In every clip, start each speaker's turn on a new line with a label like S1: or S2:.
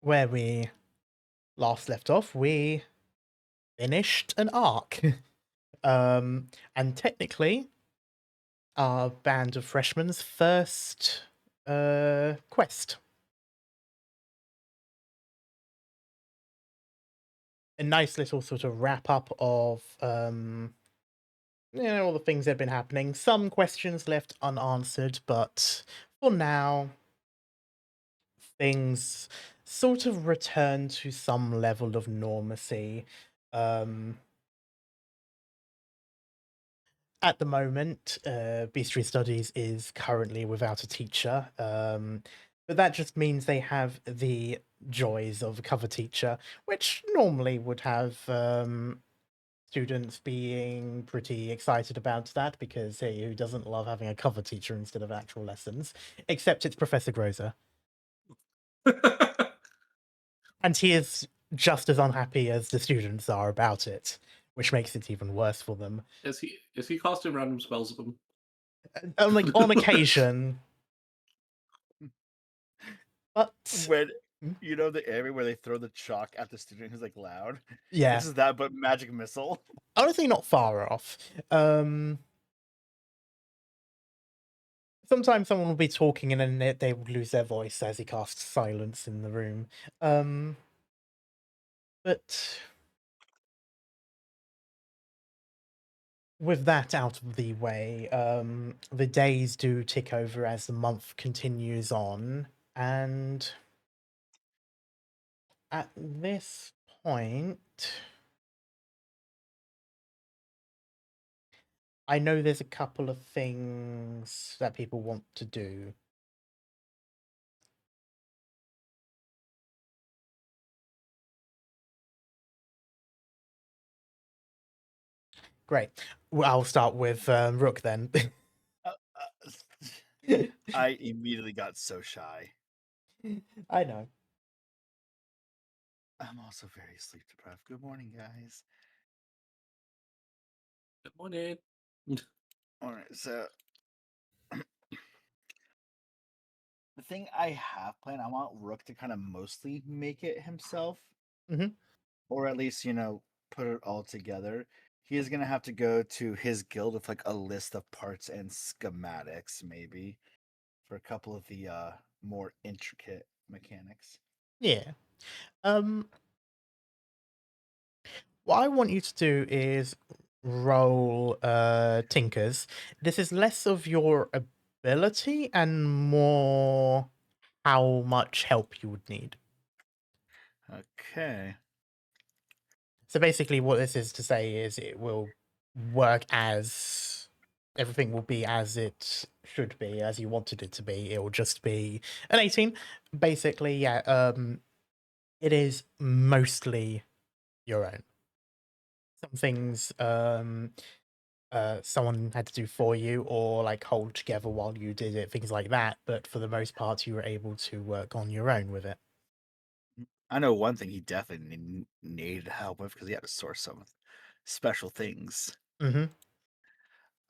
S1: where we last left off, we finished an arc. And technically, our band of freshmen's first quest. A nice little sort of wrap up of all the things that have been happening. Some questions left unanswered, but for now, things sort of return to some level of normalcy. Um, at the moment, Beastry Studies is currently without a teacher, but that just means they have the joys of a cover teacher, which normally would have students being pretty excited about that, because hey, who doesn't love having a cover teacher instead of actual lessons? Except it's Professor Grozer. And he is just as unhappy as the students are about it, which makes it even worse for them.
S2: Is he casting random spells at them?
S1: On occasion, but
S3: When
S1: mm,
S3: the area where they throw the chalk at the student who's like loud.
S1: yeah,
S3: It's just that, but magic missile.
S1: honestly, not far off. Sometimes someone will be talking and then they will lose their voice as he casts silence in the room. But with that out of the way, the days do tick over as the month continues on, and at this point, I know there's a couple of things that people want to do. Great. Well, I'll start with Rook then.
S3: I immediately got so shy.
S1: I know.
S3: I'm also very sleep deprived. Good morning, guys.
S2: Good morning.
S3: All right, so the thing I have planned, I want Rook to kind of mostly make it himself,
S1: Mhm.
S3: or at least put it all together. He is gonna have to go to his guild with like a list of parts and schematics, maybe, for a couple of the more intricate mechanics.
S1: Yeah. Um, what I want you to do is roll Tinkers. This is less of your ability and more how much help you would need.
S3: Okay.
S1: So basically what this is to say is it will work as everything will be as it should be, as you wanted it to be. It will just be an 18. Basically, yeah, it is mostly your own. Some things someone had to do for you or like hold together while you did it, things like that, but for the most part you were able to work on your own with it.
S3: I know one thing he definitely needed help with because he had to source some special things.
S1: Mm-hmm.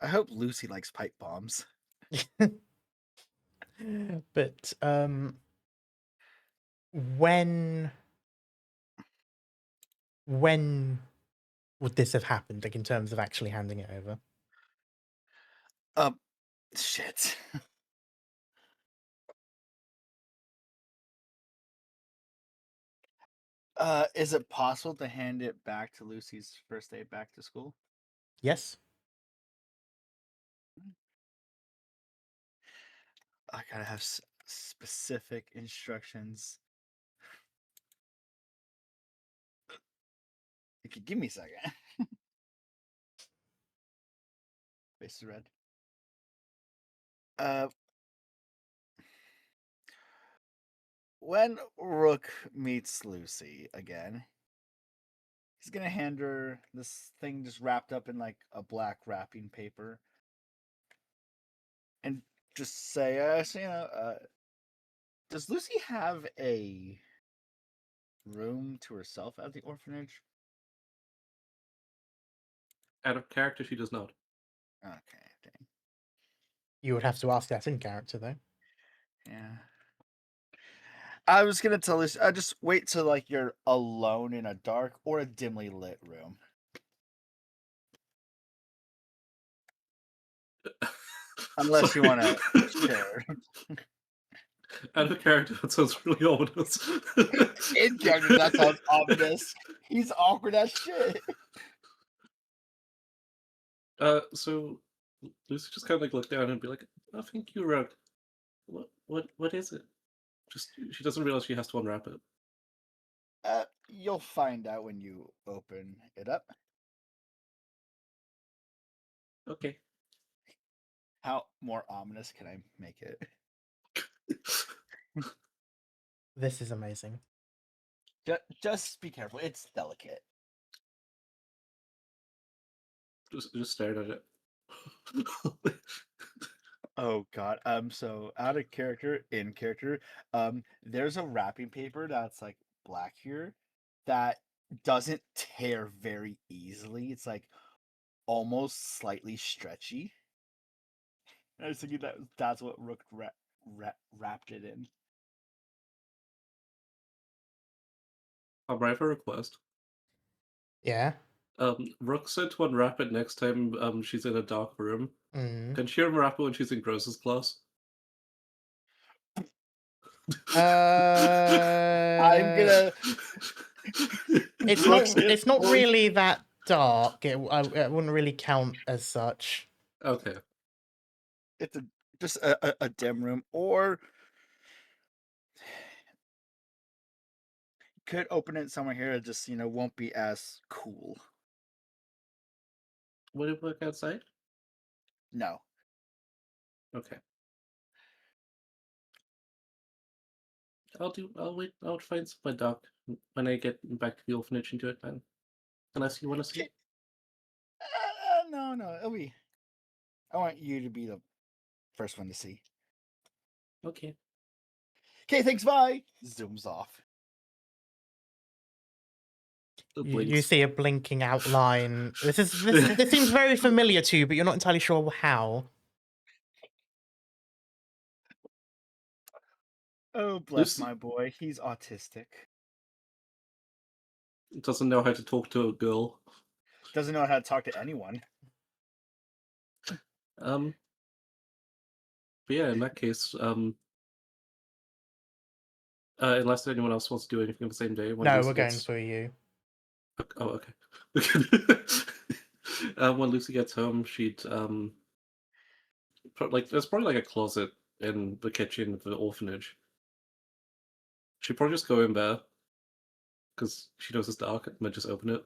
S3: I hope Lucy likes pipe bombs.
S1: But when when would this have happened, like in terms of actually handing it over?
S3: Shit. Is it possible to hand it back to Lucy's first day back to school?
S1: Yes.
S3: I gotta have specific instructions. You could give me a second. Face is red. Uh, when Rook meets Lucy again, he's gonna hand her this thing just wrapped up in like a black wrapping paper, and just say, does Lucy have a room to herself at the orphanage?
S2: Out of character, she does not.
S3: Okay, dang.
S1: You would have to ask that in character though.
S3: Yeah. I was gonna tell this. Just wait till like you're alone in a dark or a dimly lit room. Unless you want to share.
S2: Out of character, that sounds really ominous.
S3: In character, that sounds ominous. He's awkward as shit.
S2: So Lucy just kind of like look down and be like, "I think you're right. What is it?" Just she doesn't realize she has to unwrap it.
S3: You'll find out when you open it up.
S2: Okay.
S3: How more ominous can I make it?
S1: This is amazing.
S3: Just be careful. It's delicate.
S2: Just stared at it.
S3: Oh god. So out of character, in character, there's a wrapping paper that's like black here that doesn't tear very easily. It's like almost slightly stretchy. I was thinking that's what Rook wrapped it in.
S2: I'll write a request.
S1: Yeah.
S2: Rook said to unwrap it next time she's in a dark room.
S1: Mm.
S2: Can she unwrap it when she's in Gross's class?
S3: I'm gonna.
S1: It's not really that dark. It wouldn't really count as such.
S2: Okay.
S3: It's just a dim room, or could open it somewhere here. It just won't be as cool.
S2: Would it work outside?
S3: No.
S2: Okay. I'll wait. I'll find some dark when I get back to the orphanage and do it then. Unless you want to see it.
S3: No. It'll be. I want you to be the first one to see.
S2: Okay.
S3: Okay, thanks. Bye. Zooms off.
S1: You see a blinking outline. This seems very familiar to you, but you're not entirely sure how.
S3: Oh, bless my boy. He's autistic.
S2: Doesn't know how to talk to a girl.
S3: Doesn't know how to talk to anyone.
S2: But yeah, in that case, unless anyone else wants to do anything on the same day.
S1: No, we're going for you.
S2: Oh, okay. When Lucy gets home, she'd there's probably like a closet in the kitchen of the orphanage. She'd probably just go in there because she knows it's dark and then just open it.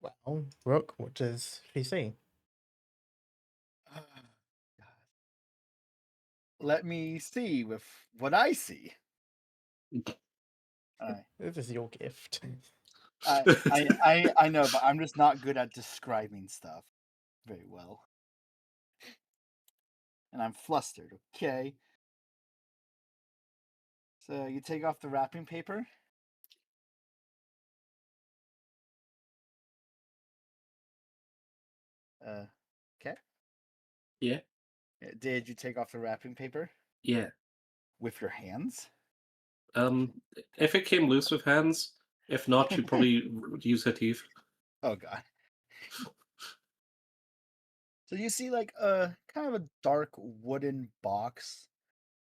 S1: Well, Rook, what does she see?
S3: Let me see with what I see.
S1: This is your gift.
S3: I know, but I'm just not good at describing stuff very well. And I'm flustered, okay? So you take off the wrapping paper. Okay.
S2: Yeah.
S3: Did you take off the wrapping paper?
S2: Yeah.
S3: With your hands?
S2: If it came loose with hands, if not, she'd probably use her teeth.
S3: Oh god. So you see like a kind of a dark wooden box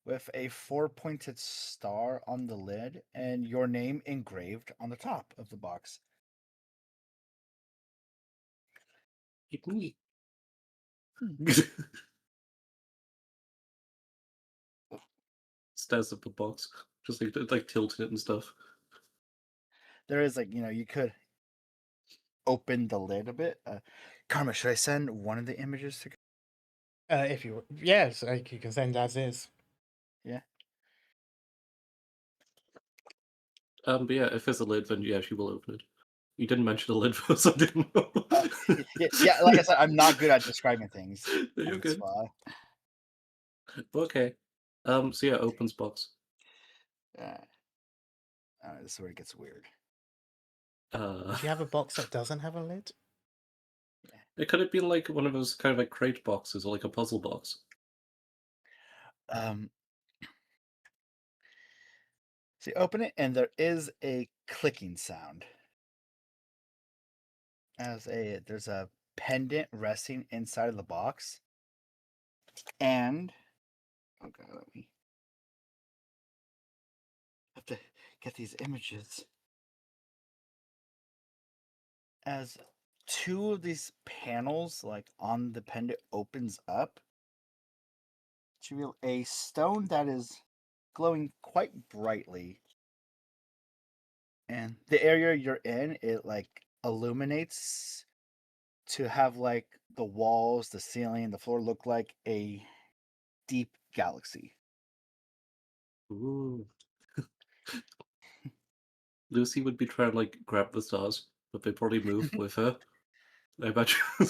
S3: with a 4-pointed star on the lid and your name engraved on the top of the box.
S2: It's me. Stares at the box, just like tilting it and stuff.
S3: There is you could open the lid a bit. Karma, should I send one of the images to?
S1: If you yes, you can send as is.
S3: Yeah.
S2: But yeah, if there's a lid, then yeah, she will open it. You didn't mention the lid first, I didn't know.
S3: Yeah, like I said, I'm not good at describing things.
S2: You're good. Okay. So yeah, opens box.
S3: This is where it gets weird.
S1: Do you have a box that doesn't have a lid?
S2: It could have been like one of those kind of like crate boxes or like a puzzle box.
S3: So you open it, and there is a clicking sound. There's a pendant resting inside of the box, and okay, let me have to get these images. As two of these panels, like on the pendant, opens up to reveal a stone that is glowing quite brightly, and the area you're in, it like illuminates to have like the walls, the ceiling, the floor look like a deep galaxy.
S2: Ooh. Lucy would be trying to like grab the stars, but they probably move with her. I bet you.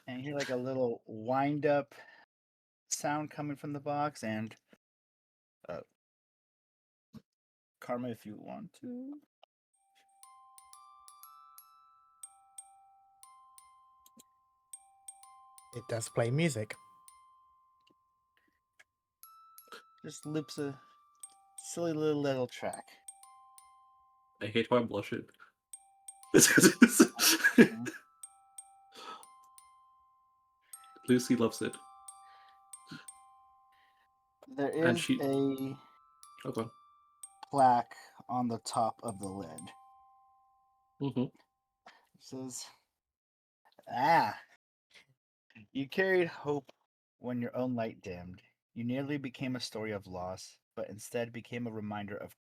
S3: And you hear like a little wind up sound coming from the box, and Karma, if you want to.
S1: It does play music.
S3: Just loops a silly little track.
S2: I hate how I'm blushing. Lucy loves it.
S3: There
S2: And
S3: is
S2: she.
S3: a
S2: Oh, go on.
S3: plaque on the top of the lid.
S2: Mm-hmm.
S3: It says, you carried hope when your own light dimmed. You nearly became a story of loss, but instead became a reminder of.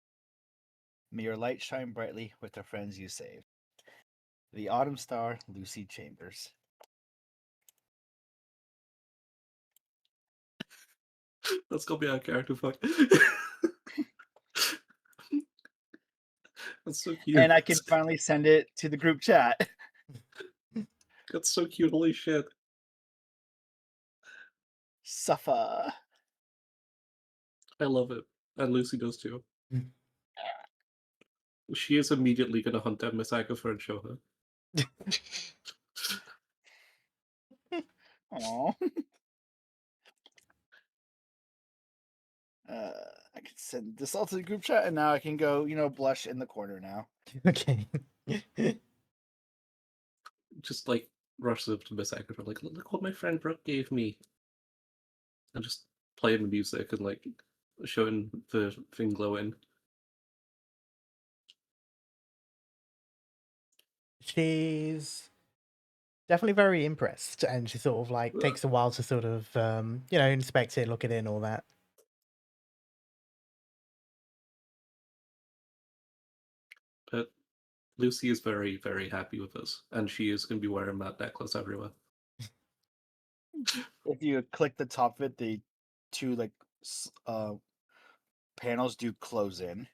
S3: May your light shine brightly with the friends you saved. The Autumn Star, Lucy Chambers.
S2: That's gonna be our character. Fuck. That's so cute.
S3: And I can finally send it to the group chat.
S2: That's so cute. Holy shit.
S3: Suffer.
S2: I love it. And Lucy does too.
S1: Mm.
S2: She is immediately gonna hunt down Miss Agatha and show her.
S3: Aww. I can send this all to the group chat, and now I can go, blush in the corner now.
S1: Okay.
S2: Just like rushes up to Miss Agatha, like, look what my friend Brooke gave me. And just playing the music and like showing the thing glowing.
S1: She's definitely very impressed, and she sort of like takes a while to sort of inspect it, look at it, and all that.
S2: But Lucy is very, very happy with us, and she is going to be wearing that necklace everywhere.
S3: If you click the top of it, the two panels do close in.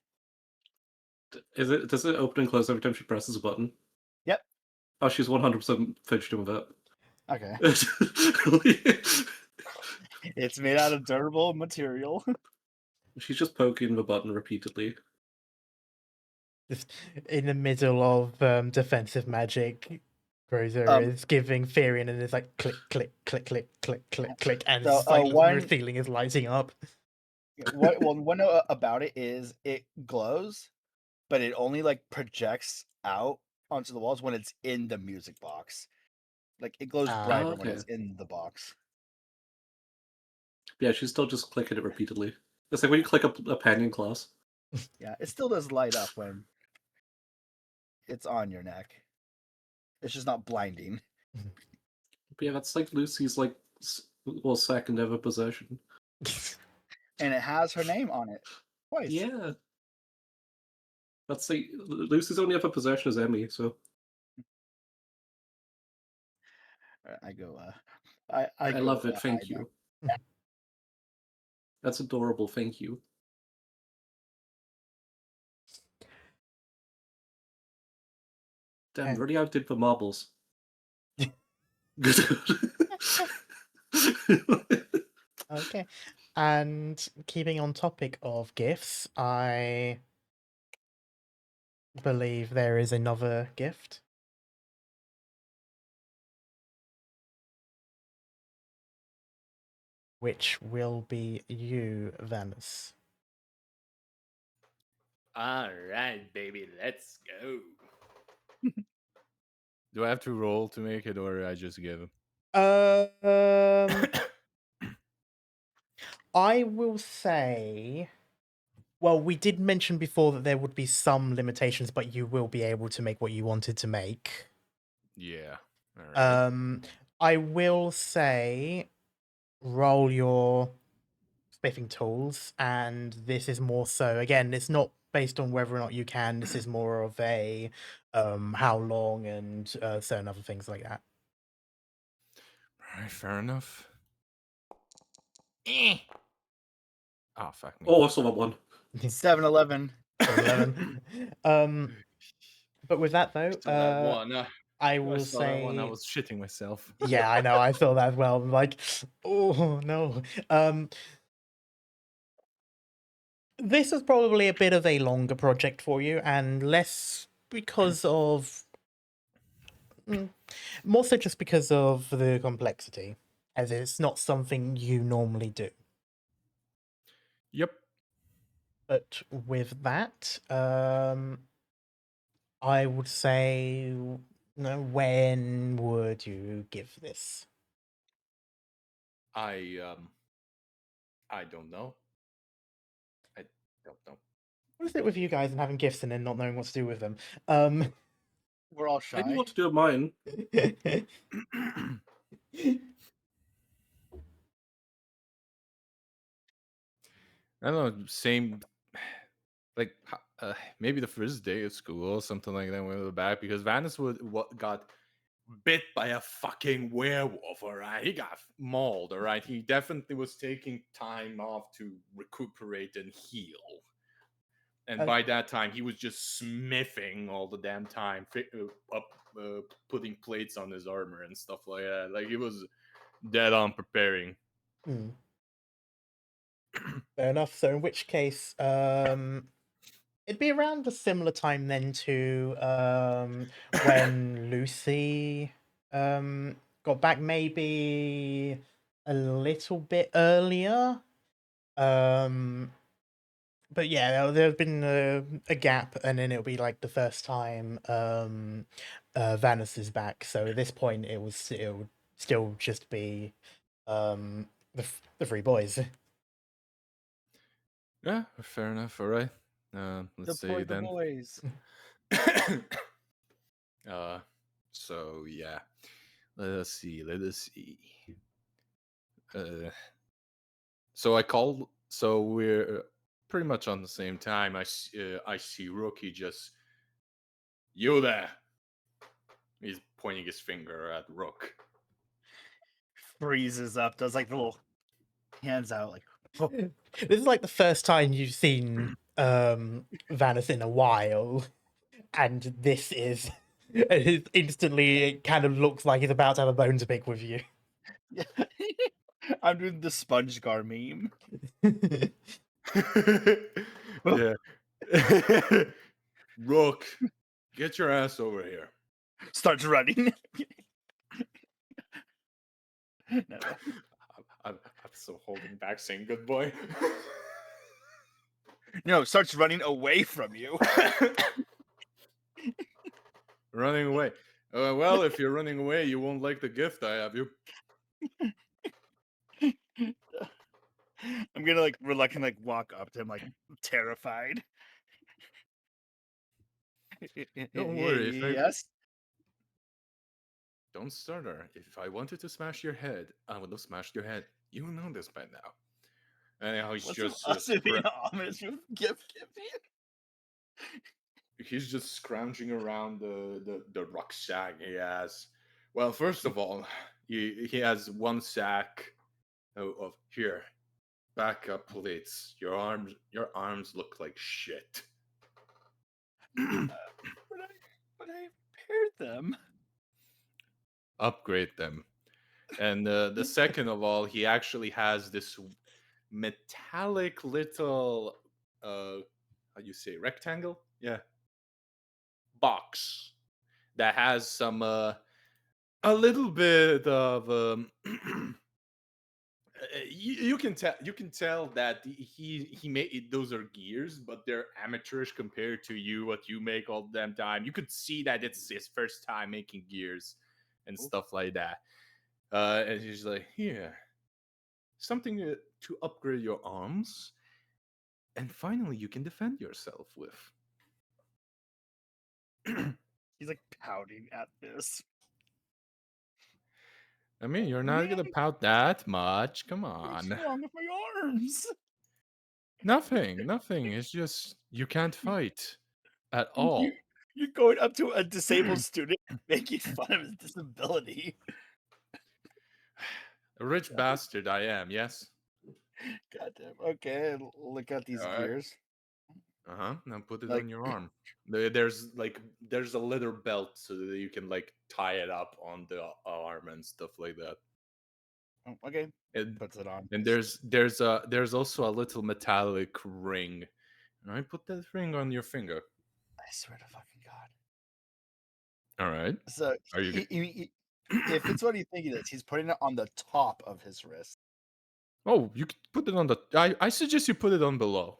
S2: Does it open and close every time she presses a button?
S3: Yep.
S2: Oh, she's 100% fidgeting with
S3: Okay.
S2: it.
S3: It's made out of durable material.
S2: She's just poking the button repeatedly.
S1: Just in the middle of defensive magic, Grozer is giving Firion, and it's like click, click, click, click, click, click, click, and
S3: So,
S1: it's like the ceiling is lighting up.
S3: One note about it is it glows, but it only like projects out onto the walls when it's in the music box. Like it glows brighter when it's in the box.
S2: Yeah, she's still just clicking it repeatedly. It's like when you click a pen in class.
S3: Yeah, it still does light up when it's on your neck. It's just not blinding.
S2: But yeah, that's like Lucy's like second ever possession.
S3: And it has her name on it twice.
S2: Yeah. That's like Lucy's only ever possession is Emmy, so
S3: I go.
S2: I love it. Thank you.
S3: Yeah.
S2: That's adorable. Thank you. Damn, really outdid the marbles.
S1: Okay. And keeping on topic of gifts, I believe there is another gift. which will be you, Vanus.
S4: All right, baby, let's go.
S5: Do I have to roll to make it, or I just give?
S1: Um, I will say. Well, we did mention before that there would be some limitations, but you will be able to make what you wanted to make.
S5: Yeah. All right.
S1: I will say, roll your smithing tools, and this is more so. Again, it's not based on whether or not you can. This is more of a how long and certain other things like that.
S5: All right. Fair enough. Oh, fuck me.
S2: Oh, I saw that one.
S3: 7-Eleven.
S1: 11. But with that though,
S4: Saw that one.
S1: I
S5: I
S1: will
S5: saw that one. I
S1: say,
S5: was shitting myself.
S1: yeah, I know. I thought that as well. I'm like, oh no. This is probably a bit of a longer project for you, and less because of, more so just because of the complexity, as it's not something you normally do.
S5: Yep.
S1: But with that, I would say, when would you give this?
S5: I don't know. I don't know.
S1: What is it with you guys and having gifts and then not knowing what to do with them?
S3: We're all
S2: I knew
S3: shy.
S2: what to do with mine.
S5: I don't know. Same. Like maybe the first day at school, something like that. When we were back, because Vanus got bit by a fucking werewolf. All right, he got mauled. All right, he definitely was taking time off to recuperate and heal. And by that time, he was just smithing all the damn time, putting plates on his armor and stuff like that. Like he was dead on preparing.
S1: Fair enough. So in which case, it'd be around a similar time then to when Lucy got back, maybe a little bit earlier. But yeah, there's been a gap, and then it'll be like the first time Vanus is back. So at this point, it would still just be the three boys.
S5: Yeah, fair enough. All right. Let's
S3: Deploy
S5: see
S3: the
S5: then.
S3: boys.
S5: So yeah. Let us see. So I called. So we're pretty much on the same time. I see Rookie just, you there. He's pointing his finger at Rook.
S3: Freezes up, does like the little hands out, like, oh.
S1: This is like the first time you've seen Vanus in a while, and this is instantly, it kind of looks like he's about to have a bone to pick with you.
S3: I'm doing the sponge gar meme.
S5: Yeah. Rook, get your ass over here.
S3: Starts running. No.
S5: I'm so holding back saying good boy.
S3: No, starts running away from you.
S5: Running away. Well, if you're running away, you won't like the gift I have you.
S3: I'm gonna like reluctantly walk up to him, like terrified.
S5: Don't worry, if I-
S3: Yes.
S5: Don't start her. If I wanted to smash your head, I would have smashed your head. You know this by now. And now he's
S3: What's
S5: just
S3: us being ominous with gift giving?
S5: he's just scrounging around the rucksack he has. Well, first of all, he has one sack of here, backup plates. Your arms look like shit.
S3: But I repaired them.
S5: Upgrade them. And the second of all, he actually has this metallic little how do you say, rectangle? Yeah. Box that has some a little bit of you can tell that he made those are gears, but they're amateurish compared to what you make all the damn time. You could see that it's his first time making gears and stuff like that. And he's like, here, something to upgrade your arms, and finally you can defend yourself with.
S3: He's like pouting at this.
S5: I mean, you're not gonna pout that much. Come
S3: What's
S5: on.
S3: wrong with my arms?
S5: Nothing. It's just you can't fight at all.
S3: You're going up to a disabled student making fun of his disability.
S5: A rich bastard I am, yes?
S3: Goddamn. Okay, look at these
S5: Alright.
S3: gears.
S5: Uh-huh. Now put it
S3: Like-
S5: on your arm. There's a leather belt so that you can like tie it up on the arm and stuff like that.
S3: Oh, okay,
S5: And,
S3: puts it on.
S5: and there's also a little metallic ring. And I put that ring on your finger.
S3: I swear to fucking God.
S5: All right.
S3: So
S5: Are you
S3: if it's what you think it is, he's putting it on the top of his wrist.
S5: Oh, you could put it on the I suggest you put it on below.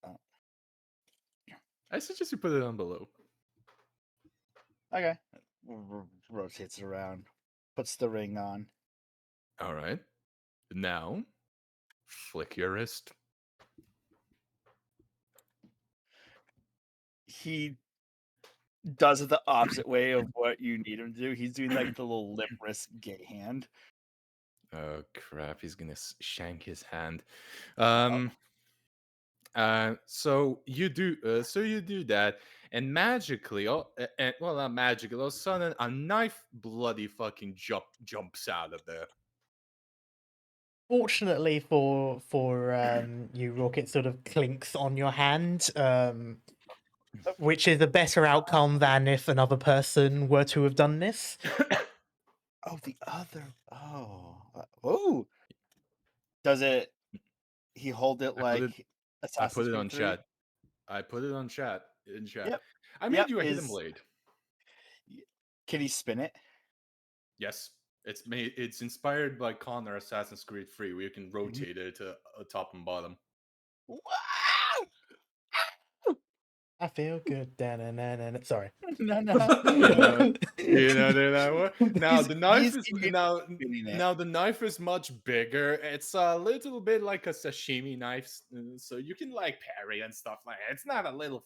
S3: Oh.
S5: I suggest you put it on below.
S3: Okay. Rotates it around. Puts the ring on.
S5: All right. Now, flick your wrist.
S3: He does it the opposite way of what you need him to do. He's doing like the little limp wrist gay hand.
S5: Oh crap! He's gonna shank his hand.
S3: Uh-oh.
S5: So you do. So you do that, and magically, well, not magically. All of a sudden, a knife bloody fucking jumps out of there.
S1: Fortunately for you, Rook, it sort of clinks on your hand, which is a better outcome than if another person were to have done this.
S3: Oh, the other. Oh. Does it? He hold it
S5: I
S3: like
S5: put
S3: Assassin's
S5: it
S3: Creed
S5: on
S3: 3?
S5: chat. I put it on chat. In chat.
S3: Yep.
S5: I made
S3: Yep,
S5: you a hidden
S3: is-
S5: blade.
S3: Can he spin it?
S5: Yes, it's made. It's inspired by Connor Assassin's Creed 3, where you can rotate it to top and bottom.
S3: Wow!
S1: I feel good. Da-na-na-na-na. Sorry.
S3: No.
S5: You know that one. Now the knife is
S3: spinning it.
S5: now the knife is much bigger. It's a little bit like a sashimi knife, so you can like parry and stuff like that. It's not a little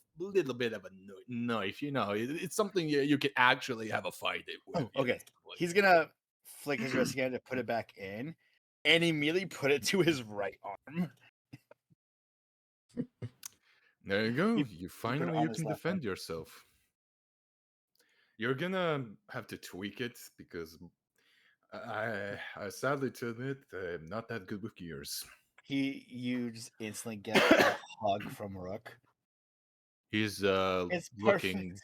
S5: bit of a knife, you know. It's something you can actually have a fight with.
S3: Oh, okay. He's gonna flick his wrist again to put it back in, and immediately put it to his right arm.
S5: There you go.
S3: He
S5: You
S3: put it
S5: finally
S3: on
S5: you
S3: his
S5: can
S3: left arm.
S5: defend yourself. You're gonna have to tweak it because I sadly to admit I'm not that good with gears.
S3: You just instantly get a hug from Rook.
S5: He's
S3: It's
S5: looking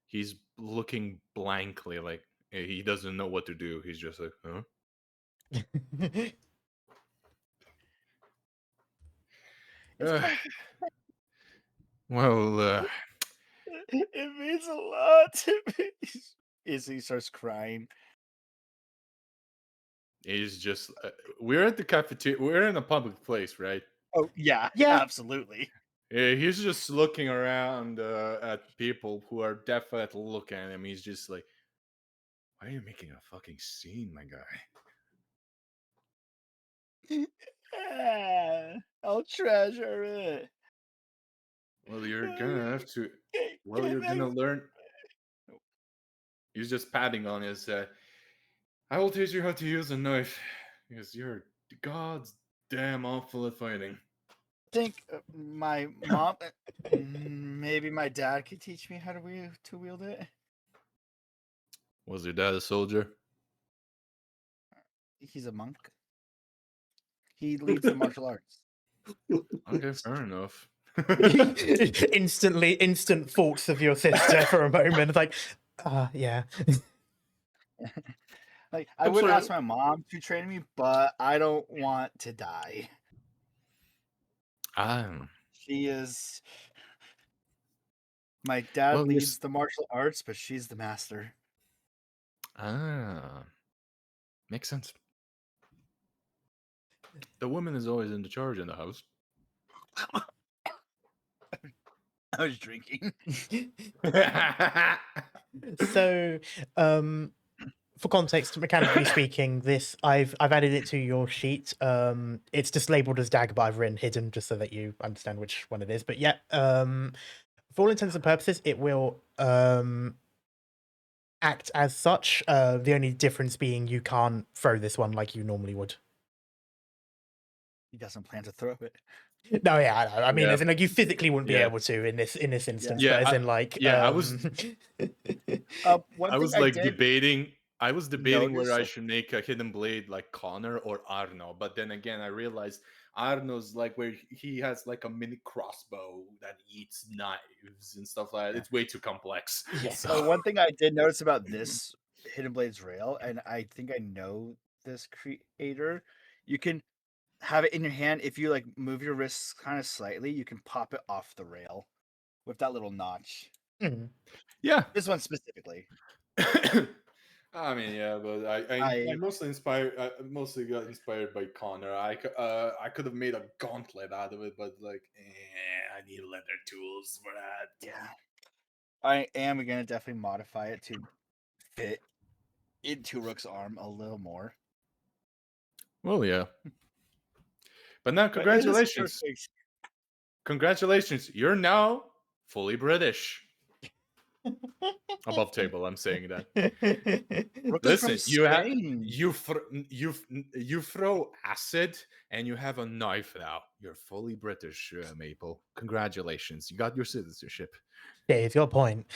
S5: he's looking blankly like he doesn't know what to do. He's just like, huh?
S3: It's
S5: Uh,
S3: perfect.
S5: well,
S3: It means a lot to me. He starts crying.
S5: he's just we're at the cafeteria. We're in a public place, right?
S3: Oh yeah,
S1: Yeah.
S3: absolutely.
S5: Yeah, he's just looking around at people who are definitely looking at him. He's just like, why are you making a fucking scene, my guy?
S3: I'll treasure it.
S5: Well, you're gonna have to.
S3: Okay,
S5: Well, you're gonna learn. He's just patting on his. I will teach you how to use a knife because you're god's damn awful at fighting.
S3: I think my mom, maybe my dad could teach me how to wield it.
S5: Was your dad a soldier?
S3: He's a monk. He leads the martial arts.
S5: Okay, fair enough.
S1: Instant thoughts of your sister for a moment. Like, yeah.
S3: Like I
S5: I'm
S3: would
S5: sorry.
S3: ask my mom to train me, but I don't want to die. She is. My dad
S5: Well,
S3: leads the martial arts, but she's the master.
S5: makes sense. The woman is always in the charge in the house.
S3: I was drinking.
S1: So, for context, mechanically speaking, this I've added it to your sheet. It's just labeled as dagger, but I've written hidden just so that you understand which one it is. But yeah, for all intents and purposes, it will act as such. The only difference being you can't throw this one like you normally would.
S3: He doesn't plan to throw it.
S1: No, yeah, I know. I mean,
S5: Yeah.
S1: as in like you physically wouldn't be
S5: Yeah.
S1: able to in this instance,
S5: Yeah,
S1: but as in like
S5: I was
S3: One
S5: I
S3: thing
S5: was
S3: I
S5: like
S3: did
S5: debating. I was debating whether I
S3: notice-
S5: should make a hidden blade like Connor or Arno, but then again I realized Arno's like where he has like a mini crossbow that eats knives and stuff like that.
S3: Yeah.
S5: It's way too complex.
S1: Yeah.
S3: So one thing I did notice about this Hidden Blades rail, and I think I know this creator, you can have it in your hand. If you like move your wrists kind of slightly, you can pop it off the rail with that little notch.
S1: Mhm.
S5: Yeah.
S3: This one specifically.
S5: I mean, yeah, but I mostly got inspired by Connor. I could have made a gauntlet out of it, but like, I need leather tools for that.
S3: Yeah. I am gonna definitely modify it to fit into Rook's arm a little more.
S5: Well, yeah. But now,
S3: But it is
S5: congratulations.
S3: perfect.
S5: Congratulations. You're now fully British. Above table, I'm saying that.
S3: Rook is
S5: Listen,
S3: from
S5: you have
S3: Spain.
S5: you throw acid and you have a knife now. You're fully British, Maple. Congratulations. You got your citizenship.
S1: Yeah, he's got a point.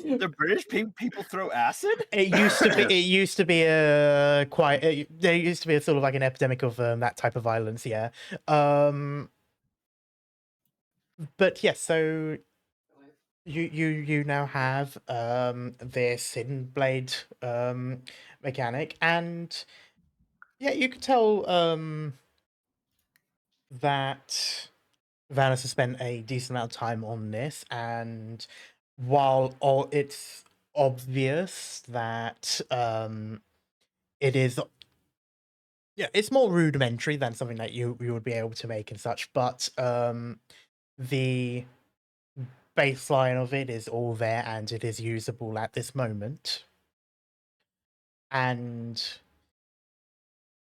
S3: The British people throw acid?
S1: It used to be. It used to be a quite. There used to be a sort of like an epidemic of that type of violence. Yeah. But yes, so you now have this hidden blade mechanic, and yeah, you could tell that Vanis has spent a decent amount of time on this, and while it's obvious that it is, yeah, it's more rudimentary than something that you would be able to make and such, but the baseline of it is all there and it is usable at this moment. And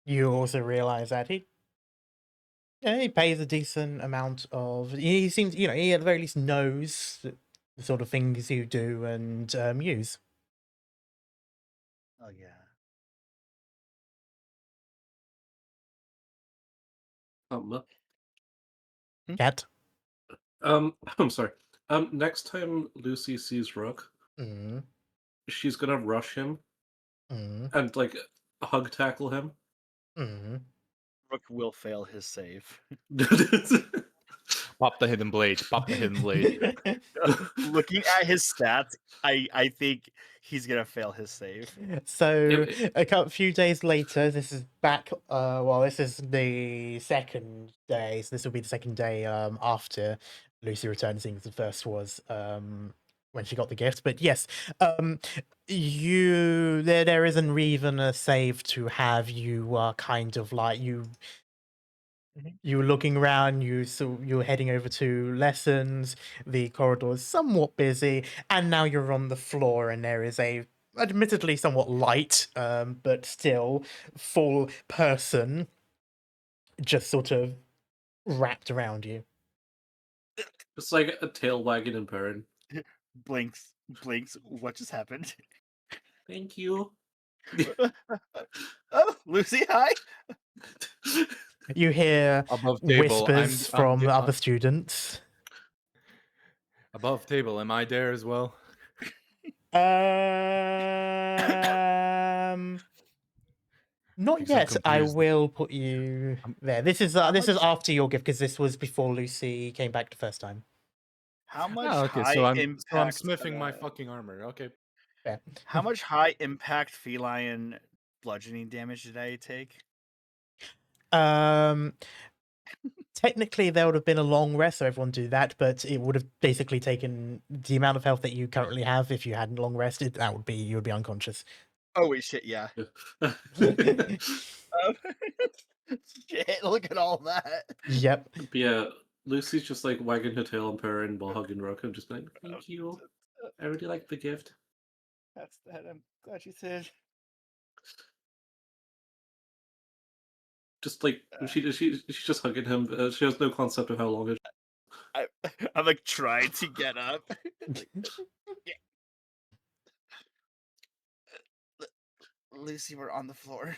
S1: you also realize that he pays a decent amount of. He seems, he at the very least knows the sort of things you do and use.
S3: Oh yeah.
S1: Cat.
S2: I'm sorry. Next time Lucy sees Rook,
S1: Mm,
S2: she's gonna rush him
S1: mm,
S2: and like hug tackle him.
S1: mm.
S3: Rook will fail his save.
S5: Pop the hidden blade. Pop the hidden blade.
S3: Looking at his stats, I think he's gonna fail his save.
S1: So a few days later, this is back. Well, this is the second day. So this will be the second day after Lucy returned, seeing as the first was when she got the gift. But yes, there isn't even a save to have. You are kind of like you're looking around, you're heading over to lessons, the corridor is somewhat busy, and now you're on the floor and there is a admittedly somewhat light, but still full person just sort of wrapped around you.
S2: It's like a tail wagging and purring.
S3: Blinks. What just happened?
S2: Thank you.
S3: Oh, Lucy, hi.
S1: You hear
S5: Above table.
S1: whispers from other students.
S5: Above table. Am I there as well?
S1: Not
S5: Because I'm
S1: yet. I
S5: confused.
S1: will put you there. This is after your gift because this was before Lucy came back the first time.
S3: How much
S5: Oh, okay,
S3: high
S5: so I'm
S3: impact?
S5: smithing my fucking armor. Okay.
S1: Yeah.
S3: How much high impact feline bludgeoning damage did I take?
S1: Technically, there would have been a long rest, so everyone do that. But it would have basically taken the amount of health that you currently have. If you hadn't long rested, you would be unconscious.
S3: Oh wait, shit, yeah.
S2: Yeah.
S3: Um, shit, look at all that.
S1: Yep.
S2: But yeah, Lucy's just like wagging her tail and purring while hugging Rook and just like, thank you. I really like the gift.
S3: That's that. I'm glad you said.
S2: Just like she's just hugging him. She has no concept of how long it.
S3: I'm like trying to get up. Like, Lucy, we're on the floor.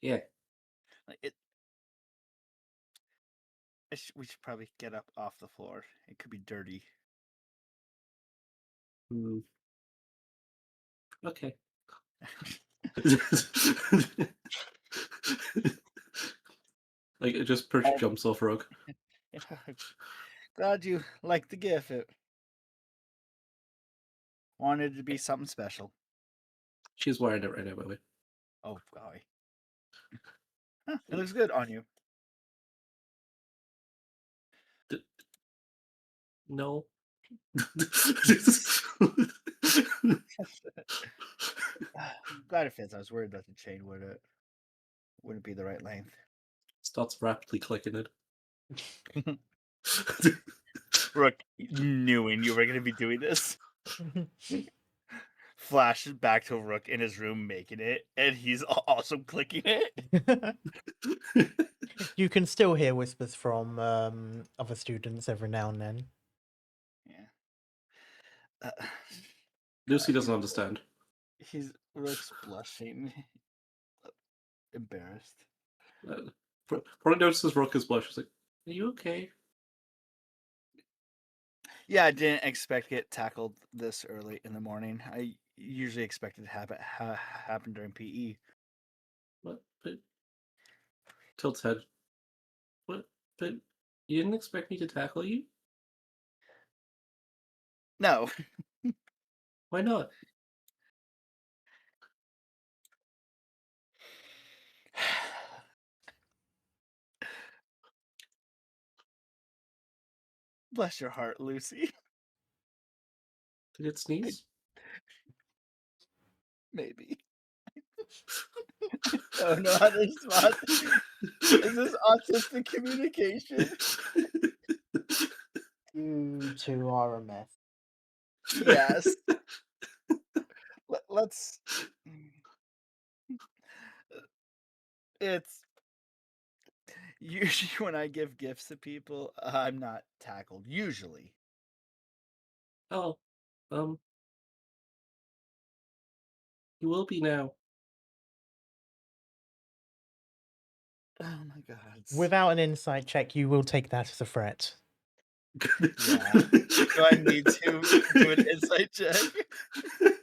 S2: Yeah.
S3: Like we should probably get up off the floor. It could be dirty.
S2: Okay. Like it just Perch jumps off Rook.
S3: Glad you liked the gift. It wanted to be something special.
S2: She's wearing it right now, by the way.
S3: Oh golly. Huh, it looks good on you.
S2: No.
S3: I'm glad it fits. I was worried that the chain wouldn't be the right length.
S2: Starts rapidly clicking it.
S3: Rook, knowing you were going to be doing this, flashes back to Rook in his room making it, and he's also clicking it.
S1: You can still hear whispers from other students every now and then.
S3: Yeah.
S2: Lucy doesn't understand.
S3: Rook's blushing, embarrassed.
S2: Probably notices Rook is blush. She's like, "Are you okay?"
S3: Yeah, I didn't expect to get tackled this early in the morning. I usually expect it to happen during PE.
S2: What? But tilts head. What? But you didn't expect me to tackle you?
S3: No.
S2: Why not?
S3: Bless your heart, Lucy.
S2: Did it sneeze?
S3: Maybe. I don't know how to respond. Is this autistic communication?
S1: To RMS.
S3: Yes. Let's. It's usually when I give gifts to people, I'm not tackled. Usually.
S2: Oh, you will be now.
S3: Oh my god.
S1: Without an insight check, you will take that as a threat.
S3: Yeah. Do I need to do an insight check?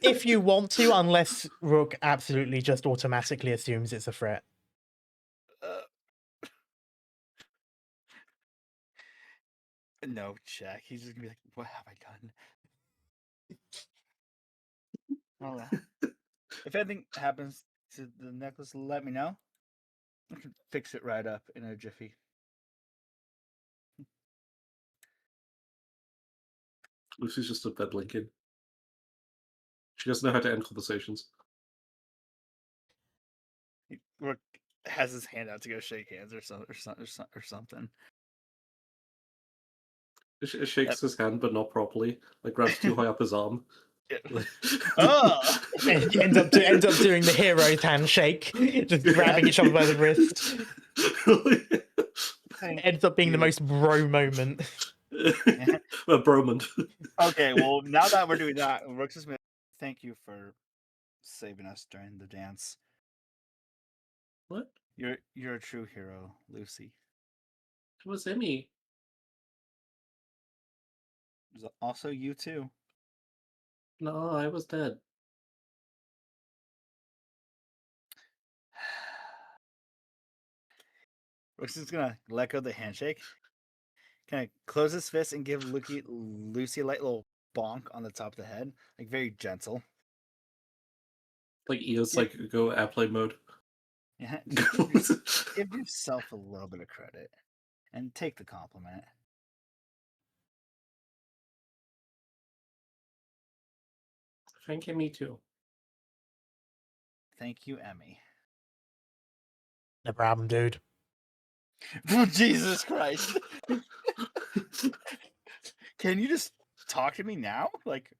S1: If you want to, unless Rook absolutely just automatically assumes it's a threat.
S3: No check. He's just gonna be like, "What have I done?" Oh, if anything happens to the necklace, let me know. I can fix it right up in a jiffy.
S2: Lucy's just a bed blinking. She doesn't know how to end conversations.
S3: Rook has his hand out to go shake hands or something.
S2: It shakes his hand, but not properly. Like grabs too high up his arm.
S3: Yeah. Oh!
S1: Ends up doing the hero's handshake, just grabbing each other by the wrist. Ends up being the most bro moment.
S2: Bromond.
S3: Okay, well, now that we're doing that, Rook's just gonna thank you for saving us during the dance.
S2: What?
S3: You're a true hero, Lucy.
S2: It was Emmy.
S3: It was also you too.
S2: No, I was dead.
S3: Rook's just gonna let go of the handshake. Kind of close his fist and give Lucy a light little bonk on the top of the head, like very gentle.
S2: Like ears
S3: Yeah.
S2: like go airplane mode.
S3: Yeah, give yourself a little bit of credit and take the compliment.
S2: Thank you, me too.
S3: Thank you, Emmy.
S1: No problem, dude.
S3: Jesus Christ. Can you just talk to me now? Like,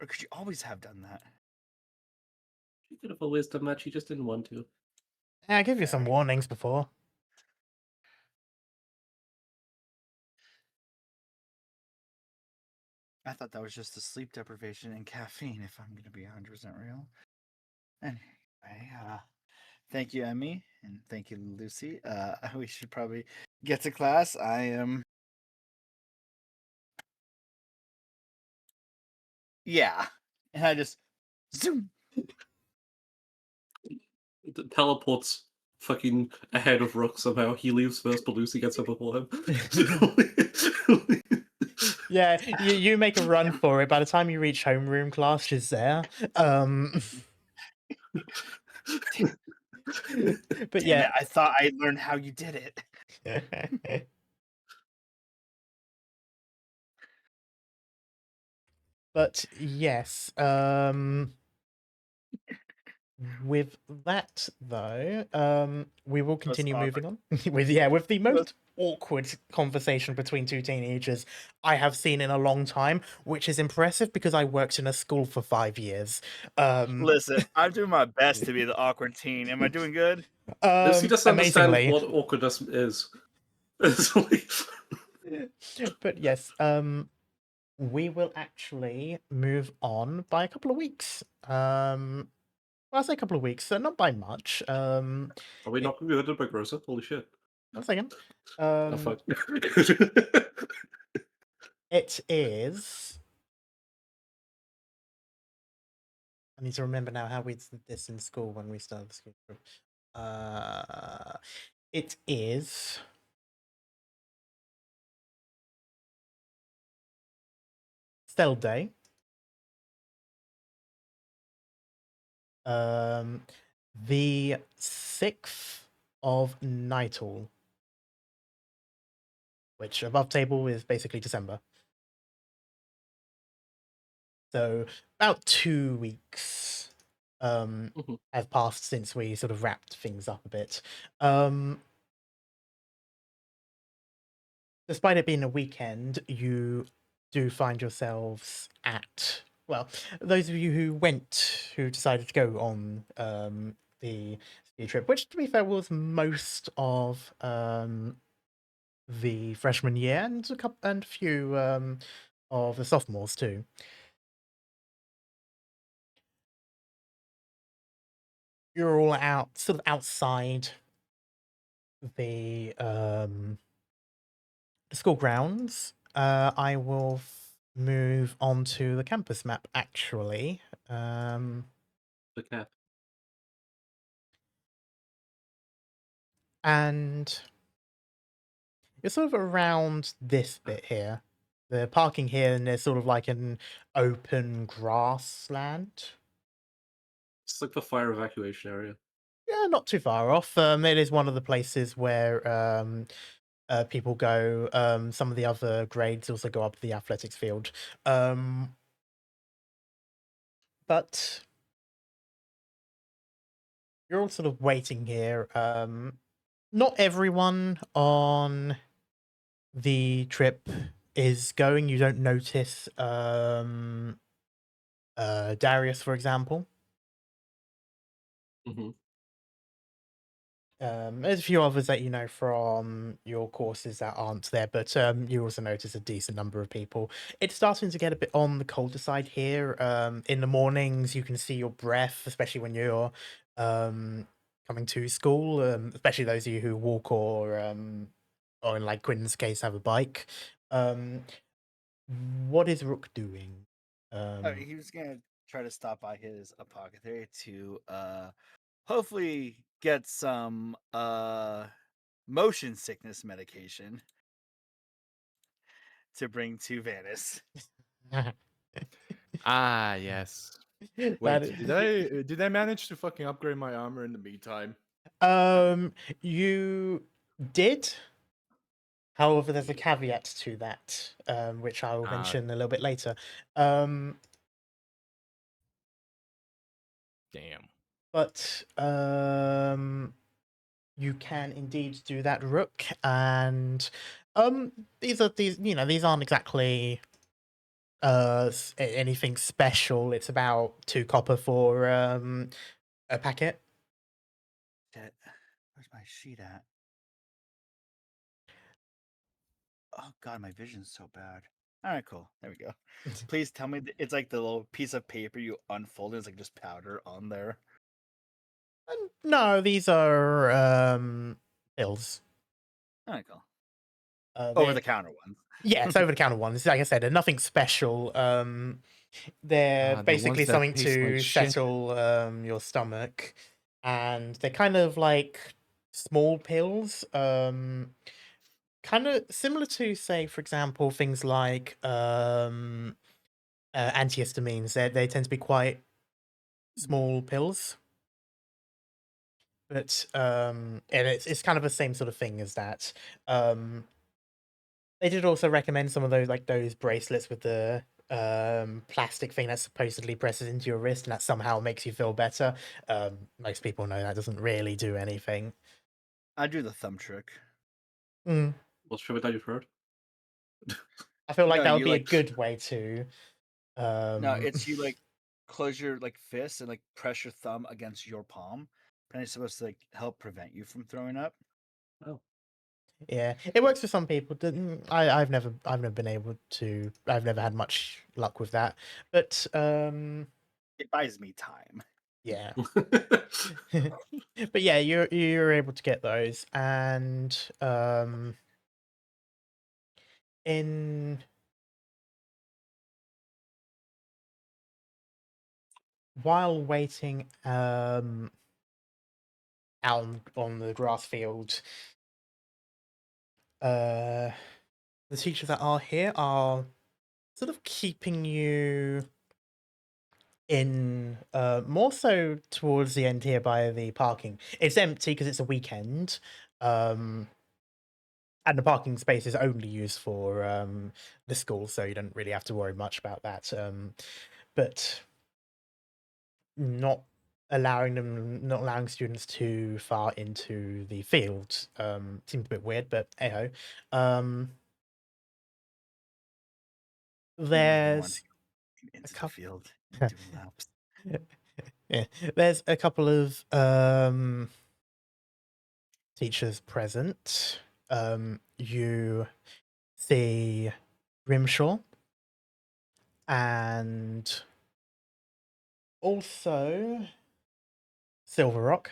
S3: or could you always have done that?
S2: She could have always done that. She just didn't want to.
S1: Yeah, I gave you some
S3: Fair.
S1: warnings before.
S3: I thought that was just the sleep deprivation and caffeine, if I'm going to be 100% real. Anyway, thank you, Emmy, and thank you, Lucy. We should probably get to class. I am. Yeah. And I just zoom.
S2: It teleports fucking ahead of Rook somehow. He leaves first, but Lucy gets up before him.
S1: Yeah, you make a run for it. By the time you reach homeroom class, she's there. But
S3: Damn
S1: yeah.
S3: it, I thought I learned how you did it.
S1: But yes, with that though, we will continue moving on with the most awkward conversation between two teenagers I have seen in a long time, which is impressive because I worked in a school for 5 years.
S3: Listen, I'm doing my best to be the awkward teen. Am I doing good?
S2: Lucy doesn't understand
S1: Amazingly.
S2: what awkwardness is. It's like-
S1: But yes, we will actually move on by a couple of weeks. Well, I'll say a couple of weeks, so not by much.
S2: Are we not going to be hurt by Grocer? Holy shit.
S1: One second.
S2: Oh, fuck.
S1: It is. I need to remember now how we did this in school when we started the school group. It is. Cell Day. The 6th of Nightal, which above table is basically December. So about 2 weeks have passed since we sort of wrapped things up a bit. Despite it being a weekend, you do find yourselves at, well, those of you who decided to go on the ski trip, which to be fair was most of the freshman year and a few of the sophomores too. You're all out, sort of outside the school grounds. I will move on to the campus map actually.
S2: The cat.
S1: And you're sort of around this bit here. The parking here, and there's sort of like an open grassland.
S2: It's like the fire evacuation area.
S1: Yeah, not too far off. It is one of the places where people go. Some of the other grades also go up the athletics field. But you're all sort of waiting here. Not everyone on the trip is going. You don't notice Darius, for example.
S2: Mm-hmm.
S1: There's a few others that you know from your courses that aren't there, but you also notice a decent number of people. It's starting to get a bit on the colder side here. In the mornings, you can see your breath, especially when you're coming to school, especially those of you who walk or in like Quinn's case, have a bike. What is Rook doing?
S3: He was gonna try to stop by his apothecary to hopefully get some motion sickness medication to bring to Vanis.
S5: Ah, yes. Wait,
S1: that-
S5: did I manage to fucking upgrade my armor in the meantime?
S1: You did. However, there's a caveat to that, which I will mention a little bit later.
S5: Damn.
S1: But you can indeed do that, Rook, and these aren't exactly anything special. It's about 2 copper for a packet.
S3: Shit. Where's my sheet at? Oh god, my vision's so bad. All right, cool. There we go. Please tell me it's like the little piece of paper you unfold. It's like just powder on there.
S1: No, these are pills.
S3: All right, cool.
S1: They're-
S3: Over the counter ones.
S1: Yeah, it's over the counter ones. Like I said, they're nothing special. They're
S5: The
S1: basically
S5: ones that
S1: something
S5: taste like
S1: to
S5: shit.
S1: settle your stomach, and they're kind of like small pills. Kind of similar to, say, for example, things like antihistamines. They tend to be quite small pills, but and it's kind of the same sort of thing as that. They did also recommend some of those bracelets with the plastic thing that supposedly presses into your wrist and that somehow makes you feel better. Most people know that doesn't really do anything.
S3: I do the thumb trick.
S1: Mm.
S2: What's true that you've heard?
S1: I feel like
S3: No,
S1: that would
S3: you,
S1: be a
S3: like,
S1: good way to.
S3: No, it's you like close your like fist and like press your thumb against your palm, and it's supposed to like help prevent you from throwing up.
S2: Oh,
S1: Yeah, it works for some people. I've never been able to. I've never had much luck with that. But
S3: It buys me time.
S1: yeah. But yeah, you're able to get those, and in while waiting out on the grass field, the teachers that are here are sort of keeping you in more so towards the end here by the parking. It's empty because it's a weekend, and the parking space is only used for the school, so you don't really have to worry much about that. But not not allowing students too far into the field seems a bit weird, but hey ho.
S3: They want
S1: There's
S3: to go
S1: a
S3: into the
S1: couple.
S3: field and doing laps.
S1: Yeah, there's a couple of teachers present. You see Grimshaw and also Silver Rock.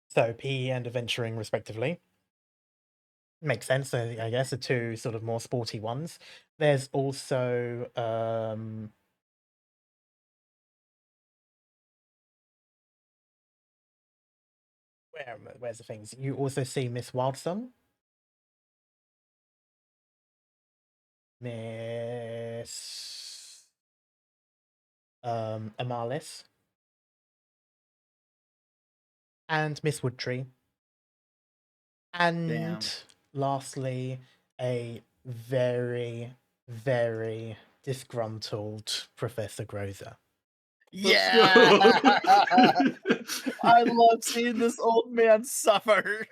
S1: So PE and adventuring, respectively. Makes sense, I guess, the 2 sort of more sporty ones. There's also where's the things? You also see Miss Wildsome, Miss Amalis, and Miss Woodtree. And
S3: Damn.
S1: lastly, a very, very disgruntled Professor Grozer.
S2: let's
S3: Yeah,
S2: go.
S3: I love seeing this old man suffer.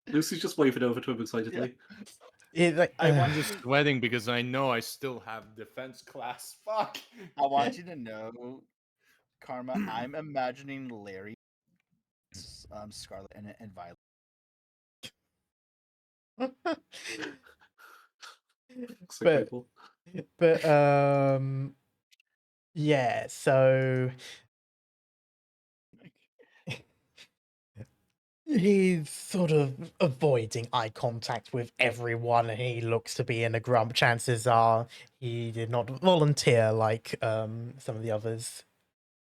S2: Lucy's just waving over to him excitedly.
S3: I want
S5: I'm just sweating because I know I still have defense class. Fuck.
S3: I want you to know, Karma. I'm imagining Larry, Scarlet, and Violet.
S2: Sick
S1: but
S2: people.
S1: but yeah, so he's sort of avoiding eye contact with everyone, and he looks to be in a grump. Chances are he did not volunteer like some of the others.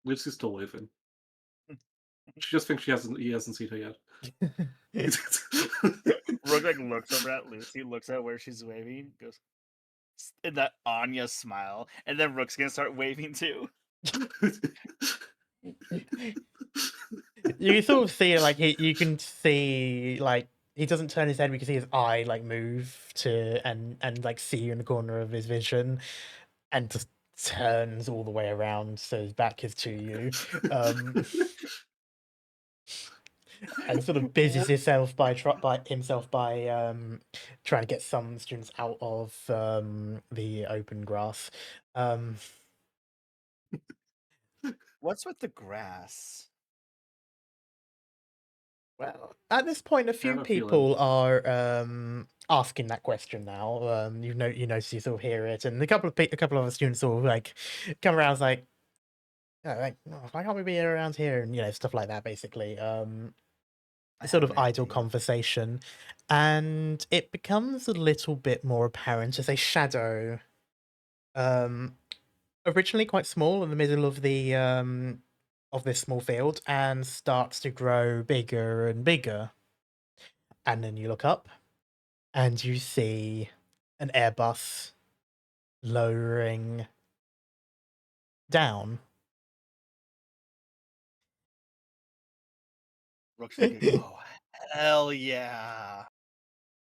S2: Lucy's still waving. She just thinks he hasn't seen her yet.
S3: Rook like looks over at Lucy, looks at where she's waving, goes in that Anya smile, and then Rook's gonna start waving too.
S1: You can sort of see like you can see like he doesn't turn his head. We can see his eye like move to and like see you in the corner of his vision, and just turns all the way around, so his back is to you, and sort of busies himself by trying to get some students out of the open grass.
S3: What's with the grass?
S1: Well, at this point, a few
S2: have a feeling.
S1: people are asking that question now. You notice you sort of hear it, and a couple of other students sort of like come around, and like, why can't we be around here, and stuff like that. Basically,
S3: I
S1: sort
S3: have
S1: of
S3: an
S1: idle
S3: idea.
S1: conversation, and it becomes a little bit more apparent as a shadow, originally quite small in the middle of the of this small field, and starts to grow bigger and bigger. And then you look up, and you see an Airbus lowering down.
S3: Rook's like, oh hell yeah!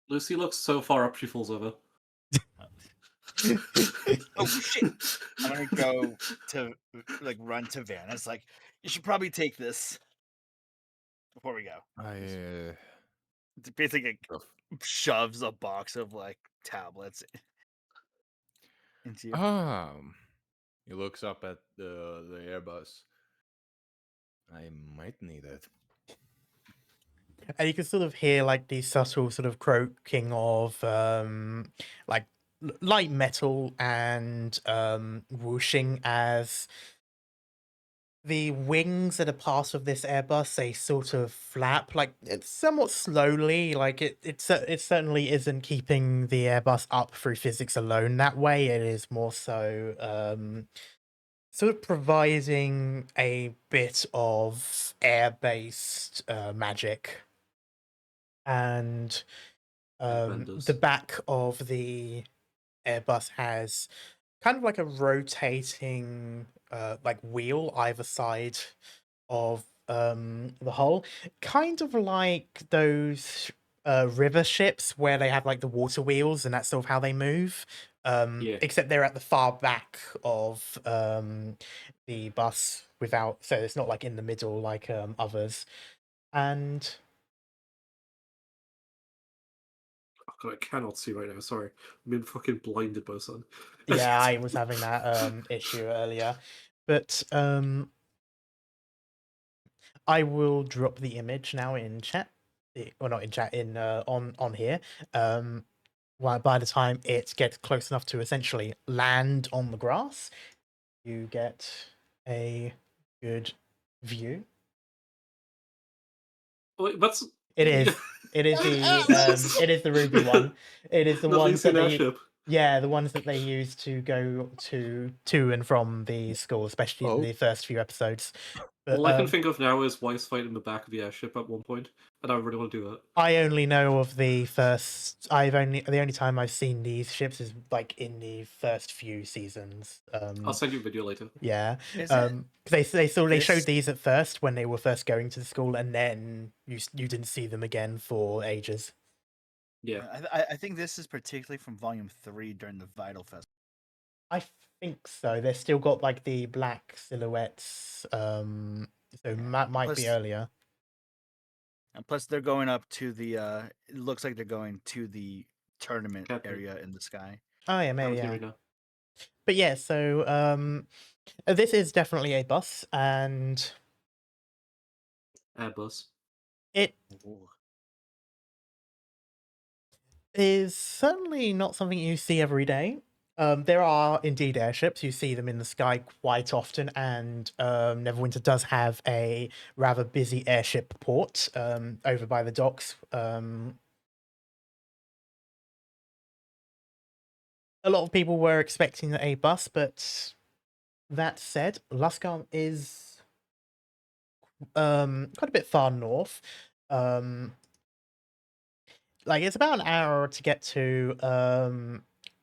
S2: Lucy looks so far up she falls over.
S3: Oh shit! I'm gonna go to run to Van. It's like, you should probably take this before we go. It's basically shoves a box of tablets into you.
S5: He looks up at the Airbus. I might need it.
S1: And you can sort of hear like the subtle sort of croaking of like light metal and whooshing as the wings that are part of this Airbus, they sort of flap, like it's somewhat slowly, like it certainly isn't keeping the Airbus up through physics alone that way. It is more so sort of providing a bit of air-based magic. And the
S2: Airbenders.
S1: back of the Airbus has kind of like a rotating like wheel either side of the hull, kind of like those river ships where they have like the water wheels, and that's sort of how they move.
S2: Yeah.
S1: Except they're at the far back of the bus without, so it's not like in the middle like others. And
S2: Oh god, I cannot see right now. Sorry, I'm being fucking blinded by the sun.
S1: yeah, I was having that issue earlier, but I will drop the image now in chat, or not in chat, in on here. Well, by the time it gets close enough to essentially land on the grass, you get a good view.
S2: Wait, that's
S1: It is. It is it is the Ruby one. It is the
S2: Nothing
S1: ones that
S2: seen
S1: they
S2: airship.
S1: yeah, the ones that they use to go to and from the school, especially in
S5: Oh.
S1: the first few episodes. But
S2: All I can think of now is Weiss fighting in the back of the airship at one point, and I really want to do that.
S1: I only know of the first. The only time I've seen these ships is like in the first few seasons.
S2: I'll send you a video later.
S1: Yeah.
S3: Is it
S1: They showed
S3: this-
S1: these at first when they were first going to the school, and then you didn't see them again for ages.
S2: Yeah.
S3: I think this is particularly from Volume 3 during the Vital Festival.
S1: I think so. They've still got like the black silhouettes. So that might be
S3: Plus-
S1: earlier.
S3: And plus, they're going up to the. It looks like they're going to the tournament
S2: Captain.
S3: area in the sky.
S1: Oh yeah,
S2: I'm
S1: maybe
S2: with you
S1: yeah.
S2: right now.
S1: But yeah, so this is definitely a bus, and
S2: Airbus.
S1: it
S3: Ooh.
S1: is certainly not something you see every day. There are indeed airships. You see them in the sky quite often, and Neverwinter does have a rather busy airship port over by the docks. A lot of people were expecting a bus, but that said, Luskan is quite a bit far north. Like it's about an hour to get to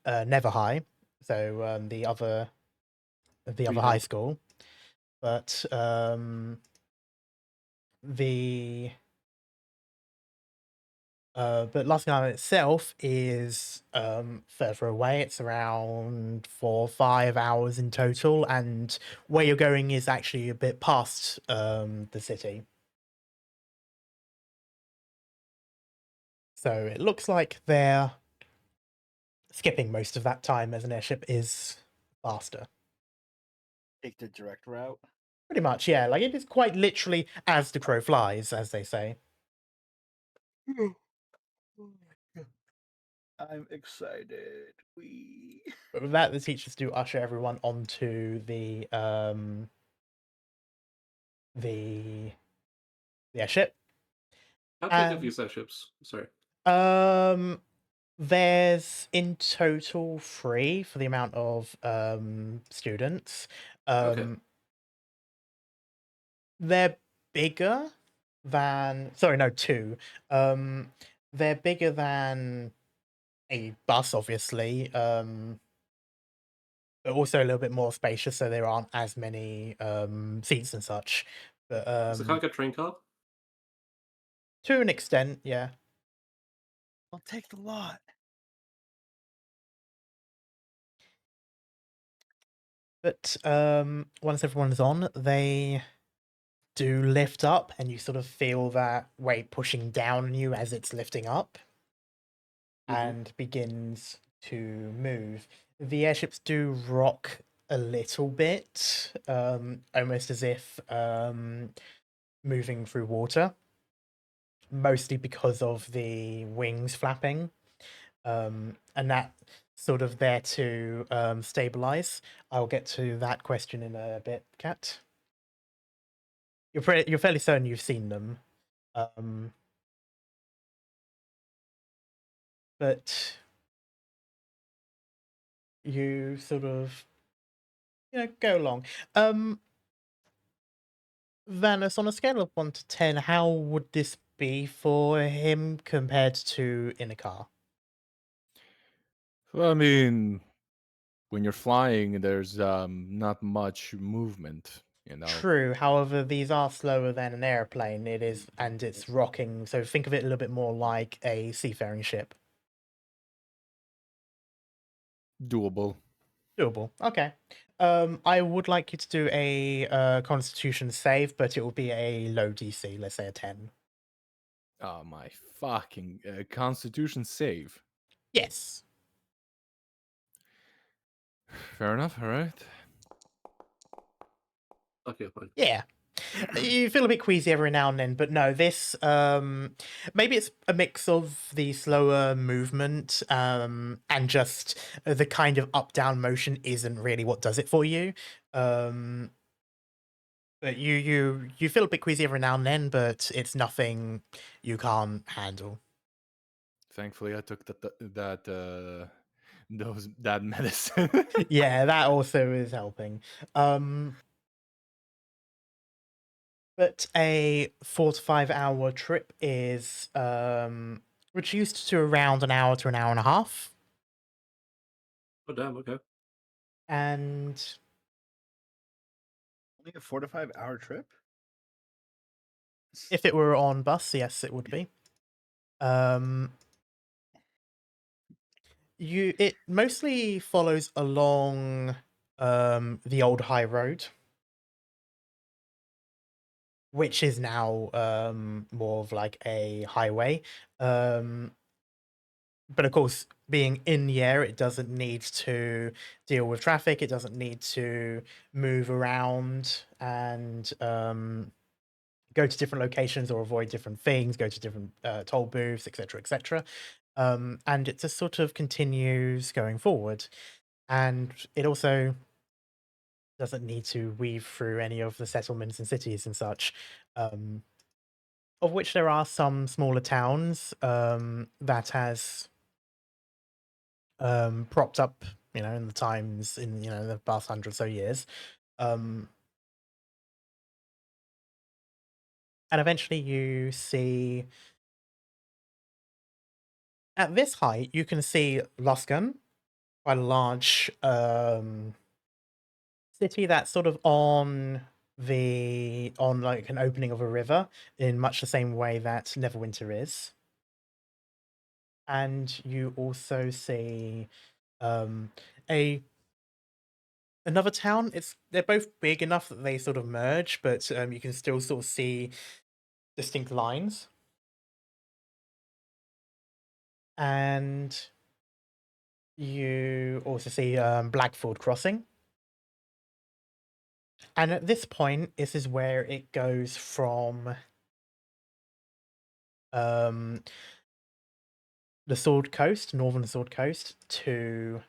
S1: Never High, so the other high
S2: Hill.
S1: school, but the But Luskan itself is further away. It's around 4 or 5 hours in total, and where you're going is actually a bit past the city. So it looks like they're skipping most of that time as an airship is faster.
S3: Take the direct route.
S1: Pretty much, yeah. Like it is quite literally as the crow flies, as they say.
S3: I'm excited. We.
S1: But with that, the teachers do usher everyone onto the airship.
S2: How big are
S1: And
S2: these airships? Sorry.
S1: There's in total 3 for the amount of students.
S2: Okay.
S1: They're bigger than, sorry, no, 2. They're bigger than a bus, obviously. But also a little bit more spacious, so there aren't as many seats and such. But
S2: Is it kind of like a train car?
S1: to an extent, yeah.
S3: I'll take the lot.
S1: But once everyone's on, they do lift up, and you sort of feel that weight pushing down on you as it's lifting up, and begins to move. The airships do rock a little bit, almost as if moving through water, mostly because of the wings flapping, and that sort of there to stabilize. I'll get to that question in a bit, Kat. You're fairly certain you've seen them, but you sort of go along. Vanus, on a scale of 1 to 10, how would this be for him compared to in a car?
S5: Well, I mean, when you're flying, there's not much movement, you know.
S1: True. However, these are slower than an airplane. It is, and it's rocking. So think of it a little bit more like a seafaring ship.
S5: Doable.
S1: Doable. Okay. I would like you to do a Constitution save, but it will be a low DC. Let's say a 10.
S5: Oh my fucking Constitution save.
S1: Yes.
S5: Fair enough. All right.
S2: Okay, fine.
S1: Yeah. You feel a bit queasy every now and then, but no, this maybe it's a mix of the slower movement and just the kind of up down motion isn't really what does it for you. But you feel a bit queasy every now and then, but it's nothing you can't handle.
S5: Thankfully, I took that medicine.
S1: Yeah, that also is helping. But a 4 to 5 hour trip is reduced to around an hour to an hour and a half.
S2: Oh damn. Okay.
S1: And
S3: Only a 4 to 5 hour trip?
S1: if it were on bus, yes, it would be. It mostly follows along the old high road, which is now more of like a highway. But of course, being in the air, it doesn't need to deal with traffic. It doesn't need to move around and go to different locations or avoid different things, go to different toll booths, etc., etc. And it just sort of continues going forward. And it also doesn't need to weave through any of the settlements and cities and such, of which there are some smaller towns that has propped up, in the times in the past 100 or so years. And eventually you see, at this height, you can see Luskan, quite a large city that's sort of on like an opening of a river in much the same way that Neverwinter is. and you also see a another town. They're both big enough that they sort of merge, but you can still sort of see distinct lines. And you also see Blackford Crossing. And at this point, this is where it goes from the Sword Coast, northern Sword Coast, to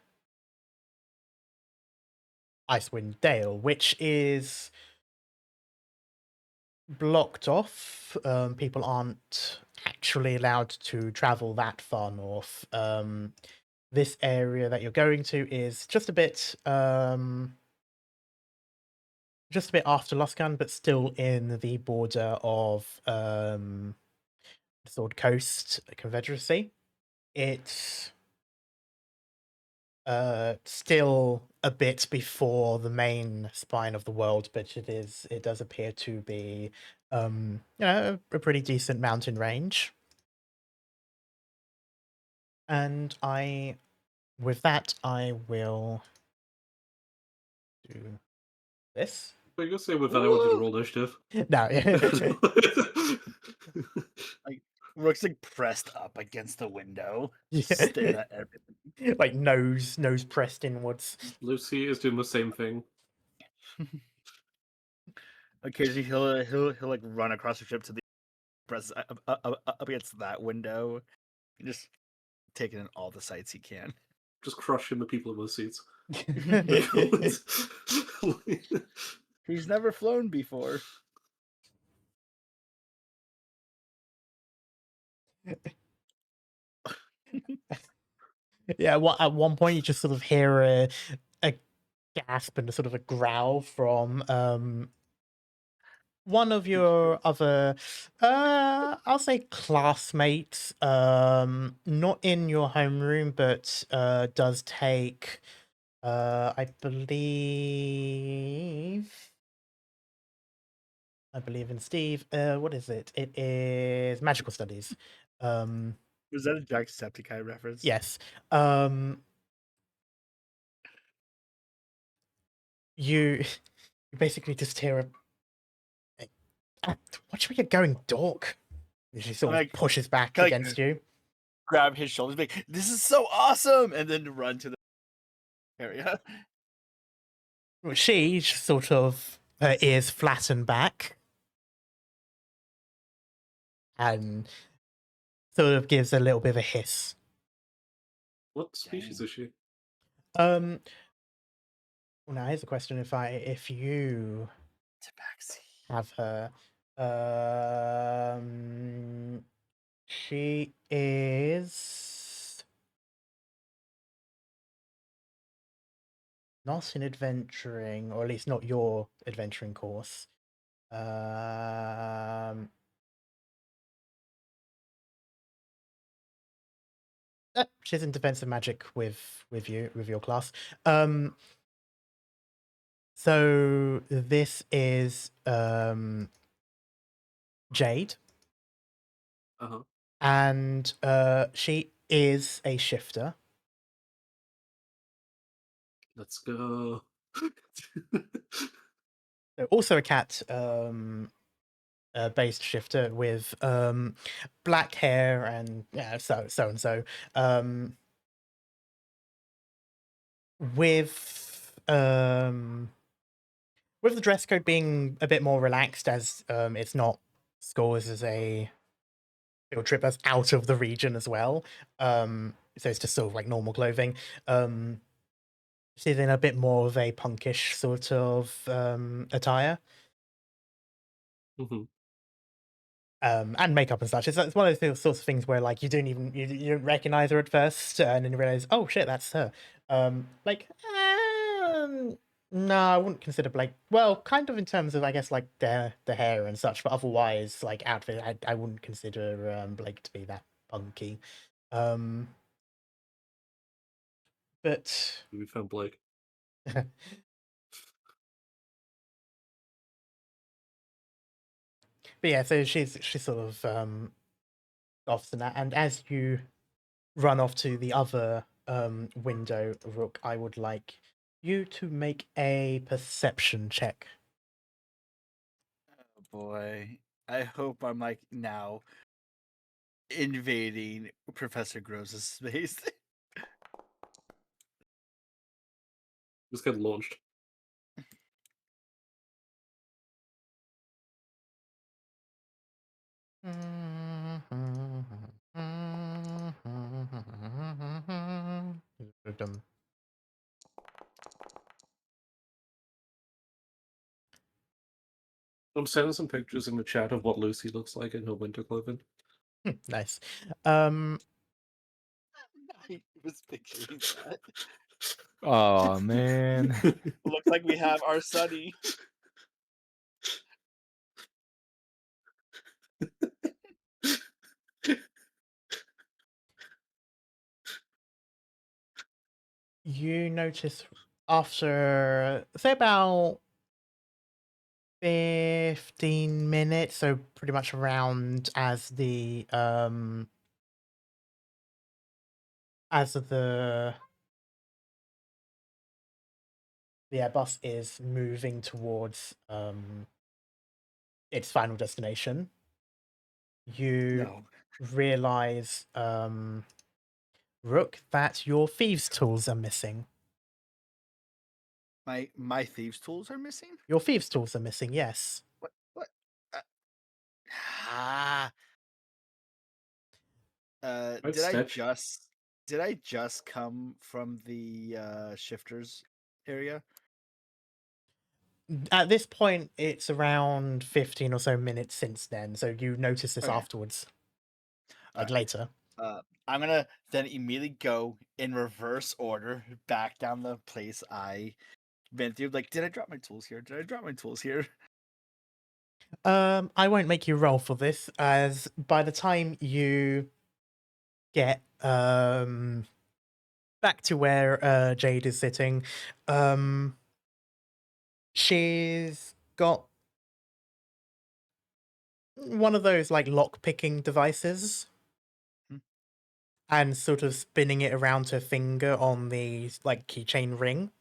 S1: Icewind Dale, which is blocked off. People aren't actually allowed to travel that far north. This area that you're going to is just a bit after Luskan, but still in the border of the Sword Coast Confederacy. It's still a bit before the main spine of the world, but it does appear to be a pretty decent mountain range. And with that I will do this.
S2: But you say with that, I want you to roll initiative.
S1: No.
S3: Like Rook's like pressed up against the window,
S1: Yeah.
S3: staring at everything.
S1: Like nose pressed inwards.
S2: Lucy is doing the same thing.
S3: Occasionally he'll like run across the ship to the press up against that window, and just taking in all the sights he can.
S2: Just crushing the people in the seats.
S3: He's never flown before.
S1: Yeah, at one point you just sort of hear a gasp and a sort of a growl from one of your other I'll say classmates, not in your homeroom, but does take I believe in Steve. What is it? It is magical studies.
S3: Was that a Jacksepticeye reference?
S1: Yes. You basically just hear watch where you're going, dork. And she sort of
S3: Like,
S1: pushes back
S3: like-
S1: against you.
S3: Grab his shoulders, be like, "This is so awesome!" and then run to the area.
S1: She just sort of, her ears flatten back and sort of gives a little bit of a hiss.
S2: What species is she?
S1: Well, now here's a question: if you
S3: Tabaxi.
S1: have her, she is not in adventuring, or at least not your adventuring course. She's in defensive magic with your class. So this is Jade,
S2: Uh-huh.
S1: and she is a shifter.
S2: Let's go.
S1: So also a cat based shifter with black hair and so and so. With the dress code being a bit more relaxed, as it's not scores as a field trip that's out of the region as well. So it's just sort of like normal clothing. She's in a bit more of a punkish sort of attire.
S2: Mm-hmm.
S1: And makeup and such. It's one of those sorts of things where like you don't recognize her at first, and then you realize, oh shit, that's her. No, I wouldn't consider Blake. Well, kind of in terms of I guess like the hair and such, but otherwise like outfit, I wouldn't consider Blake to be that punky. But
S2: We found Blake.
S1: But yeah, so she's sort of off to that, and as you run off to the other window, Rook, I would like you to make a perception check.
S3: Oh boy. I hope I'm like now invading Professor Gross's space.
S2: Just get launched.
S1: Dum.
S2: I'm sending some pictures in the chat of what Lucy looks like in her winter clothing.
S1: Nice.
S3: I was picturing that.
S5: Oh man.
S3: Looks like we have our Sunny.
S1: You notice after, say, about 15 minutes, so pretty much around as the Airbus is moving towards its final destination, you
S3: No.
S1: realize, Rook, that your thieves' tools are missing.
S3: My thieves' tools are missing?
S1: Your thieves' tools are missing, yes.
S3: What? Ah.
S2: Right,
S3: Did I
S2: Stitch.
S3: just come from the shifters area?
S1: At this point, it's around 15 or so minutes since then, so you notice this
S3: Okay.
S1: afterwards, like
S3: Alright.
S1: later.
S3: I'm gonna then immediately go in reverse order back down the place I went through. Like, did I drop my tools here? Did I drop my tools here?
S1: I won't make you roll for this, as by the time you get back to where Jade is sitting, she's got one of those like lock picking devices
S3: Hmm.
S1: and sort of spinning it around her finger on the like keychain ring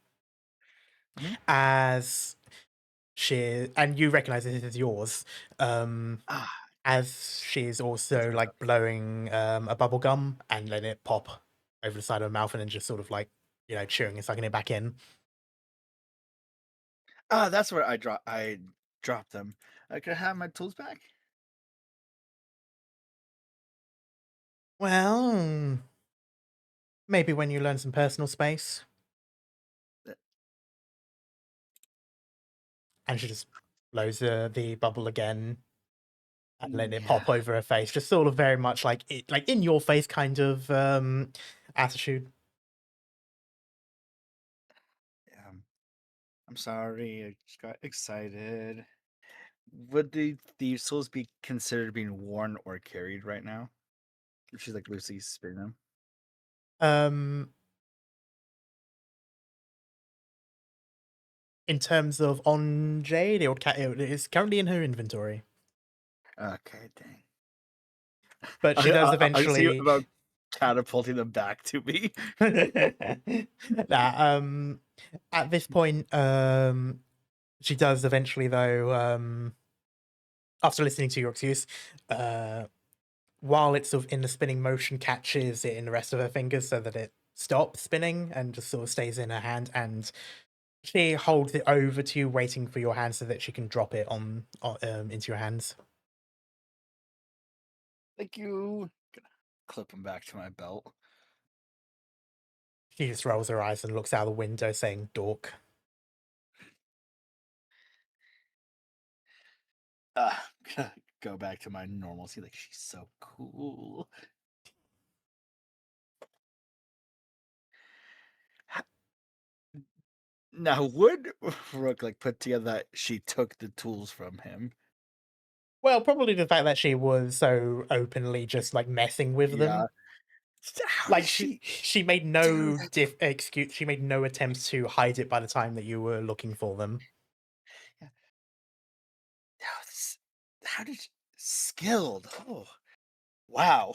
S3: Mhm.
S1: as and you recognize this is yours,
S3: Ah,
S1: as she's also
S3: what's
S1: like
S3: up?
S1: blowing a bubble gum and letting it pop over the side of her mouth and then just sort of like, chewing and sucking it back in.
S3: That's where I dropped them. Can I have my tools back?
S1: Well, maybe when you learn some personal space.
S3: Uh,
S1: And she just blows the bubble again and letting it
S3: Yeah.
S1: pop over her face, just sort of very much like in your face kind of attitude.
S3: Yeah. I'm sorry. I just got excited. Would the thieves' tools be considered being worn or carried right now? If she's like loosely spinning them.
S1: Um, in terms of on Jade, it is currently in her inventory,
S3: Okay, dang.
S1: but she does
S3: I see
S1: eventually.
S3: about catapulting them back to me.
S1: Nah, at this point, she does eventually though. After listening to your excuse, while it's sort of in the spinning motion, catches it in the rest of her fingers so that it stops spinning and just sort of stays in her hand, and she holds it over to you, waiting for your hand so that she can drop it on into your hands.
S3: Thank you. Gonna clip them back to my belt.
S1: She just rolls her eyes and looks out the window, saying "dork."
S3: Gonna go back to my normalcy. Like, she's so cool. Now, would Rook like put together that she took the tools from him?
S1: Well, probably the fact that she was so openly just like messing with
S3: Yeah.
S1: them.
S3: How
S1: Like
S3: did she
S1: she made
S3: do
S1: no
S3: that?
S1: excuse. She made no attempts to hide it by the time that you were looking for them.
S3: Yeah. How did she, skilled? Oh, wow.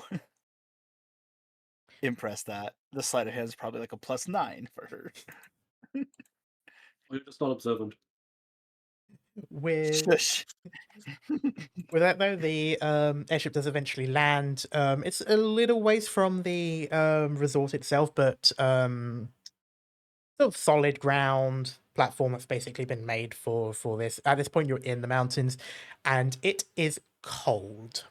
S3: impress that. The sleight of hand is probably like a +9 for her.
S2: We're just not observant.
S1: With
S3: Shush.
S1: with that though, the airship does eventually land. It's a little ways from the resort itself, but sort of solid ground platform that's basically been made for this. At this point, you're in the mountains, and it is cold.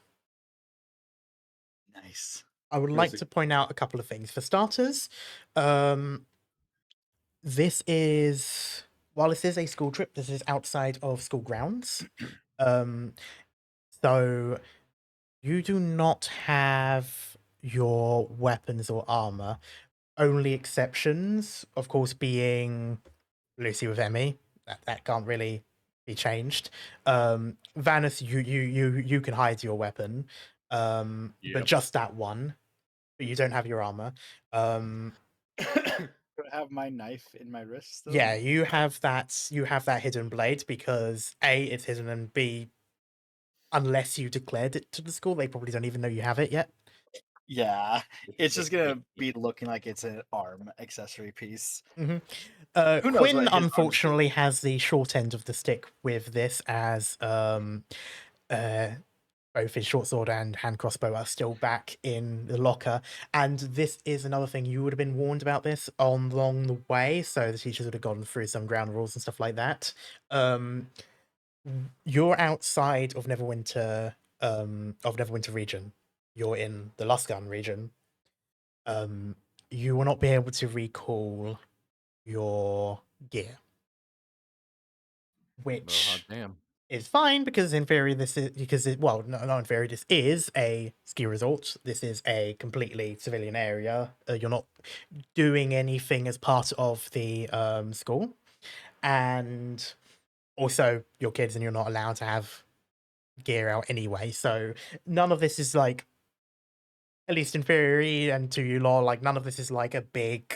S3: Nice.
S1: I would like
S2: Crazy.
S1: to point out a couple of things. For starters, this is while this is a school trip, this is outside of school grounds. So you do not have your weapons or armor. Only exceptions, of course, being Lucy with Emmy. That can't really be changed. Vanus, you can hide your weapon, but
S5: Yep.
S1: just that one. But you don't have your armor.
S3: Do I have my knife in my wrist still?
S1: Yeah, you have that. You have that hidden blade because A, it's hidden, and B, unless you declared it to the school, they probably don't even know you have it yet.
S3: Yeah. It's just gonna be looking like it's an arm accessory piece.
S1: Mm-hmm.
S3: Who knows
S1: Quinn
S3: what his arms do?
S1: unfortunately has the short end of the stick with this, as both his short sword and hand crossbow are still back in the locker. And this is another thing, you would have been warned about this along the way, so the teachers would have gone through some ground rules and stuff like that. You're outside of Neverwinter region. You're in the Luskan region. You will not be able to recall your gear,
S5: Well,
S1: which
S5: hot damn.
S1: is fine because in theory this is well, no, not in theory, this is a ski resort. This is a completely civilian area. You're not doing anything as part of the school, and also you're kids and you're not allowed to have gear out anyway. So none of this is like, at least in theory and to you law, like none of this is like a big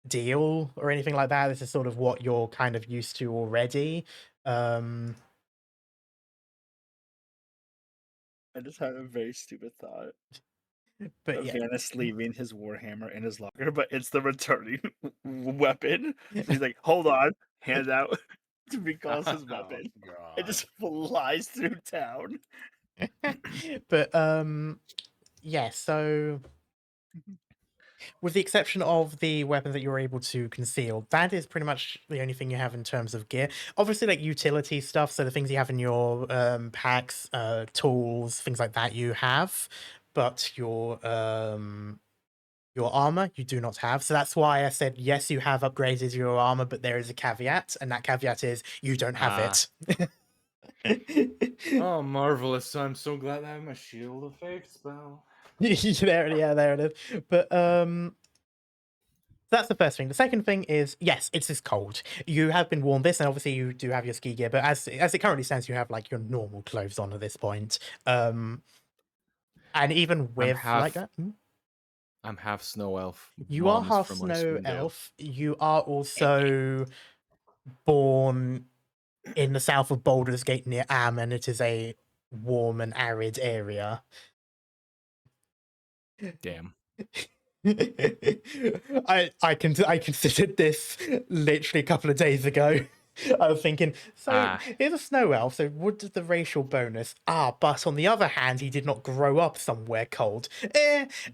S1: deal or anything like that. This is sort of what you're kind of used to already.
S3: I just had a very stupid thought
S1: But
S3: of
S1: yeah,
S3: Vanus leaving his warhammer in his locker, but it's the returning weapon. He's like, "Hold on," hands out to recalls his weapon. It just flies through town.
S1: but yeah, so with the exception of the weapon that you're able to conceal, that is pretty much the only thing you have in terms of gear. Obviously, like utility stuff, so the things you have in your packs, tools, things like that you have, but your armor you do not have. So that's why I said yes, you have upgraded your armor, but there is a caveat, and that caveat is you don't have it.
S5: Oh, marvelous. I'm so glad I have my shield of faith spell.
S1: there it is. But that's the first thing. The second thing is, yes, it's this cold. You have been warned this, and obviously you do have your ski gear, but as it currently stands, you have like your normal clothes on at this point. And even with like that,
S5: I'm half snow elf.
S1: you are
S5: Mom's
S1: half
S5: from
S1: snow
S5: Icewind Dale.
S1: elf. You are also born in the south of Baldur's Gate near Am, and it is a warm and arid area.
S5: Damn.
S1: I considered this literally a couple of days ago. I was thinking, so here's a snow elf, so what does the racial bonus? But on the other hand, he did not grow up somewhere cold.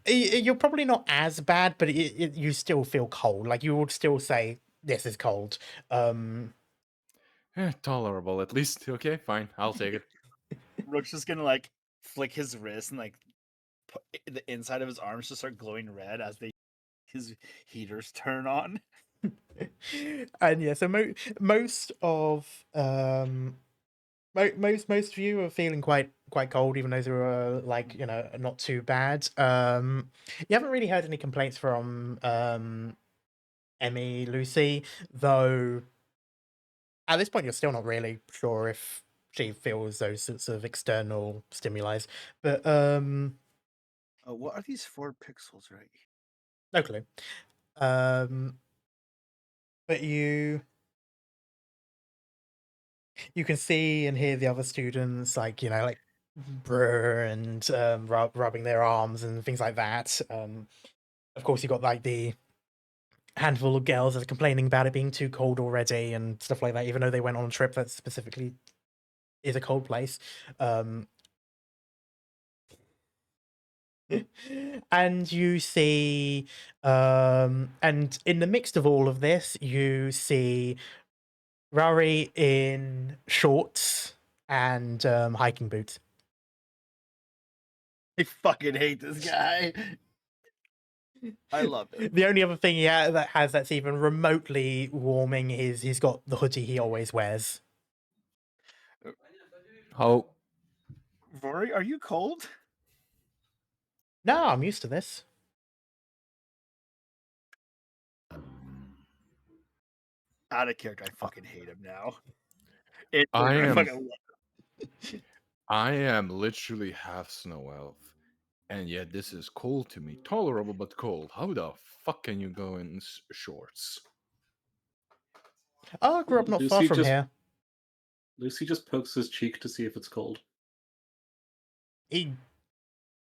S1: You're probably not as bad, but you still feel cold. Like you would still say, this is cold.
S5: Tolerable at least. Okay, fine. I'll take it.
S3: Rook's just gonna like flick his wrist and like the inside of his arms just start glowing red as his heaters turn on.
S1: And yeah, so most of most of you are feeling quite cold, even though they were like, you know, not too bad. You haven't really heard any complaints from Emmy, Lucy, though at this point you're still not really sure if she feels those sorts of external stimuli. But
S3: What are these 4 pixels right here?
S1: no clue. But you can see and hear the other students, like, you know, like brr and rubbing their arms and things like that. of course, you got like the handful of girls that are complaining about it being too cold already and stuff like that, even though they went on a trip that specifically is a cold place. And you see, and in the midst of all of this, you see Rory in shorts and hiking boots.
S3: I fucking hate this guy. I love it.
S1: The only other thing that's even remotely warming is he's got the hoodie he always wears.
S5: Oh,
S3: Rory, are you cold?
S1: No, I'm used to this.
S3: Out of character, I fucking hate him now.
S5: I am literally half snow elf, and yet this is cold to me. Tolerable but cold. How the fuck can you go in shorts?
S1: Oh, I grew up not far from here.
S2: Lucy just pokes his cheek to see if it's cold.
S1: He,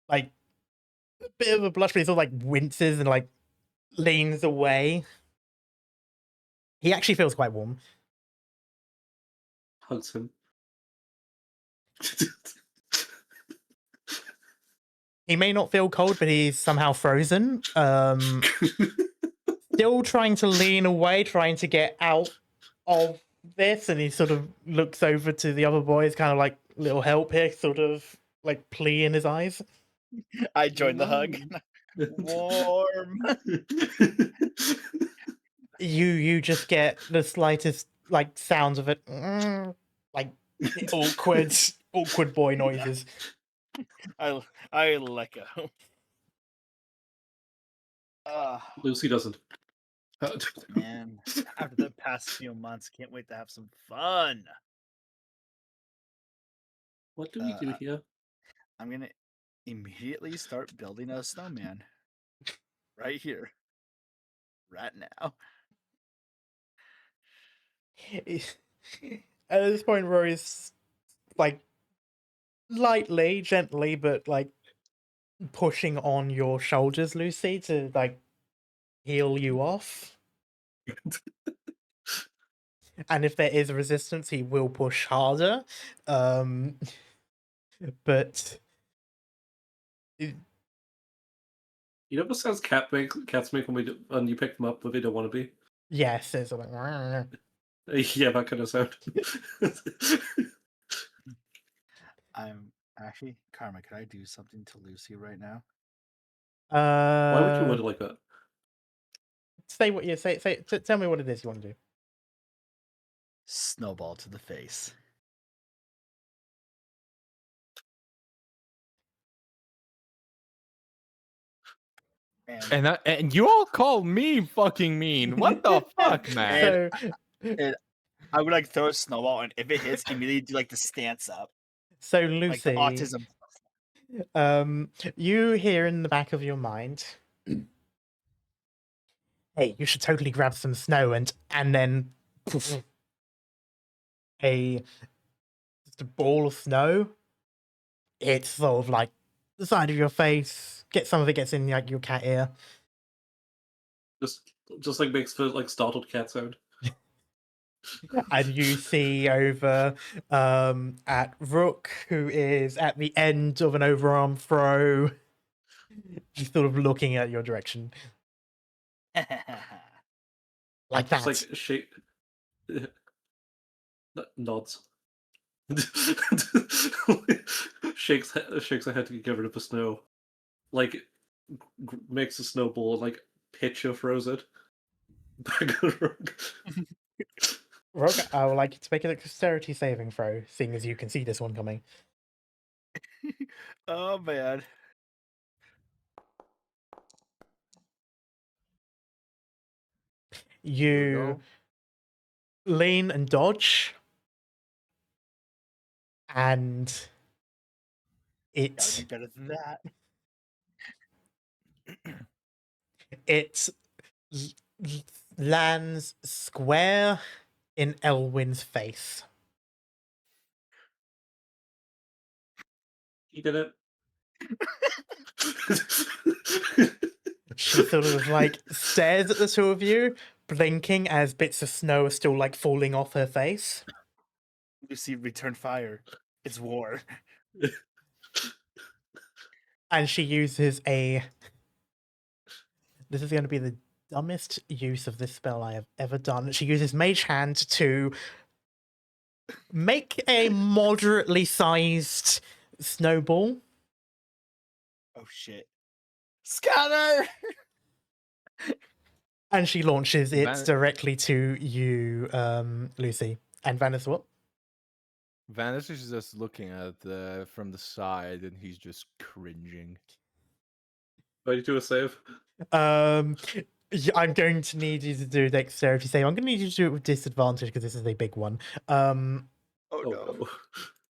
S1: like, a bit of a blush, but he sort of like winces and like leans away. He actually feels quite warm.
S2: Hugs him.
S1: He may not feel cold, but he's somehow frozen. Still trying to lean away, trying to get out of this, and he sort of looks over to the other boys, kind of like, little help here, sort of like plea in his eyes.
S3: I joined the hug. Warm.
S1: You just get the slightest like sounds of it, like awkward boy noises.
S3: I let go.
S2: Lucy doesn't.
S3: Man, after the past few months, can't wait to have some fun.
S2: What do we do here?
S3: I'm gonna immediately start building a snowman. Right here. Right now.
S1: At this point, Rory's like lightly, gently, but like pushing on your shoulders, Lucy, to like heal you off. And if there is a resistance, he will push harder. But
S2: You know what sounds cats make when you pick them up but they don't want to be?
S1: yes, it's like
S2: Yeah, that kind of sound.
S3: I'm actually Karma, could I do something to Lucy right now?
S2: Why would you want it like that?
S1: Say what you say. Tell me what it is you want to do.
S3: Snowball to the face.
S5: And you all call me fucking mean. What the fuck, man?
S1: So,
S3: I would like throw a snowball, and if it hits, immediately do like the stance up,
S1: so
S3: like the
S1: Lucy,
S3: autism.
S1: you hear in the back of your mind, hey, you should totally grab some snow and then poof, just a ball of snow. It's sort of like the side of your face. Some of it gets in like your cat ear.
S2: Just like makes the like startled cat sound.
S1: And you see over at Rook, who is at the end of an overarm throw, just sort of looking at your direction. Like that.
S2: Just like shake nods. shakes her head to get rid of the snow. Like makes a snowball, like pitcher throws it back on Rook.
S1: Rook, I would like you to make a dexterity saving throw, seeing as you can see this one coming.
S3: Oh man.
S1: You lean and dodge, and
S3: Gotta be better than that.
S1: it lands square in Elwyn's face.
S2: He did it.
S1: She sort of like stares at the two of you, blinking as bits of snow are still like falling off her face.
S3: Lucy, return fire. It's war.
S1: And she uses a. This is going to be the dumbest use of this spell I have ever done. She uses Mage Hand to make a moderately sized snowball.
S3: Oh shit. Scatter!
S1: And she launches it
S5: Van-
S1: directly to you, Lucy. And Vanessa, what?
S5: Vanish is just looking at from the side, and he's just cringing.
S2: Ready to do a save?
S1: I'm going to need you to do a dexterity save. I'm going to need you to do it with disadvantage because this is a big one.
S3: Oh
S2: Oh
S3: no.
S2: no.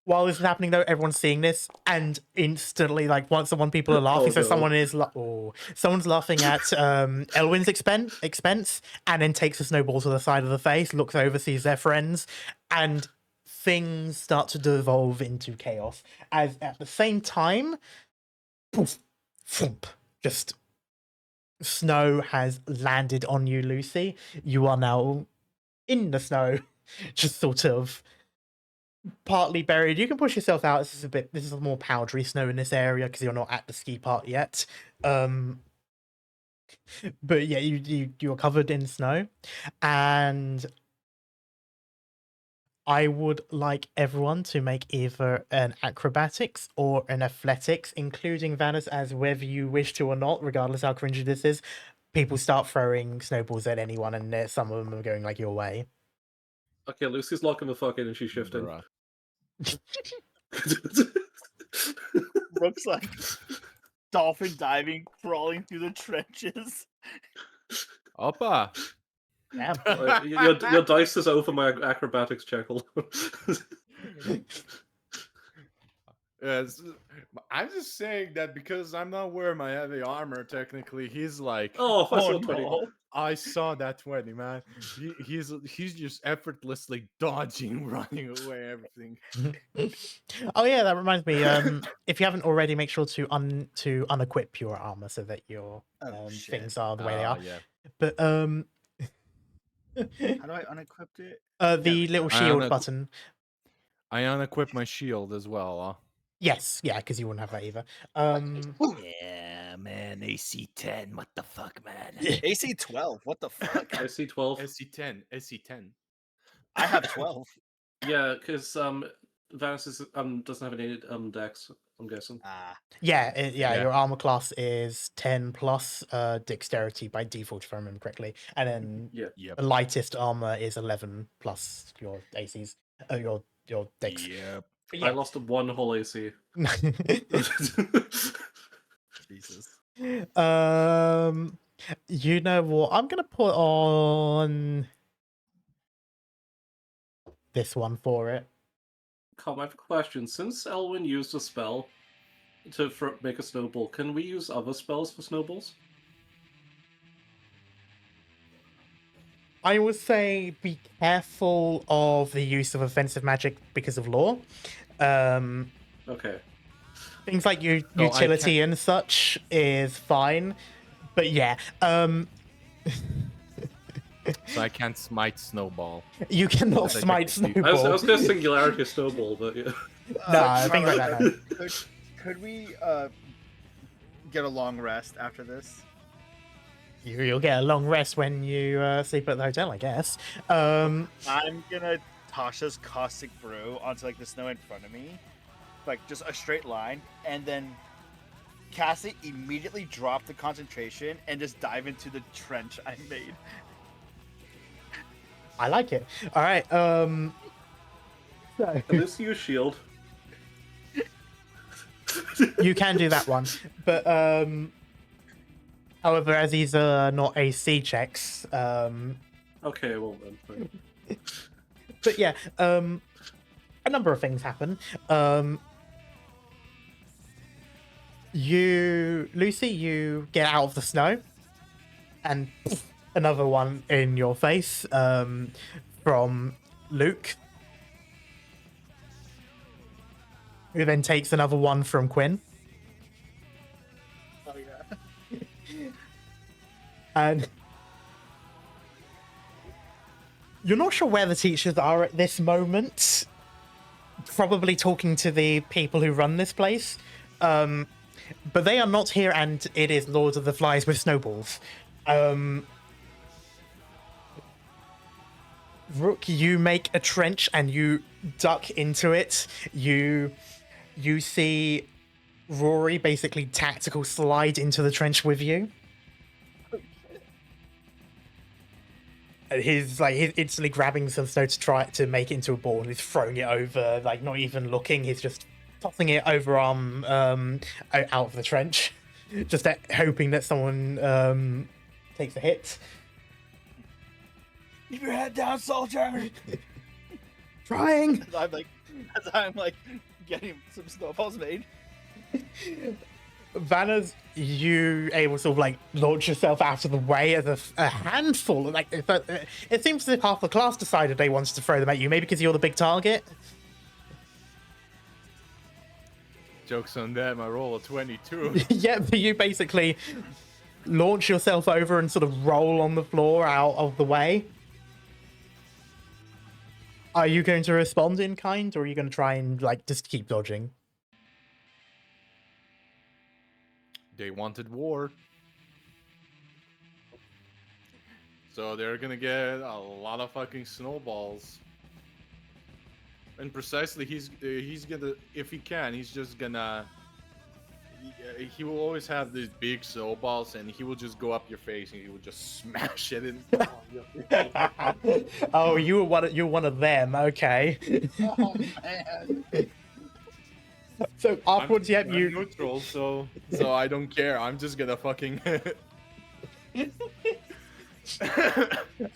S1: While this is happening, though, everyone's seeing this, and instantly, like, once people are laughing,
S2: Oh,
S1: so
S2: no.
S1: someone's laughing at Elwyn's expense, and then takes a snowball to the side of the face, looks over, sees their friends, and things start to devolve into chaos. As at the same time, poof, thump, just snow has landed on you, Lucy. You are now in the snow, just sort of partly buried. You can push yourself out. This is more powdery snow in this area because you're not at the ski part yet. But yeah, you're covered in snow, and I would like everyone to make either an acrobatics or an athletics, including Vanis, as whether you wish to or not, regardless how cringy this is. People start throwing snowballs at anyone, and some of them are going like your way.
S2: Okay, Lucy's locking the fuck in and she's shifting.
S5: Bruh.
S3: Brooke's like dolphin diving, crawling through the trenches.
S5: Oppa!
S1: Yeah.
S2: Your dice is over my acrobatics check. Hold on.
S5: Yes, I'm just saying that because I'm not wearing my heavy armor. Technically, he's like,
S2: Oh, I saw
S3: Oh
S2: 20.
S3: no.
S5: I saw that 20, man. He's just effortlessly dodging, running away, everything.
S1: Oh yeah, that reminds me. If you haven't already, make sure to unequip your armor so that your
S3: Oh, shit.
S1: things are the way they are.
S5: Yeah.
S1: But
S3: How do I unequip it?
S1: the little
S5: I
S1: shield
S5: unequ-
S1: button.
S5: I unequip my shield as well.
S1: Yes, yeah, because you wouldn't have that either.
S4: Yeah, man. AC 10. What the fuck, man?
S3: AC 12. What the fuck?
S2: I see 12.
S5: SC10, SC10.
S3: I have 12.
S2: Yeah, because Vanis is, doesn't have any dex, I'm guessing.
S1: Yeah,
S5: Yeah.
S1: your armor class is 10 plus dexterity by default, if I remember correctly, and then
S2: Yeah.
S5: Yep.
S1: the lightest armor is 11 plus your ACs, your dex.
S5: Yep.
S1: But
S2: I
S1: yeah.
S2: lost one whole AC.
S3: Jesus.
S1: You know what? I'm gonna put on this one for it.
S2: Come, I have a question. Since Elwyn used a spell to make a snowball, can we use other spells for snowballs?
S1: I would say be careful of the use of offensive magic because of lore.
S2: Okay.
S1: Things like
S5: I
S1: utility and such is fine, but yeah,
S5: So I can't smite snowball.
S1: you cannot
S5: Yes, I
S1: smite
S5: technically-
S2: I was
S1: snowball.
S2: going to singularity snowball, but yeah.
S1: Nah, things like that. No.
S3: Could we get a long rest after this?
S1: You'll get a long rest when you sleep at the hotel, I guess.
S3: I'm gonna Tasha's caustic brew onto like the snow in front of me, like just a straight line, and then Cassie immediately drop the concentration and just dive into the trench I made.
S1: I like it. All right. So,
S2: At least use shield.
S1: you can do that one, but however, as these are not AC checks,
S2: Okay, well then. Fine.
S1: but yeah, a number of things happen. Lucy, you get out of the snow, and another one in your face from Luke, who then takes another one from Quinn.
S3: Oh yeah.
S1: And you're not sure where the teachers are at this moment. Probably talking to the people who run this place. But they are not here, and it is Lord of the Flies with snowballs. Rook, you make a trench and you duck into it. You see Rory basically tactical slide into the trench with you. And he's instantly grabbing some snow to try to make it into a ball, and he's throwing it over, like not even looking. He's just tossing it overarm out of the trench, just hoping that someone takes a hit.
S3: Keep your head down, soldier.
S1: Trying.
S3: As I'm like getting some snowballs made.
S1: Vanna's, you able to sort of like launch yourself out of the way as a handful. Like it seems as if half the class decided they wanted to throw them at you, maybe because you're the big target.
S5: Joke's on them, I roll a 22.
S1: Yeah, but you basically launch yourself over and sort of roll on the floor out of the way. Are you going to respond in kind, or are you going to try and like just keep dodging?
S5: They wanted war. So they're gonna get a lot of fucking snowballs. And precisely, he's gonna, if he can, he's just gonna. He will always have these big snowballs, and he will just go up your face, and he will just smash it in.
S1: Oh, you're one of them. Okay.
S3: Oh man.
S1: So afterwards,
S5: I'm
S1: you
S5: neutral, so I don't care. I'm just gonna fucking.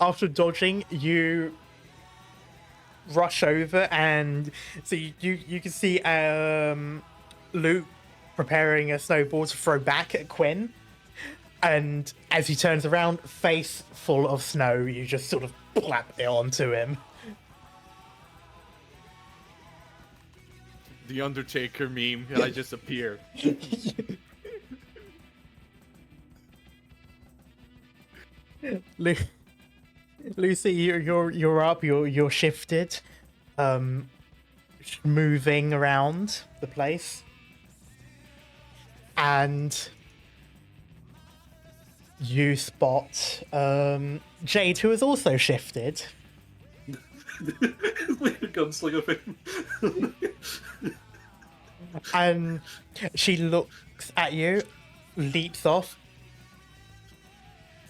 S1: after dodging, you rush over, and so you can see Luke preparing a snowball to throw back at Quinn, and as he turns around, face full of snow, you just sort of plap it onto him.
S5: The Undertaker meme. I just appear.
S1: Lucy, you're up. You're shifted, moving around the place, and you spot Jade, who is also shifted.
S2: Like a gunslinger thing.
S1: And she looks at you, leaps off,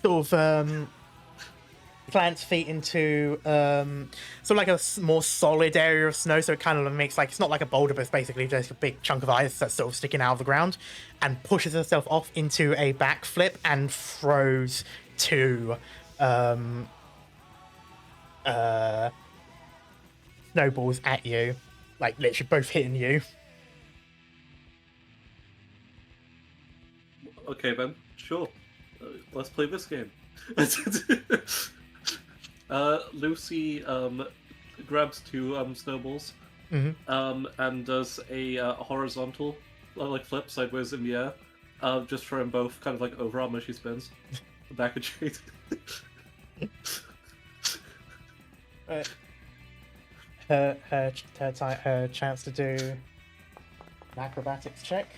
S1: sort of plants feet into sort of like a more solid area of snow, so it kind of makes like, it's not like a boulder, but it's basically just a big chunk of ice that's sort of sticking out of the ground, and pushes herself off into a backflip and throws two snowballs at you, like literally both hitting you.
S2: Okay then, sure. Let's play this game. Lucy grabs two snowballs, and does a horizontal like flip sideways in the air, just for them both kind of like overarm as she spins. Back at Jade.
S1: Her chance to do an acrobatics check.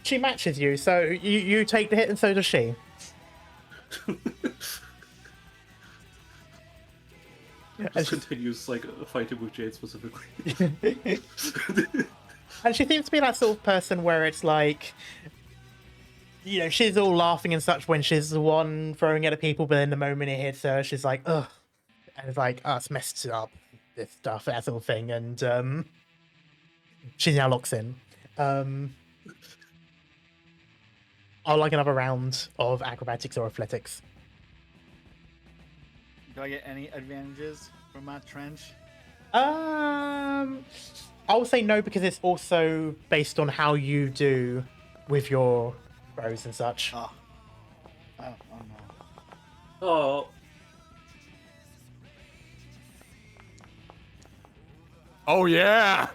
S1: She matches you, so you take the hit, and so does she.
S2: Just continues like fighting with Jade specifically.
S1: And she seems to be that sort of person where it's like, you know, she's all laughing and such when she's the one throwing it at people, but then the moment it hits her, she's like, ugh. And it's like, oh, it's messed up, this stuff, that sort of thing. And she now locks in. I'd like another round of acrobatics or athletics.
S3: Do I get any advantages from my trench?
S1: I would say no, because it's also based on how you do with your throws and such.
S3: Oh no.
S2: Oh,
S5: Oh yeah!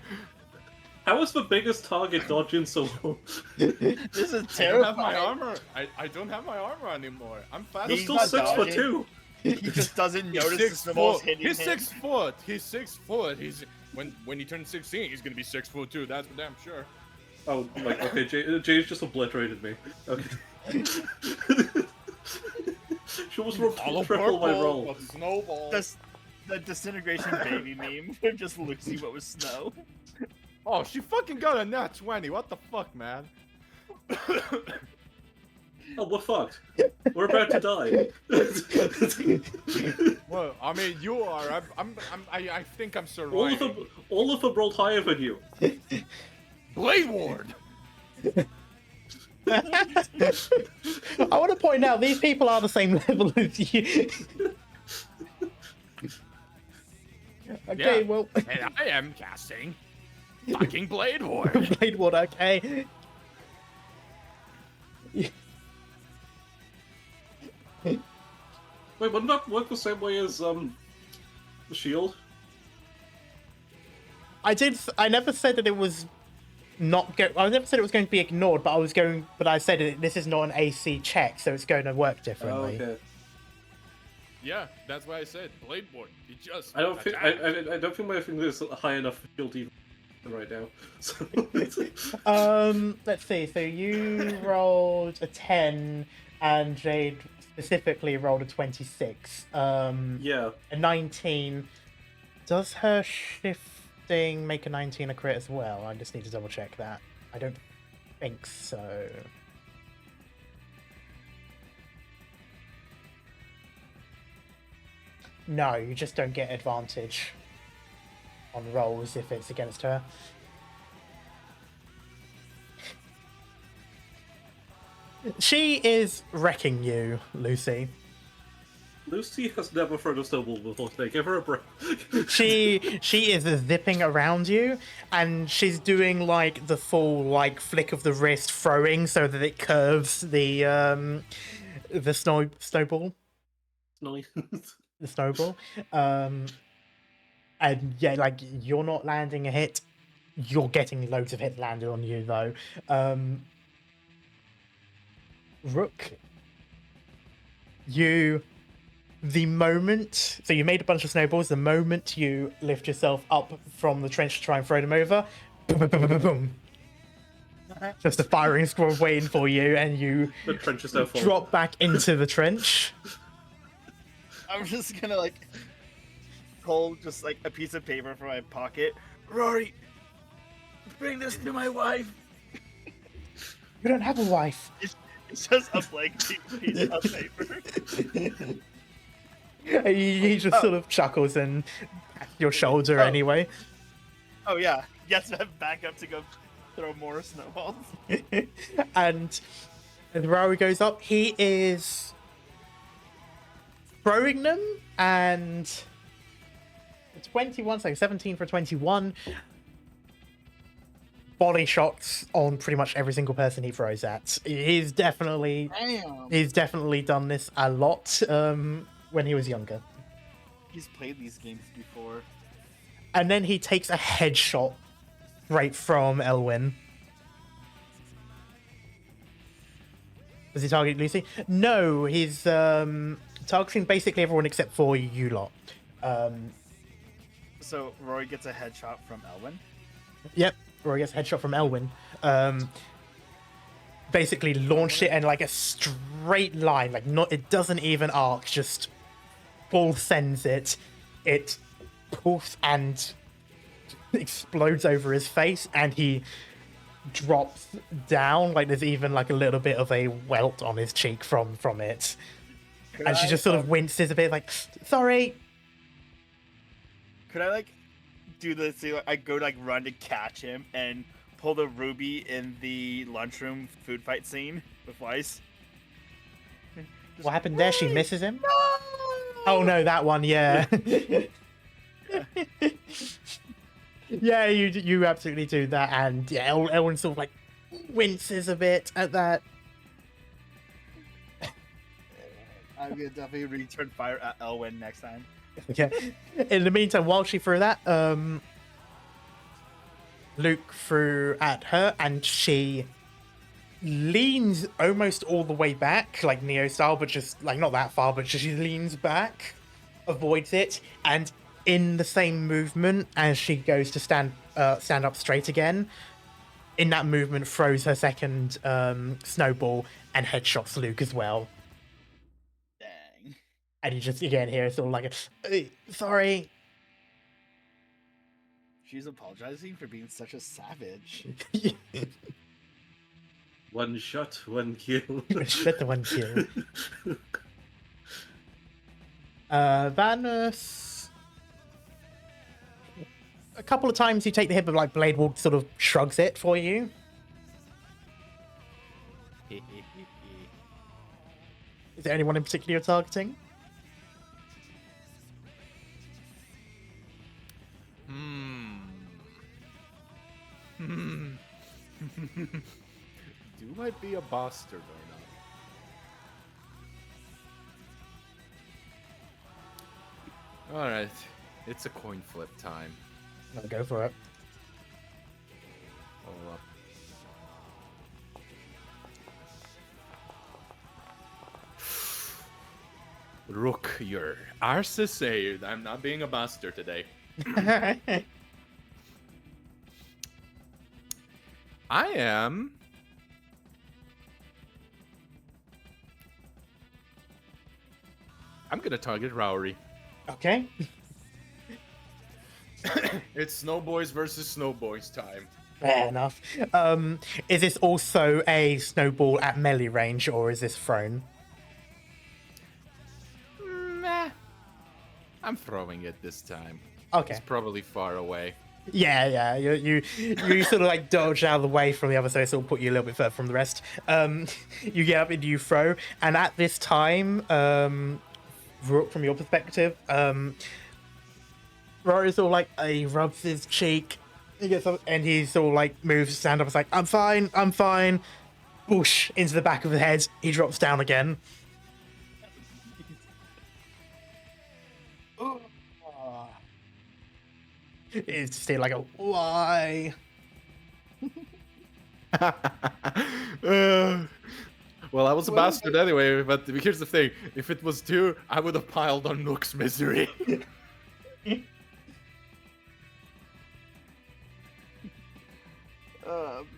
S2: How is the biggest target dodging so long?
S3: This is
S5: I don't have
S3: terrifying.
S5: my armor. I don't have my armor anymore. I'm fast.
S2: You're
S3: He's
S2: still
S3: not
S2: 6'2".
S3: He just doesn't
S5: He's
S3: notice
S5: 6
S3: the snowball's
S5: foot.
S3: hitting
S5: He's
S3: him.
S5: 6 foot. He's 6 foot. He's when he turns 16, he's gonna be 6 foot too. That's for damn sure.
S2: Oh, like okay, Jay's just obliterated me. Okay. She almost rolled triple my roll.
S5: But snowball.
S3: The disintegration baby meme, just Lucy but with snow.
S5: Oh, she fucking got a nat 20. What the fuck, man?
S2: Oh, we're fucked. We're about to die.
S5: Well, I mean, you are. I think I'm surviving.
S2: All of them rolled higher than you.
S5: Blade Ward.
S1: I want to point out these people are the same level as you. Okay,
S5: Yeah.
S1: well,
S5: And I am casting fucking Blade Ward.
S1: Blade Ward, okay.
S2: Wait, wouldn't that work the same way as the shield?
S1: I never said that it was I never said it was going to be ignored, but I said this is not an AC check, so it's going to work
S2: Oh,
S1: differently.
S2: okay.
S5: Yeah, that's why I said Blade Ward. He just.
S2: I don't think
S5: attacked.
S2: I don't think my finger is high enough for shield even right now. So
S1: Let's see. So you rolled a 10, and Jade specifically rolled a 26.
S2: yeah.
S1: A 19. Does her shifting make a 19 a crit as well? I just need to double check that. I don't think so. No, you just don't get advantage on rolls if it's against her. She is wrecking you, Lucy.
S2: Lucy has never thrown a snowball before today. Give her a break.
S1: She is zipping around you, and she's doing like the full like flick of the wrist throwing so that it curves the snowball.
S2: Nice.
S1: The snowball. And yeah, like you're not landing a hit. You're getting loads of hits landed on you though. Rook, the moment, so you made a bunch of snowballs, the moment you lift yourself up from the trench to try and throw them over, boom, boom, boom, boom, boom, boom. Just a firing squad waiting for you, and you
S2: The trench is now full.
S1: drop back into the trench.
S3: I'm just gonna like pull just like a piece of paper from my pocket. Rory, bring this to my wife.
S1: You don't have a wife.
S3: It's just a blank piece of paper.
S1: He just sort of chuckles and pats your shoulder anyway.
S3: Oh yeah, yes, I have backup to go throw more snowballs.
S1: And Rory goes up. He is throwing them, and 21, so 17 for 21. Body shots on pretty much every single person he throws at. He's definitely done this a lot when he was younger.
S3: He's played these games before.
S1: And then he takes a headshot right from Elwyn. Does he target Lucy? No, he's targeting basically everyone except for you lot.
S3: So Rory gets a headshot from Elwyn.
S1: Yep, Rory gets a headshot from Elwyn. Basically launched it in like a straight line, like it doesn't even arc, just full sends it. It poofs and explodes over his face, and he drops down. Like there's even like a little bit of a welt on his cheek from it. And she just sort of winces a bit, like, sorry.
S3: Could I like do the see? Like, I go like run to catch him and pull the ruby in the lunchroom food fight scene with Weiss.
S1: What happened there? She misses him?
S3: No!
S1: Oh no, that one, yeah. Yeah, you absolutely do that, and yeah, Elwyn sort of like winces a bit at that.
S3: I'm gonna definitely return fire at Elwyn next time.
S1: Yeah. In the meantime, while she threw that, Luke threw at her, and she leans almost all the way back, like Neo style, but just like not that far, but she leans back, avoids it, and in the same movement as she goes to stand up straight again, in that movement throws her second snowball and headshots Luke as well.
S3: Dang.
S1: And you just again hear sort of like sorry.
S3: She's apologizing for being such a savage.
S2: One shot, one kill.
S1: Shit, the one kill. Vanus. A couple of times you take the hit, but like Blade Walk sort of shrugs it for you. Is there anyone in particular you're targeting?
S5: Do I be a bastard or not? Alright, it's a coin flip time.
S1: I'll go for it.
S5: Hold up. Rook, your arse is saved. I'm not being a bastard today. I am. I'm gonna target Rowry.
S1: Okay.
S5: It's Snowboys versus Snowboys time.
S1: Fair enough. Is this also a snowball at melee range, or is this thrown?
S5: Nah. I'm throwing it this time.
S1: Okay.
S5: It's probably far away.
S1: Yeah. You sort of like dodge out of the way from the other, so it sort of put you a little bit further from the rest. You get up and you throw, and at this time, Rook, from your perspective, Rory's all like, he rubs his cheek, he gets up, and he sort of like moves, stand up, it's like, I'm fine. Whoosh, into the back of the head, he drops down again. It's still like a why?
S5: Well, I was a bastard anyway, but here's the thing. If it was 2, I would have piled on Nook's misery.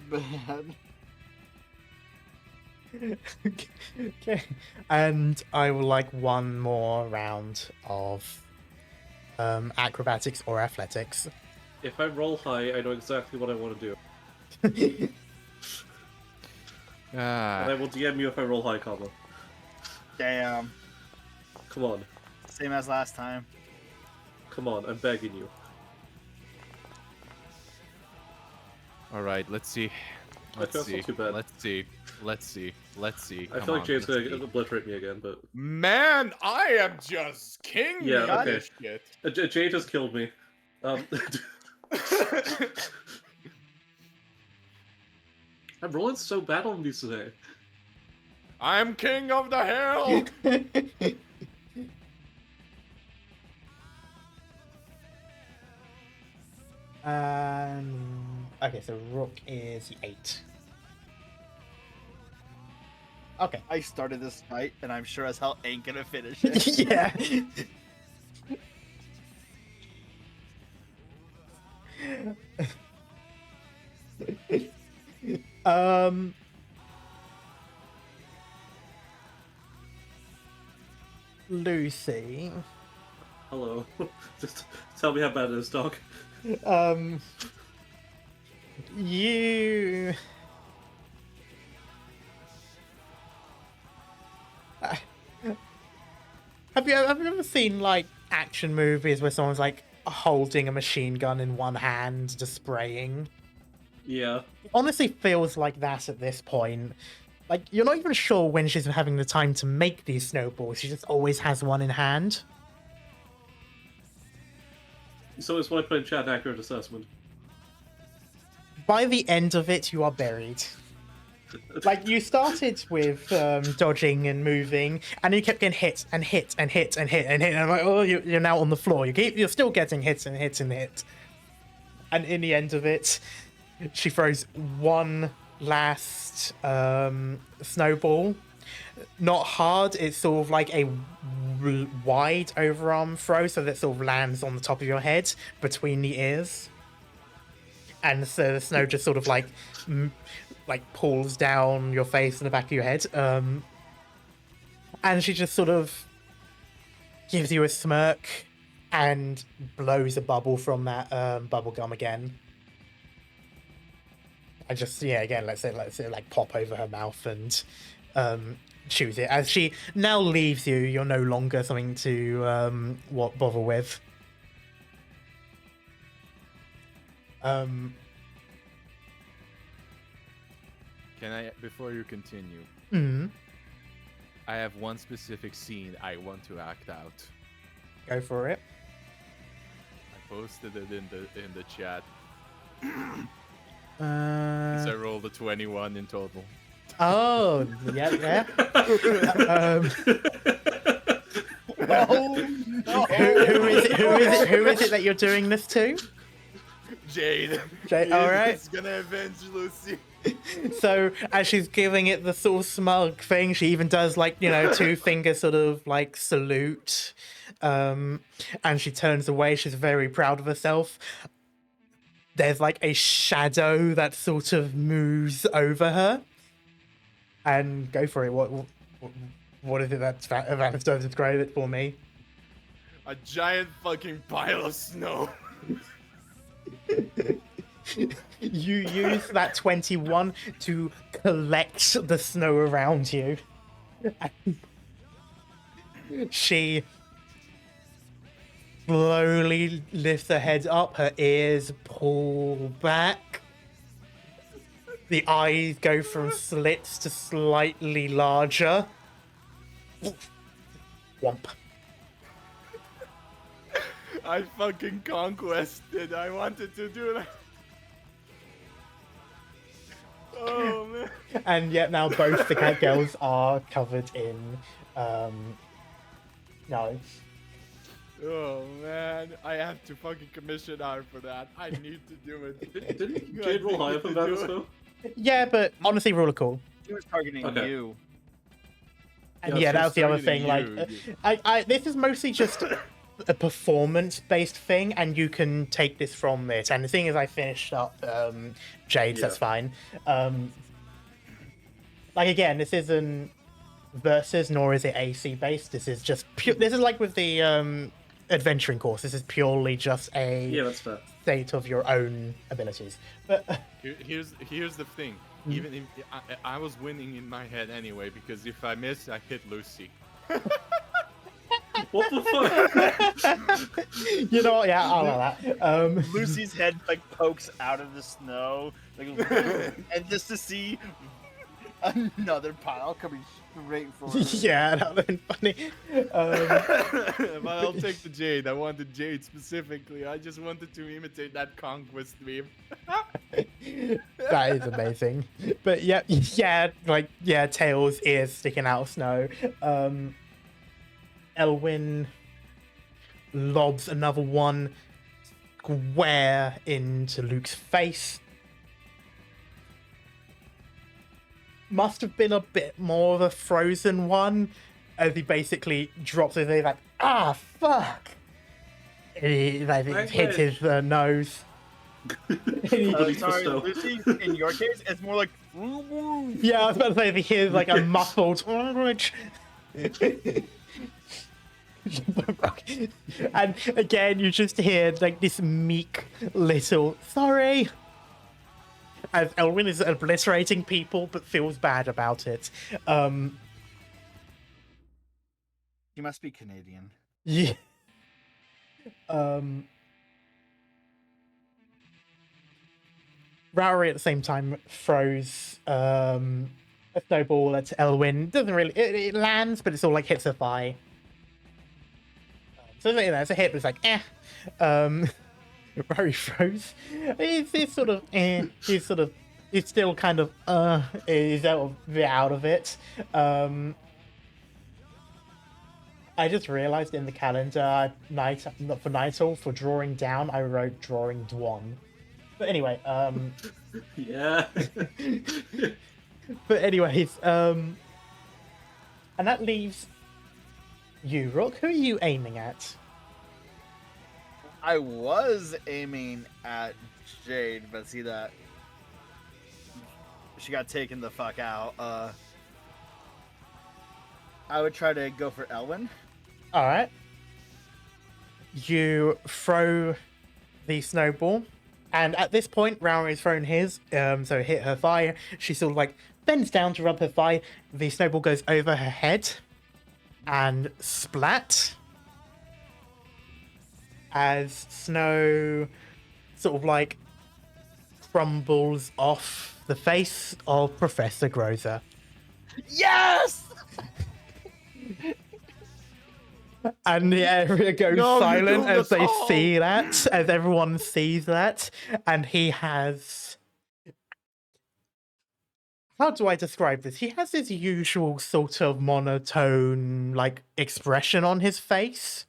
S3: Man.
S1: Okay. And I would like one more round of acrobatics or athletics.
S2: If I roll high, I know exactly what I want to do. And I will DM you if I roll high, comma.
S3: Damn.
S2: Come on.
S3: Same as last time.
S2: Come on, I'm begging you.
S5: Alright, let's see.
S2: That's not too bad.
S5: Let's see.
S2: I feel like Jade's gonna obliterate me again, but...
S5: Man, I am just king.
S2: Yeah,
S5: of
S2: okay.
S5: this shit.
S2: Jade has killed me. I'm rolling so bad on these today.
S5: I'm king of the hill.
S1: Okay, so Rook is 8. Okay.
S3: I started this fight, and I'm sure as hell ain't gonna finish it.
S1: Yeah. Lucy.
S2: Hello. Just tell me how bad it is, dog.
S1: You... Have you ever seen like action movies where someone's like holding a machine gun in one hand, just spraying?
S2: Yeah.
S1: It honestly feels like that at this point. Like, you're not even sure when she's having the time to make these snowballs. She just always has one in hand.
S2: So is what I put in chat an accurate assessment?
S1: By the end of it, you are buried. Like, you started with dodging and moving, and you kept getting hit and hit and hit and hit and hit. And I'm like, oh, you're now on the floor. You're still getting hits and hits and hits. And in the end of it, she throws one last snowball. Not hard, it's sort of like a wide overarm throw, so that sort of lands on the top of your head between the ears. And so the snow just sort of like pulls down your face and the back of your head. And she just sort of gives you a smirk and blows a bubble from that bubble gum again. I just, yeah, again, let's say like pop over her mouth and choose it. As she now leaves you, you're no longer something to bother with.
S5: Can I, before you continue? I have one specific scene I want to act out.
S1: Go for it.
S5: I posted it in the chat.
S1: Uh,
S5: I rolled a 21 in total.
S1: oh, yeah.
S3: Oh, no.
S1: Who is it that you're doing this to?
S5: Jade.
S1: All right.
S5: He's gonna avenge Lucy.
S1: So as she's giving it the sort of smug thing, she even does like, 2-finger sort of like salute. And she turns away. She's very proud of herself. There's like a shadow that sort of moves over her. And go for it. What is it that Vanessa does? Describe it for me.
S5: A giant fucking pile of snow.
S1: You use that 21 to collect the snow around you. She slowly lifts her head up, her ears pull back. The eyes go from slits to slightly larger. Whomp.
S5: I fucking conquested. I wanted to do that. Oh man.
S1: And yet now both the cat girls are covered in no.
S5: Oh man, I have to fucking commission art for that. I need to do it.
S2: Didn't Jade roll higher than that as well?
S1: Yeah, but honestly, really cool.
S3: He was targeting
S2: Okay.
S3: you.
S1: And
S5: Yeah,
S1: yeah, that was the other
S5: targeting
S1: thing. Like,
S5: you.
S1: this is mostly just a performance-based thing, and you can take this from it. And the thing is, I finished up Jade's. That's fine. Like again, this isn't versus, nor is it AC based. This is just pure. This is like with the adventuring course. This is purely just
S2: Yeah, that's fair.
S1: state of your own abilities. But
S5: Here's the thing. Even if I was winning in my head anyway, because if I miss, I hit Lucy.
S2: What the fuck?
S1: you know what? Yeah, I'll allow that.
S3: Lucy's head like pokes out of the snow, like, and just to see another pile coming straight for her.
S1: Yeah, that would have been funny.
S5: But I'll take the Jade. I wanted Jade specifically. I just wanted to imitate that conquest meme.
S1: That is amazing. But yeah, tails, ears sticking out of snow. Elwyn lobs another one square into Luke's face. Must have been a bit more of a frozen one, as he basically drops it. He's like, ah, fuck! And he hits his nose.
S3: Sorry, Lucy. In your case, it's more like.
S1: Yeah, I was about to say, if he hears like a muffled language. And again, you just hear like this meek little sorry, as Elwyn is obliterating people but feels bad about it.
S3: He must be Canadian.
S1: Yeah. Rowery at the same time throws a snowball at Elwyn. Doesn't really it lands, but it's all like hits her thigh. So it's a hit, but it's like Rory throws. He's sort of he's still kind of he's out of it. I just realized in the calendar for Nightle for drawing down, I wrote drawing Dwan. But anyway,
S2: Yeah.
S1: but anyways, and that leaves you, Rook. Who are you aiming at?
S3: I was aiming at Jade, but see that she got taken the fuck out. I would try to go for Elwyn.
S1: All right. You throw the snowball, and at this point, Raoul's thrown his, so it hit her thigh. She sort of like bends down to rub her thigh. The snowball goes over her head, and splat. As snow sort of like crumbles off the face of Professor Grozer.
S3: Yes!
S1: And the area goes
S5: No, you're
S1: silent
S5: doing
S1: as
S5: us
S1: they
S5: all.
S1: see that, as everyone sees that. And he has... How do I describe this? He has his usual sort of monotone, like, expression on his face.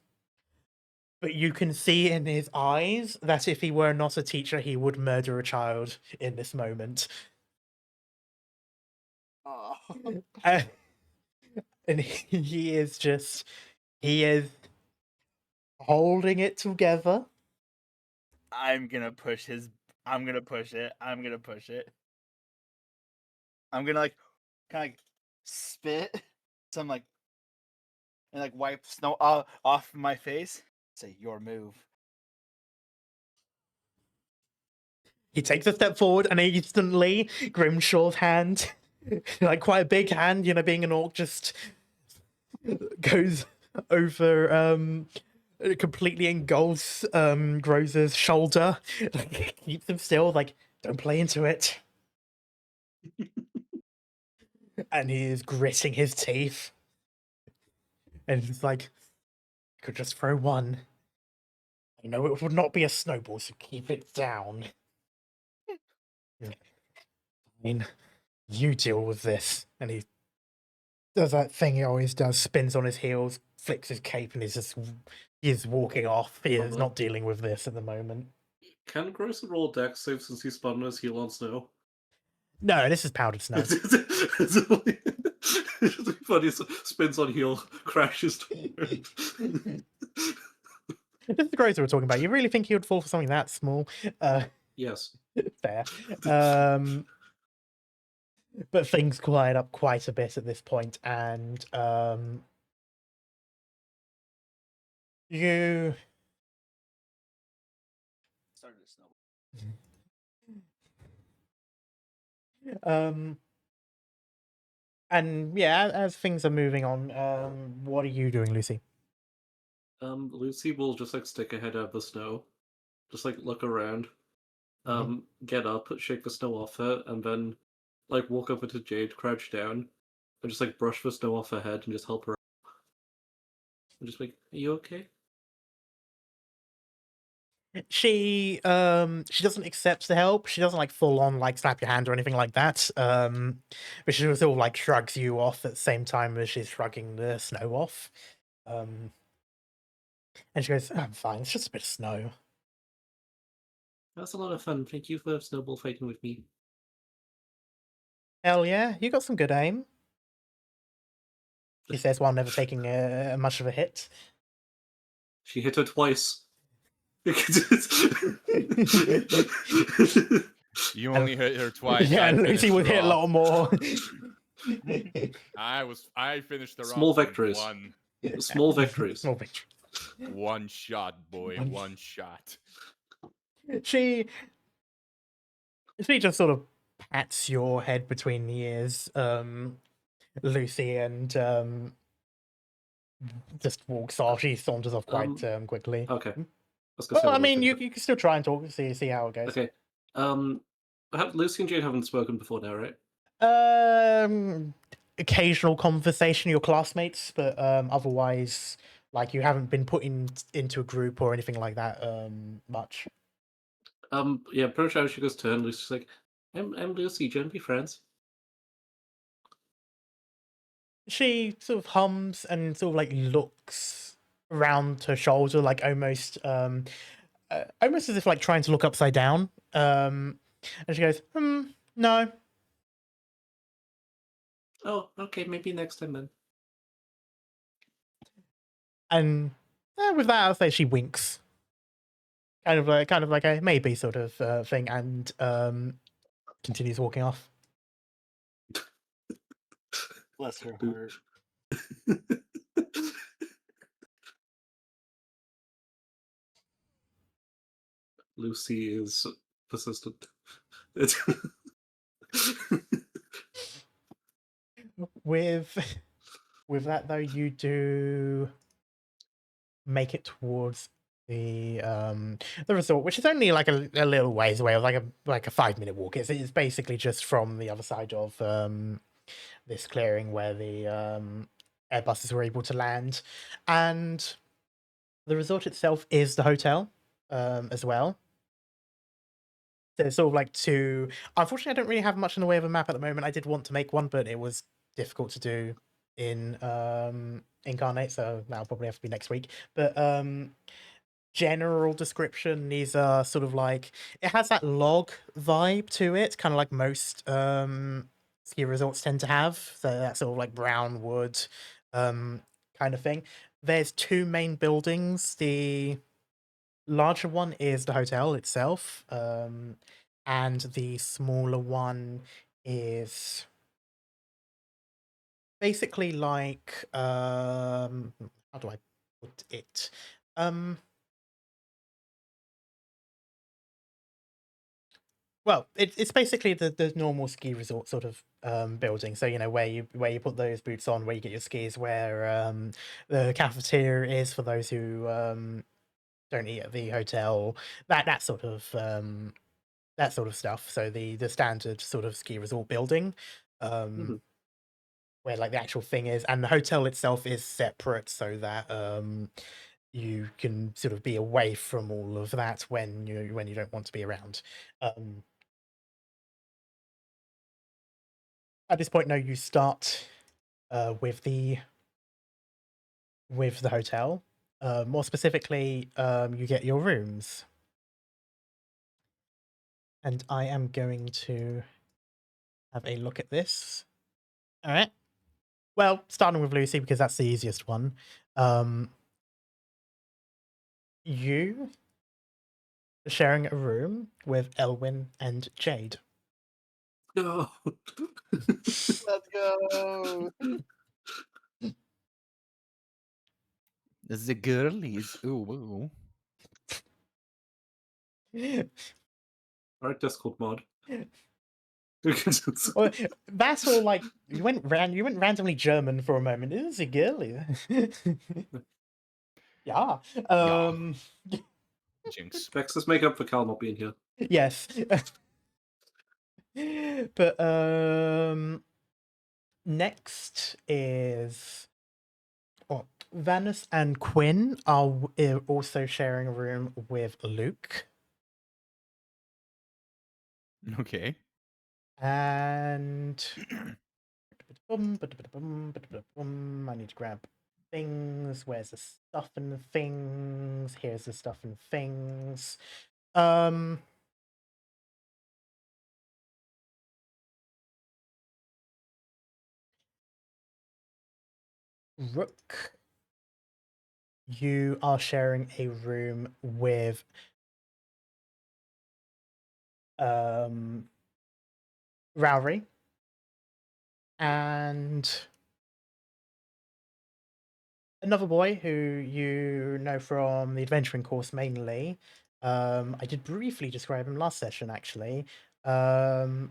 S1: But you can see in his eyes that if he were not a teacher, he would murder a child in this moment.
S3: Oh.
S1: And he is just... He is holding it together.
S3: I'm gonna push his. I'm gonna push it. I'm gonna push it. I'm gonna like, kind of like spit some like, and like wipe snow off my face. Say your move.
S1: He takes a step forward, and instantly Grimshaw's hand, like quite a big hand, you know, being an orc, just goes over, completely engulfs Grozer's shoulder, like, keeps him still, like, don't play into it. And he is gritting his teeth. And he's like, I could just throw one. I know it would not be a snowball, so keep it down. I mean, you deal with this. And he does that thing he always does, spins on his heels, flicks his cape, and he's walking off. He is not dealing with this at the moment.
S2: Can Grocer roll dex save since he spun his heel on snow?
S1: No, this is powdered snow.
S2: It's really funny. Spins on heel, crashes.
S1: This is the Grocer we're talking about. You really think he would fall for something that small?
S2: Yes.
S1: Fair. But things quiet up quite a bit at this point, and you
S3: Started to snow.
S1: and yeah, as things are moving on, what are you doing, Lucy?
S2: Lucy will just like stick her head out of the snow, just like look around, get up, shake the snow off her, and then like walk over to Jade, crouch down, and just like brush the snow off her head and just help her out. And just like, are you okay?
S1: She doesn't accept the help. She doesn't like full on like slap your hand or anything like that. But she sort of like shrugs you off at the same time as she's shrugging the snow off. And she goes, I'm fine, it's just a bit of snow.
S2: That's a lot of fun. Thank you for snowball fighting with me.
S1: Hell yeah, you got some good aim. She says while never taking much of a hit.
S2: She hit her twice.
S5: You only hit her twice.
S1: Yeah,
S5: I
S1: Lucy
S5: finished
S1: would
S5: her
S1: hit a
S5: off.
S1: lot more.
S5: I finished her
S2: Small
S5: off with
S2: victories.
S5: one.
S2: Small victories.
S1: Small victory.
S5: One shot, boy. One shot.
S1: She just sort of pats your head between the ears, Lucy, and just walks off. She saunters off quite quickly.
S2: Okay.
S1: Well, I mean, you can still try and talk, see how it goes.
S2: Okay. Lucy and Jade haven't spoken before now, right?
S1: Occasional conversation, your classmates, but otherwise, like, you haven't been put into a group or anything like that much.
S2: Yeah, pretty sure she goes turn. Lucy's like, I'm Lucy, do you want to be friends?
S1: She sort of hums and sort of like looks around her shoulder, like almost as if like trying to look upside down. And she goes, no.
S2: Oh, okay, maybe next time then.
S1: And with that, I'll say she winks, kind of like a maybe sort of thing, and continues walking off.
S3: Bless her heart.
S2: Lucy is persistent.
S1: With that though, you do make it towards the resort, which is only like a little ways away, like a 5-minute walk. It's basically just from the other side of this clearing where the Airbuses were able to land, and the resort itself is the hotel as well. So it's sort of like two. Unfortunately, I don't really have much in the way of a map at the moment. I did want to make one, but it was difficult to do in Incarnate, so that'll probably have to be next week. But general description, these are sort of like, it has that log vibe to it, kind of like most ski resorts tend to have. So that sort of like brown wood kind of thing. There's two main buildings. The larger one is the hotel itself, and the smaller one is basically like how do I put it? Well, it's basically the normal ski resort sort of building. So where you put those boots on, where you get your skis, where the cafeteria is for those who don't eat at the hotel. That sort of stuff. So the standard sort of ski resort building, where like the actual thing is, and the hotel itself is separate, so that you can sort of be away from all of that when you don't want to be around. At this point, no, you start with the hotel. More specifically, you get your rooms. And I am going to have a look at this. All right. Well, starting with Lucy, because that's the easiest one. You are sharing a room with Elwyn and Jade.
S2: No.
S3: Let's go.
S4: The girl is ooh.
S2: Alright, Discord mod.
S1: Well, that's all like you went randomly German for a moment. It is a girly. Yeah.
S5: Jinx.
S2: Vexus make up for Cal not being here.
S1: Yes. But next is Vanus and Quinn are also sharing a room with Luke.
S4: Okay.
S1: And I need to grab things. Where's the stuff and the things? Here's the stuff and things. Rook, you are sharing a room with Rowry and another boy who you know from the adventuring course mainly. I did briefly describe him last session, actually. An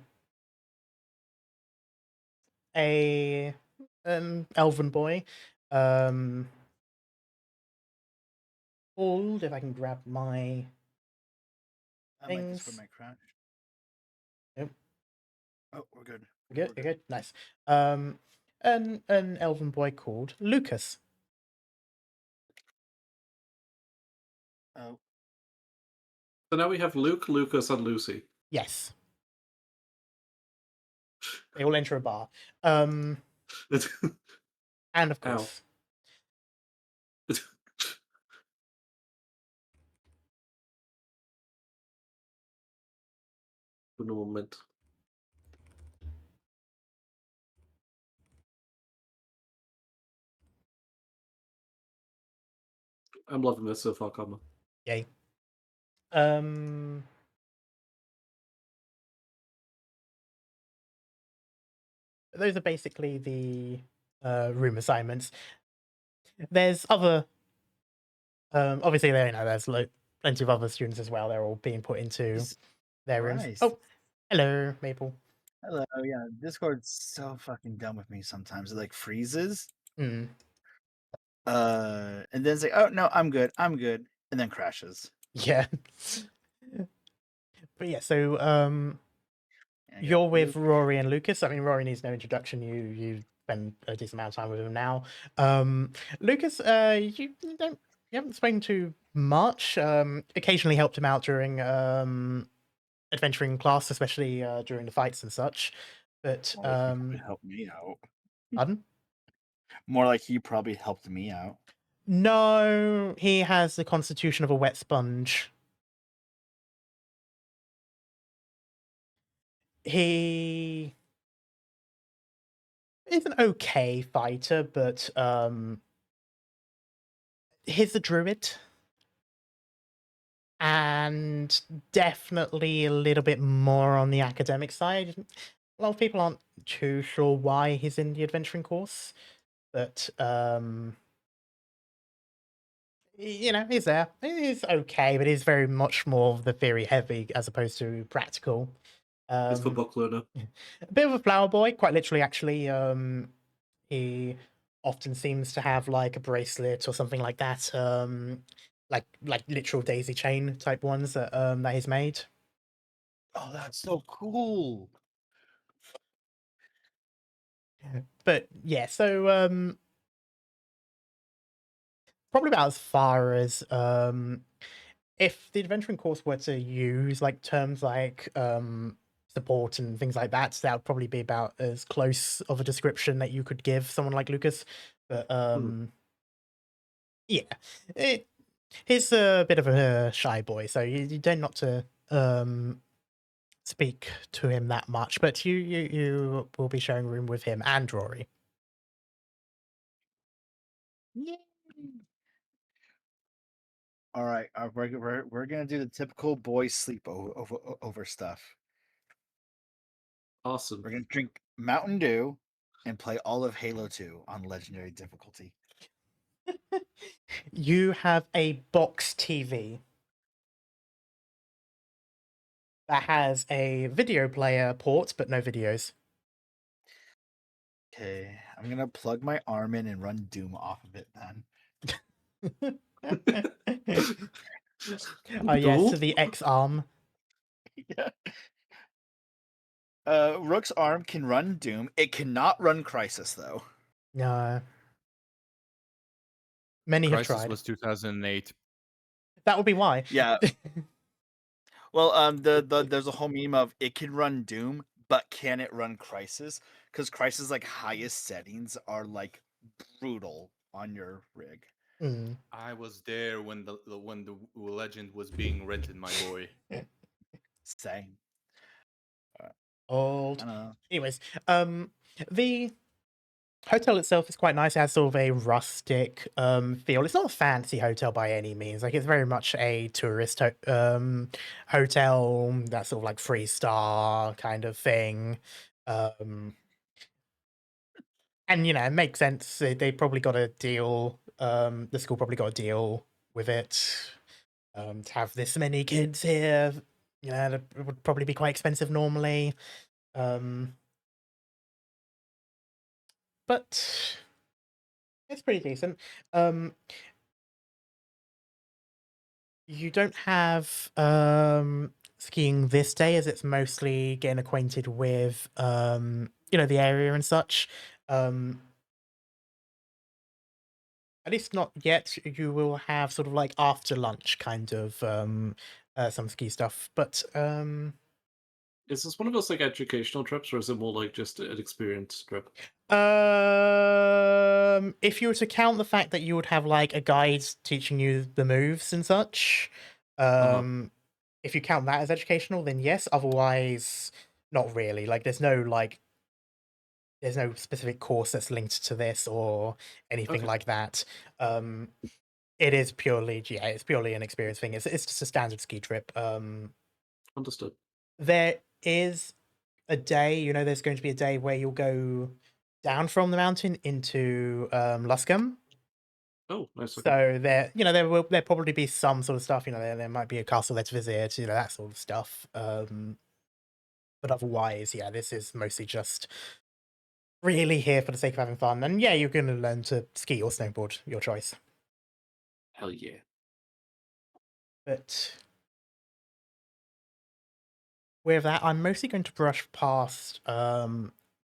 S1: elven boy. Called, if I can grab my
S3: I like this
S1: things.
S3: for my crotch.
S1: Nope.
S3: Oh, we're good.
S1: You're good. Nice. An elven boy called Lucas.
S3: Oh,
S2: So now we have Luke, Lucas, and Lucy.
S1: Yes. They all enter a bar. And of course,
S2: in a moment. I'm loving this so far, Karma.
S1: Yay. Those are basically the room assignments. There's other, obviously there's plenty of other students as well. They're all being put into their rooms.
S3: Christ.
S1: Oh, hello, Maple.
S3: Hello. Yeah, Discord's so fucking dumb with me sometimes. It like freezes.
S1: Mm.
S3: And then it's like, oh no, I'm good, and then crashes.
S1: Yeah. But yeah, so
S3: And I got
S1: you're with
S3: Luke.
S1: Rory and Lucas. I mean, Rory needs no introduction. You spend a decent amount of time with him now. Lucas, you haven't spoken to much. Occasionally helped him out during adventuring class, especially during the fights and such. But
S3: More like he probably helped me out.
S1: pardon?
S3: More like he probably helped me out.
S1: No, he has the constitution of a wet sponge. He is an okay fighter, but he's a druid. And definitely a little bit more on the academic side. A lot of people aren't too sure why he's in the adventuring course, but he's there. He's okay, but he's very much more of the theory heavy as opposed to practical.
S2: It's for book learner.
S1: A bit of a flower boy, quite literally. Actually, he often seems to have like a bracelet or something like that. Like literal daisy chain type ones that he's made.
S3: Oh, that's so cool.
S1: But yeah, so probably about as far as if the adventuring course were to use like terms like support and things like that, that would probably be about as close of a description that you could give someone like Lucas. But yeah, he's a bit of a shy boy, so you tend not to speak to him that much. But you will be sharing room with him and Rory.
S3: Yay. All right, we're gonna do the typical boy sleep over stuff.
S2: Awesome.
S3: We're gonna drink Mountain Dew and play all of Halo 2 on legendary difficulty.
S1: You have a box TV that has a video player port, but no videos.
S3: Okay, I'm gonna plug my arm in and run Doom off of it then.
S1: Oh yes,
S2: Cool.
S1: to the X arm.
S3: Yeah. Rook's arm can run Doom. It cannot run Crisis though.
S1: No. Many have
S5: Crisis
S1: tried.
S5: was 2008.
S1: That would be why.
S3: Yeah. Well, there's a whole meme of it can run Doom, but can it run Crisis? Because Crisis like highest settings are like brutal on your rig.
S1: Mm.
S5: I was there when the legend was being written, my boy.
S3: Same.
S1: Old.
S3: I don't know.
S1: Anyways, the hotel itself is quite nice. It has sort of a rustic feel. It's not a fancy hotel by any means. Like it's very much a tourist hotel, that sort of like 3-star kind of thing. And it makes sense. They probably got a deal. The school probably got a deal with it. To have this many kids here, that would probably be quite expensive normally. But it's pretty decent. You don't have skiing this day, as it's mostly getting acquainted with the area and such. At least not yet. You will have sort of like after lunch kind of some ski stuff, but
S2: Is this one of those like educational trips, or is it more like just an experience trip?
S1: if you were to count the fact that you would have like a guide teaching you the moves and such, if you count that as educational, then yes. Otherwise, not really. Like, there's no specific course that's linked to this or anything
S2: Okay.
S1: like that. It is purely, it's purely an experience thing. It's just a standard ski trip.
S2: Understood.
S1: There is a day, there's going to be a day where you'll go down from the mountain into Luskan.
S2: Oh, nice. Okay.
S1: So there'll probably be some sort of stuff. There might be a castle there to visit. That sort of stuff. But otherwise, this is mostly just really here for the sake of having fun. And you're going to learn to ski or snowboard, your choice.
S2: Hell yeah.
S1: But with that, I'm mostly going to brush past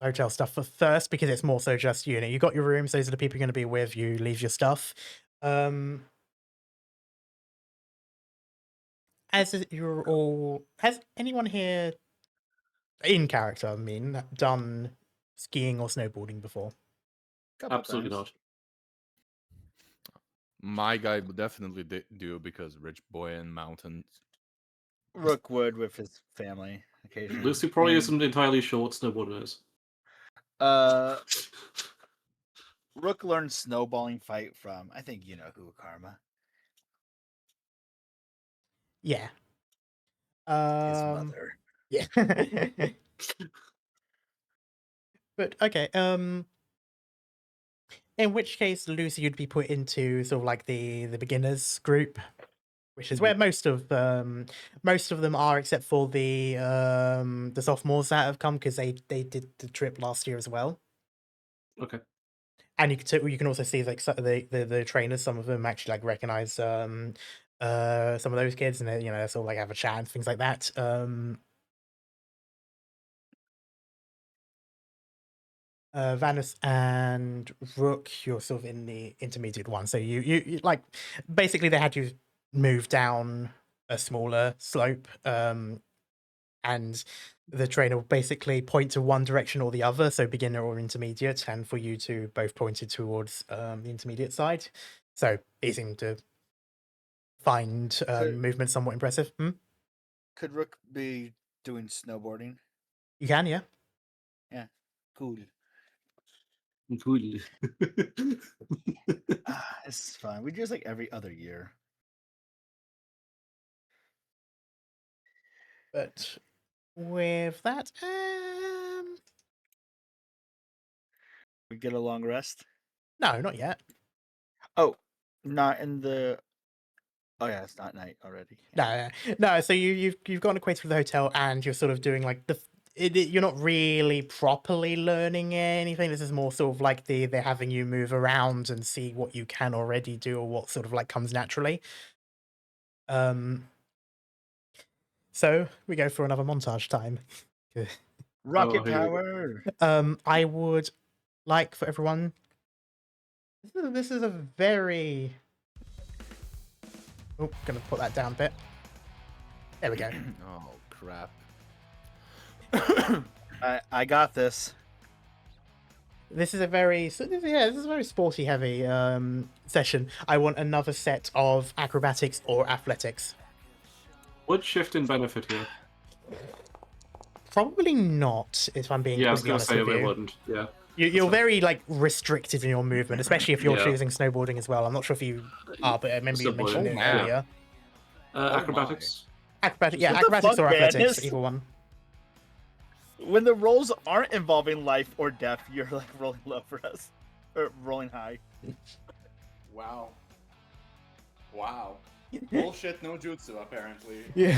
S1: hotel stuff for first, because it's more so just, you got your rooms, those are the people you're going to be with, you leave your stuff. Has anyone here in character, I mean, done skiing or snowboarding before?
S2: Absolutely not.
S5: My guy would definitely do, because rich boy in mountains.
S3: Rookwood with his family occasionally.
S2: Lucy probably isn't entirely sure what snowboarding is.
S3: Rook learned snowballing fight from, I think you know who, Karma.
S1: Yeah.
S3: His mother.
S1: Yeah. But okay, in which case, Lucy, you'd be put into sort of like the beginners group, which is where most of them are, except for the sophomores that have come, because they did the trip last year as well.
S2: Okay.
S1: And you can also see like the trainers. Some of them actually like recognize some of those kids, and they sort of like have a chat and things like that. Vanus and Rook, you're sort of in the intermediate one. So you like, basically they had you move down a smaller slope, and the trainer will basically point to one direction or the other, so beginner or intermediate, and for you to both pointed towards the intermediate side. So he seemed to find movement somewhat impressive.
S3: Could Rook be doing snowboarding?
S1: You can, yeah.
S3: Yeah, cool.
S2: Cool.
S3: This is fine. We do this like every other year.
S1: But with that,
S3: We get a long rest.
S1: no, not yet.
S3: Oh, not in the. Oh yeah, it's not night already.
S1: No. So you've gotten acquainted with the hotel, and you're sort of doing like you're not really properly learning anything. This is more sort of like they're having you move around and see what you can already do, or what sort of like comes naturally. So we go for another montage time.
S3: Rocket
S2: here we
S3: power.
S1: I would like for everyone. This is a very. Oh, gonna put that down a bit. There we go.
S5: Oh crap.
S3: I got this.
S1: This is a very sporty heavy session. I want another set of acrobatics or athletics.
S2: Would shift in benefit here?
S1: Probably not, if I'm being
S2: Yeah, I was
S1: completely
S2: going to
S1: honest
S2: say
S1: with
S2: it
S1: you.
S2: wouldn't. Yeah.
S1: You're very like restricted in your movement, especially if you're
S2: Yeah.
S1: choosing snowboarding as well. I'm not sure if you are, but I remember you mentioned it
S5: Snowboarding,
S1: earlier.
S2: Acrobatics.
S1: Acrobatics
S3: What the
S1: acrobatics
S3: fuck,
S1: or athletics,
S3: Madness?
S1: either one.
S3: When the rolls aren't involving life or death, you're like rolling low for us, or rolling high.
S5: Wow. Bullshit, no jutsu, apparently.
S1: Yeah.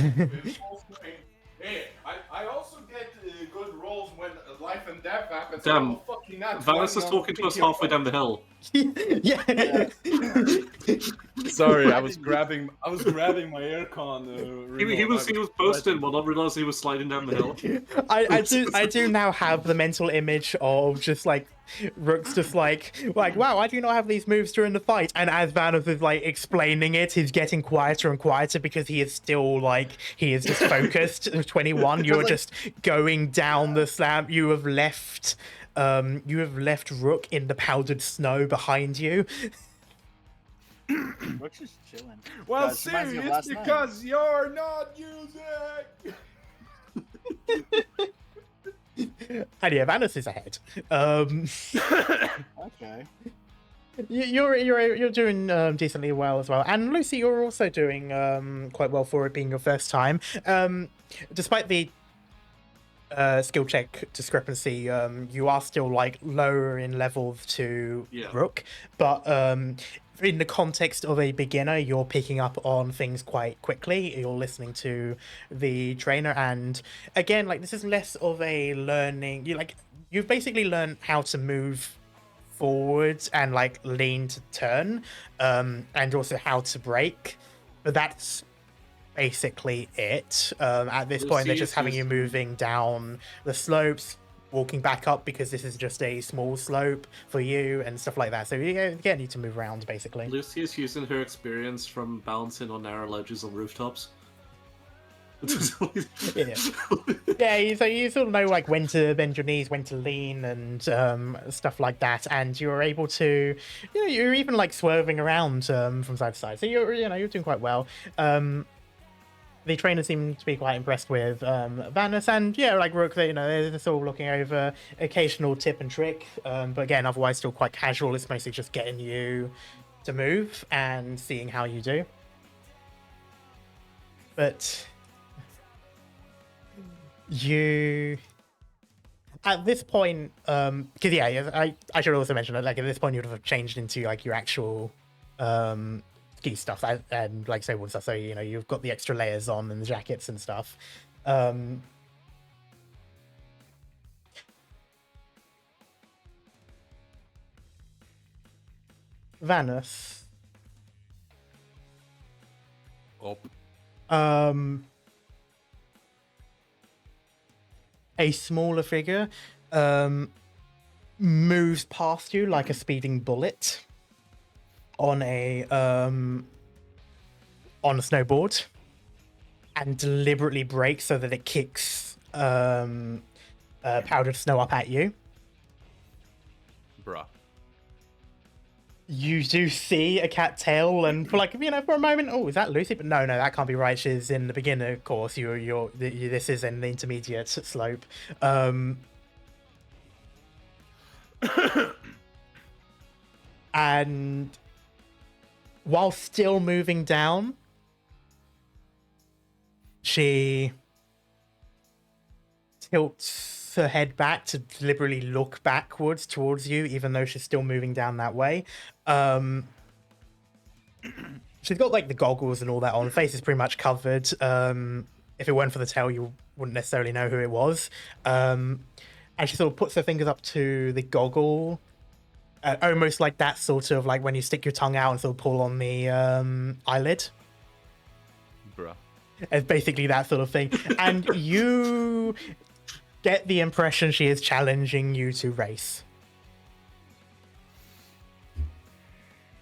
S5: Hey, I also get good rolls when life and death happens.
S2: Damn.
S5: Fucking not
S2: Vanessa is talking to us halfway down the hill.
S1: Yeah.
S5: Sorry, I was grabbing my aircon.
S2: He was posting while I realized he was sliding down the hill.
S1: I do now have the mental image of just like Rook's just like wow, I do not have these moves during the fight, and as Vanos is like explaining it, he's getting quieter and quieter because he is still like he is just focused. 21, you're just going down the slam. You have left Rook in the powdered snow behind you.
S3: Rook's just chilling.
S5: Well,
S3: Guys, reminds me of
S5: Siri, it's
S3: last night.
S5: because you're not using.
S1: And yeah, Vanis is ahead.
S3: Okay.
S1: You're doing decently well as well, and Lucy, you're also doing quite well for it being your first time. Despite the skill check discrepancy, you are still like lower in level to Rook, but in the context of a beginner, you're picking up on things quite quickly. You're listening to the trainer, and again, like this is less of a learning. You've basically learned how to move forwards and like lean to turn, and also how to brake. But that's basically it. At this point, they're just having you moving down the slopes, walking back up because this is just a small slope for you and stuff like that. So you need to move around basically.
S2: Lucy is using her experience from balancing on narrow ledges on rooftops.
S1: Yeah, so you sort of know like when to bend your knees, when to lean, and stuff like that, and you're able to, you're even like swerving around from side to side. So you're doing quite well. The trainer seemed to be quite impressed with Vanis, and like Rook, they're sort of looking over occasional tip and trick, but again, otherwise still quite casual. It's mostly just getting you to move and seeing how you do. But you, at this point, because I should also mention that like at this point you would have changed into like your actual ski stuff and like snowboard stuff, so you've got the extra layers on and the jackets and stuff. Vanis. A smaller figure moves past you like a speeding bullet on a snowboard and deliberately brakes so that it kicks powdered snow up at you.
S5: Bruh.
S1: You do see a cat tail, and for for a moment, oh, is that Lucy? But no, that can't be right. She's in the beginner course. This is in the intermediate slope. And while still moving down, she tilts her head back to deliberately look backwards towards you, even though she's still moving down that way. She's got like the goggles and all that on. The face is pretty much covered. If it weren't for the tail, you wouldn't necessarily know who it was. And she sort of puts her fingers up to the goggle, almost like that sort of like when you stick your tongue out and sort of pull on the eyelid.
S5: Bruh.
S1: It's basically that sort of thing. And you get the impression she is challenging you to race.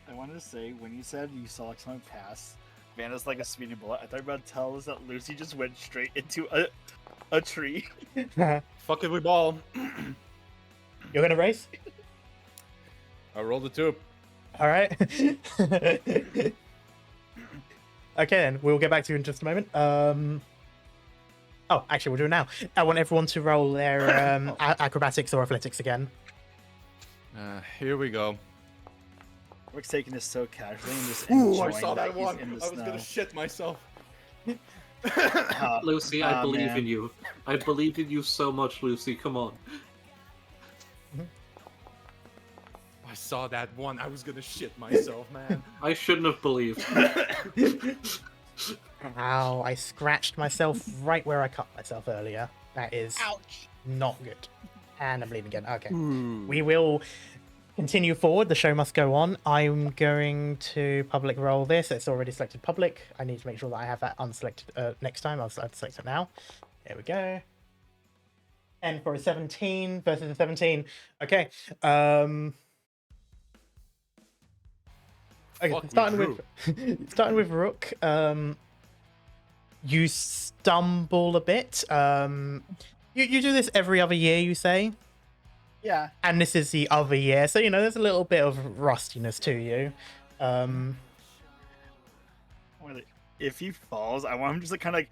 S3: I wanted to say, when you said you saw someone pass, Vanna's like a speeding bullet, I thought you were about to tell us that Lucy just went straight into a tree.
S5: Fuck it, we ball.
S1: You're gonna race?
S5: I rolled a 2.
S1: All right. Okay, then we'll get back to you in just a moment. Oh, actually, we'll do it now. I want everyone to roll their acrobatics or athletics again.
S5: Here we go.
S3: We're taking this so casually and just
S5: Ooh,
S3: enjoying
S5: I saw that
S3: he's
S5: one.
S3: in the
S5: I was
S3: snow.
S5: gonna shit myself.
S2: Lucy, I believe
S3: man.
S2: in you. I believe in you so much, Lucy. Come on.
S5: I saw that one. I was gonna shit myself, man.
S2: I shouldn't have believed.
S1: Ow, I scratched myself right where I cut myself earlier. That is not good. And I'm bleeding again. Okay. We will continue forward. The show must go on. I'm going to public roll this. It's already selected public. I need to make sure that I have that unselected next time. I'll select it now. There we go. And for a 17 versus a 17. Okay. Okay,
S5: Fuck,
S1: starting with Rook. You stumble a bit. You do this every other year, you say?
S3: Yeah.
S1: And this is the other year, so there's a little bit of rustiness to you.
S3: If he falls, I want him just to kind of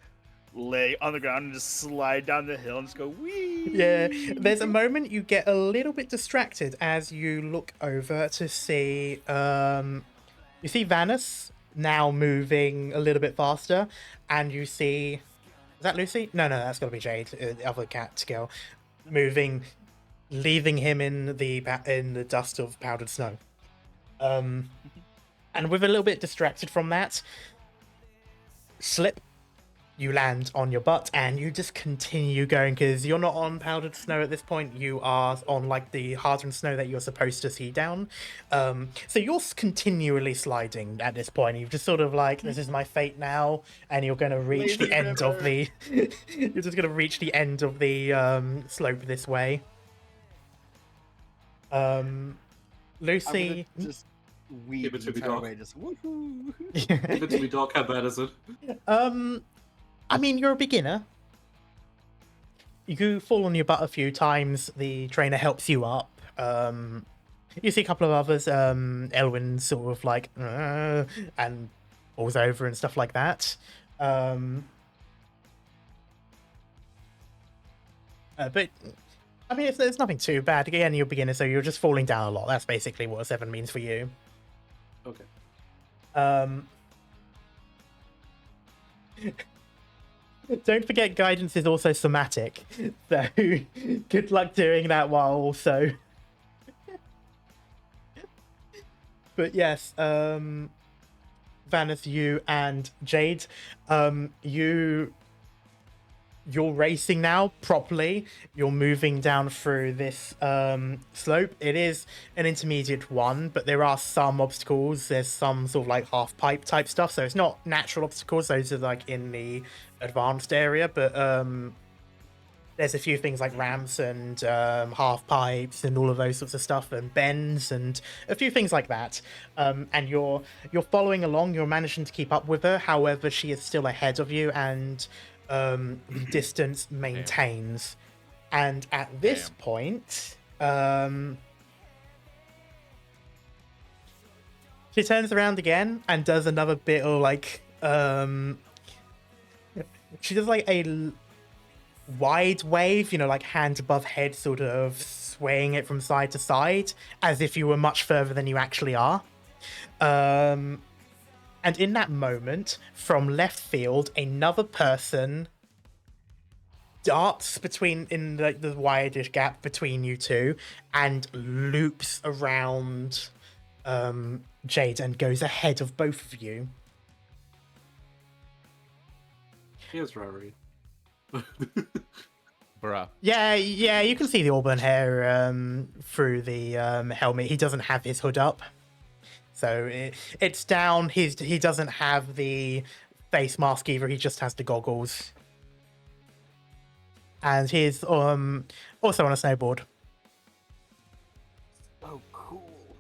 S3: lay on the ground and just slide down the hill and just go wee.
S1: Yeah, there's a moment you get a little bit distracted as you look over to see you see Vanus now moving a little bit faster, and you see, is that Lucy? No, that's got to be Jade, the other cat girl, moving, leaving him in the dust of powdered snow. And with a little bit distracted from that, slip, you land on your butt and you just continue going because you're not on powdered snow at this point. You are on like the hardened snow that you're supposed to see down. So you're continually sliding at this point. You've just sort of like, this is my fate now, and you're going to reach the end of the. You're just going to reach the end of the slope this way. Lucy,
S3: Just weep the entire way, just woohoo.
S2: Give it to me, dog. How bad is it?
S1: I mean, you're a beginner. You fall on your butt a few times. The trainer helps you up. You see a couple of others. Elwyn sort of like and falls over and stuff like that. But I mean, it's nothing too bad. Again, you're a beginner, so you're just falling down a lot. That's basically what a 7 means for you.
S2: Okay.
S1: Don't forget, guidance is also somatic, so good luck doing that while also. But yes, Vanus, you and Jade, you're racing now properly. You're moving down through this slope. It is an intermediate one, but there are some obstacles. There's some sort of like half pipe type stuff, so it's not natural obstacles. Those are like in the advanced area, but there's a few things like ramps and half pipes and all of those sorts of stuff, and bends and a few things like that. And you're following along. You're managing to keep up with her. However, she is still ahead of you, and the distance maintains. And at this point, she turns around again and does another bit of like she does like a wide wave, you know, like hand above head, sort of swaying it from side to side as if you were much further than you actually are. And in that moment, from left field, another person darts in the widest gap between you two and loops around Jade and goes ahead of both of you.
S2: Here's Rory.
S5: Bruh.
S1: Yeah, you can see the auburn hair through the helmet. He doesn't have his hood up, so it's down. He doesn't have the face mask either. He just has the goggles, and he's also on a snowboard.
S3: Oh, cool.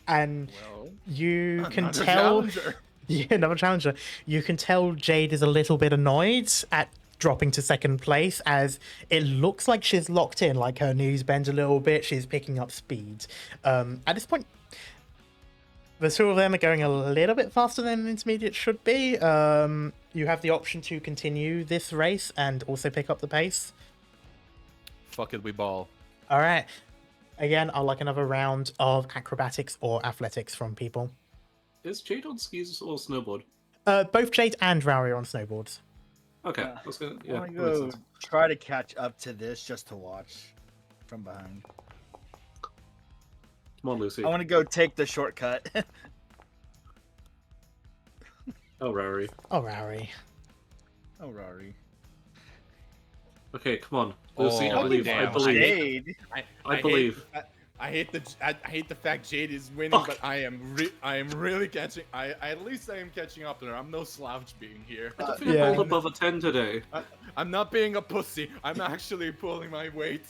S1: And
S5: Well,
S1: you can
S5: another
S1: tell.
S5: challenger.
S1: Yeah, another challenger. You can tell Jade is a little bit annoyed at dropping to second place, as it looks like she's locked in, like her knees bend a little bit. She's picking up speed. At this point, the two of them are going a little bit faster than an intermediate should be. You have the option to continue this race and also pick up the pace.
S5: Fuck it, we ball.
S1: All right. Again, I'd like another round of acrobatics or athletics from people.
S2: Is Jade on skis or snowboard?
S1: Both Jade and Rory are on snowboards.
S2: Okay, I was gonna. Yeah,
S3: I'm
S2: that
S3: gonna
S2: makes
S3: go
S2: sense.
S3: try to catch up to this just to watch from behind.
S2: Come on, Lucy.
S3: I want to go take the shortcut.
S2: Oh, Rory.
S1: Oh, Rory.
S3: Oh, Rory.
S2: Okay, come on, Lucy.
S5: Oh,
S2: I believe.
S5: damn.
S2: I believe.
S3: Jade.
S2: I believe.
S5: I hate the fact Jade is winning,
S2: Fuck.
S5: but I am really catching. At least I am catching up to her. I'm no slouch being here.
S2: I don't think
S1: Yeah.
S2: I rolled above a 10 today.
S5: I'm not being a pussy. I'm actually pulling my weight.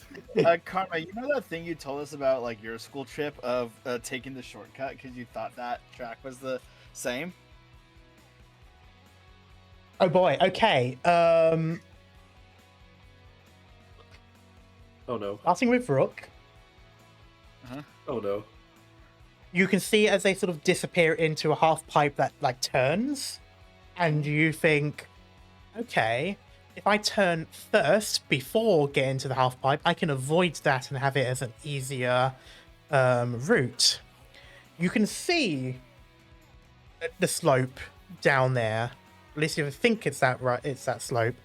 S3: Karma, you know that thing you told us about, like your school trip of taking the shortcut because you thought that track was the same?
S1: Oh boy. Okay.
S2: Oh no.
S1: Starting with Rook.
S2: Oh no.
S1: You can see as they sort of disappear into a half pipe that like turns, and you think, okay, if I turn first before getting to the half pipe, I can avoid that and have it as an easier route. You can see the slope down there. At least if you think it's that right, it's that slope.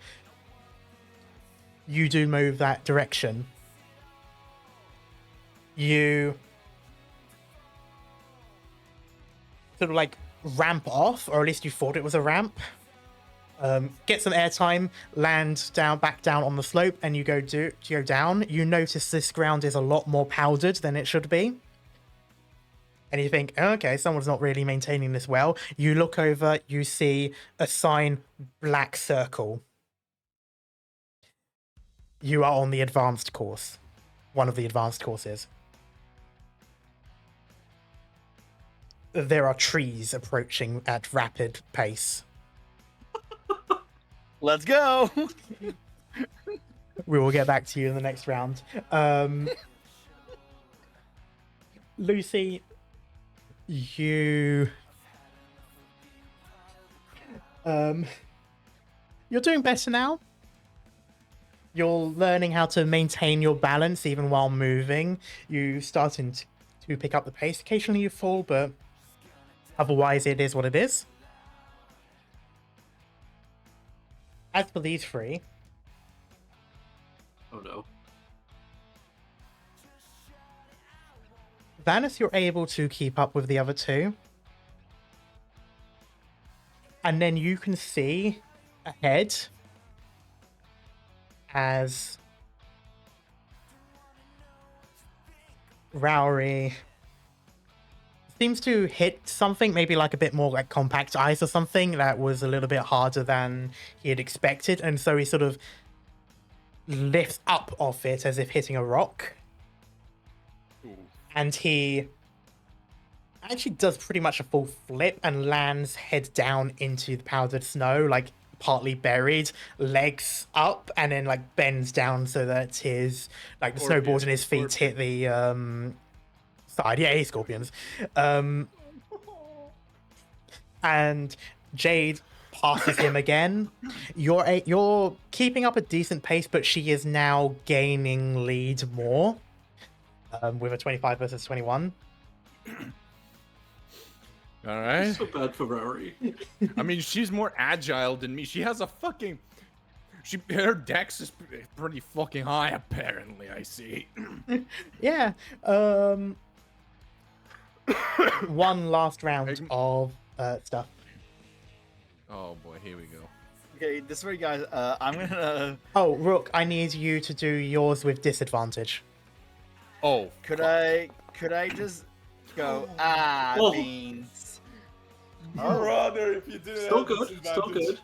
S1: You do move that direction. You sort of like ramp off, or at least you thought it was a ramp. Get some airtime, land back down on the slope, and you go down. You notice this ground is a lot more powdered than it should be. And you think, okay, someone's not really maintaining this well. You look over, you see a sign, black circle. You are on the advanced course. One of the advanced courses. There are trees approaching at rapid pace.
S3: Let's go.
S1: We will get back to you in the next round. Lucy, you're doing better now. You're learning how to maintain your balance even while moving. You're starting to pick up the pace. Occasionally you fall, but otherwise it is what it is. As for these three...
S2: Oh no.
S1: Vanis, you're able to keep up with the other two. And then you can see ahead as Rowry seems to hit something, maybe like a bit more like compact ice or something that was a little bit harder than he had expected. And so he sort of lifts up off it as if hitting a rock. And he actually does pretty much a full flip and lands head down into the powdered snow, like partly buried, legs up, and then like bends down so that his like the snowboard and his feet hit the side. Yeah, he's scorpions. And Jade passes him again. You're keeping up a decent pace, but she is now gaining lead more. With a 25 versus 21.
S5: All right.
S2: So bad for Rory.
S5: I mean, she's more agile than me. She has a fucking... Her dex is pretty fucking high, apparently, I see.
S1: Yeah. One last round of stuff.
S5: Oh boy, here we go.
S3: Okay, this is where you guys. I'm gonna.
S1: Oh, Rook, I need you to do yours with disadvantage.
S5: Oh,
S3: Could
S5: fuck.
S3: I just go?
S2: Oh.
S3: Beans.
S5: Brother, if you did it,
S2: Still good. Still good.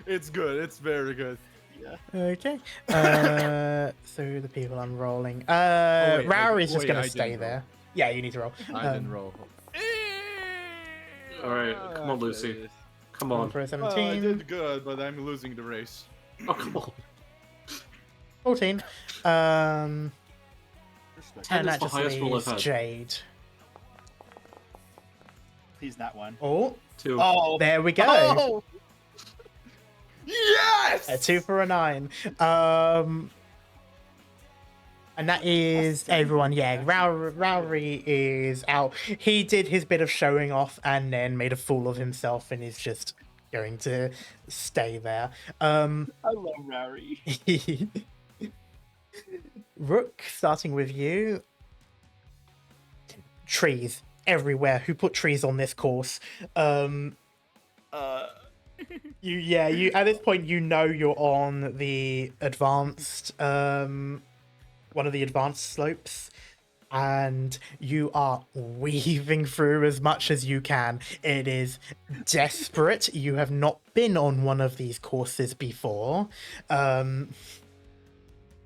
S5: It's good. It's very good.
S3: Yeah.
S1: Okay. So the people I'm rolling. Rowry's just gonna
S5: I
S1: stay
S5: didn't
S1: there.
S5: roll.
S1: Yeah, you need to roll.
S5: I didn't roll.
S2: All right, come on, Lucy. Come on.
S1: For a
S5: Oh, I
S1: 17.
S5: did good, but I'm losing the race.
S2: Oh, come on.
S1: 14. And
S2: Ten is
S1: that
S2: the
S1: just
S2: highest roll I've
S1: leaves
S2: had.
S1: Jade.
S3: Please, not one.
S1: Oh,
S2: 2.
S3: Oh.
S1: there we go.
S3: Oh.
S5: Yes!
S1: A 2 for a 9. And that is everyone. Yeah, Rowry is out. He did his bit of showing off and then made a fool of himself and is just going to stay there.
S3: I love Rory.
S1: Rook, starting with you. Trees everywhere. Who put trees on this course? You at this point you know you're on the advanced one of the advanced slopes, and you are weaving through as much as you can. It is desperate. You have not been on one of these courses before.
S3: I'm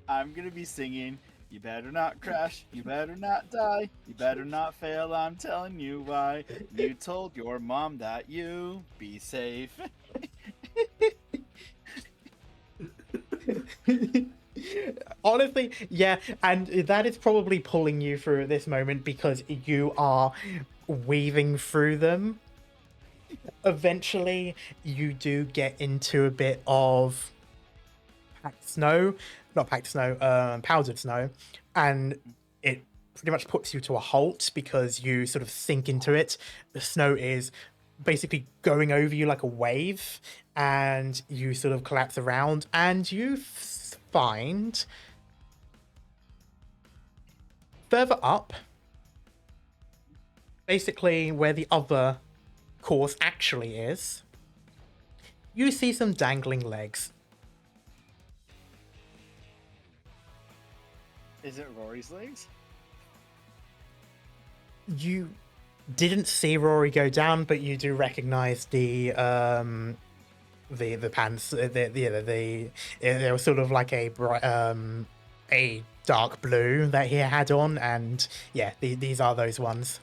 S3: gonna be singing. You better not crash. You better not die. You better not fail. I'm telling you why. You told your mom that you be safe.
S1: Honestly, yeah, and that is probably pulling you through at this moment because you are weaving through them. Eventually, you do get into a bit of packed snow, not packed snow, powdered snow, and it pretty much puts you to a halt because you sort of sink into it. The snow is basically going over you like a wave, and you sort of collapse around, and you find further up, basically where the other course actually is, you see some dangling legs.
S3: Is it Rory's legs?
S1: You didn't see Rory go down, but you do recognize the pants. There was sort of like a bright, a dark blue that he had on, and yeah, these are those ones.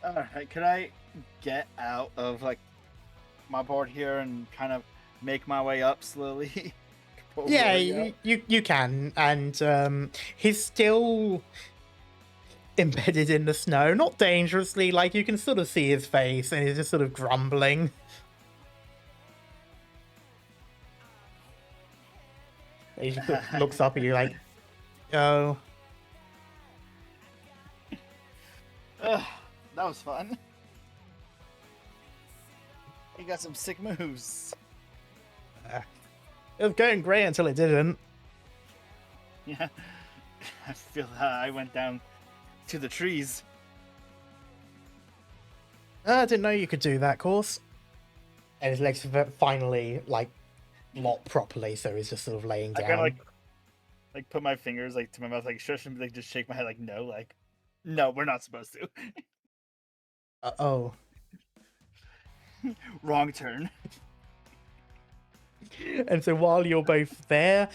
S3: Alright, could I get out of like my board here and kind of make my way up slowly? Pull
S1: Yeah,
S3: Rory out?
S1: you can, and he's still embedded in the snow, not dangerously. Like you can sort of see his face, and he's just sort of grumbling. He just sort of looks up at you like, "Oh,
S3: Ugh, that was fun. You got some sick moves.
S1: it was going great until it didn't."
S3: Yeah, I feel that I went down to the trees.
S1: I didn't know you could do that, course. And his legs finally like lock properly, so he's just sort of laying
S3: I
S1: down.
S3: kind of like put my fingers like to my mouth, like shush, and like just shake my head, like no, we're not supposed to.
S1: Oh.
S3: Wrong turn.
S1: And so while you're both there,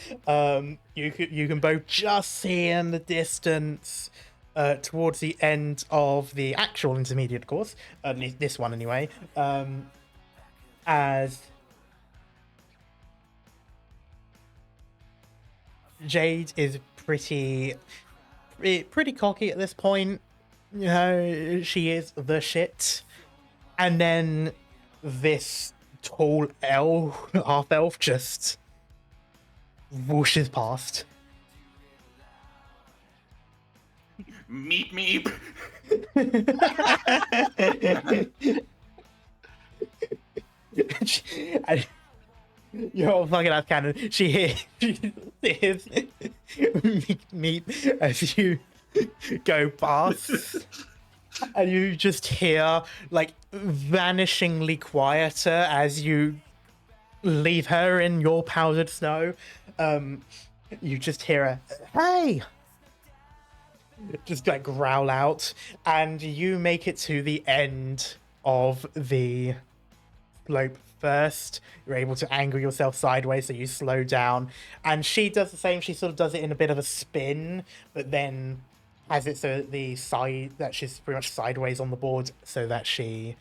S1: you can both just see in the distance, towards the end of the actual intermediate course, at least this one anyway, as Jade is pretty cocky at this point. You know, she is the shit. And then this tall half elf just whooshes past.
S5: Meep meep.
S1: And you're fucking ass cannon. She hears meet as you go past, and you just hear like vanishingly quieter as you leave her in your powdered snow. You just hear a "Hey!" just like growl out, and you make it to the end of the slope first. You're able to angle yourself sideways, so you slow down, and she does the same. She sort of does it in a bit of a spin, but then has it so the side that she's pretty much sideways on the board, so that she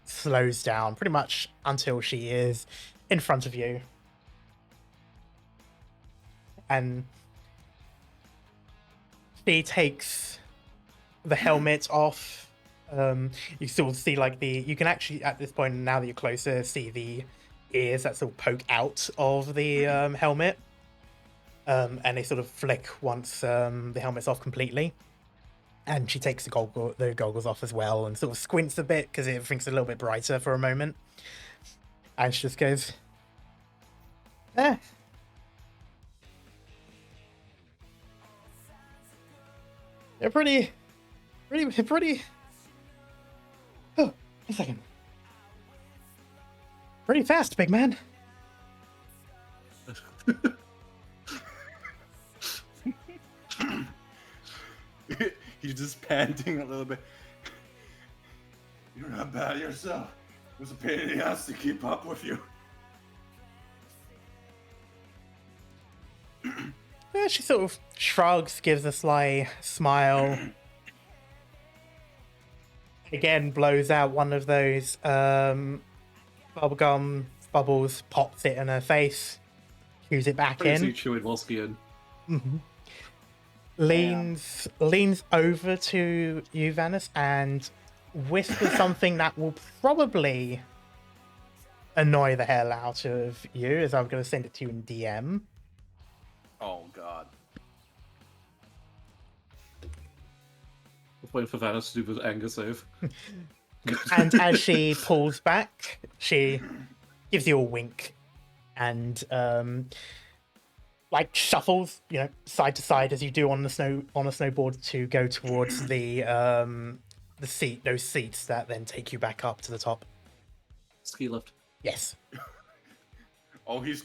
S1: slows down pretty much until she is in front of you. And she takes the helmet off. You still see like you can actually at this point, now that you're closer, see the ears that sort of poke out of the helmet, and they sort of flick once the helmet's off completely. And she takes the goggles off as well, and sort of squints a bit because everything's a little bit brighter for a moment. And she just goes, "Eh." They're pretty. Oh, a second. Pretty fast, big man.
S5: He's just panting a little bit. You're not bad yourself. It was a pain in the ass to keep up with you.
S1: Yeah, she sort of shrugs, gives a sly smile. Again, blows out one of those bubblegum bubbles, pops it in her face, chews it back
S2: Crazy
S1: in.
S2: chewing whilst in.
S1: Leans over to you, Vanis, and whispers something that will probably annoy the hell out of you, as I'm going to send it to you in DM.
S5: Oh god.
S2: Waiting for Vanis to do the anger save.
S1: And as she pulls back, she gives you a wink and like shuffles, side to side as you do on a snowboard to go towards those seats that then take you back up to the top.
S2: Ski lift.
S1: Yes.
S5: Oh, he's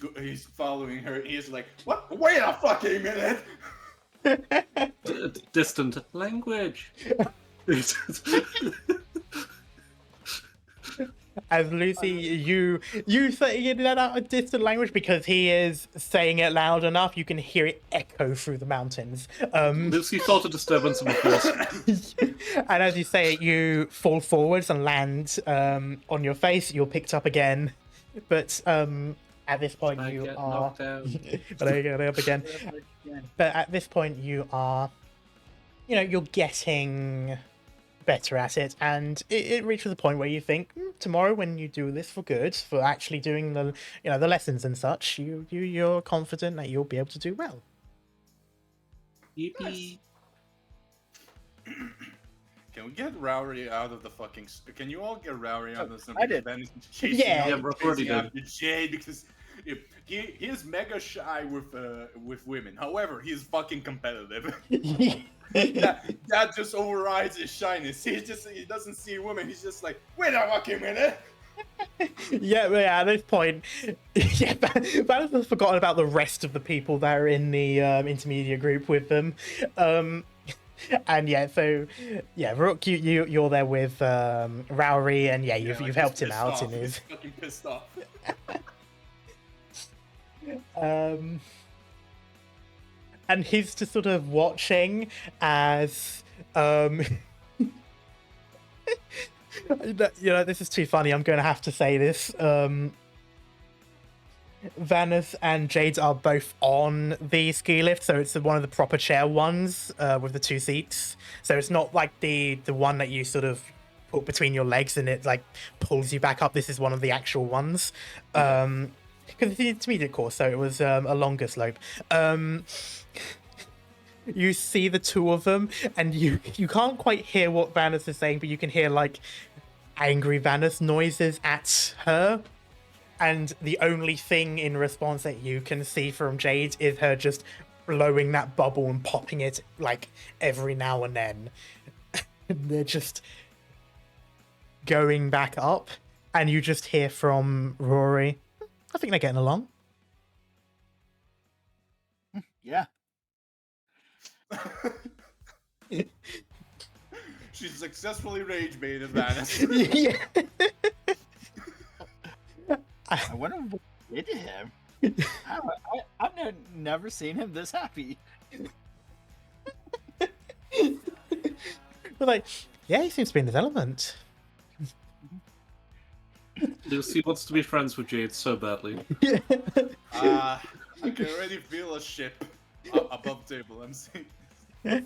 S5: following her. He's like, what? Wait a fucking minute.
S2: Distant language.
S1: As Lucy, you say it out a distant language because he is saying it loud enough. You can hear it echo through the mountains.
S2: Lucy felt a disturbance in the force.
S1: And as you say it, you fall forwards and land on your face. You're picked up again, but at this point
S2: I
S1: you
S2: get
S1: are.
S2: knocked down.
S1: But I get up again. But at this point you are, you're getting better at it, and it reaches a point where you think tomorrow when you do this for good, for actually doing the the lessons and such, you're confident that you'll be able to do well.
S2: Yippee.
S5: Can we get Rowry out of the fucking... Can you all get Rowry out of the...
S3: I did.
S1: Yeah,
S2: Rob already did.
S5: After Jade, because he is mega shy with women. However, he's fucking competitive. that just overrides his shyness. He doesn't see women. He's just like, wait a fucking minute.
S1: yeah, at this point, Valens has forgotten about the rest of the people that are in the intermediate group with them. And Rook, you're there with Rowry, and you've helped him out in his.
S5: He's fucking pissed off.
S1: And he's just sort of watching as this is too funny. I'm going to have to say this. Vanis and Jade are both on the ski lift, so it's one of the proper chair ones with the 2 seats. So it's not like the one that you sort of put between your legs and it like pulls you back up. This is one of the actual ones. Because it's the intermediate course, so it was a longer slope. You see the 2 of them, and you can't quite hear what Vanis is saying, but you can hear like angry Vanis noises at her. And the only thing in response that you can see from Jade is her just blowing that bubble and popping it like every now and then. They're just going back up, and you just hear from Rory, I think they're getting along.
S3: Yeah.
S5: She's successfully rage baited Vanis.
S1: Yeah.
S3: I wonder what did to him. I've never seen him this happy.
S1: We're like, yeah, he seems to be in development.
S2: Lucy wants to be friends with Jade so badly.
S5: I can already feel a ship above table. I'm saying.
S1: And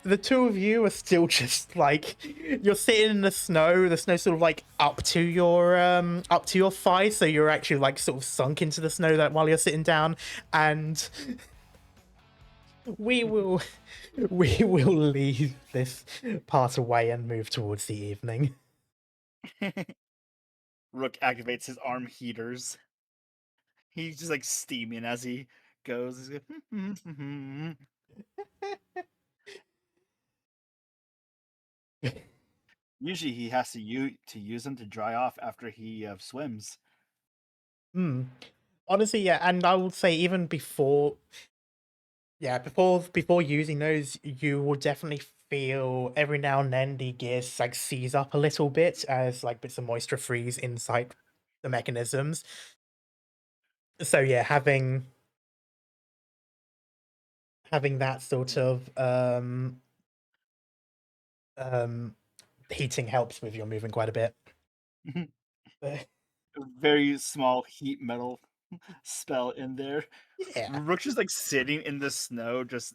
S1: the 2 of you are still just like, you're sitting in the snow sort of like up to your thighs, so you're actually like sort of sunk into the snow that while you're sitting down, and we will leave this part away and move towards the evening.
S3: Rook activates his arm heaters. He's just like steaming as he goes. He's like, usually he has to use them to dry off after he swims.
S1: Honestly, yeah, and I would say even before using those, you will definitely feel every now and then the gears like seize up a little bit as like bits of moisture freeze inside the mechanisms. So yeah, having that sort of heating helps with your moving quite a bit. But,
S3: Very small heat metal spell in there.
S1: yeah.
S3: Rook's just like sitting in the snow, just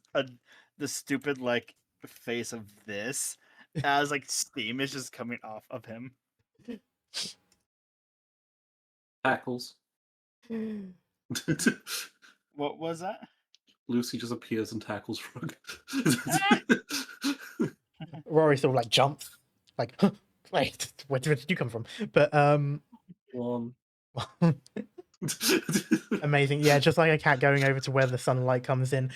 S3: the stupid like face of this, as like steam is just coming off of him.
S2: Tackles.
S3: What was that?
S2: Lucy just appears and tackles Rug.
S1: Rory sort of like jumps, like, huh, wait, where did you come from? But
S2: One.
S1: amazing, yeah, just like a cat going over to where the sunlight comes in.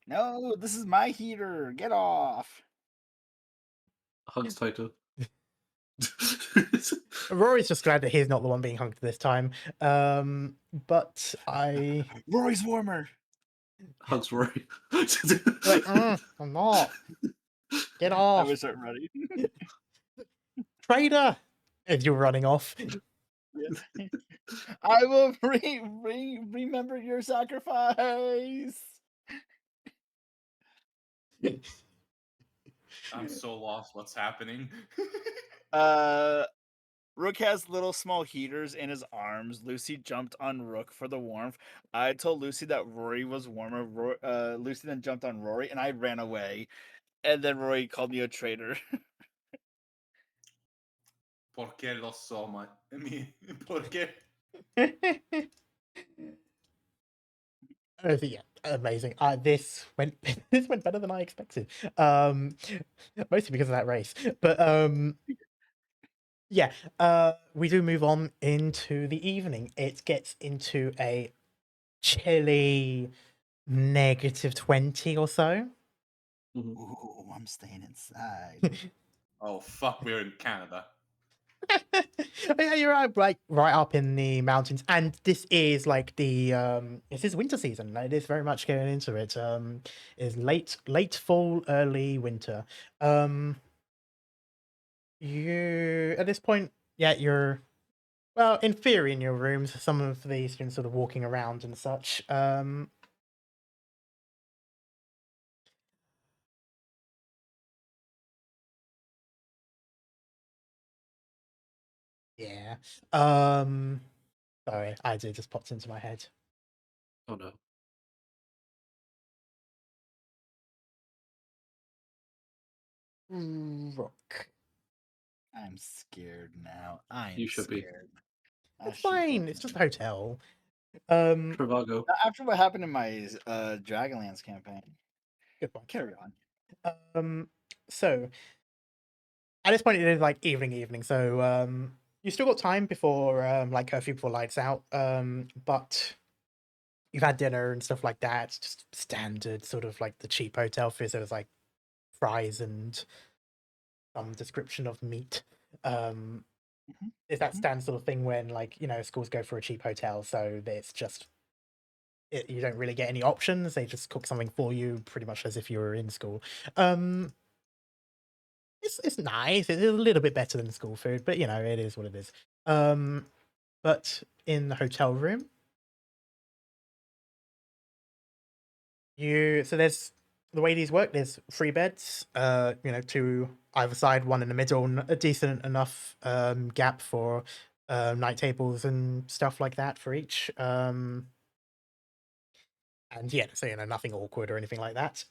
S3: No, this is my heater. Get off.
S2: Hugs tighter.
S1: Rory's just glad that he's not the one being hugged this time. But I
S3: Rory's warmer.
S2: Hugs Rory.
S1: like, I'm not. Get
S3: I
S1: off,
S3: was start running.
S1: traitor! As you're running off.
S3: Yes. I will remember your sacrifice.
S5: I'm so lost. What's happening?
S3: Rook has little small heaters in his arms. Lucy jumped on Rook for the warmth. I told Lucy that Rory was warmer. Lucy then jumped on Rory, and I ran away. And then Rory called me a traitor.
S5: Porque lo so much. I mean, porque.
S1: Yeah, amazing. This went this went better than I expected. Mostly because of that race, but yeah. We do move on into the evening. It gets into a chilly -20 or so.
S3: Ooh, I'm staying inside.
S5: Oh fuck, we're in Canada.
S1: Yeah, you're right up in the mountains, and this is like the this is winter season. It is very much going into it. Is late fall, early winter. You at this point, yeah, you're well, in theory, in your rooms. Some of the students sort of walking around and such. Yeah. Sorry, I did just popped into my head.
S2: Oh no.
S1: Rook.
S3: I'm scared now. I'm
S2: You should be.
S3: scared.
S1: It's fine. It's just a hotel.
S2: Trivago.
S3: After what happened in my Dragonlance campaign.
S1: Good point.
S3: Carry on.
S1: So at this point it is like evening, so you still got time before like curfew, before lights out, but you've had dinner and stuff like that. Just standard sort of like the cheap hotel fare. So there's like fries and some description of meat. It's that standard sort of thing when, like, you know, schools go for a cheap hotel, so it's just you don't really get any options. They just cook something for you pretty much as if you were in school. It's nice. It's a little bit better than school food, but you know, it is what it is. But in the hotel room, so there's the way these work. There's 3 beds, you know, 2 either side, 1 in the middle, a decent enough gap for night tables and stuff like that for each. And yeah, so you know, nothing awkward or anything like that.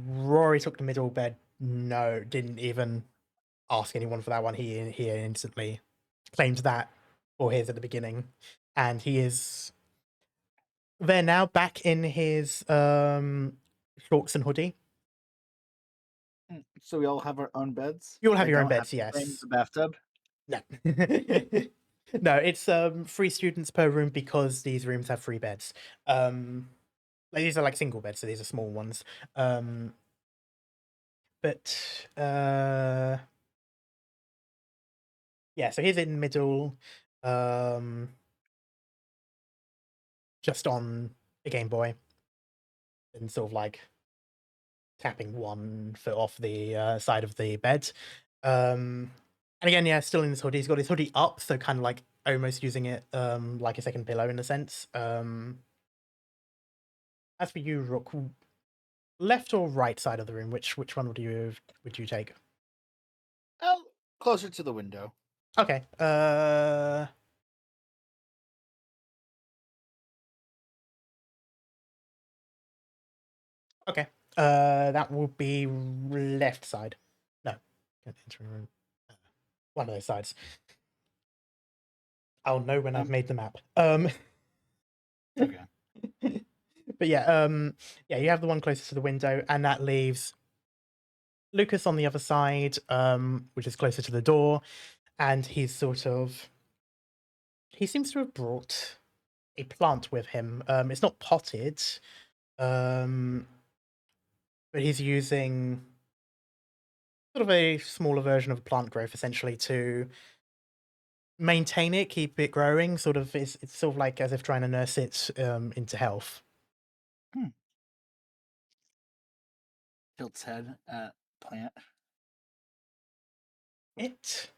S1: Rory took the middle bed. No, didn't even ask anyone for that one. He instantly claimed that for his at the beginning, and he is there now, back in his shorts and hoodie.
S3: So we all have our own beds.
S1: You all have
S3: I
S1: your own
S3: don't
S1: beds,
S3: to
S1: yes.
S3: claim the bathtub.
S1: No, no, it's 3 students per room because these rooms have 3 beds. Like, these are like single beds, so these are small ones. But yeah, so he's in the middle, just on a Game Boy, and sort of like tapping one foot off the side of the bed. And again, yeah, still in his hoodie. He's got his hoodie up, so kind of like almost using it like a second pillow in a sense. As for you, Rook, left or right side of the room, which one would you take?
S3: Oh, closer to the window.
S1: Okay. Okay. That will be left side. No. One of those sides. I'll know when I've made the map.
S3: Okay.
S1: But yeah, yeah, you have the one closest to the window, and that leaves Lucas on the other side, which is closer to the door, and he seems to have brought a plant with him. It's not potted, but he's using sort of a smaller version of plant growth essentially to maintain it, keep it growing. Sort of, it's sort of like as if trying to nurse it into health.
S3: Tilts head at plant.
S1: It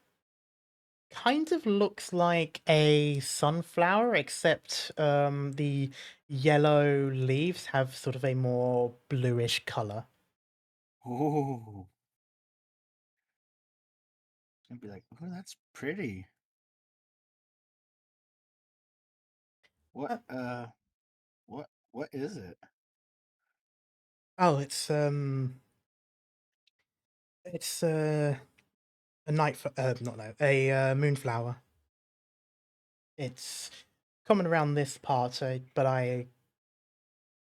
S1: kind of looks like a sunflower, except the yellow leaves have sort of a more bluish color.
S3: Ooh. It's gonna be like, oh, that's pretty. What what is it?
S1: Oh, it's a not no, a moonflower. It's common around this part, but I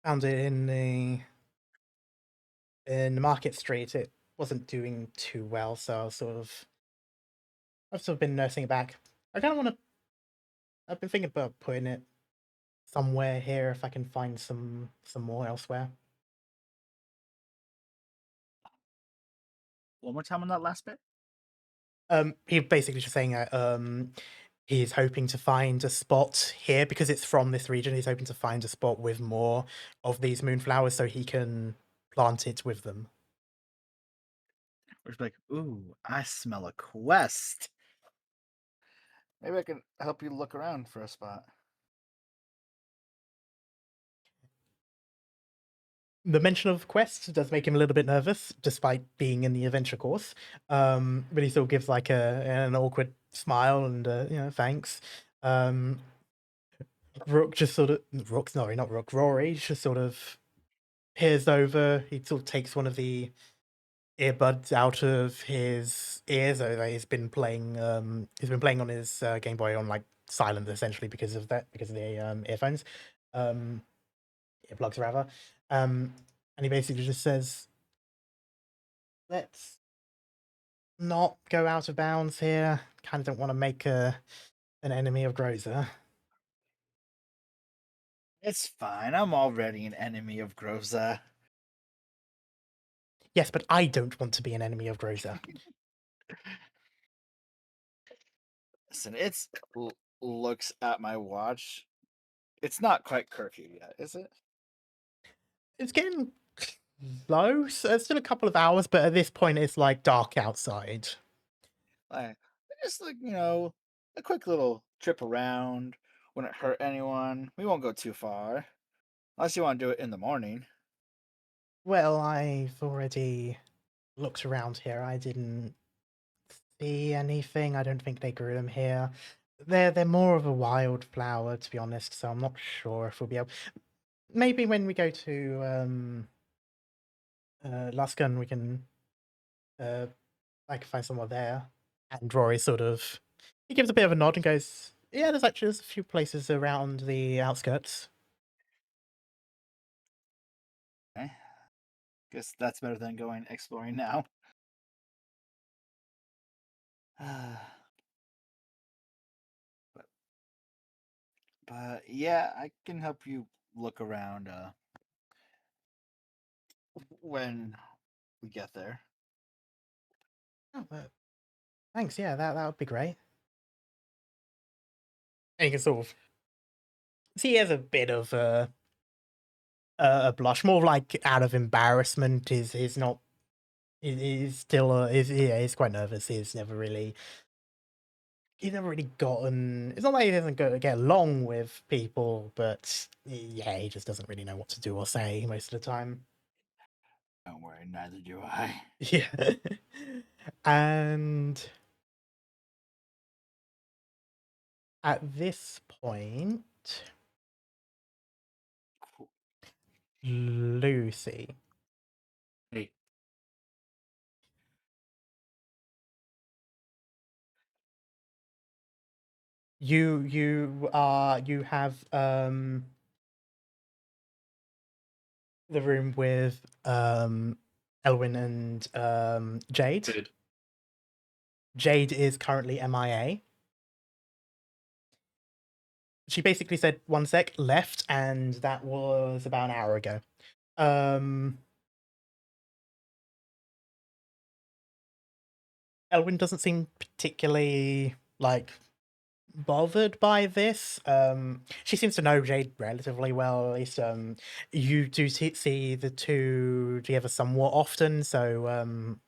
S1: found it in the market street. It wasn't doing too well, so I've sort of been nursing it back. I kind of want to. I've been thinking about putting it somewhere here if I can find some more elsewhere.
S3: One more time on that last bit.
S1: He basically just saying that he's hoping to find a spot here because it's from this region. He's hoping to find a spot with more of these moonflowers so he can plant it with them.
S3: We're just like, ooh, I smell a quest. Maybe I can help you look around for a spot.
S1: The mention of quests does make him a little bit nervous, despite being in the adventure course. But he still gives like an awkward smile and thanks. Rook just sort of sorry, not Rook. Rory just sort of peers over. He sort of takes one of the earbuds out of his ears. He's been playing. He's been playing on his Game Boy on like silent essentially because of the earphones, earplugs rather. And he basically just says, "Let's not go out of bounds here. Kind of don't want to make an enemy of Groza."
S3: It's fine. I'm already an enemy of Groza.
S1: Yes, but I don't want to be an enemy of Groza.
S3: Listen, it's looks at my watch. It's not quite curfew yet, is it?
S1: It's getting low, so it's still a couple of hours, but at this point it's like dark outside.
S3: Like, just like, a quick little trip around. Wouldn't hurt anyone. We won't go too far. Unless you want to do it in the morning.
S1: Well, I've already looked around here. I didn't see anything. I don't think they grew them here. They're more of a wildflower, to be honest, so I'm not sure if we'll be able. Maybe when we go to Luskan, we can I can find somewhere there. And Rory sort of he gives a bit of a nod and goes, "Yeah, there's a few places around the outskirts."
S3: Okay. Guess that's better than going exploring now. but yeah, I can help you look around when we get there.
S1: Oh, thanks. Yeah, that would be great. And you can sort of see he has a bit of a blush, more like out of embarrassment. Is not He's still he's quite nervous. He's never really gotten. It's not like he doesn't get along with people, but yeah, he just doesn't really know what to do or say most of the time.
S3: Don't worry, neither do I.
S1: Yeah. And at this point, Lucy,
S2: Hey, you have the room with Elwyn and Jade. did.
S1: Jade is currently MIA. She basically said 1 sec, left, and that was about an hour ago. Elwyn doesn't seem particularly like bothered by this. She seems to know Jade relatively well, at least. You do see the two together somewhat often, so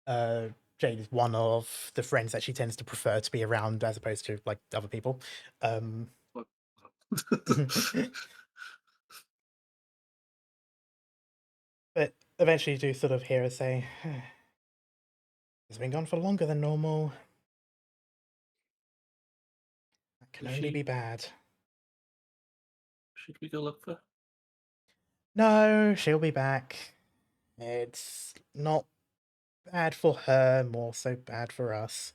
S1: Jade is one of the friends that she tends to prefer to be around as opposed to like other people. But eventually you do sort of hear her say, "It's been gone for longer than normal. That can only be bad."
S2: Should we go look for?
S1: No, she'll be back. It's not bad for her, more so bad for us.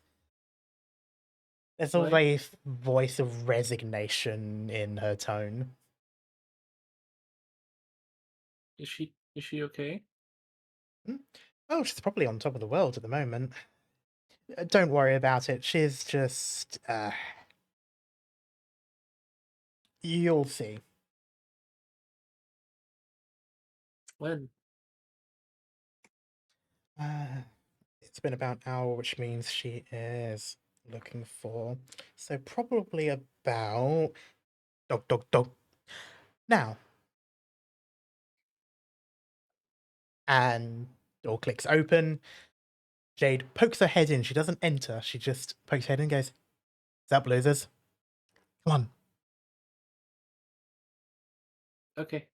S1: There's
S2: Why?
S1: always a voice of resignation in her tone.
S2: Is she okay?
S1: Oh, she's probably on top of the world at the moment. Don't worry about it. She's just, you'll see.
S2: When?
S1: It's been about an hour, which means she is looking for. So probably about dog. Now. And door clicks open. Jade pokes her head in. She doesn't enter. She just pokes her head in and goes, "What's up, losers? Come on."
S2: Okay.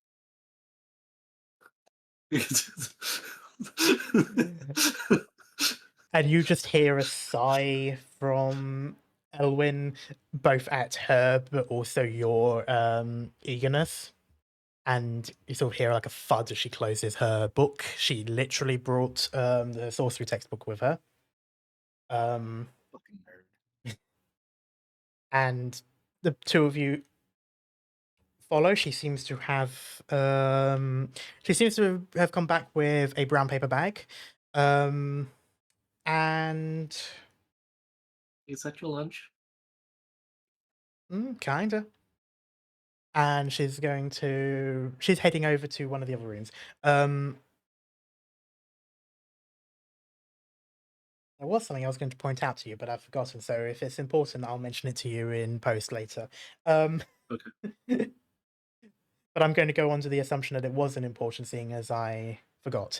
S1: And you just hear a sigh from Elwyn, both at her but also your eagerness. And you sort of hear like a thud as she closes her book. She literally brought the sorcery textbook with her.
S3: Fucking nerd.
S1: And the two of you follow. She seems to have come back with a brown paper bag. And
S2: Is that your lunch?
S1: kinda. And she's heading over to one of the other rooms. There was something I was going to point out to you, but I've forgotten. So if it's important, I'll mention it to you in post later.
S2: Okay.
S1: But I'm going to go on to the assumption that it wasn't important, seeing as I forgot.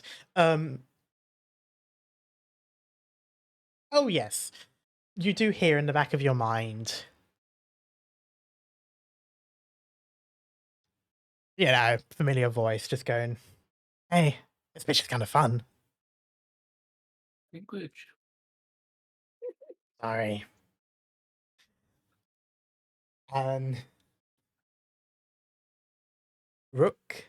S1: Oh yes, you do hear in the back of your mind, familiar voice just going, "Hey, this bitch is kind of fun."
S2: Language.
S1: Sorry. And Rook,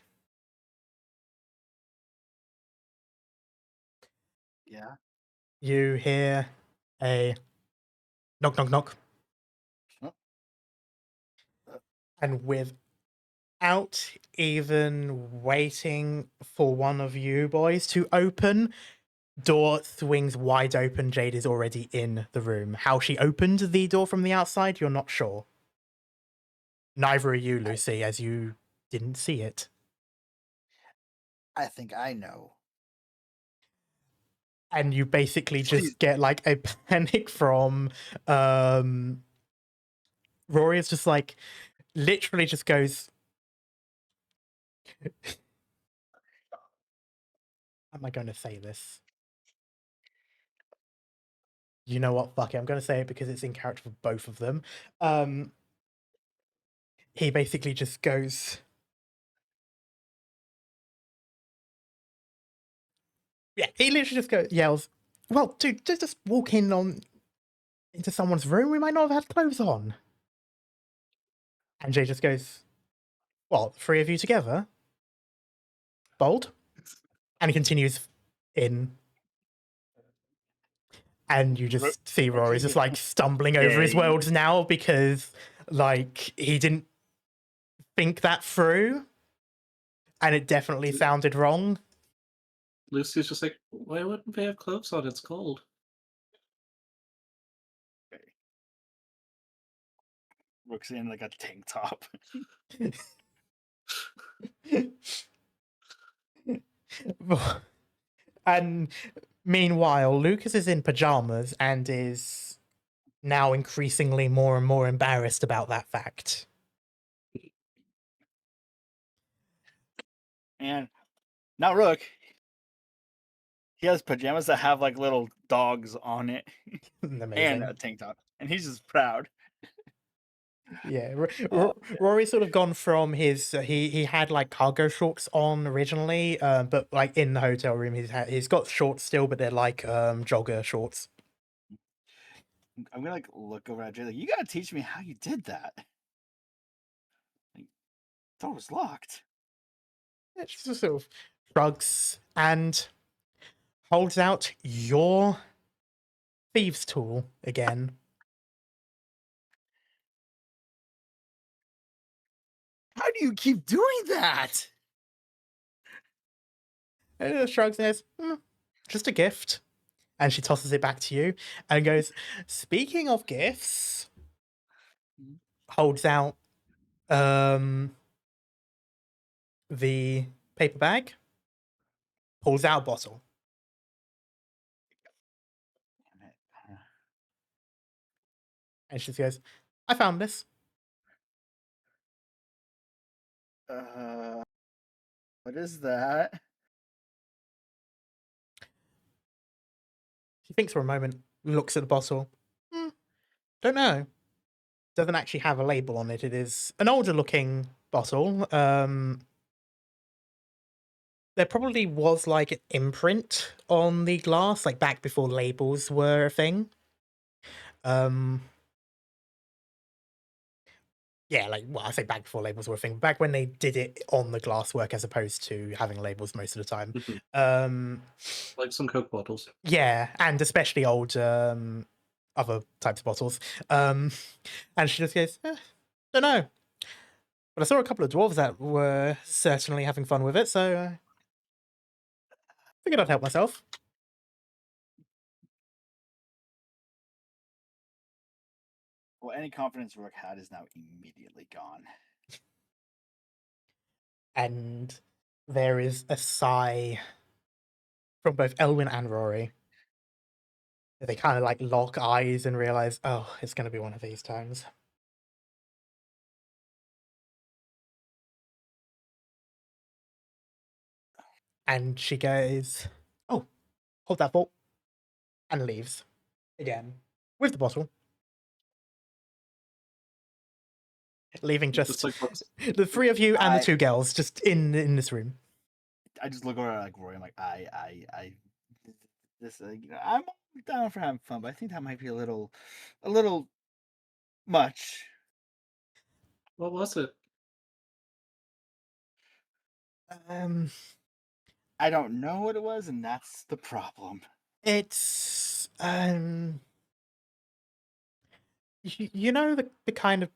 S3: Yeah.
S1: you hear a knock, knock, knock.
S3: Oh.
S1: And without even waiting for one of you boys to open, door swings wide open. Jade is already in the room. How she opened the door from the outside, you're not sure. Neither are you, Lucy, as you didn't see it.
S3: I think I know.
S1: And you basically just get like a panic from Rory is just like literally just goes am I going to say this? You know what? Fuck it. I'm going to say it because it's in character for both of them. He basically just goes, yeah, he literally just yells, well, dude, just walk into someone's room. We might not have had clothes on. And Jay just goes, what, 3 of you together? Bold? And he continues in. And you just see Rory's just like stumbling over his
S3: Yay.
S1: words now because like he didn't think that through. And it definitely sounded wrong.
S2: Lucy's just like, why wouldn't they have clothes on? It's cold.
S3: Rook's in like a tank top.
S1: And meanwhile, Lucas is in pajamas and is now increasingly more and more embarrassed about that fact.
S3: And now Rook, he has pajamas that have like little dogs on it
S1: Amazing.
S3: and a tank top. And he's just proud.
S1: Yeah, Rory's sort of gone from his he had like cargo shorts on originally, but like in the hotel room he's got shorts still, but they're like jogger shorts.
S3: I'm gonna like look over at Jay like, you gotta teach me how you did that. Like, door was locked.
S1: Yeah, she just sort of shrugs and holds out your thieves' tool again.
S3: How do you keep doing that?
S1: And he shrugs and says, just a gift. And she tosses it back to you and goes, speaking of gifts, holds out the paper bag, pulls out a bottle. And she goes, I found this.
S3: What is that?
S1: She thinks for a moment, looks at the bottle. Don't know. Doesn't actually have a label on it. It is an older looking bottle. There probably was like an imprint on the glass, like back before labels were a thing. Yeah, like, well, I say back before labels were a thing. Back when they did it on the glasswork as opposed to having labels most of the time.
S2: Like some Coke bottles.
S1: Yeah, and especially old other types of bottles. And she just goes, don't know. But I saw a couple of dwarves that were certainly having fun with it, so I figured I'd help myself.
S3: Well, any confidence Rook had is now immediately gone.
S1: And there is a sigh from both Elwyn and Rory. They kind of like lock eyes and realize, oh, it's going to be one of these times. And she goes, oh, hold that thought, and leaves again with the bottle. Leaving just
S2: like
S1: the 3 of you and the 2 girls just in this room.
S3: I just look over at like Rory. I'm like, this, you know, I'm down for having fun, but I think that might be a little much.
S2: What was it?
S3: I don't know what it was, and that's the problem.
S1: It's you know the kind of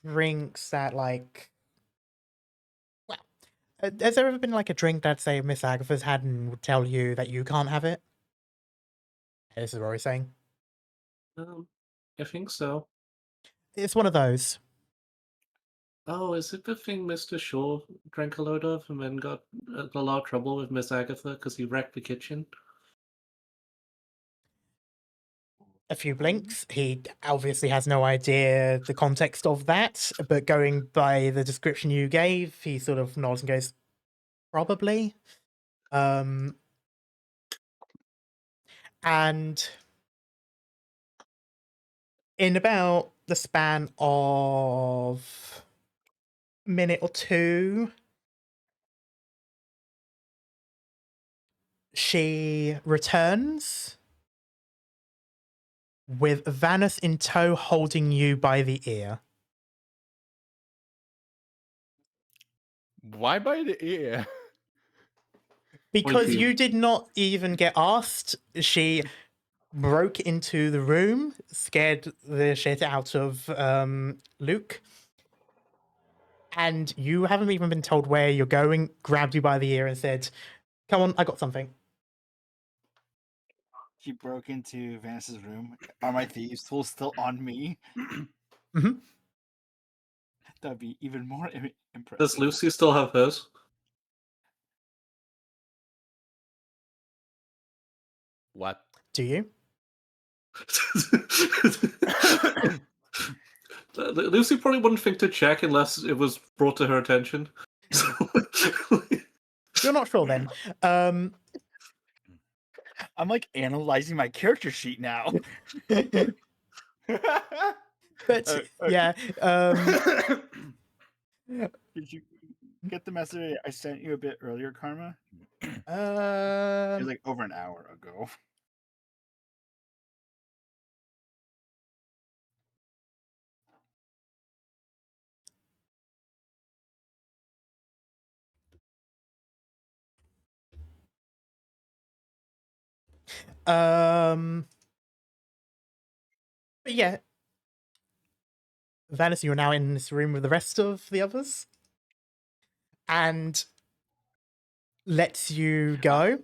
S1: drinks that like, well, has there ever been like a drink that say Miss Agatha's had and would tell you that you can't have it? This is what we're saying.
S2: I think so.
S1: It's one of those.
S2: Oh, is it the thing Mr. Shaw drank a load of and then got a lot of trouble with Miss Agatha because he wrecked the kitchen?
S1: A few blinks. He obviously has no idea the context of that, but going by the description you gave, he sort of nods and goes, probably. And in about the span of a minute or two, she returns with Vanus in tow holding you by the ear.
S5: Why by the ear?
S1: Because
S2: Pointy.
S1: you did not even get asked, she broke into the room, scared the shit out of Luke. And you haven't even been told where you're going, grabbed you by the ear and said, "Come on, I got something."
S3: He broke into Vanessa's room. Are my thieves' tools still on me?
S1: Mhm.
S3: That'd be even more impressive.
S2: Does Lucy still have hers?
S5: What?
S1: Do you?
S2: Lucy probably wouldn't think to check unless it was brought to her attention.
S1: You're not sure then.
S3: I'm like analyzing my character sheet now.
S1: But yeah,
S3: Did you get the message I sent you a bit earlier, Karma? It was like over an hour ago.
S1: but yeah, Vanessa, you're now in this room with the rest of the others, and lets you go.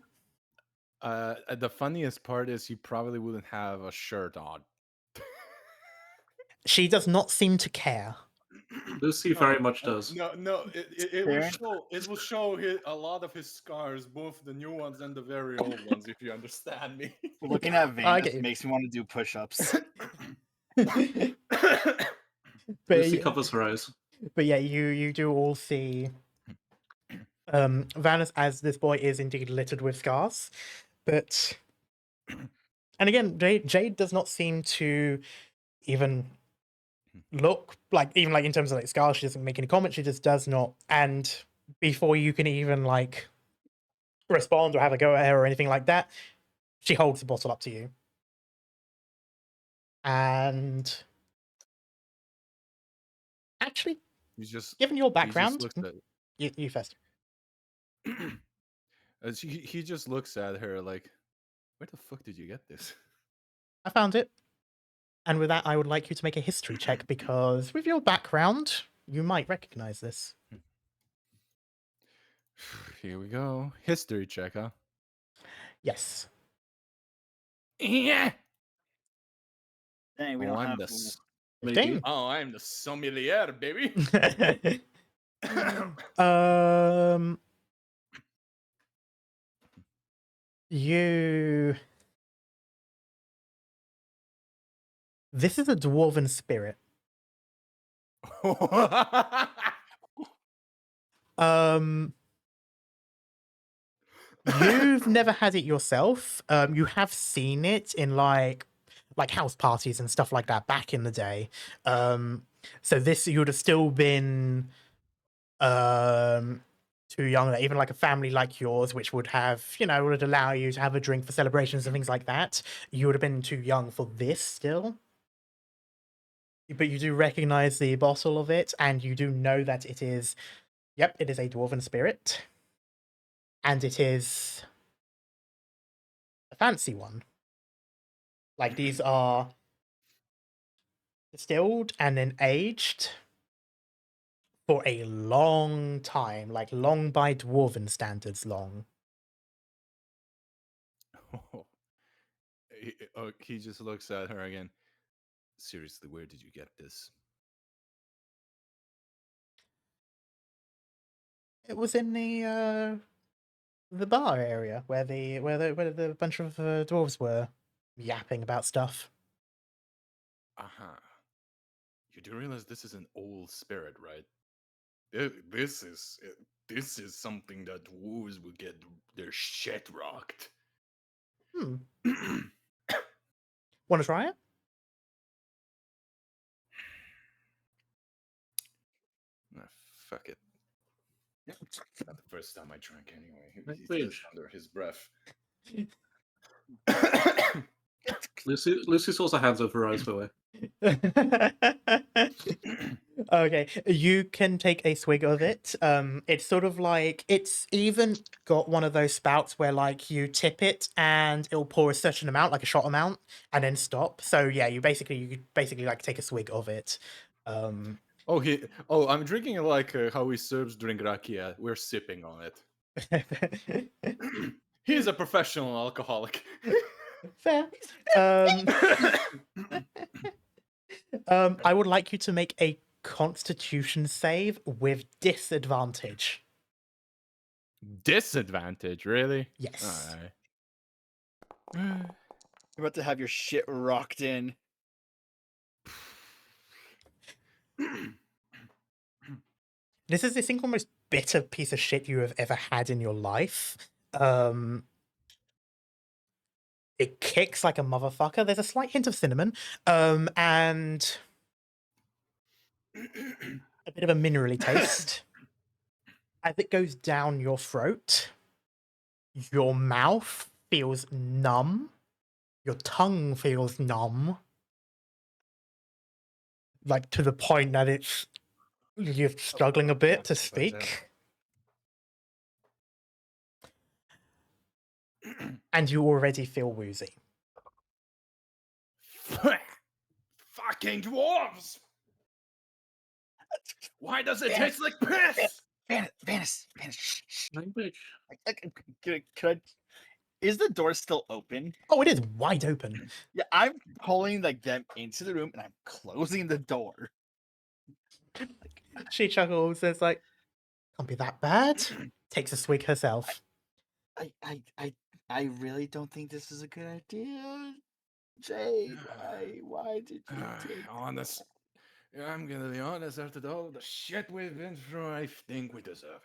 S5: The funniest part is you probably wouldn't have a shirt on.
S1: She does not seem to care.
S2: Lucy very much does.
S5: No. It will show. It will show a lot of his scars, both the new ones and the very old ones. If you understand me.
S3: Looking at
S1: I
S3: Vanessa
S1: get you.
S3: makes me want to do push-ups.
S2: Lucy
S1: But,
S2: covers her eyes.
S1: but yeah, you do all see Vanessa, as this boy is indeed littered with scars. But and again, Jade does not seem to even look like, even like in terms of like scars, she doesn't make any comment. She just does not. And before you can even like respond or have a go at her or anything like that, she holds the bottle up to you. And actually,
S5: He's just.
S1: given your
S5: He just
S1: background,
S5: looks at.
S1: you first.
S5: He just looks at her like, "Where the fuck did you get this?"
S1: I found it. And with that, I would like you to make a history check because with your background, you might recognize this.
S5: Here we go. History check, huh?
S1: Yes.
S5: Yeah.
S3: Dang, we
S5: Oh,
S3: don't
S5: I'm
S3: have
S5: the.
S3: full.
S2: Maybe.
S1: 15.
S5: Oh, I'm the sommelier, baby.
S1: um, you. This is a dwarven spirit. Um, you've never had it yourself. You have seen it in like house parties and stuff like that back in the day. So this you would have still been too young. Even like a family like yours, which would have, would allow you to have a drink for celebrations and things like that. You would have been too young for this still. But you do recognize the bottle of it, and you do know that it is, yep, it is a dwarven spirit. And it is a fancy one. Like these are distilled and then aged for a long time, like long by dwarven standards long.
S5: He just looks at her again. Seriously, where did you get this?
S1: It was in the bar area where the bunch of dwarves were yapping about stuff.
S5: Uh-huh. You do realize this is an old spirit, right? This is something that dwarves would get their shit rocked.
S1: Want to try it?
S5: Ah, fuck it.
S3: Yep.
S5: Not the first time I drank anyway. He
S2: Nice
S5: says
S2: page.
S5: under his breath.
S2: Lucy also hands over her eyes, by the way.
S1: Okay, you can take a swig of it. It's sort of like it's even got one of those spouts where like you tip it and it'll pour a certain amount, like a shot amount, and then stop. So yeah, you could basically like take a swig of it.
S5: I'm drinking it like how we Serbs drink rakia. We're sipping on it. He's a professional alcoholic.
S1: Fair. I would like you to make a Constitution save with disadvantage.
S5: Disadvantage, really?
S1: Yes.
S5: Alright.
S3: You're about to have your shit rocked in.
S1: This is the single most bitter piece of shit you have ever had in your life. It kicks like a motherfucker. There's a slight hint of cinnamon, and a bit of a minerally taste. As it goes down your throat, your mouth feels numb. Your tongue feels numb. Like to the point that you're struggling a bit to speak. And you already feel woozy.
S5: Fucking dwarves! Why does it taste like piss?
S3: Vanis, shh, shh.
S2: Language.
S3: Could I, is the door still open?
S1: Oh, it is wide open.
S3: Yeah, I'm pulling like them into the room and I'm closing the door.
S1: She chuckles. It's like, can't be that bad. Takes a swig herself.
S3: I really don't think this is a good idea. Jay, why did you take
S5: Honest. I'm gonna be honest, after all the shit we've been through, I think we deserve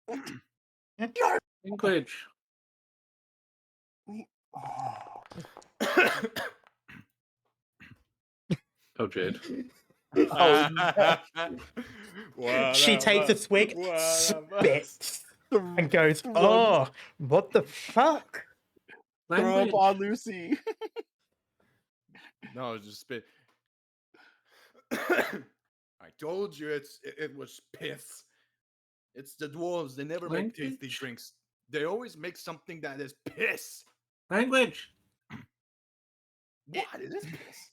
S5: it.
S2: Language. Oh, Jade.
S1: She takes a swig, spits, and goes, "Oh, what the fuck?"
S3: Throw up on Lucy.
S5: No, just spit. I told you it was piss. It's the dwarves. They never make tasty drinks. They always make something that is piss.
S2: Language.
S5: What? It is piss.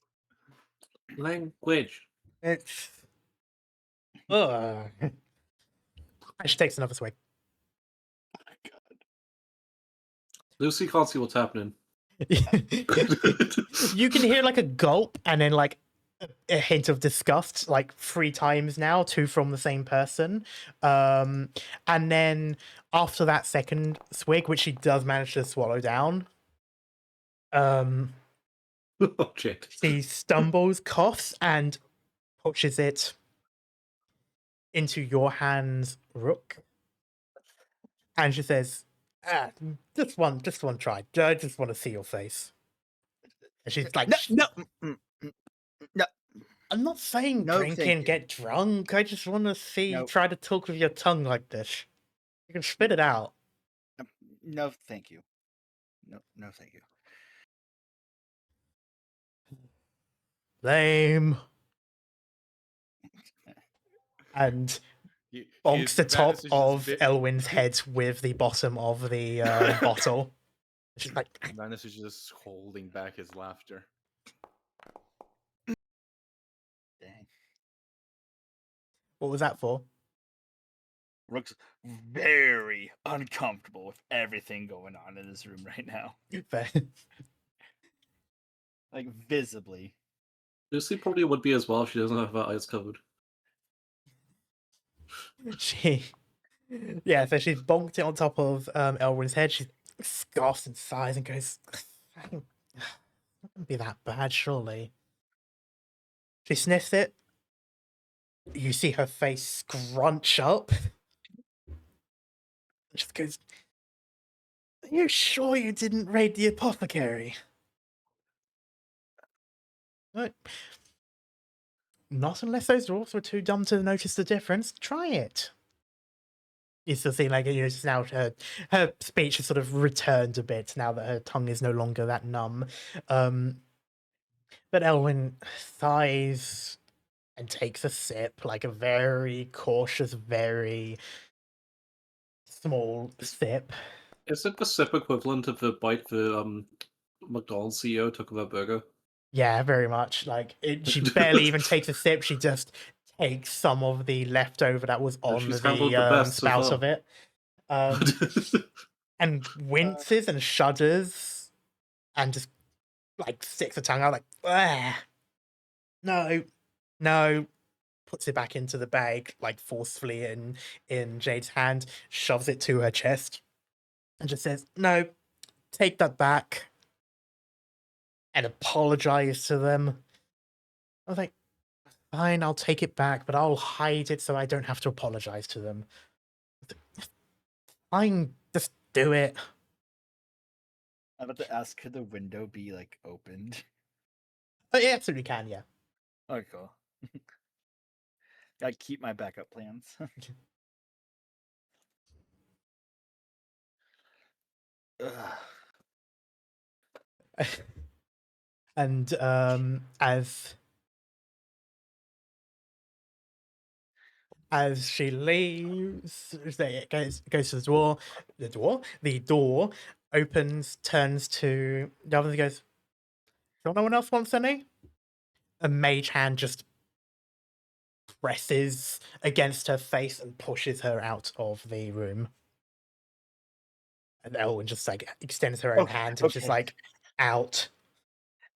S2: Language.
S1: It's. And she takes another swig.
S2: Lucy can't see what's happening.
S1: You can hear like a gulp and then like a hint of disgust, like 3 times now, 2 from the same person. And then after that second swig, which she does manage to swallow down,
S2: Oh, shit.
S1: she stumbles, coughs, and pushes it into your hands, Rook. And she says, just one try. I just want to see your face. And she's like,
S3: No.
S1: I'm not saying
S3: No,
S1: drink
S3: thank
S1: and
S3: you.
S1: get drunk. I just want to see
S3: No.
S1: try to talk with your tongue like this. You can spit it out.
S3: No, thank you. No, thank you.
S1: Lame. And bonks the top of Elwyn's head with the bottom of the bottle. She's like,
S5: Vanis is just holding back his laughter.
S3: Dang.
S1: what was that for?
S3: Rook's very uncomfortable with everything going on in this room right now.
S1: Fair.
S3: Like, visibly.
S2: Lucy probably would be as well if she doesn't have her eyes covered.
S1: Yeah, so she's bonked it on top of Elwyn's head. She scoffs and sighs and goes, it wouldn't be that bad, surely. She sniffs it. You see her face scrunch up. And just goes, You sure you didn't raid the apothecary? Like, not unless those dwarves were too dumb to notice the difference. Try it. You still see, like, just now her speech has sort of returned a bit now that her tongue is no longer that numb. But Elwyn sighs and takes a sip, like a very cautious, very small sip.
S2: Is it the sip equivalent of the bite the McDonald's CEO took of a burger?
S1: Yeah, very much. Like, she barely even takes a sip. She just takes some of the leftover that was on
S2: She's handled the
S1: the
S2: best so
S1: spout
S2: far.
S1: of it, and winces and shudders, and just like sticks her tongue out, like, "Ugh. No, puts it back into the bag, like forcefully in Jade's hand, shoves it to her chest, and just says, "No, take that back," and apologize to them. I was like, fine, I'll take it back, but I'll hide it so I don't have to apologize to them. Fine, just do it.
S3: I'm about to ask, could the window be like opened?
S1: But it absolutely can, yeah.
S3: Oh, cool. Gotta keep my backup plans. Ugh.
S1: And as she leaves, it goes to the door opens, turns to the other and goes, "Sure no one else wants any?" A mage hand just presses against her face and pushes her out of the room. And Elwyn just like extends her own hand and she's
S3: okay.
S1: like, out.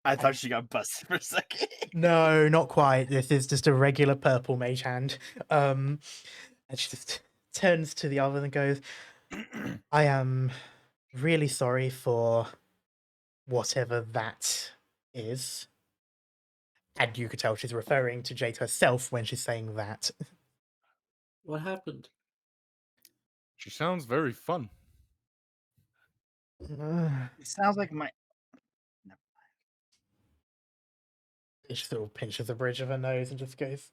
S3: I thought she got busted for a second.
S1: No, not quite. This is just a regular purple mage hand. And she just turns to the other and goes, "I am really sorry for whatever that is." And you could tell she's referring to Jade herself when she's saying that.
S2: What happened?
S5: She sounds very fun.
S3: It sounds like my.
S1: She sort of pinches the bridge of her nose and just goes,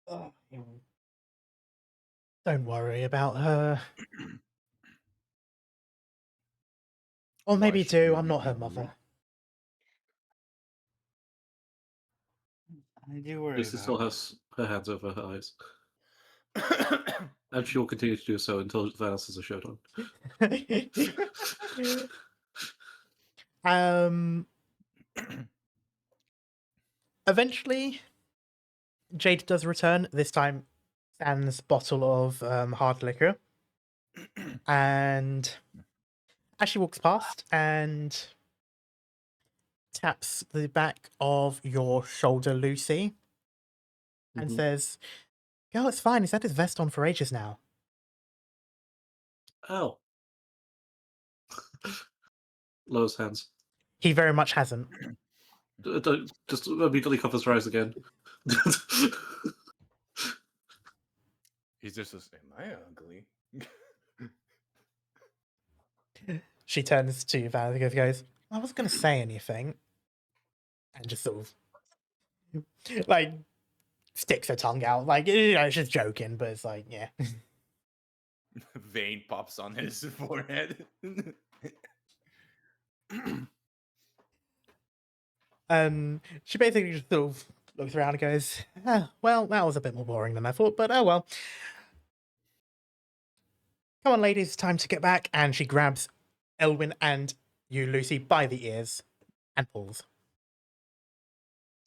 S1: "Oh, don't worry about her. Or
S5: Why
S1: maybe
S5: should we
S1: do. I'm
S5: be
S1: not her
S5: worried?
S1: mother."
S3: I do worry
S2: Lucy
S3: about
S2: still
S3: her.
S2: has her hands over her eyes. And she will continue to do so until Venice has a shirt on.
S1: Eventually, Jade does return, this time sans bottle of hard liquor. And as she walks past and taps the back of your shoulder, Lucy, and
S2: Mhm.
S1: says, "Girl, it's fine. He's had his vest on for ages now."
S2: Ow. Lowers hands.
S1: He very much hasn't.
S2: Just immediately covers her eyes again.
S5: He's just am I ugly?
S1: She turns to Val and goes, "I wasn't going to say anything." And just sort of, like, sticks her tongue out. Like, she's joking, but it's like, yeah.
S5: Vein pops on his forehead.
S1: She basically just sort of looks around and goes, "Well, that was a bit more boring than I thought, but oh well. Come on, ladies, time to get back." And she grabs Elwyn and you, Lucy, by the ears and pulls.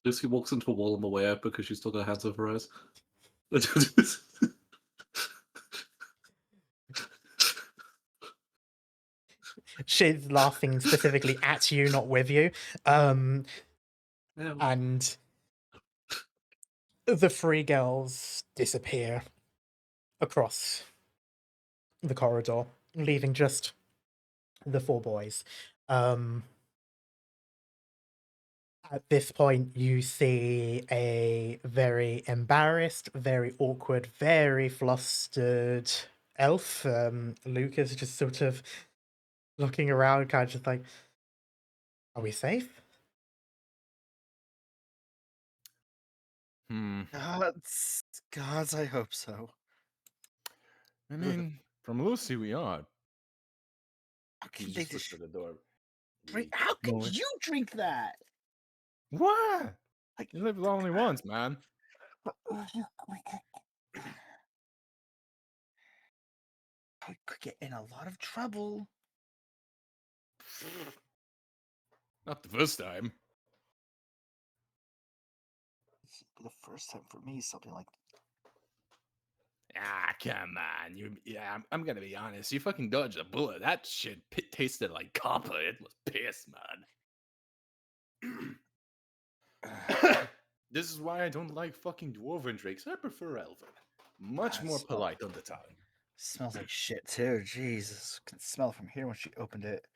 S2: Lucy walks into a wall on the way out because she's still got her hands over her eyes.
S1: She's laughing specifically at you, not with you. And the three girls disappear across the corridor, leaving just the four boys. At this point, you see a very embarrassed, very awkward, very flustered elf, Lucas, just sort of looking around, kind of just like, are we safe?
S3: Gods, I hope so.
S5: I mean, from Lucy, we are.
S3: How
S5: You
S3: can they
S5: just looked
S3: just...
S5: at the door.
S3: Right? How can
S5: No,
S3: you drink that?
S5: what?
S3: Like,
S5: You live only once, man.
S3: I could get in a lot of trouble.
S5: Not the first time.
S3: This will be the first time for me, something like...
S5: Ah, come on. I'm gonna be honest. You fucking dodged a bullet. That shit tasted like copper. It was piss, man. This is why I don't like fucking dwarven drakes. I prefer elven. Much more polite on the tongue.
S3: Smells like shit too. Jesus, can smell it from here when she opened it.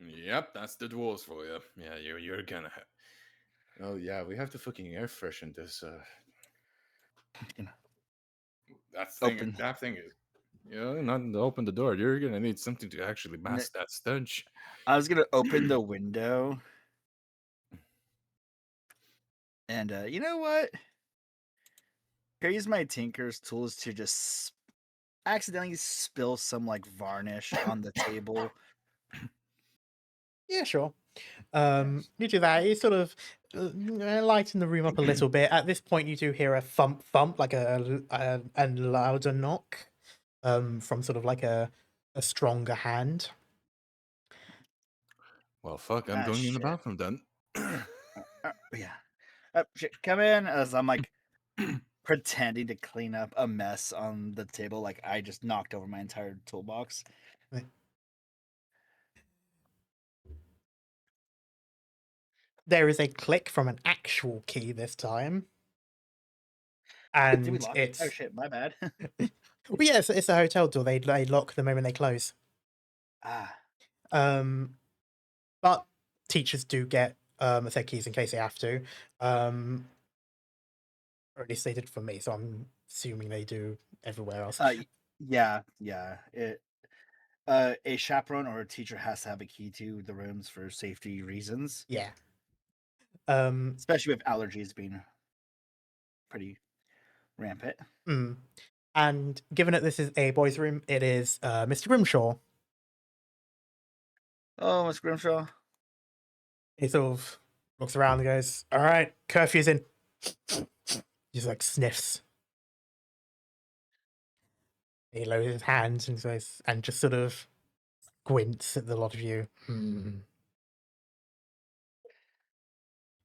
S5: Yep, that's the dwarves for you. Yeah, you're gonna have. Oh yeah, we have to fucking air freshen this.
S3: Open.
S5: That thing is. Not to open the door. You're gonna need something to actually mask that stench.
S3: I was gonna open the window. And you know what? Here, use my tinker's tools to just accidentally spill some like varnish on the table.
S1: Yeah, sure. You do that. You sort of lighten the room up a little bit. At this point, you do hear a thump, thump, like a louder knock, from sort of like a stronger hand.
S5: Well, fuck. I'm going in the
S3: Shit.
S5: bathroom then.
S3: Yeah. Shit, come in as I'm like pretending to clean up a mess on the table. Like I just knocked over my entire toolbox.
S1: There is a click from an actual key this time.
S3: Did we
S1: And
S3: lock?
S1: it's...
S3: Oh shit, my bad.
S1: Well, yes, it's a hotel door. They lock the moment they close. But teachers do get a set of keys in case they have to. Or at least they did for me, so I'm assuming they do everywhere else.
S3: Yeah. A chaperone or a teacher has to have a key to the rooms for safety reasons.
S1: Yeah.
S3: Especially with allergies being pretty rampant.
S1: And given that this is a boys' room, it is Mr. Grimshaw.
S3: Oh, Miss Grimshaw.
S1: He sort of looks around and goes, "All right, curfew's in." Just like sniffs. He lowers his hands and says, and just sort of squints at the lot of you.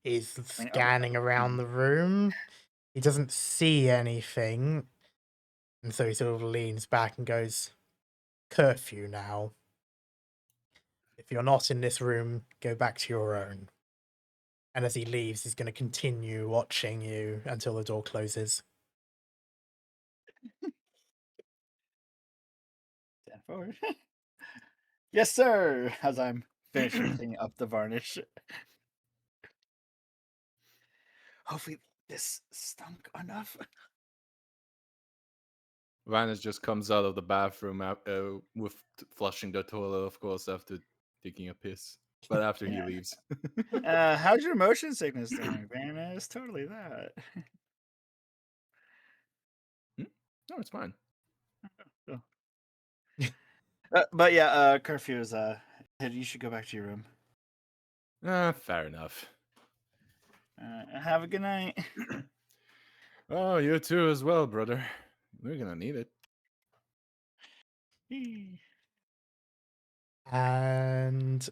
S1: He's scanning around the room. He doesn't see anything. And so he sort of leans back and goes, "Curfew now. If you're not in this room, go back to your own." And as he leaves, he's going to continue watching you until the door closes.
S3: Stand forward. Yes, sir. As I'm finishing cleaning up the varnish. Hopefully this stunk enough.
S5: Vanis just comes out of the bathroom with flushing the toilet, of course, after taking a piss. But after he leaves.
S3: How's your motion sickness doing, Vanis? Totally that.
S5: No, it's fine.
S3: But yeah, curfew is you should go back to your room.
S5: Fair enough.
S3: Have a good night.
S5: Oh, you too as well, brother. We're gonna need it.
S1: And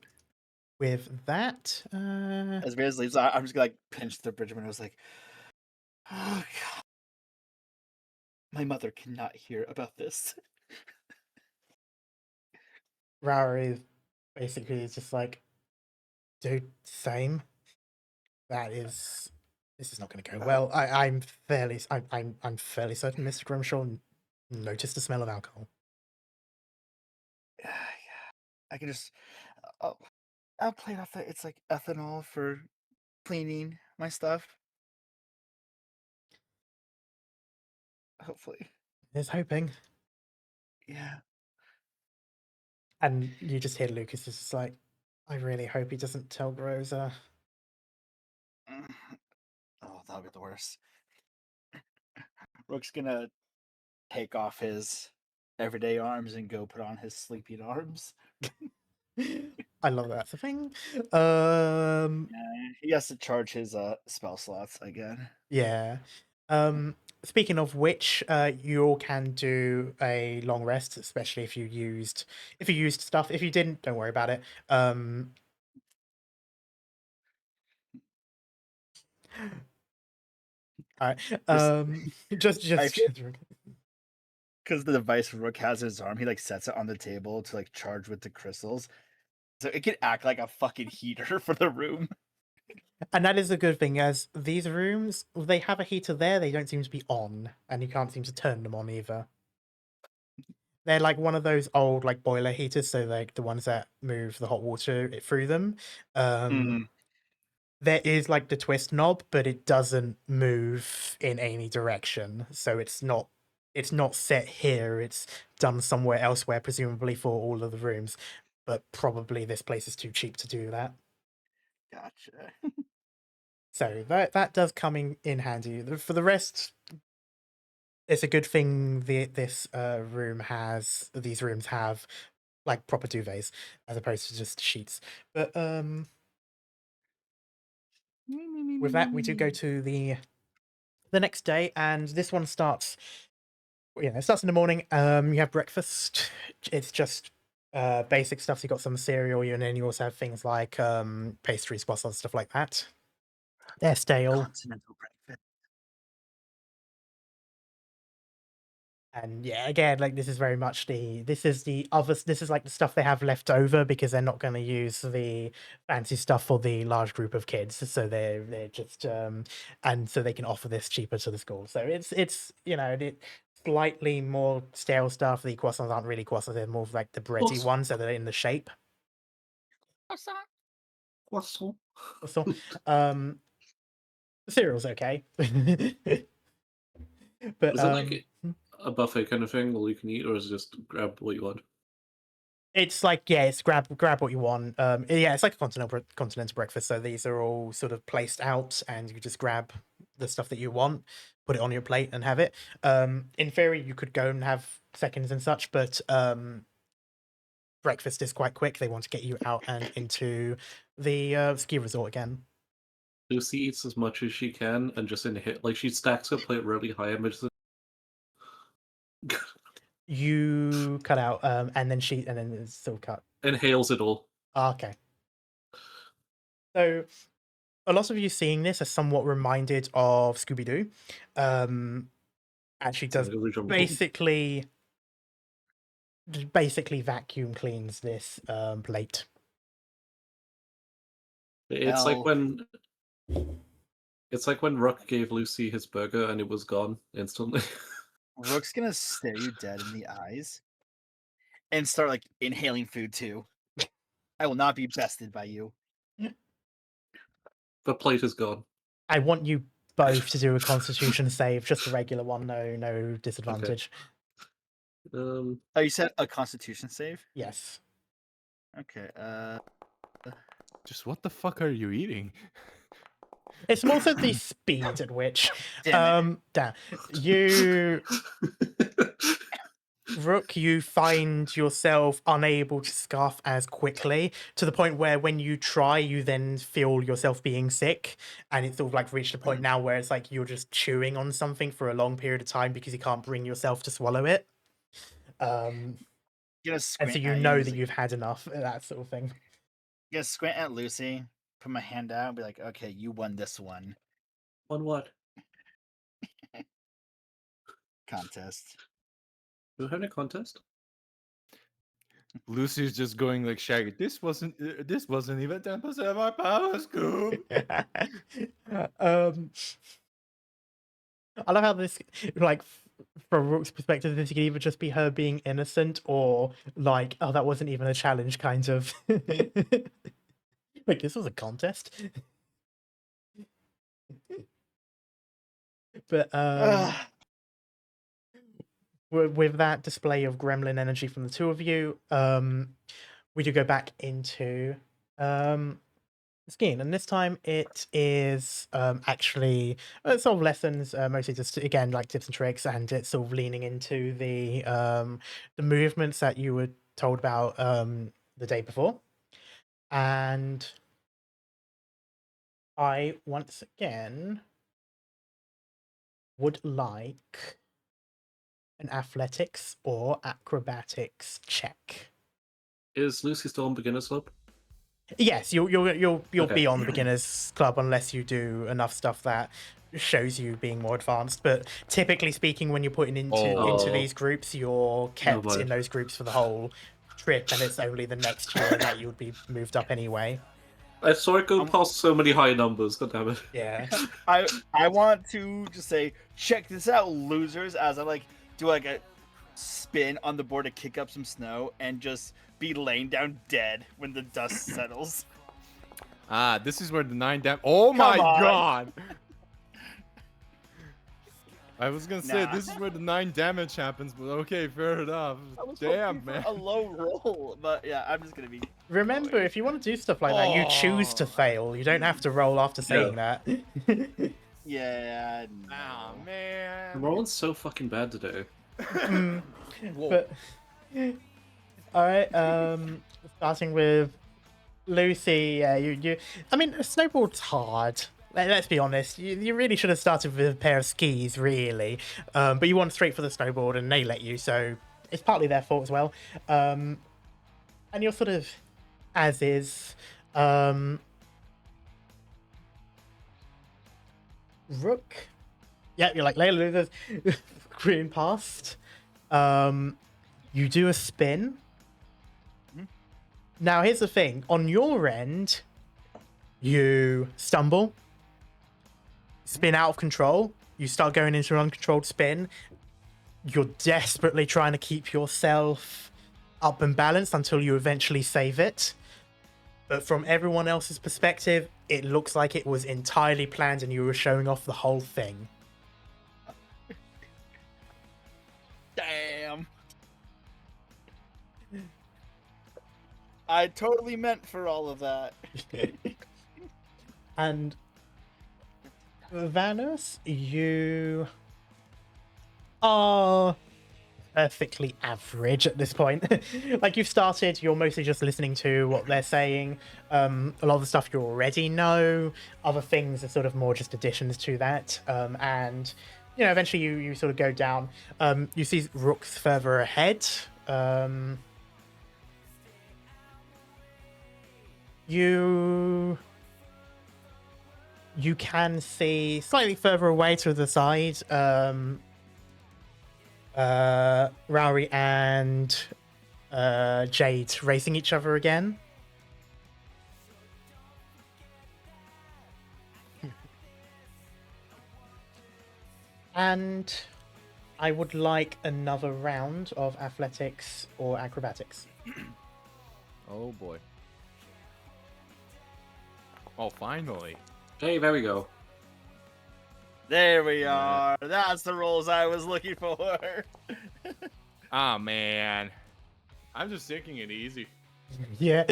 S1: with that,
S3: As Vanis leaves, I'm just gonna like pinch the bridge window. I was like, oh god, my mother cannot hear about this.
S1: Rowery basically is just like, dude, same. This is not going to go well. I'm fairly certain Mr. Grimshaw noticed the smell of alcohol.
S3: Yeah, I can just, I'll play it off that it's like ethanol for cleaning my stuff. Hopefully.
S1: Here's hoping.
S3: Yeah.
S1: And you just hear Lucas is just like, I really hope he doesn't tell Rosa.
S3: Oh, that'll be the worst. Rook's gonna take off his everyday arms and go put on his sleeping arms.
S1: I love that. That's the thing.
S3: He has to charge his spell slots again.
S1: Yeah. Speaking of which, you all can do a long rest, especially if you used stuff. If you didn't, don't worry about it. All right. Just
S3: I feel because the device Rook has in his arm, he like sets it on the table to like charge with the crystals, so it can act like a fucking heater for the room.
S1: And that is a good thing, as these rooms, they have a heater there, they don't seem to be on, and you can't seem to turn them on either. They're like one of those old like boiler heaters, so like the ones that move the hot water through them. There is like the twist knob, but it doesn't move in any direction, so it's not set here. It's done somewhere elsewhere, presumably for all of the rooms, but probably this place is too cheap to do that.
S3: Gotcha.
S1: So that does come in handy. For the rest, it's a good thing these rooms have like proper duvets as opposed to just sheets. But with that, we do go to the next day, and this one starts. It starts in the morning. You have breakfast. It's just basic stuff. So you got some cereal, and then you also have things like pastries, croissants, stuff like that. They're stale.
S3: Continental breakfast.
S1: And yeah, again, like this is very much this is like the stuff they have left over because they're not going to use the fancy stuff for the large group of kids, so they're just and so they can offer this cheaper to the school. So it's slightly more stale stuff. The croissants aren't really croissants; they're more of like the bready ones, so they're in the shape.
S2: Croissant.
S1: So, the cereal's okay, but
S2: Is it like a buffet kind of thing, all you can eat, or is it just grab what you want?
S1: it's like, yeah, it's grab what you want. Yeah, it's like a continental breakfast. So these are all sort of placed out, and you just grab the stuff that you want, put it on your plate, and have it. In theory, you could go and have seconds and such, but breakfast is quite quick. They want to get you out and into the ski resort again.
S2: Lucy eats as much as she can, and just like she stacks her plate really high, and just
S1: You cut out, and then it's still cut.
S2: inhales it all.
S1: Okay. So a lot of you seeing this are somewhat reminded of Scooby-Doo. Actually does basically vacuum cleans this plate.
S2: It's like when Rook gave Lucy his burger and it was gone instantly.
S3: Rook's gonna stare you dead in the eyes and start like inhaling food too. I will not be bested by you.
S2: The plate is gone.
S1: I want you both to do a Constitution save, just a regular one, no disadvantage.
S2: Okay.
S3: Oh, you said a Constitution save?
S1: Yes.
S3: Okay.
S5: Just what the fuck are you eating?
S1: It's more so the speed at which
S3: Damn
S1: you Rook, you find yourself unable to scarf as quickly, to the point where when you try, you then feel yourself being sick, and it's sort of like reached a point now where it's like you're just chewing on something for a long period of time because you can't bring yourself to swallow it. And so you know that you've had enough, that sort of thing.
S3: I'm gonna squint at Lucy, put my hand out, and be like, "Okay, you won this one."
S2: On what?
S3: Contest.
S2: We're having a contest?
S5: Lucy's just going like Shaggy. This wasn't even 10% of our power scoop.
S1: I love how this, like, from Rook's perspective, this could either just be her being innocent or like, oh, that wasn't even a challenge, kind of. Like, this was a contest. But with that display of gremlin energy from the two of you, we do go back into skiing, and this time it is actually sort of lessons, mostly just again like tips and tricks, and it's sort of leaning into the movements that you were told about the day before. And I once again would like an athletics or acrobatics check.
S2: Is Lucy still on beginner's club?
S1: Yes, you'll
S2: Okay.
S1: be on the beginners club unless you do enough stuff that shows you being more advanced. But typically speaking, when you're putting into
S2: Oh.
S1: these groups, you're kept
S2: mind.
S1: in those groups for the whole trip, and it's only the next year that you would be moved up anyway.
S2: I saw it go past so many high numbers. God damn it.
S1: Yeah.
S3: I want to just say, check this out, losers, as I do a spin on the board to kick up some snow and just be laying down dead when the dust settles.
S5: This is where the 9 damage. Oh my
S3: on.
S5: god! I was gonna say
S3: Nah.
S5: this is where the 9 damage happens, but okay, fair enough.
S3: I was
S5: Damn,
S3: hoping for
S5: man.
S3: a low roll, but yeah, I'm just gonna be.
S1: Remember, if you want to do stuff like that, you choose to
S5: Oh.
S1: fail. You don't have to roll after saying that.
S3: Yeah.
S5: Oh
S3: No.
S5: man.
S2: Roland's so fucking bad today.
S5: Whoa.
S1: But all right, starting with Lucy. Yeah, you. I mean, snowboard's hard. Let's be honest. You really should have started with a pair of skis, really. But you went straight for the snowboard, and they let you, so it's partly their fault as well. And you're sort of as is. Rook. Yeah, you're like Layla Luther's green past. You do a spin. Now here's the thing. On your end, you stumble, spin out of control. You start going into an uncontrolled spin. You're desperately trying to keep yourself up and balanced until you eventually save it. But from everyone else's perspective, it looks like it was entirely planned and you were showing off the whole thing.
S3: Damn. I totally meant for all of that.
S1: And Vanus, you are perfectly average at this point. Like you've started, you're mostly just listening to what they're saying. A lot of the stuff you already know. Other things are sort of more just additions to that. And you know, eventually you sort of go down. You see rooks further ahead. You can see slightly further away to the side, Rory and Jade racing each other again. And I would like another round of athletics or acrobatics.
S5: Oh boy. Oh, finally.
S2: Hey, there we go.
S3: There we are. That's the rolls I was looking for.
S5: Ah, man. I'm just taking it easy.
S1: Yeah.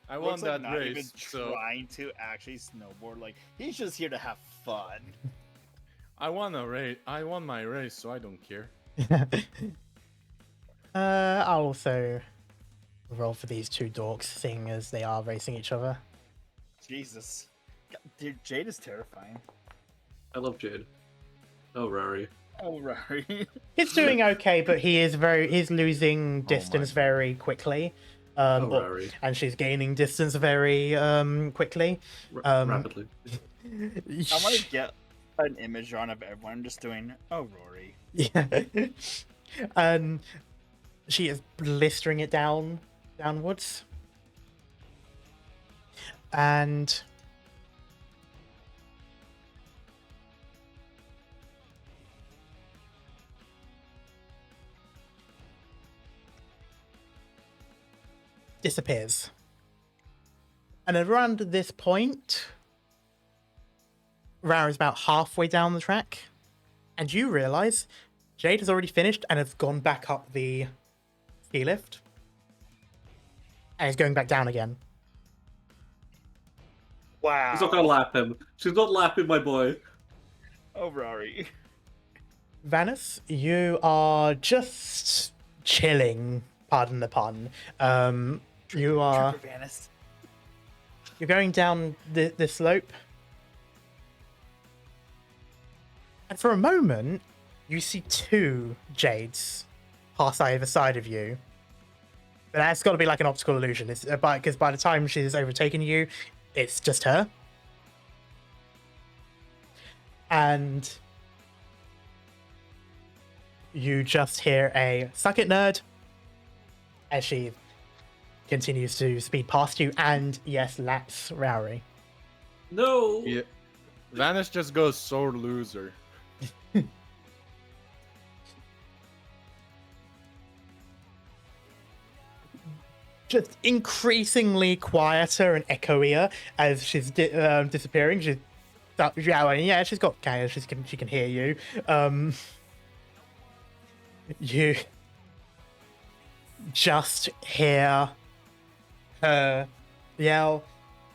S5: I won
S3: Looks
S5: that
S3: not even
S5: race, so
S3: trying to actually snowboard. Like he's just here to have fun.
S5: I won a race. I won my race, so I don't care.
S1: I'll also roll for these two dorks, seeing as they are racing each other.
S3: Jesus, God, dude, Jade is terrifying.
S2: I love Jade. Oh, Rory.
S3: Oh, Rory.
S1: He's doing okay, but he's losing distance
S5: God.
S1: very quickly.
S2: Oh, Rory.
S1: And she's gaining distance very quickly.
S2: Rapidly.
S3: I want to get an image on of everyone just doing, oh, Rory.
S1: Yeah. And she is blistering it downwards. And disappears. And around this point, Rara is about halfway down the track, and you realize Jade has already finished and has gone back up the ski lift. And is going back down again.
S3: Wow.
S2: She's not gonna lap him. She's not lapping my boy.
S3: Oh, Rory.
S1: Vanis, you are just chilling, pardon the pun. You are...
S3: Trooper Vanis.
S1: You're going down the slope. And for a moment, you see two Jades pass either side of you. But that's got to be like an optical illusion. It's because by the time she's overtaken you, it's just her. And you just hear a "suck it, nerd," as she continues to speed past you, and yes, laps Rory.
S2: No.
S5: Yeah. Vanish just goes sore loser.
S1: Just increasingly quieter and echoier as she's disappearing. She's yeah, she's got chaos. She can hear you. You just hear her yell,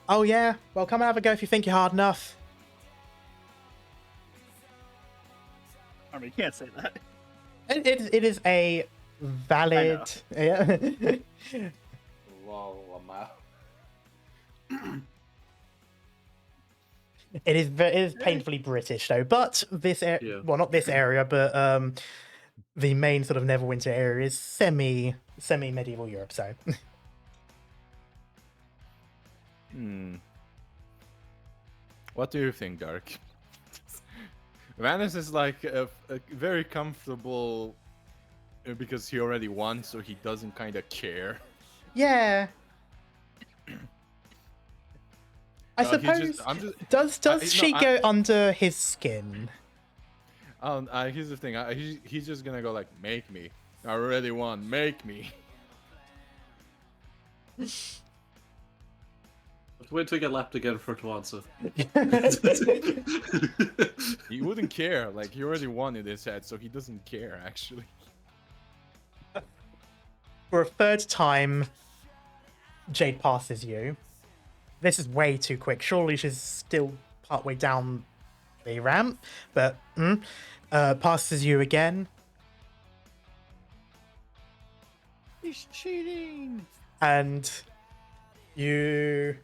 S1: "Oh yeah, well come and have a go if you think you're hard enough."
S3: I mean, you can't say that.
S1: It is a valid. Yeah. It is painfully British though, but this well, not this area, but the main sort of Neverwinter area is semi medieval Europe. So,
S5: What do you think, Dark? Vanis is like a very comfortable because he already won, so he doesn't kind of care.
S1: yeah. I
S5: No,
S1: suppose. Does she go under his skin?
S5: Here's the thing. He's just gonna go like, "Make me. I already won. Make me."
S2: Wait till you get lapped again for it to answer.
S5: He wouldn't care. Like he already won in his head, so he doesn't care actually.
S1: For a third time, Jade passes you. This is way too quick. Surely she's still partway down the ramp, but passes you again.
S3: He's cheating.
S1: And you...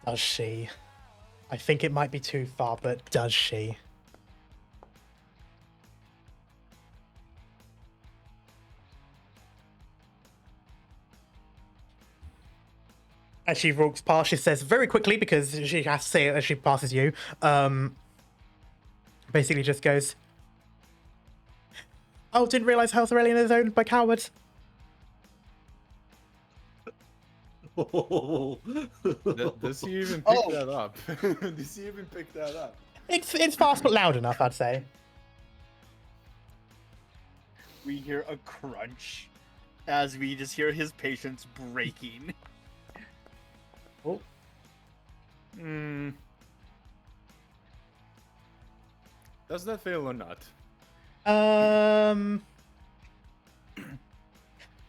S1: Does she? I think it might be too far, but does she? As she walks past, she says very quickly, because she has to say it as she passes you, basically just goes, "Oh, didn't realize House Aurelian is owned by cowards."
S5: Does he even pick that up? Does he even pick that up?
S1: It's fast but loud enough, I'd say.
S3: We hear a crunch as we just hear his patience breaking.
S1: Oh.
S5: Does that fail or not?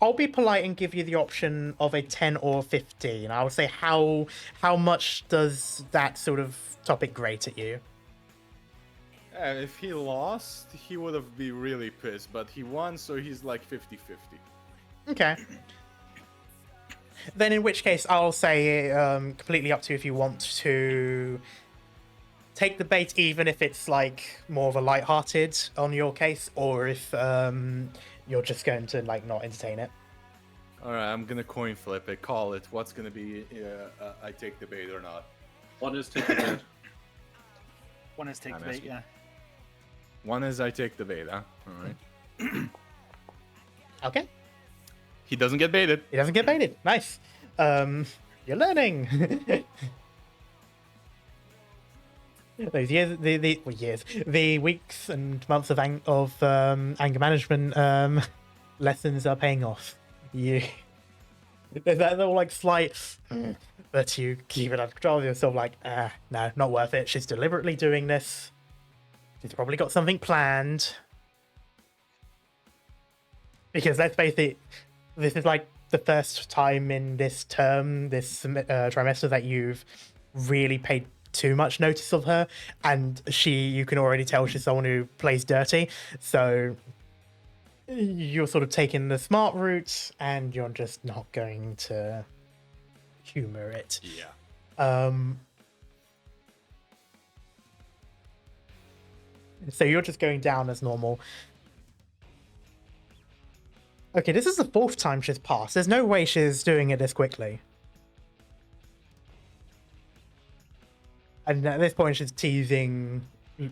S1: I'll be polite and give you the option of a 10 or 15. I would say how much does that sort of topic grate at you?
S5: If he lost, he would have been really pissed, but he won, so he's like 50-50.
S1: Okay. Then in which case I'll say completely up to you if you want to take the bait, even if it's like more of a light-hearted on your case, or if you're just going to like not entertain it.
S5: All right, I'm gonna coin flip it. Call it. What's gonna be? I take the bait or not?
S2: One is take the bait.
S3: One is take the bait, yeah.
S5: One is I take the bait, huh? All right.
S1: Okay.
S5: He doesn't get baited.
S1: He doesn't get baited. Nice. You're learning. Those years, the weeks and months of anger management lessons are paying off. There's that little like slight But you keep it under control. You're sort of like, no, not worth it. She's deliberately doing this. She's probably got something planned. Because let's face it, this is like the first time in this term, this trimester, that you've really paid too much notice of her, and you can already tell she's someone who plays dirty. So you're sort of taking the smart route, and you're just not going to humor it.
S5: Yeah.
S1: So you're just going down as normal. Okay, this is the 4th time she's passed. There's no way she's doing it this quickly. And at this point, she's teasing.
S3: He's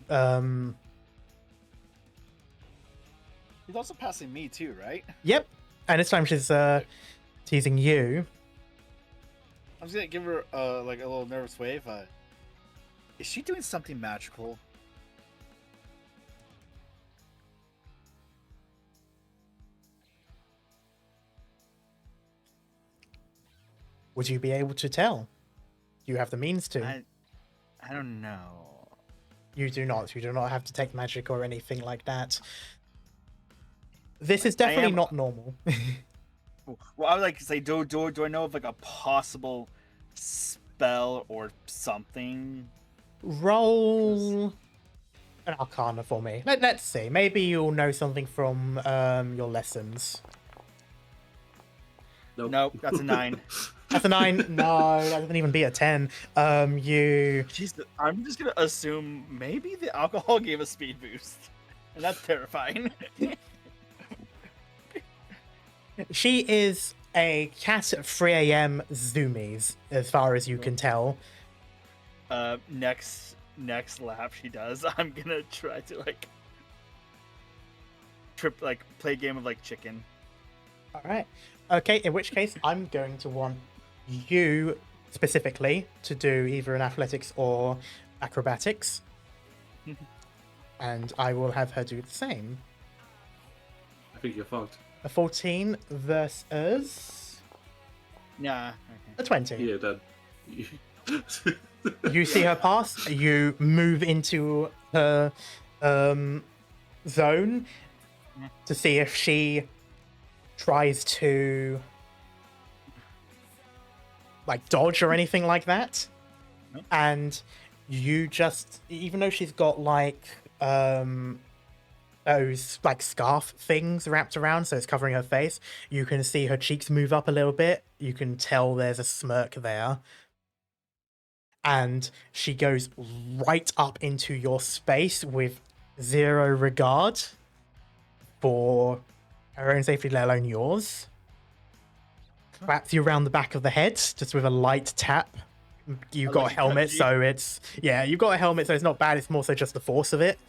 S3: also passing me too, right?
S1: Yep. And this time she's teasing you.
S3: I'm just gonna give her like a little nervous wave. Is she doing something magical?
S1: Would you be able to tell? Do you have the means to?
S3: I don't know.
S1: You do not. You do not have to take magic or anything like that. This is definitely not normal.
S3: Well, I would like to say, do I know of like a possible spell or something?
S1: Roll an Arcana for me. Let's see. Maybe you'll know something from your lessons.
S3: Nope, that's a 9.
S1: That's a 9. No, that doesn't even be a 10.
S3: Jeez, I'm just gonna assume maybe the alcohol gave a speed boost, and that's terrifying.
S1: She is a cat at 3 a.m. zoomies, as far as you can tell.
S3: Next lap she does, I'm gonna try to play a game of chicken.
S1: All right. Okay, in which case I'm going to want you specifically to do either an athletics or acrobatics. And I will have her do the same.
S2: I think you're fucked.
S1: A 14 versus
S3: Nah.
S1: a 20.
S2: Yeah, then.
S1: You see her pass, you move into her zone to see if she tries to dodge or anything like that. And you just, even though she's got those scarf things wrapped around, so it's covering her face, you can see her cheeks move up a little bit. You can tell there's a smirk there. And she goes right up into your space with zero regard for her own safety, let alone yours. Wraps you around the back of the head, just with a light tap. You've got a helmet, so it's... Yeah, you've got a helmet, so it's not bad. It's more so just the force of it.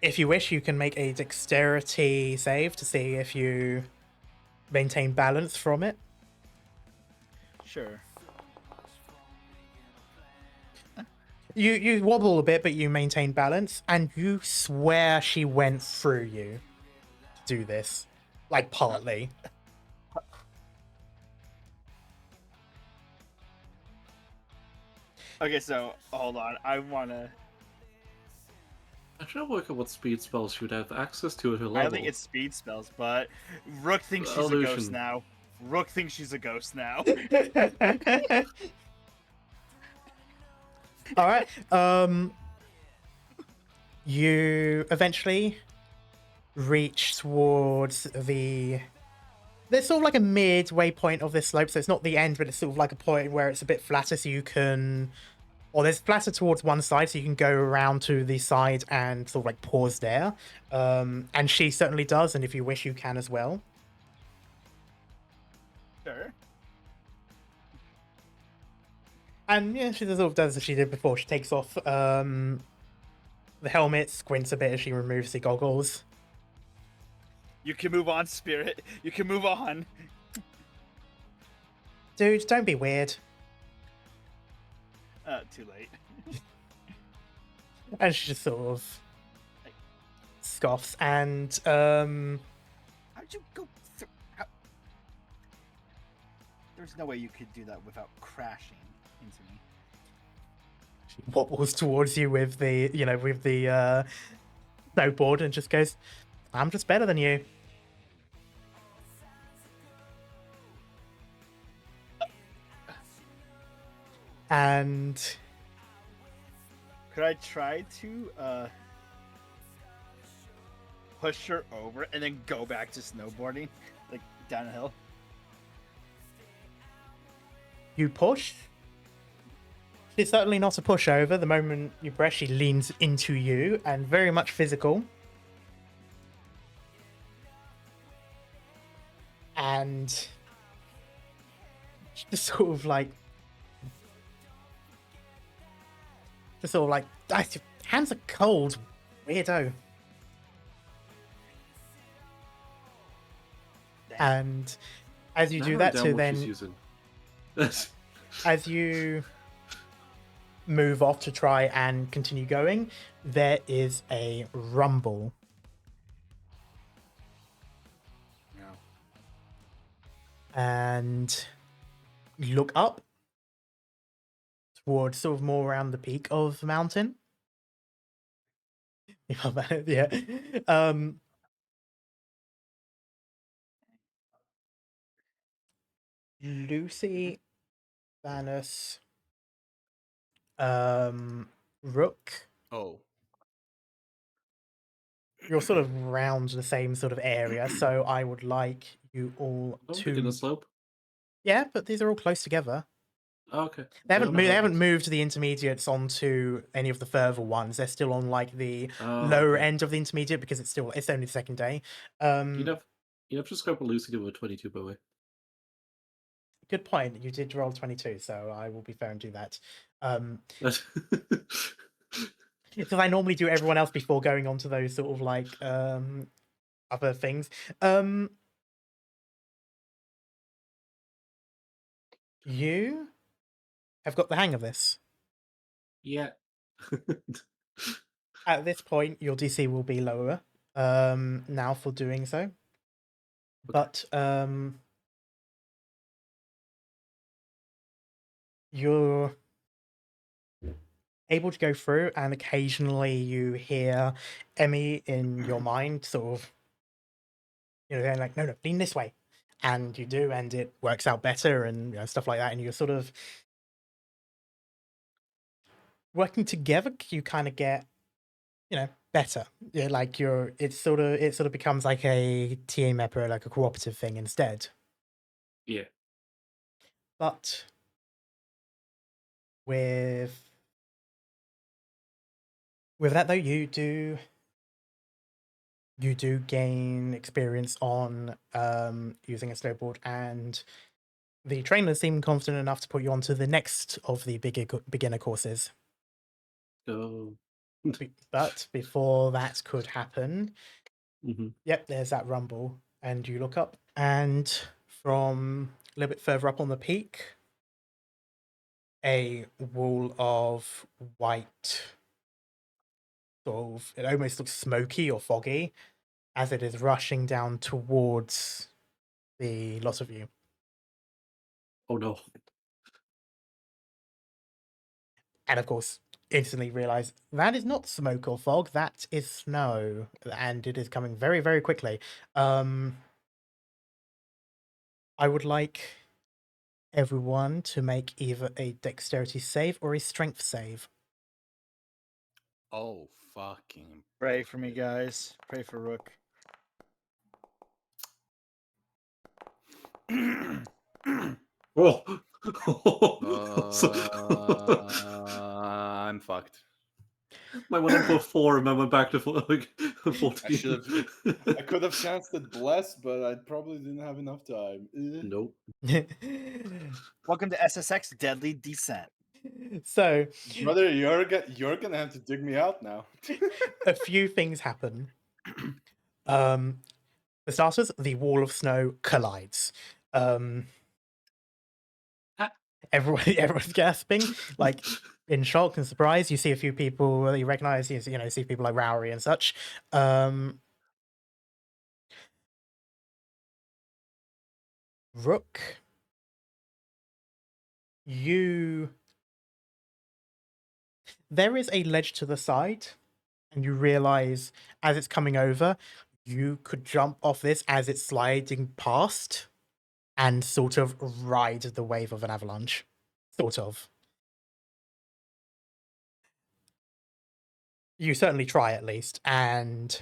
S1: If you wish, you can make a dexterity save to see if you maintain balance from it.
S3: Sure.
S1: You wobble a bit, but you maintain balance, and you swear she went through you to do this. Partly.
S3: Okay, so hold on. I wanna.
S2: I'm trying to work out what speed spells she would have access to at her level.
S3: I don't think it's speed spells, but Rook thinks she's a ghost now. Rook thinks she's a ghost now.
S1: All right. You eventually reach towards the... There's sort of a midway point of this slope, so it's not the end, but it's sort of a point where it's a bit flatter, so you can... Or there's flatter towards one side, so you can go around to the side and sort of pause there. And she certainly does, and if you wish, you can as well.
S3: Sure.
S1: And yeah, she sort of does as she did before. She takes off the helmet, squints a bit as she removes the goggles.
S3: You can move on, Spirit. You can move on.
S1: Dude, don't be weird.
S3: Too late.
S1: And she just sort of scoffs and
S3: How'd you go through? There's no way you could do that without crashing into me.
S1: She wobbles towards you with the, snowboard and just goes, "I'm just better than you." And
S3: could I try to push her over and then go back to snowboarding, like down a hill?
S1: You push. She's certainly not a pushover. The moment you press, she leans into you and very much physical. And just sort of like, "Ah, your hands are cold, weirdo." And as you do that, so then as you move off to try and continue going, there is a rumble.
S3: No.
S1: And you look up towards sort of more around the peak of the mountain. Yeah. Lucy, Vanus, Rook.
S5: Oh.
S1: You're sort of around the same sort of area, so I would like you all
S2: to the slope.
S1: Yeah, but these are all close together.
S2: Oh, okay.
S1: They haven't moved the intermediates onto any of the further ones. They're still on like the lower end of the intermediate because it's only the second day.
S2: You'd have to scope a Lucy to a 22, by the way.
S1: Good point. You did roll 22, so I will be fair and do that. Because I normally do everyone else before going on to those sort of like other things. You have got the hang of this.
S2: Yeah.
S1: At this point, your DC will be lower now for doing so. But you're able to go through, and occasionally you hear Emmy in your mind sort of, they're like, no, lean this way. And you do, and it works out better and stuff like that. And you're sort of working together, you kind of get, better. Yeah, like it sort of becomes like a team effort, like a cooperative thing instead.
S2: Yeah.
S1: But with that though, you do gain experience on using a snowboard, and the trainers seem confident enough to put you onto the next of the beginner courses.
S2: Oh.
S1: But before that could happen,
S2: Mm-hmm.
S1: Yep, there's that rumble, and you look up, and from a little bit further up on the peak, a wall of white, sort of, it almost looks smoky or foggy, as it is rushing down towards the lot of you.
S2: Oh no.
S1: And of course, instantly realize that is not smoke or fog, that is snow, and it is coming very, very quickly. I would like everyone to make either a dexterity save or a strength save.
S5: Oh, fucking.
S3: Pray for me, guys. Pray for Rook.
S2: Oh.
S5: I'm fucked.
S2: My went up to 4 and I went back to like 14.
S5: I could have chanced it blessed, but I probably didn't have enough time.
S2: Nope.
S3: Welcome to SSX Deadly Descent.
S1: So,
S5: brother, you're gonna have to dig me out now.
S1: a few things happen. For starters, the wall of snow collides. Everyone's gasping, like in shock and surprise. You see a few people that you recognize. You see people like Rowery and such. Rook, you there is a ledge to the side, and you realize as it's coming over, you could jump off this as it's sliding past and sort of ride the wave of an avalanche. Sort of. You certainly try at least, and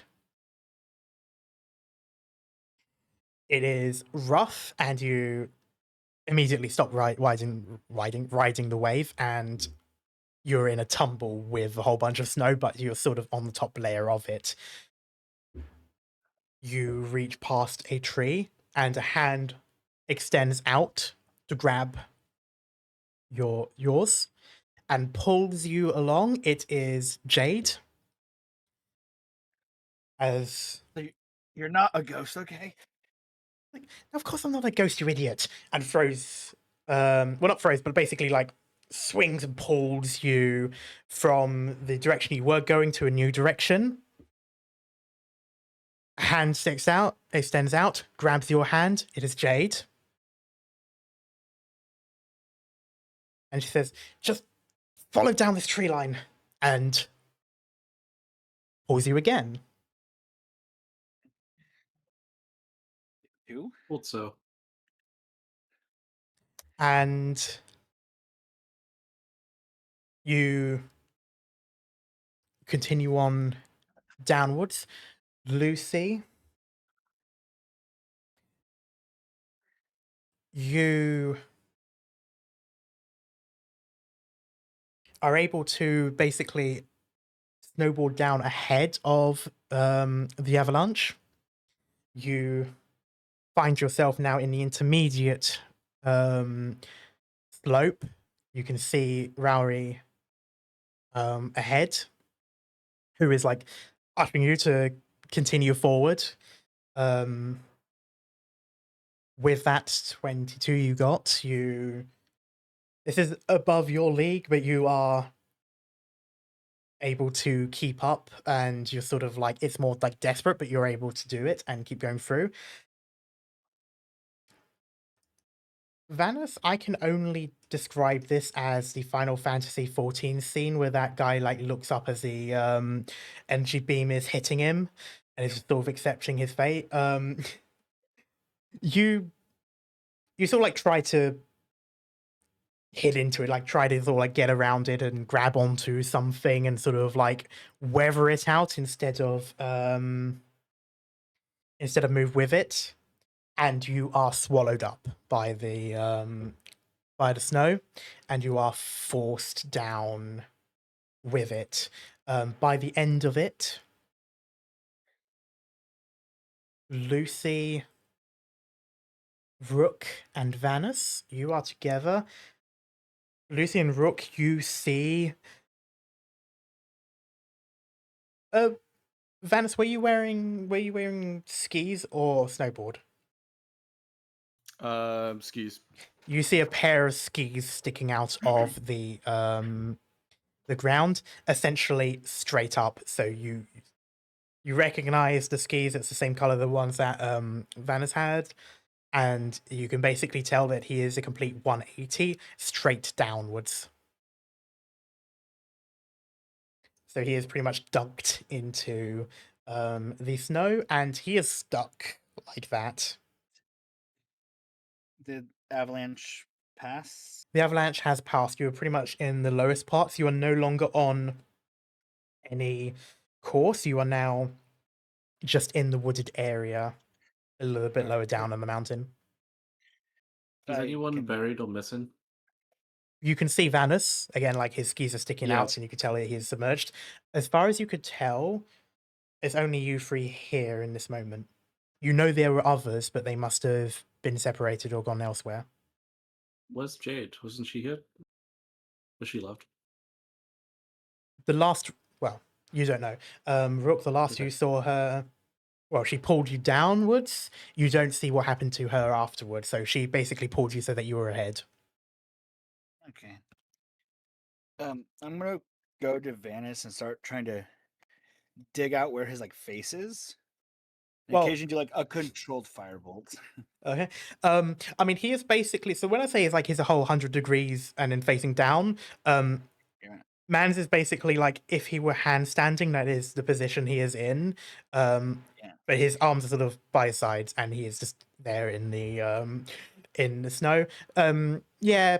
S1: it is rough, and you immediately stop riding the wave, and you're in a tumble with a whole bunch of snow, but you're sort of on the top layer of it. You reach past a tree, and a hand extends out to grab yours and pulls you along. It is Jade. As
S3: You're not a ghost, okay?
S1: like, of course I'm not a ghost, you idiot. And throws, well, not throws, but basically like swings and pulls you from the direction you were going to a new direction. A hand extends out, grabs your hand. It is Jade. And she says, just follow down this tree line, and pulls you again.
S3: You?
S2: Thought so.
S1: And you continue on downwards. Lucy, you are able to basically snowboard down ahead of the avalanche. You find yourself now in the intermediate slope. You can see Rowry ahead, who is like ushering you to continue forward. With that 22 you got, this is above your league, but you are able to keep up, and you're sort of like, it's more like desperate, but you're able to do it and keep going through. Vanis, I can only describe this as the Final Fantasy 14 scene where that guy like looks up as the energy beam is hitting him and is sort of accepting his fate. You sort of like try to hit into it, like try to sort of like get around it and grab onto something and sort of like weather it out instead of move with it, and you are swallowed up by the snow, and you are forced down with it. By the end of it, Lucy, Rook, and Vanus, you are together. Lucy and Rook, you see. Vanus, were you wearing skis or snowboard?
S5: Skis.
S1: You see a pair of skis sticking out of the ground, essentially straight up. So you recognize the skis. It's the same color the ones that Vanus had, and you can basically tell that he is a complete 180 straight downwards. So he is pretty much dunked into the snow, and he is stuck like that.
S3: Did avalanche pass?
S1: The avalanche has passed. You are pretty much in the lowest parts. You are no longer on any course. You are now just in the wooded area, a little bit lower down on the mountain.
S2: Is
S3: I
S2: anyone
S3: can-
S2: buried or missing?
S1: You can see Vanus again, like his skis are sticking
S2: Yeah.
S1: out, and you can tell that he's submerged. As far as you could tell, it's only you three here in this moment. You know there were others, but they must have been separated or gone elsewhere.
S2: Where's Jade? Wasn't she here? Was she left?
S1: The last, well, you don't know. Rook, the last
S2: Okay.
S1: you saw her, well, she pulled you downwards. You don't see what happened to her afterwards. So she basically pulled you so that you were ahead.
S3: Okay. I'm gonna go to Vanis and start trying to dig out where his like face is.
S1: Well-
S3: occasionally do like a controlled firebolt.
S1: Okay. I mean, he is basically, so when I say he's a whole 100 degrees and then facing down,
S3: Yeah.
S1: Mans is basically like if he were handstanding, that is the position he is in.
S3: Yeah.
S1: But his arms are sort of by his sides and he is just there in the snow. Yeah,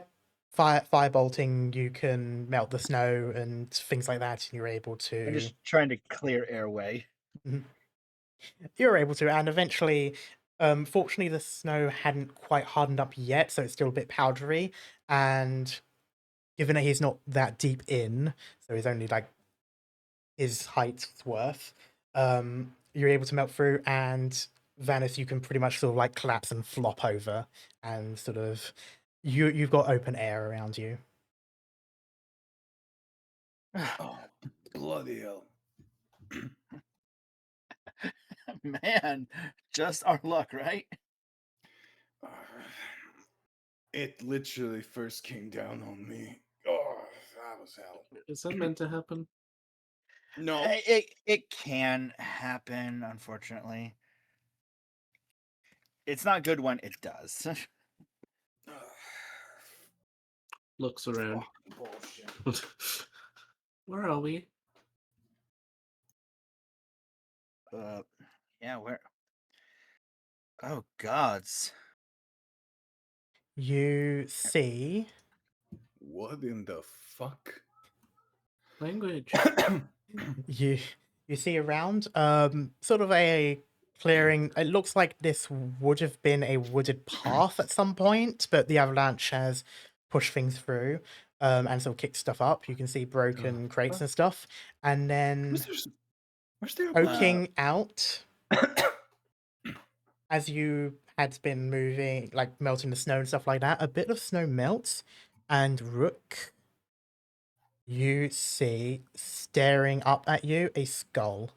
S1: firebolting, you can melt the snow and things like that, and you're able
S3: I'm
S1: to
S3: just trying to clear airway.
S1: you're able to, and eventually, fortunately, the snow hadn't quite hardened up yet, so it's still a bit powdery. And given that he's not that deep in, so he's only like his height's worth, you're able to melt through. And Vanis, you can pretty much sort of like collapse and flop over, and sort of you've got open air around you.
S5: Oh, bloody hell.
S3: Man, just our luck, right?
S5: It literally first came down on me. Oh, that was hell.
S2: Is that meant to happen?
S5: No.
S3: It can happen, unfortunately. It's not good when it does.
S2: Looks around.
S5: Bullshit.
S2: Where are we?
S3: Yeah, where? Oh gods.
S1: You see
S5: What in the fuck?
S2: Language.
S1: you see around sort of a clearing. It looks like this would have been a wooded path at some point, but the avalanche has pushed things through and sort of kicked stuff up. You can see broken crates and stuff, and then
S5: Where's there
S1: poking out as you had been moving, like melting the snow and stuff like that, a bit of snow melts, and Rook, you see staring up at you a skull.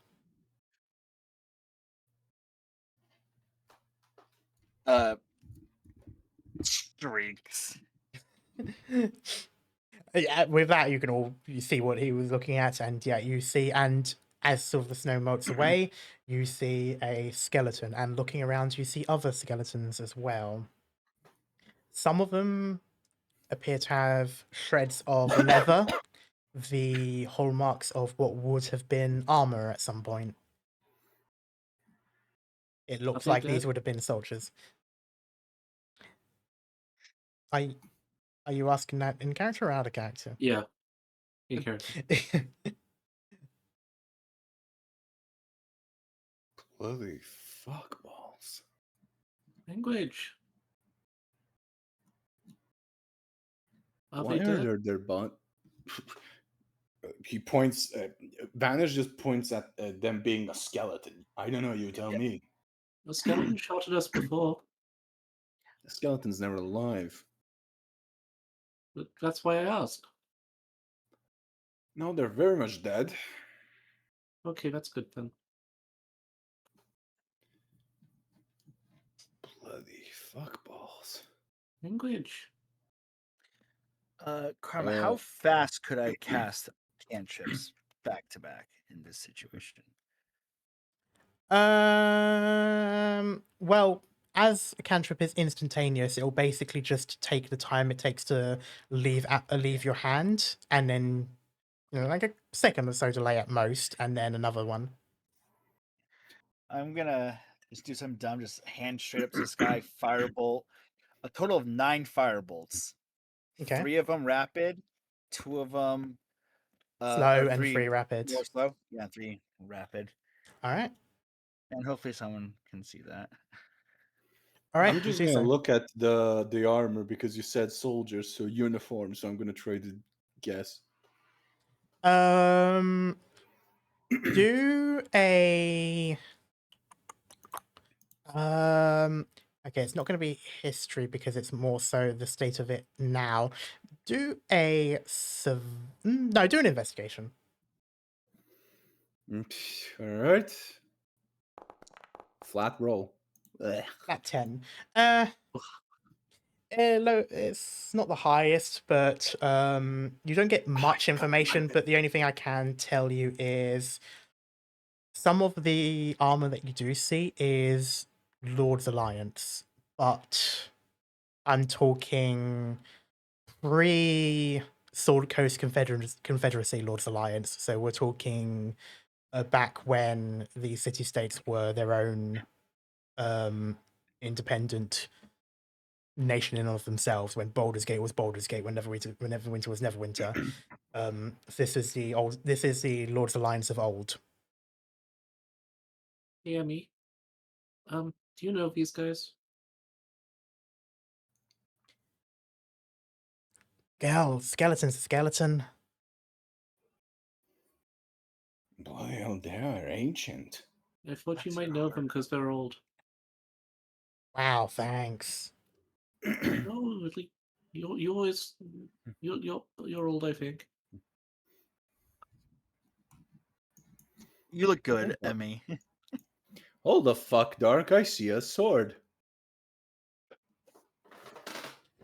S3: Streaks.
S1: Yeah, with that, you see what he was looking at, and yeah, you see, and as sort of the snow melts away, you see a skeleton, and looking around, you see other skeletons as well. Some of them appear to have shreds of leather, the hallmarks of what would have been armor at some point. It looks
S2: they
S1: like these
S2: dead?
S1: would have been soldiers. Are you asking that in character or out of character?
S2: Yeah. In character.
S5: Bloody fuck balls.
S2: Language. Are
S5: Why
S2: they
S5: are
S2: dead?
S5: there but he points Vanish just points at them being a skeleton. I don't know, you tell me.
S2: A skeleton shot at us before.
S5: The skeleton's never alive.
S2: But that's why I asked.
S5: No, they're very much dead.
S2: Okay, that's good then.
S5: Bloody fuck balls.
S2: Language.
S3: Karma, how fast could I cast cantrips back to back in this situation?
S1: Well, as a cantrip is instantaneous, it'll basically just take the time it takes to leave your hand, and then like a second or so delay at most, and then another one.
S3: I'm gonna just do something dumb, just hand straight up to the sky, firebolt. A total of 9 firebolts.
S1: Okay.
S3: 3 of them rapid, 2 of them
S1: Slow and
S3: 3
S1: 3 rapid.
S3: more slow. Yeah, 3 rapid.
S1: All right.
S3: And hopefully someone can see that.
S1: All right.
S5: I'm just
S1: you do
S5: gonna
S1: so.
S5: look at the armor because you said soldiers, so uniform. So I'm gonna try to guess.
S1: Do a okay, it's not going to be history because it's more so the state of it now. Do no, do an investigation.
S5: All right. Flat roll. Ugh.
S1: At 10. It's not the highest, but you don't get much information, but the only thing I can tell you is some of the armor that you do see is Lord's Alliance, but I'm talking pre Sword Coast Confederacy Lord's Alliance. So we're talking back when the city states were their own independent nation in and of themselves. When Baldur's Gate was Baldur's Gate, when Neverwinter was Neverwinter. This is the old. This is the Lord's Alliance of old.
S2: Hey, Emmy. Do you know these guys?
S1: Girl, skeleton's a skeleton.
S5: Well, they are ancient.
S2: I thought you
S3: That's
S2: might know them because they're old.
S1: Wow, thanks.
S2: No, like, you always you're old, I think.
S3: You look good, Emmy.
S5: Hold the fuck, Dark. I see a sword.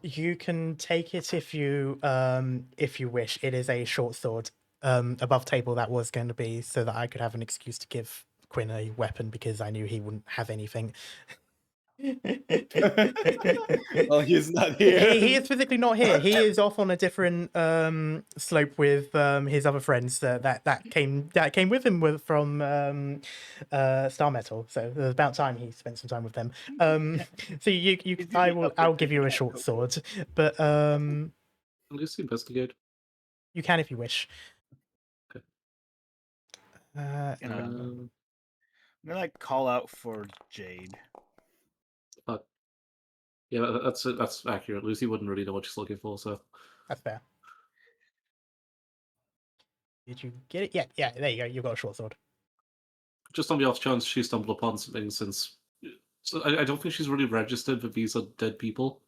S1: You can take it if you wish. It is a short sword. Above table that was going to be so that I could have an excuse to give Quinn a weapon because I knew he wouldn't have anything.
S5: Well, he's not here.
S1: He is physically not here. He is off on a different slope with his other friends that came with him from Star Metal. So it was about time he spent some time with them. So I'll give you a short sword, but
S2: I'll just investigate.
S1: you can if you wish.
S2: Okay.
S3: You know,
S2: Um,
S3: I'm gonna like call out for Jade.
S2: but yeah, that's accurate. Lucy wouldn't really know what she's looking for, so
S1: That's fair. Did you get it? Yeah. There you go. You've got a short sword.
S2: just on the off chance she stumbled upon something, since so I don't think she's really registered that these are dead people.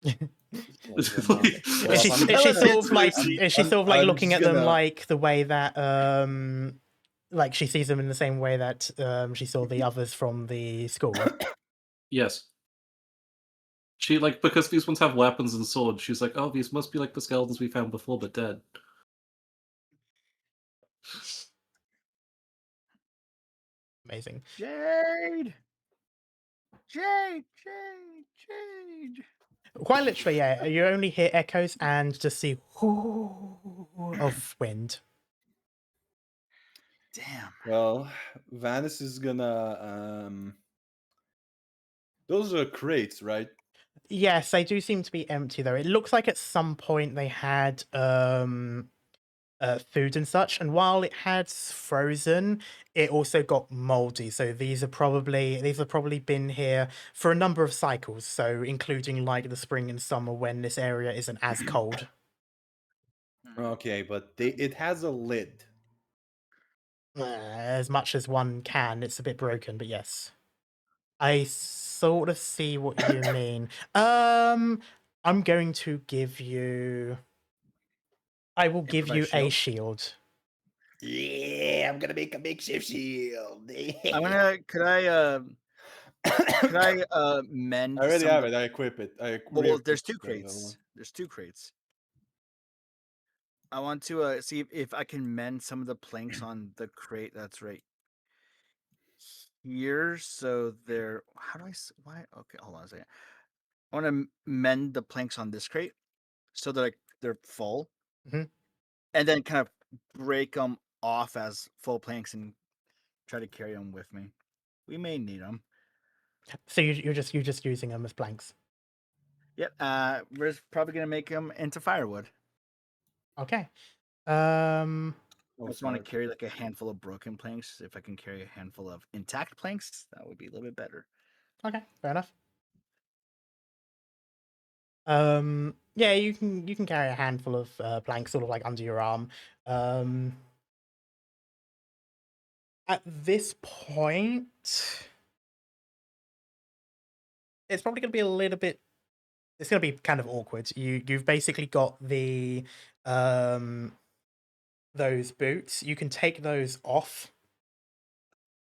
S1: Is she sort of like looking at them like the way that like she sees them in the same way that she saw the others from the school?
S2: Yes. She, like, because these ones have weapons and swords, she's like, oh, these must be like the skeletons we found before, but dead.
S1: Amazing.
S3: Jade! Jade! Jade! Jade!
S1: Quite literally, yeah. You only hear echoes and just see of wind.
S3: Damn.
S5: Well, Vanis is gonna. Those are crates, right?
S1: Yes, they do seem to be empty though. It looks like at some point they had food and such, and while it had frozen, it also got moldy. So these have probably been here for a number of cycles, so including like the spring and summer when this area isn't as cold.
S5: Okay, but it has a lid.
S1: As much as one can, it's a bit broken, but yes. I sort of see what you mean. I'm going to give you. I will give you a shield.
S4: Yeah, I'm gonna make a makeshift shield.
S3: I'm gonna. Could I mend?
S5: I already
S3: some
S5: have
S3: of
S5: it. I equip it.
S3: Well, there's two crates. There's two crates. I want to see if I can mend some of the planks on the crate that's right here. So they're. How do I? Why? Okay, hold on a second. I want to mend the planks on this crate so that they're full,
S1: Mhm.
S3: and then kind of break them off as full planks and try to carry them with me. We may need them.
S1: So you're just using them as planks.
S3: Yep. We're probably gonna make them into firewood.
S1: Okay.
S3: I just want to carry like a handful of broken planks. If I can carry a handful of intact planks, that would be a little bit better.
S1: Okay, fair enough. Yeah, you can carry a handful of planks sort of like under your arm. At this point, it's probably going to be a little bit. It's going to be kind of awkward. You've basically got the those boots. You can take those off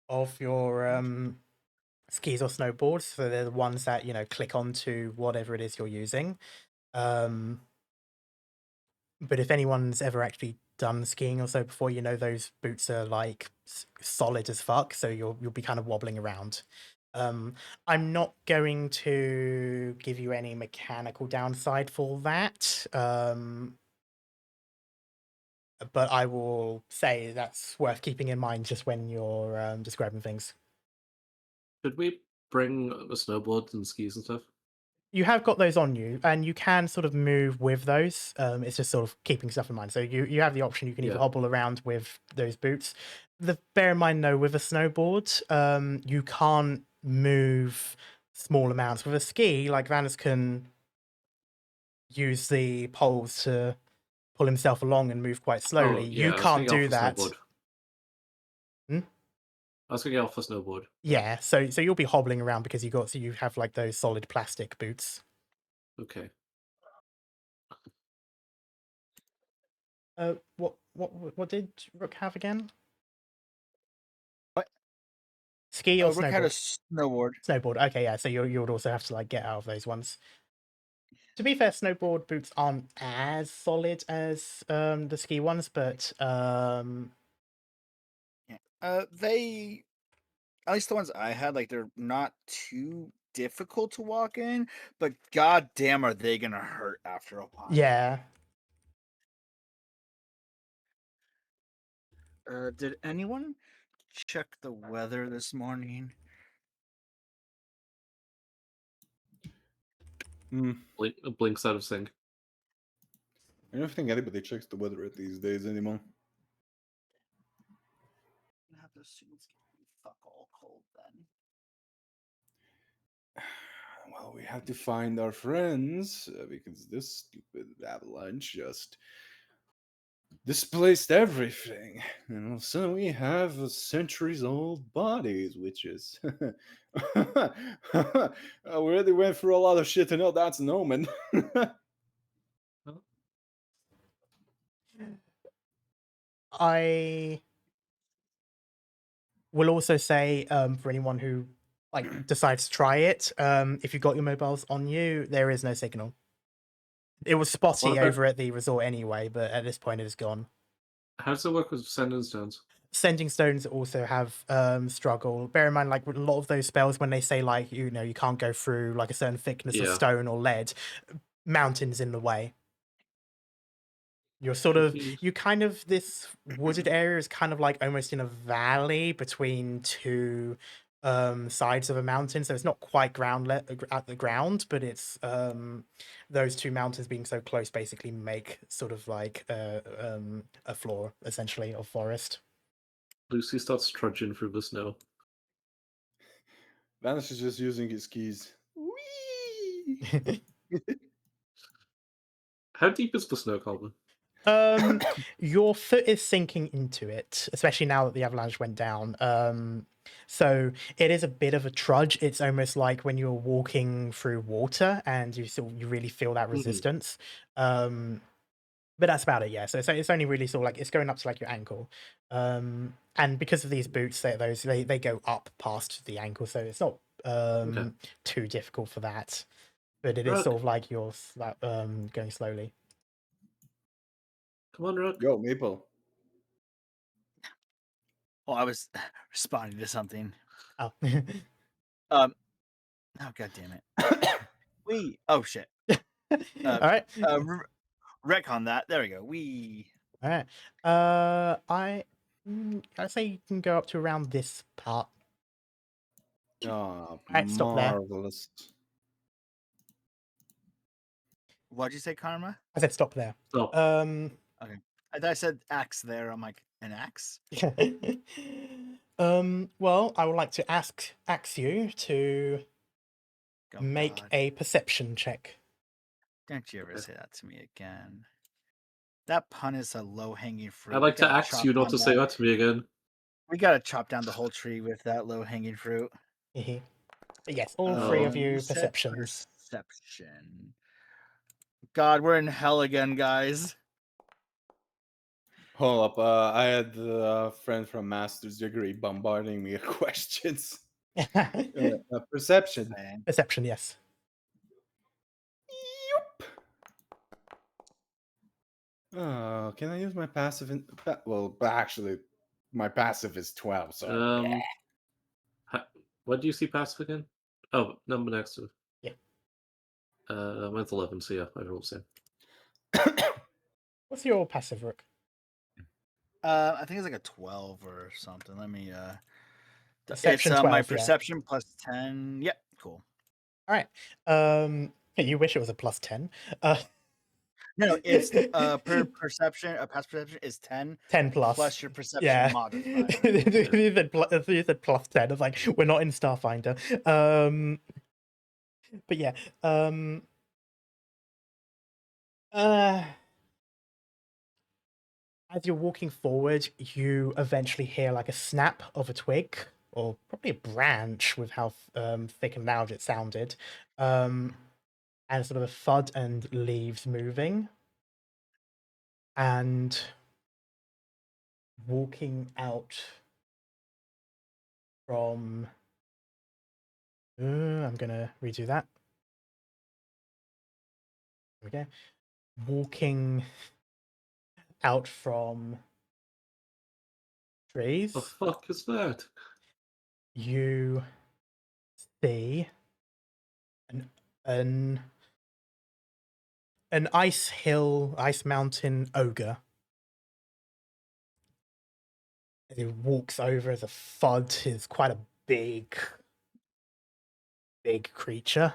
S1: of your skis or snowboards. So they're the ones that click onto whatever it is you're using. But if anyone's ever actually done skiing or so before, you know those boots are like solid as fuck, so you'll be kind of wobbling around. I'm not going to give you any mechanical downside for that. But I will say that's worth keeping in mind just when you're describing things.
S2: Should we bring a snowboard and skis and stuff?
S1: You have got those on you, and you can sort of move with those. It's just sort of keeping stuff in mind. So you have the option. You can either
S2: Yeah.
S1: hobble around with those boots. Bear in mind, though, with a snowboard, you can't move small amounts. With a ski, like Vanis can use the poles to pull himself along and move quite slowly.
S2: Oh, yeah,
S1: You
S2: I was gonna
S1: can't
S2: get off
S1: do
S2: the
S1: that.
S2: snowboard.
S1: Hmm?
S2: I was gonna get off the snowboard.
S1: Yeah, so you'll be hobbling around because you have like those solid plastic boots.
S2: Okay.
S1: What did Rook have again?
S3: What?
S1: Ski or
S3: Rook had a
S1: snowboard?
S3: snowboard.
S1: Snowboard. Okay, yeah. So you would also have to like get out of those ones. To be fair, snowboard boots aren't as solid as the ski ones, but
S3: They, at least the ones I had, like they're not too difficult to walk in, but goddamn, are they gonna hurt after a while?
S1: yeah.
S3: Did anyone check the weather this morning?
S2: Blinks out of sync.
S5: I don't think anybody checks the weather at these days anymore.
S3: I have to assume it's gonna be fuck all cold then.
S5: Well, we have to find our friends because this stupid avalanche just displaced everything. And all of a sudden, we have centuries-old bodies, which is we already went through a lot of shit to know that's an omen.
S1: I will also say for anyone who like decides to try it, if you've got your mobiles on you, there is no signal. It was spotty
S2: What about-
S1: over at the resort anyway, but at this point it is gone.
S2: How does it work with sending stones?
S1: Sending stones also have struggle. Bear in mind, like with a lot of those spells, when they say like you can't go through like a certain thickness of
S2: Yeah.
S1: stone or lead, mountains in the way. You're sort of this wooded area is kind of like almost in a valley between two sides of a mountain, so it's not quite at the ground, but it's those two mountains being so close basically make sort of like a floor essentially of forest.
S2: Lucy starts trudging through the snow.
S5: Vanish is just using his keys. Whee!
S2: How deep is the snow, Colin?
S1: Your foot is sinking into it, especially now that the avalanche went down. So it is a bit of a trudge. It's almost like when you're walking through water and you really feel that resistance. But that's about it, yeah. So it's only really sort of like it's going up to like your ankle. And because of these boots, they go up past the ankle, so it's not too difficult for that. But it is sort of like you're going slowly.
S2: Come on, Rook.
S5: Yo, Maple.
S3: Oh, I was responding to something.
S1: Oh.
S3: Oh, god damn it. Oh shit.
S1: All right.
S3: Retcon that. There we go.
S1: All right. I'd say you can go up to around this part.
S5: Oh,
S1: Right, stop there.
S5: marvelous.
S3: What'd you say, Karma?
S1: I said stop there.
S2: Stop.
S3: Okay. I said axe there. I'm like, an axe?
S1: Well, I would like to ask you to make
S3: God.
S1: a perception check.
S3: Don't you ever say that to me again. That pun is a low-hanging fruit.
S2: I'd like to ask you not to say that to me again.
S3: We gotta chop down the whole tree with that low-hanging fruit.
S1: Yes, all three of you perceptions.
S3: Perception. God, we're in hell again, guys.
S5: Hold up. I had a friend from master's degree bombarding me with questions. Perception.
S1: Perception, yes.
S5: Oh, can I use my passive? Well, actually, my passive is 12. So
S2: What do you see passive again? Oh, number next to it.
S1: Yeah.
S2: Mine's 11, so yeah, I roll the same.
S1: What's your passive, Rook?
S3: I think it's like a 12 or something. Let me.
S1: Perception
S3: it's
S1: 12,
S3: my
S1: yeah.
S3: perception plus 10. Yep, cool.
S1: All right. You wish it was a plus 10.
S3: No, it's per perception. A past perception is 10.
S1: 10
S3: plus your perception
S1: Yeah.
S3: modifier.
S1: You said plus 10. I was like, we're not in Starfinder. But yeah. As you're walking forward, you eventually hear like a snap of a twig, or probably a branch with how thick and loud it sounded, and sort of a thud and leaves moving. And walking out from... I'm going to redo that. There we go. Walking out from trees.
S2: The fuck is that?
S1: You see an ice mountain ogre. As he walks over, as a thud, is quite a big creature.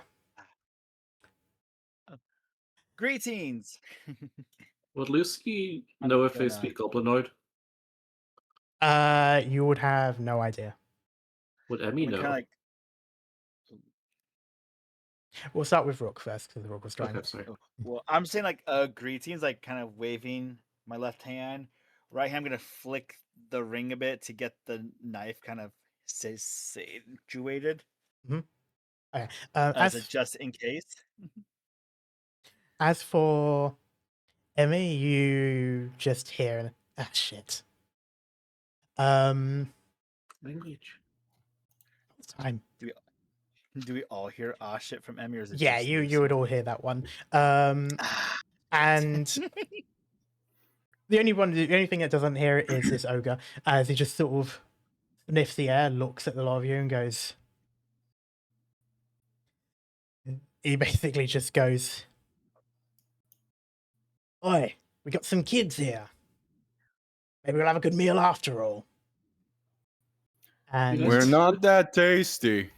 S3: Greetings.
S2: Would Lucy
S3: I'm
S2: know if they
S3: gonna-
S2: speak Goblinoid?
S1: You would have no idea.
S2: Would Emmy
S3: I'm
S2: know?
S3: kinda like,
S1: We'll start with Rook first, because Rook was trying.
S2: Okay, sorry.
S3: well, I'm saying like greetings, like kind of waving my left hand. Right hand, I'm gonna flick the ring a bit to get the knife kind of situated
S1: Okay.
S3: as a just in case.
S1: As for Emmy, you just hear shit.
S2: Language.
S1: Time.
S3: Do we all hear shit from Emmy, or is it
S1: Yeah,
S3: just
S1: you would all hear that one. And the only thing that doesn't hear it is this ogre, as he just sort of sniffs the air, looks at the lot of you, and goes. He basically just goes, "Oi, we got some kids here. Maybe we'll have a good meal after all." And
S5: we're not that tasty.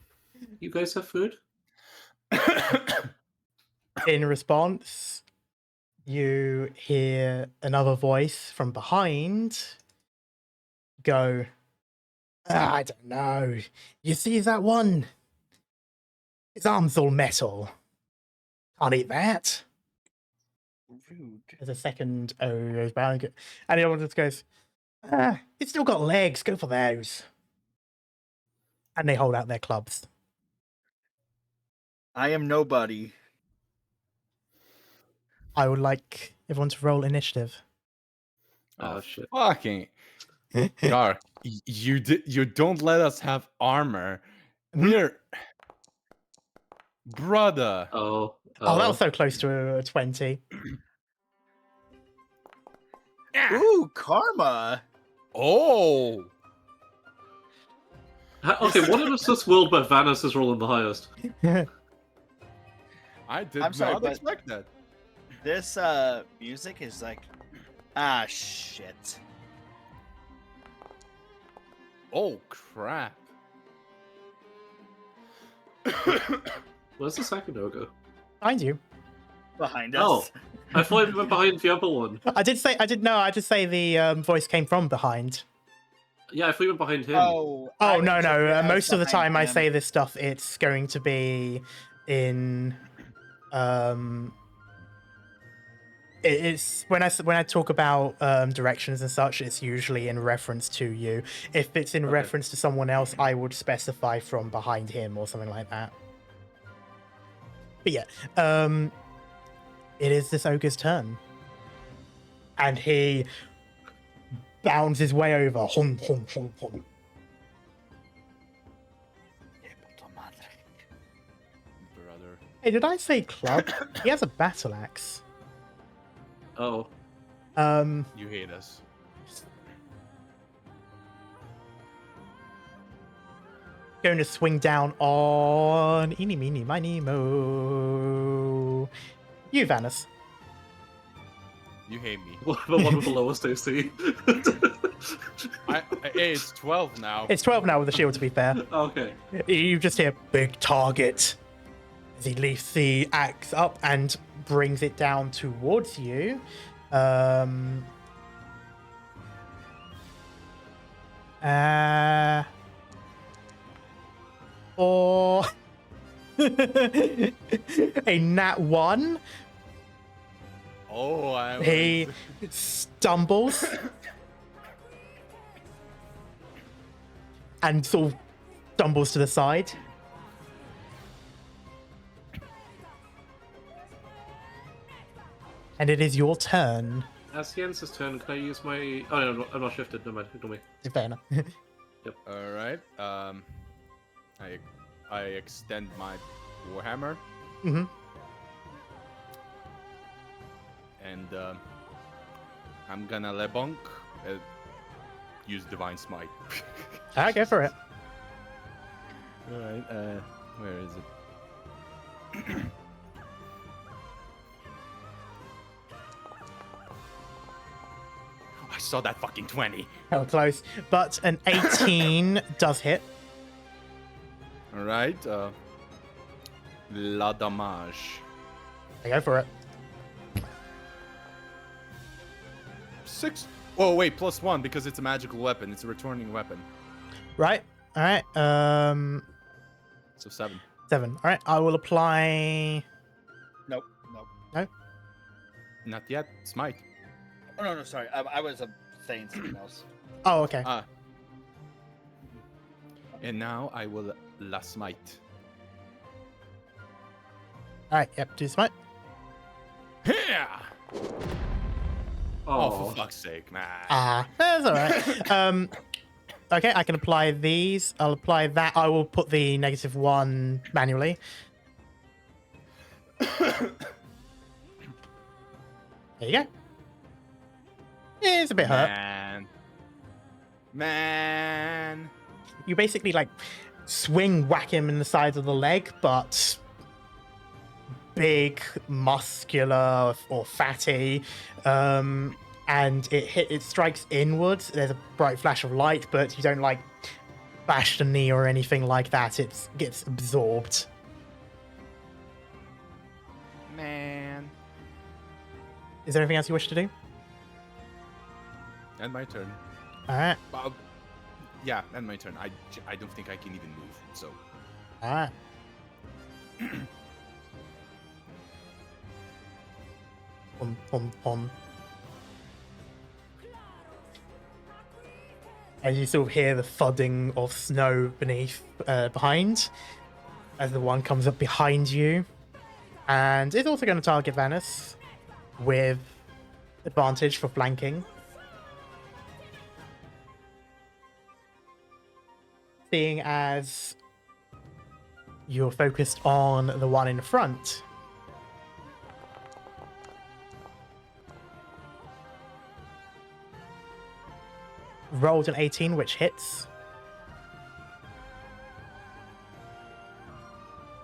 S2: You guys have food?
S1: in response, you hear another voice from behind go, I don't know. You see that one? His arm's all metal. Can't eat that.
S3: Rude.
S1: There's a second goes by, and the other one just goes, it's still got legs. Go for those. And they hold out their clubs.
S3: I am nobody.
S1: I would like everyone to roll initiative.
S2: Oh, shit.
S5: Fucking Dark. You don't let us have armor. We're brother.
S2: Oh.
S1: Oh, that was so close to a 20.
S3: Ooh, karma.
S5: Oh.
S2: Okay, what is this world where Vanis is rolling the highest?
S5: I did
S3: I'm sorry,
S5: not
S3: but-
S5: expect that.
S3: This music is like, shit.
S5: Oh crap.
S2: Where's the second ogre?
S1: Behind you.
S3: Behind us.
S2: Oh, I thought we went behind the other one.
S1: I did say the voice came from behind.
S2: Yeah, I thought we went behind him.
S3: Oh,
S1: Oh, no.
S3: interpreted as
S1: Most of the
S3: behind
S1: time I
S3: him.
S1: say this stuff, it's going to be in... It's when I talk about directions and such, it's usually in reference to you. If it's in reference to someone else, I would specify from behind him or something like that. But yeah, it is this ogre's turn, and he bounds his way over. Hum, hum, hum, hum.
S5: Brother.
S1: Hey, did I say club? He has a battle axe.
S2: Oh.
S5: You hate us.
S1: Going to swing down on eeny, meeny, miny, mo. You, Vanis.
S5: You hate me.
S2: The one with the lowest AC.
S5: Hey, it's 12 now.
S1: It's 12 now with the shield, to be fair.
S2: Okay.
S1: You just hear big target as he lifts the axe up and brings it down towards you. Or a nat 1.
S5: Oh,
S1: He stumbles and sort of stumbles to the side. And it is your turn.
S2: As Jens's turn, can I use my... Oh, no, I'm not shifted. Never mind. Ignore me.
S1: Fair enough.
S5: All right. I extend my warhammer.
S1: Mm-hmm.
S5: And I'm gonna lebonk. Use divine smite.
S1: Go for it.
S5: All right. Where is it? I saw that fucking 20.
S1: Hell close. But an 18 does hit.
S5: All right. La damage.
S1: Go for it.
S5: 6. Oh wait, +1 because it's a magical weapon. It's a returning weapon.
S1: Right. All right.
S5: So 7.
S1: 7. All right. I will apply.
S3: Nope.
S1: No.
S5: Not yet. Smite.
S3: Oh no, sorry. I was saying something else.
S1: Oh, okay.
S5: And now I will la smite.
S1: All right. Yep. Do smite.
S5: Yeah.
S2: Oh,
S5: Oh, for fuck's sake, man.
S1: That's all right. Okay, I can apply these. I'll apply that. I will put the -1 manually. There you go. It's a bit hurt.
S5: Man.
S1: You basically like swing, whack him in the sides of the leg, but big, muscular or fatty, and it strikes inwards. There's a bright flash of light, but you don't like bash the knee or anything like that. It gets absorbed.
S5: Man.
S1: Is there anything else you wish to do?
S5: And my turn.
S1: All right,
S5: Yeah, and my turn. I don't think I can even move, so.
S1: all right. Pom pom pom. As you sort of hear the thudding of snow beneath, behind, as the one comes up behind you, and it's also going to target Vanis with advantage for flanking. Seeing as you're focused on the one in front. Rolled an 18, which hits.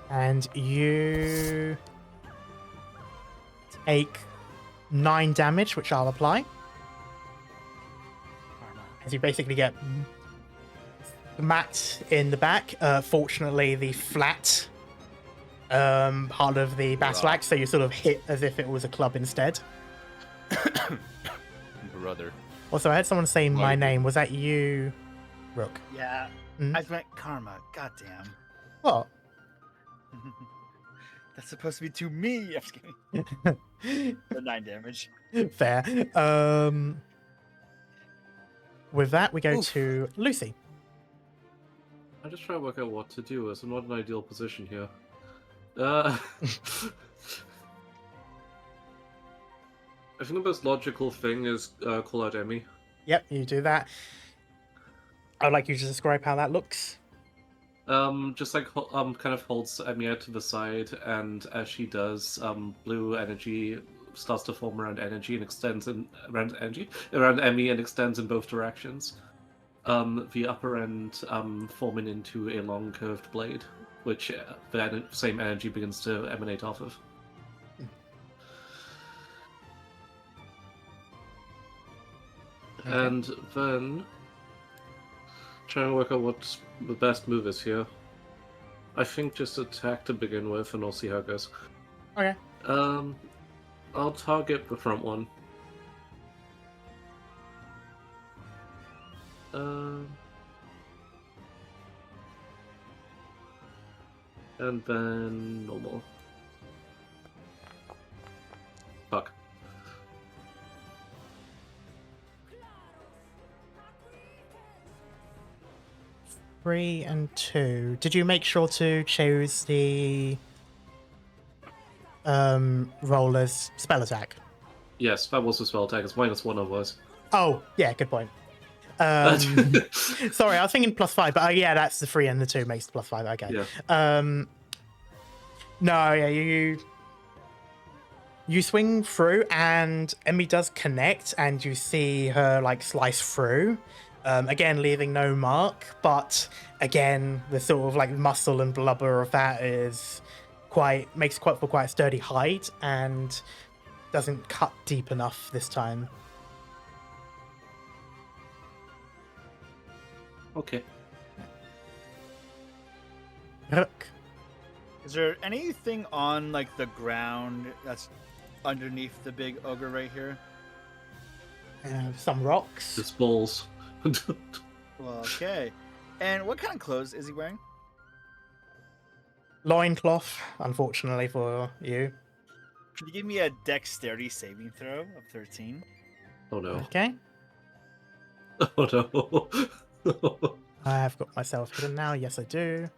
S1: And you take 9 damage, which I'll apply. As you basically get smacked in the back. Fortunately, the flat part of the battle axe, so you sort of hit as if it was a club instead.
S5: Brother.
S1: Also, I had someone say my name. Was that you, Rook?
S3: Yeah.
S1: Mhm.
S3: I meant karma. Goddamn.
S1: What?
S3: That's supposed to be to me. I'm just kidding. The 9 damage.
S1: Fair. With that, we go to Lucy.
S2: I'm just trying to work out what to do, as I'm not in an ideal position here. I think the most logical thing is call out Emmy.
S1: Yep, you do that. I'd like you to describe how that looks.
S2: Just like kind of holds Emmy out to the side, and as she does, blue energy starts to form around energy and extends around Emmy and extends in both directions. The upper end forming into a long curved blade, which the same energy begins to emanate off of.
S1: Okay.
S2: And then trying to work out what the best move is here. I think just attack to begin with, and I'll see how it goes.
S1: Okay.
S2: I'll target the front one. And then normal. Fuck.
S1: 3 and 2. Did you make sure to choose the roller's spell attack?
S2: Yes, that was the spell attack. It's -1 otherwise.
S1: Oh, yeah, good point. Sorry, I was thinking +5, but yeah, that's the 3 and the 2 makes the +5. Okay.
S2: Yeah.
S1: No, yeah, you swing through, and Emmy does connect, and you see her like slice through. Again, leaving no mark, but again, the sort of like muscle and blubber of that makes quite a sturdy hide, and doesn't cut deep enough this time.
S2: Okay.
S1: Rook.
S3: Is there anything on like the ground that's underneath the big ogre right here?
S1: Some rocks.
S2: It's balls.
S3: Well, okay. And what kind of clothes is he wearing?
S1: Loincloth, unfortunately for you.
S3: Can you give me a dexterity saving throw of 13?
S2: Oh no.
S1: Okay.
S2: Oh no.
S1: I have got myself hidden now. Yes, I do.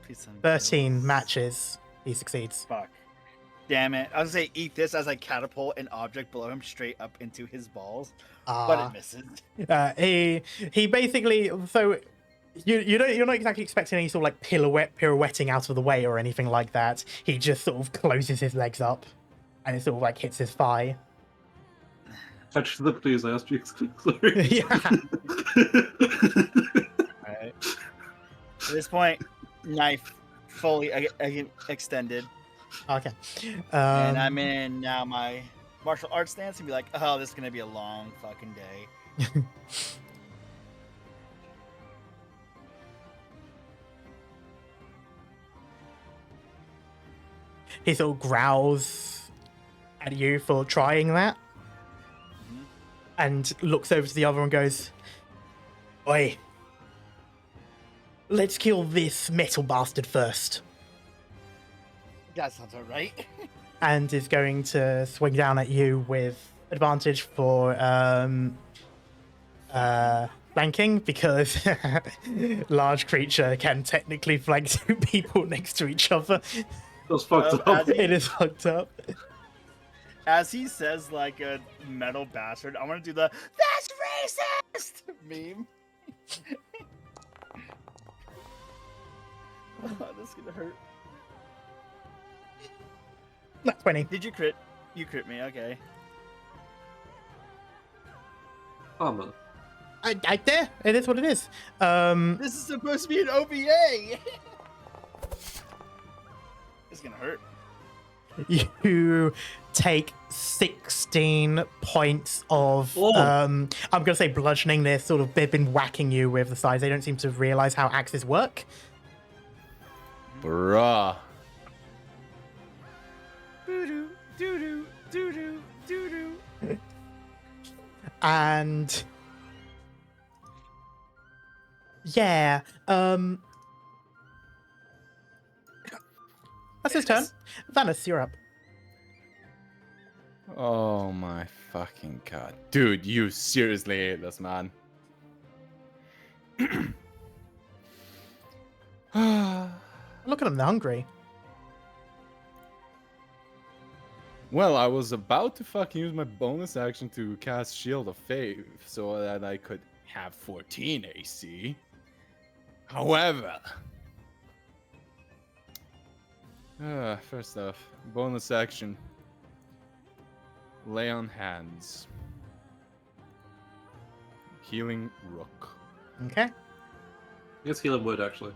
S3: Please don't
S1: 13
S3: kill.
S1: matches. He succeeds.
S3: Fuck. Damn it. I was gonna say eat this as I catapult an object below him straight up into his balls. But it misses.
S1: He basically, so you're not exactly expecting any sort of like pirouetting out of the way or anything like that. He just sort of closes his legs up, and it sort of like hits his thigh.
S2: Touch the please, I asked you. Sorry.
S1: Yeah.
S3: Alright. At this point, knife fully extended.
S1: Okay.
S3: And I'm in now my martial arts stance and be like, oh, this is gonna be a long fucking day.
S1: He sort of growls at you for trying that, and looks over to the other and goes, "Oi, let's kill this metal bastard first."
S3: That sounds alright.
S1: And is going to swing down at you with advantage for flanking, because large creature can technically flank 2 people next to each other.
S2: That's fucked up.
S1: It is fucked up.
S3: As he says like a metal bastard, I want to do the "that's racist" meme. Oh, this is gonna hurt.
S1: That's 20.
S3: Did you crit? You crit me, okay.
S2: Armor.
S1: I dare. It is what it is.
S3: This is supposed to be an OVA. It's gonna hurt.
S1: You take 16 points of I'm gonna say bludgeoning. They're sort of they've been whacking you with the sides. They don't seem to realize how axes work.
S5: Bruh.
S3: Doo-doo, doo-doo, doo-doo, doo-doo.
S1: And yeah, that's his turn. Vanis, you're up.
S5: Oh my fucking god. Dude, you seriously ate this, man.
S1: Look at them, they're hungry.
S5: Well, I was about to fucking use my bonus action to cast Shield of Faith so that I could have 14 AC. However, First off, bonus action. Lay on hands. Healing rook.
S1: Okay.
S2: It's healing wood actually.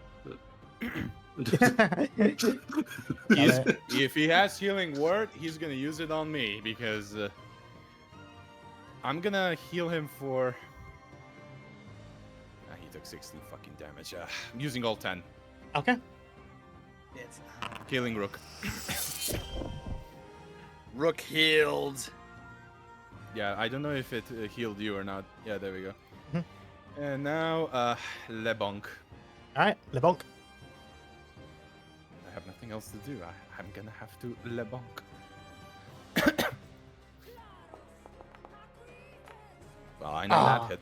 S5: If he has healing word, he's gonna use it on me because I'm gonna heal him for. He took 16 fucking damage. I'm using all 10.
S1: Okay.
S3: It's
S5: Healing rook.
S3: Rook healed.
S5: Yeah, I don't know if it healed you or not. Yeah, there we go.
S1: Mhm.
S5: And now, Lebonk.
S1: All right, LeBonk.
S5: I have nothing else to do. I'm gonna have to Lebonk. Well, I know that hit.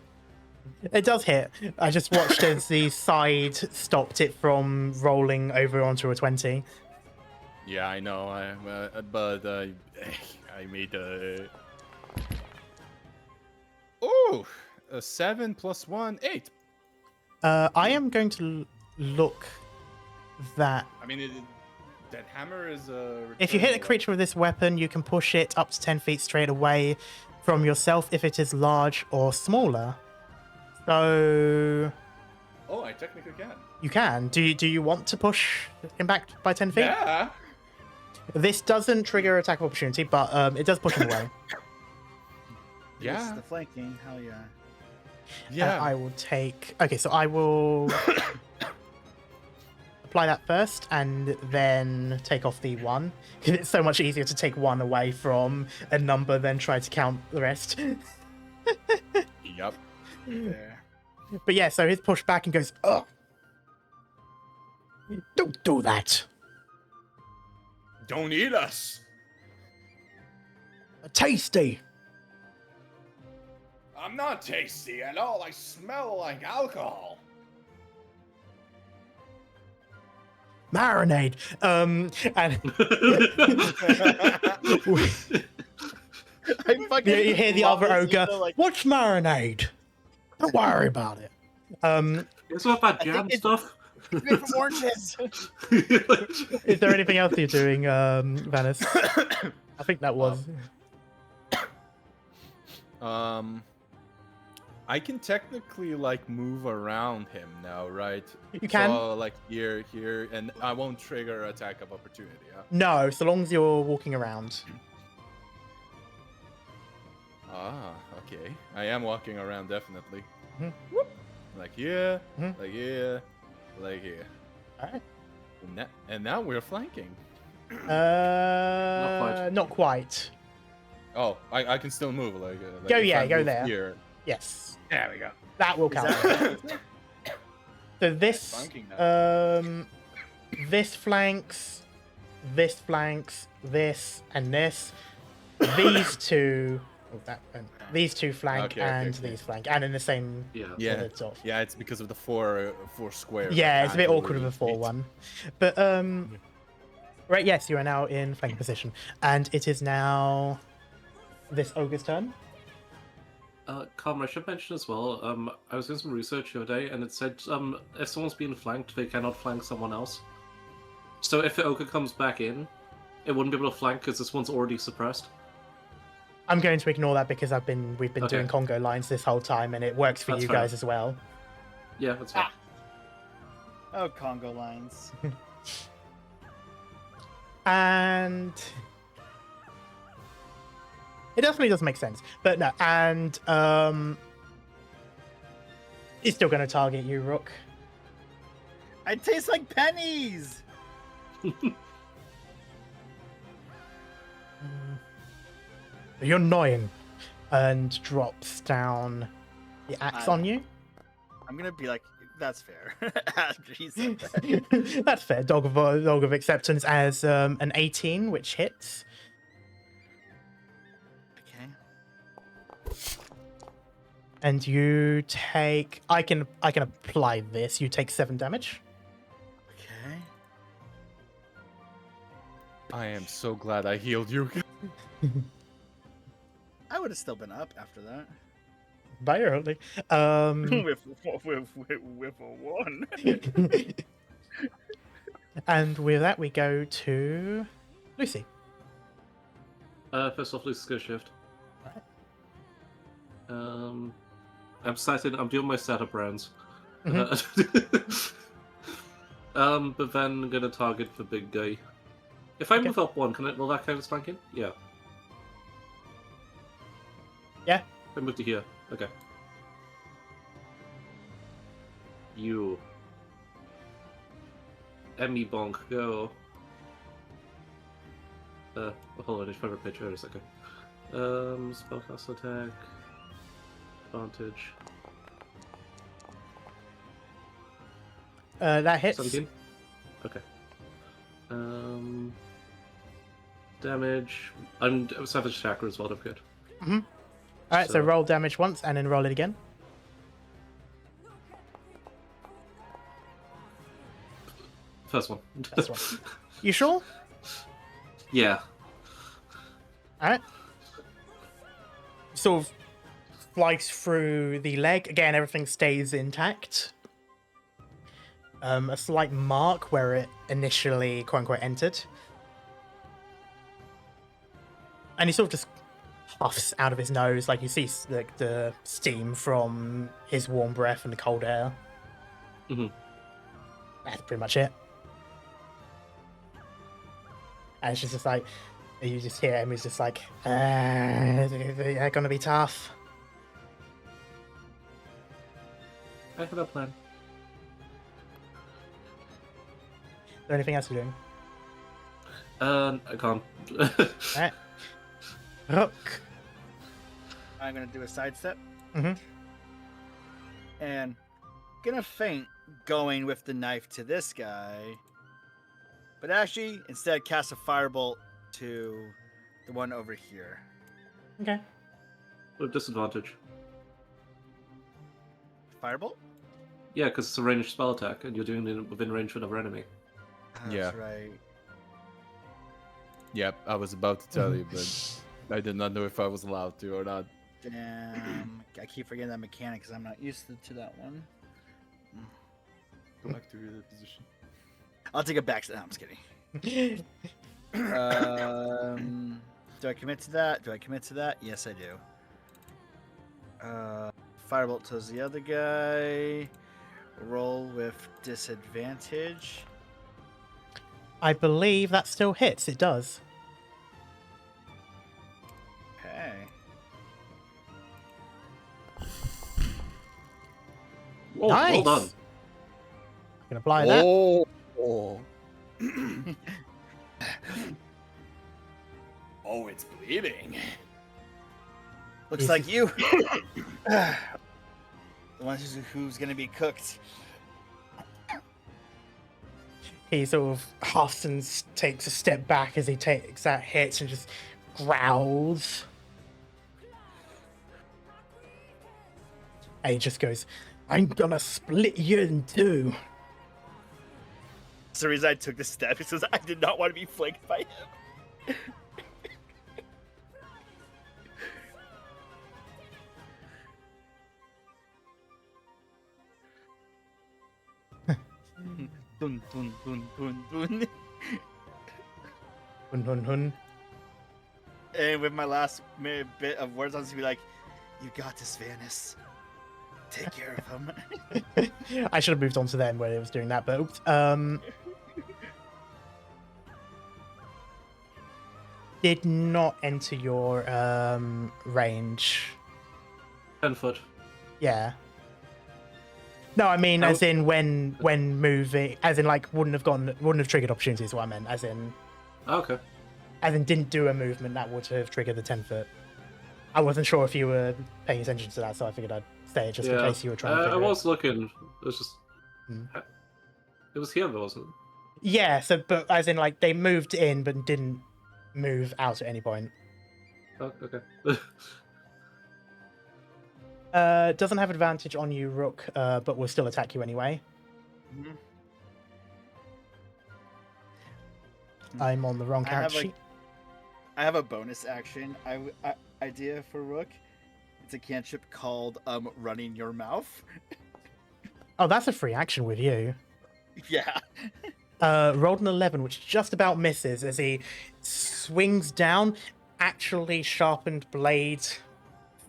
S1: It does hit. I just watched as the side stopped it from rolling over onto a 20.
S5: Yeah, I know. I made a. Oh, a 7 plus 1, 8.
S1: I am going to look that
S5: I mean, that hammer is a.
S1: if you hit a creature with this weapon, you can push it up to 10 feet straight away from yourself if it is large or smaller. So
S5: Oh, I technically can.
S1: you can. Do you want to push him back by 10 feet?
S5: Yeah.
S1: This doesn't trigger attack of opportunity, but it does push him away.
S3: Yes,
S5: Yeah.
S3: the flanking. Hell yeah.
S5: Yeah.
S1: I will take. Okay, so I will apply that first and then take off the 1. Because it's so much easier to take 1 away from a number than try to count the rest.
S5: Yep.
S3: There.
S1: But yeah, so his push back and goes, "Ugh. Don't do that.
S5: Don't eat us.
S1: Tasty.
S5: I'm not tasty at all. I smell like alcohol.
S1: Marinade." And you hear the other ogre, "What's marinade? Don't worry about it."
S2: It's not that
S3: think
S2: jam
S3: it's-
S2: stuff.
S3: Made from oranges.
S1: Is there anything else you're doing, Vanis? I think that was.
S5: I can technically like move around him now, right?
S1: You can.
S5: So, like here, and I won't trigger attack of opportunity. Huh?
S1: No, so long as you're walking around.
S5: Ah, okay. I am walking around definitely.
S1: Mhm.
S5: Like here,
S1: Mhm.
S5: like here, like here.
S1: All right.
S5: And now we're flanking.
S1: Not quite.
S5: Oh, I can still move. Like
S1: Go,
S5: if
S1: yeah,
S5: I
S1: go
S5: move
S1: there.
S5: Here.
S1: Yes,
S5: There we go.
S1: that will count. So this,
S5: Flanking now.
S1: this flanks, this, and this. These two, these two flank,
S5: Okay,
S1: and
S5: okay.
S1: these flank, and in the same.
S2: Yeah.
S5: Yeah,
S1: sort of top.
S5: yeah. It's because of the four squares.
S1: Yeah,
S5: I
S1: it's a bit
S5: can't
S1: awkward with a
S5: really
S1: 4-1. But right, yes, you are now in flanking position, and it is now this ogre's turn.
S2: Carmen, I should mention as well, I was doing some research the other day, and it said if someone's being flanked, they cannot flank someone else. So if the ogre comes back in, it wouldn't be able to flank because this one's already suppressed.
S1: I'm going to ignore that because we've been
S2: Okay.
S1: doing Congo lines this whole time, and it works for
S2: That's
S1: you
S2: fair.
S1: guys as well.
S2: Yeah, that's fine.
S3: Oh, Congo lines.
S1: And it definitely does make sense, but no. And it's still going to target you, Rook.
S3: I taste like pennies.
S1: You're annoying, and drops down the axe on you.
S3: I'm gonna be like, that's fair. After he said that.
S1: That's fair. Dog of acceptance as an 18, which hits.
S3: Okay.
S1: And you take. I can apply this. You take 7 damage.
S3: Okay.
S5: I am so glad I healed you.
S3: I would have still been up after that.
S1: Barely.
S3: with a 1.
S1: And with that, we go to Lucy.
S2: First off, Lucy's gonna shift.
S1: Alright.
S2: I'm starting. I'm doing my setup rounds.
S1: Mhm.
S2: But then I'm gonna target the big guy. If I
S1: Okay.
S2: move up one, will that count as flanking? Yeah.
S1: Yeah.
S2: If I move to here, okay. You. Emmy bonk, go. Hold on, I should find a picture in a second. Spellcast attack. Advantage.
S1: That hits.
S2: 17? Okay. Damage. I'm Savage Attacker as well, don't forget.
S1: Alright, so roll damage once and then roll it again.
S2: First one.
S1: That's one. You sure?
S2: Yeah.
S1: Alright. Sort of flies through the leg. Again, everything stays intact. A slight mark where it initially, quote unquote, entered. And he sort of just puffs out of his nose, like you see like the steam from his warm breath and the cold air. That's pretty much it. And it's just like, you just hear him, he's just like, they're gonna be tough.
S2: I have a plan.
S1: Is there anything else you're doing?
S2: I can't.
S1: Alright. Rook.
S3: I'm gonna do a sidestep.
S1: Mm-hmm.
S3: And gonna feint going with the knife to this guy. But actually, instead cast a firebolt to the one over here.
S1: Okay.
S2: With disadvantage.
S3: Firebolt?
S2: Yeah, because it's a ranged spell attack, and you're doing it within range of another enemy.
S3: That's
S5: Yeah.
S3: right.
S5: Yep, I was about to tell you, but I did not know if I was allowed to or not.
S3: Damn. I keep forgetting that mechanic because I'm not used to that one.
S5: Go back to your position.
S3: I'll take it back. No, I'm just kidding. Do I commit to that? Do I commit to that? Yes, I do. Firebolt tells the other guy. Roll with disadvantage.
S1: I believe that still hits. It does.
S3: Okay.
S2: Oh,
S1: Nice.
S2: well done.
S1: I can apply that.
S5: Oh, it's bleeding.
S3: Looks
S1: Is-
S3: like you. The one who's gonna be cooked.
S1: He sort of huffs and takes a step back as he takes that hit and just growls. And he just goes, I'm gonna split you in two.
S3: That's the reason I took the step. Because I did not want to be flanked by him. Dun, dun, dun, dun, dun.
S1: Hun hun hun.
S3: And with my last bit of words, I was gonna be like, "You got this, Vanis. Take care of him."
S1: I should have moved on to them where it was doing that, but oops. Did not enter your range.
S2: 10 foot.
S1: Yeah. No, I mean,
S2: How-
S1: as in when moving, as in like wouldn't have triggered opportunity is what I meant. As in
S2: Okay.
S1: didn't do a movement that would have triggered the 10-foot. I wasn't sure if you were paying attention to that, so I figured I'd say it just in
S2: Yeah.
S1: case you were trying to
S2: I
S1: figure it.
S2: was looking. It was just.
S1: Hmm.
S2: It was here, though, wasn't it?
S1: Yeah, so but as in like they moved in but didn't move out at any point.
S2: Oh, okay.
S1: Doesn't have advantage on you, Rook, but will still attack you anyway.
S3: Mhm.
S1: I'm on the wrong
S3: I have,
S1: character
S3: like,
S1: sheet.
S3: I have a bonus action idea for Rook. It's a cantrip called "Running Your Mouth."
S1: Oh, that's a free action with you.
S3: Yeah.
S1: Rolled an 11, which just about misses as he swings down, actually sharpened blade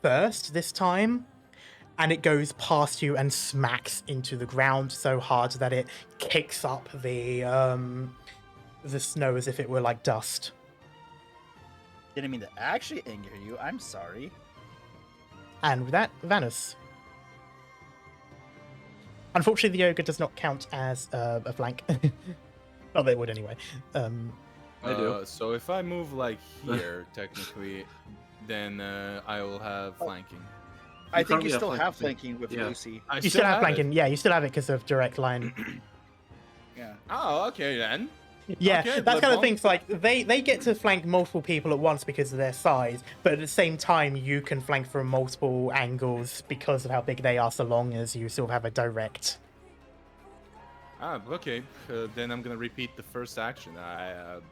S1: first this time, and it goes past you and smacks into the ground so hard that it kicks up the snow as if it were like dust.
S3: Didn't mean to actually anger you. I'm sorry.
S1: And with that, Vanus. Unfortunately, the ogre does not count as a flank. Well, they would anyway.
S2: I do.
S5: So if I move like here, technically, then I will have flanking.
S3: I think
S2: currently
S3: you
S2: have
S3: still have
S2: flanking.
S3: flanking with
S2: Yeah.
S3: Lucy.
S5: I
S1: You still have
S5: it.
S1: flanking. Yeah, you still have it because of direct line.
S3: Yeah.
S5: Oh, okay then.
S1: Yeah,
S5: Okay,
S1: that's kind of
S5: LeBlanc.
S1: things like they get to flank multiple people at once because of their size, but at the same time you can flank from multiple angles because of how big they are, so long as you sort of have a direct.
S5: Okay. Then I'm gonna repeat the first action.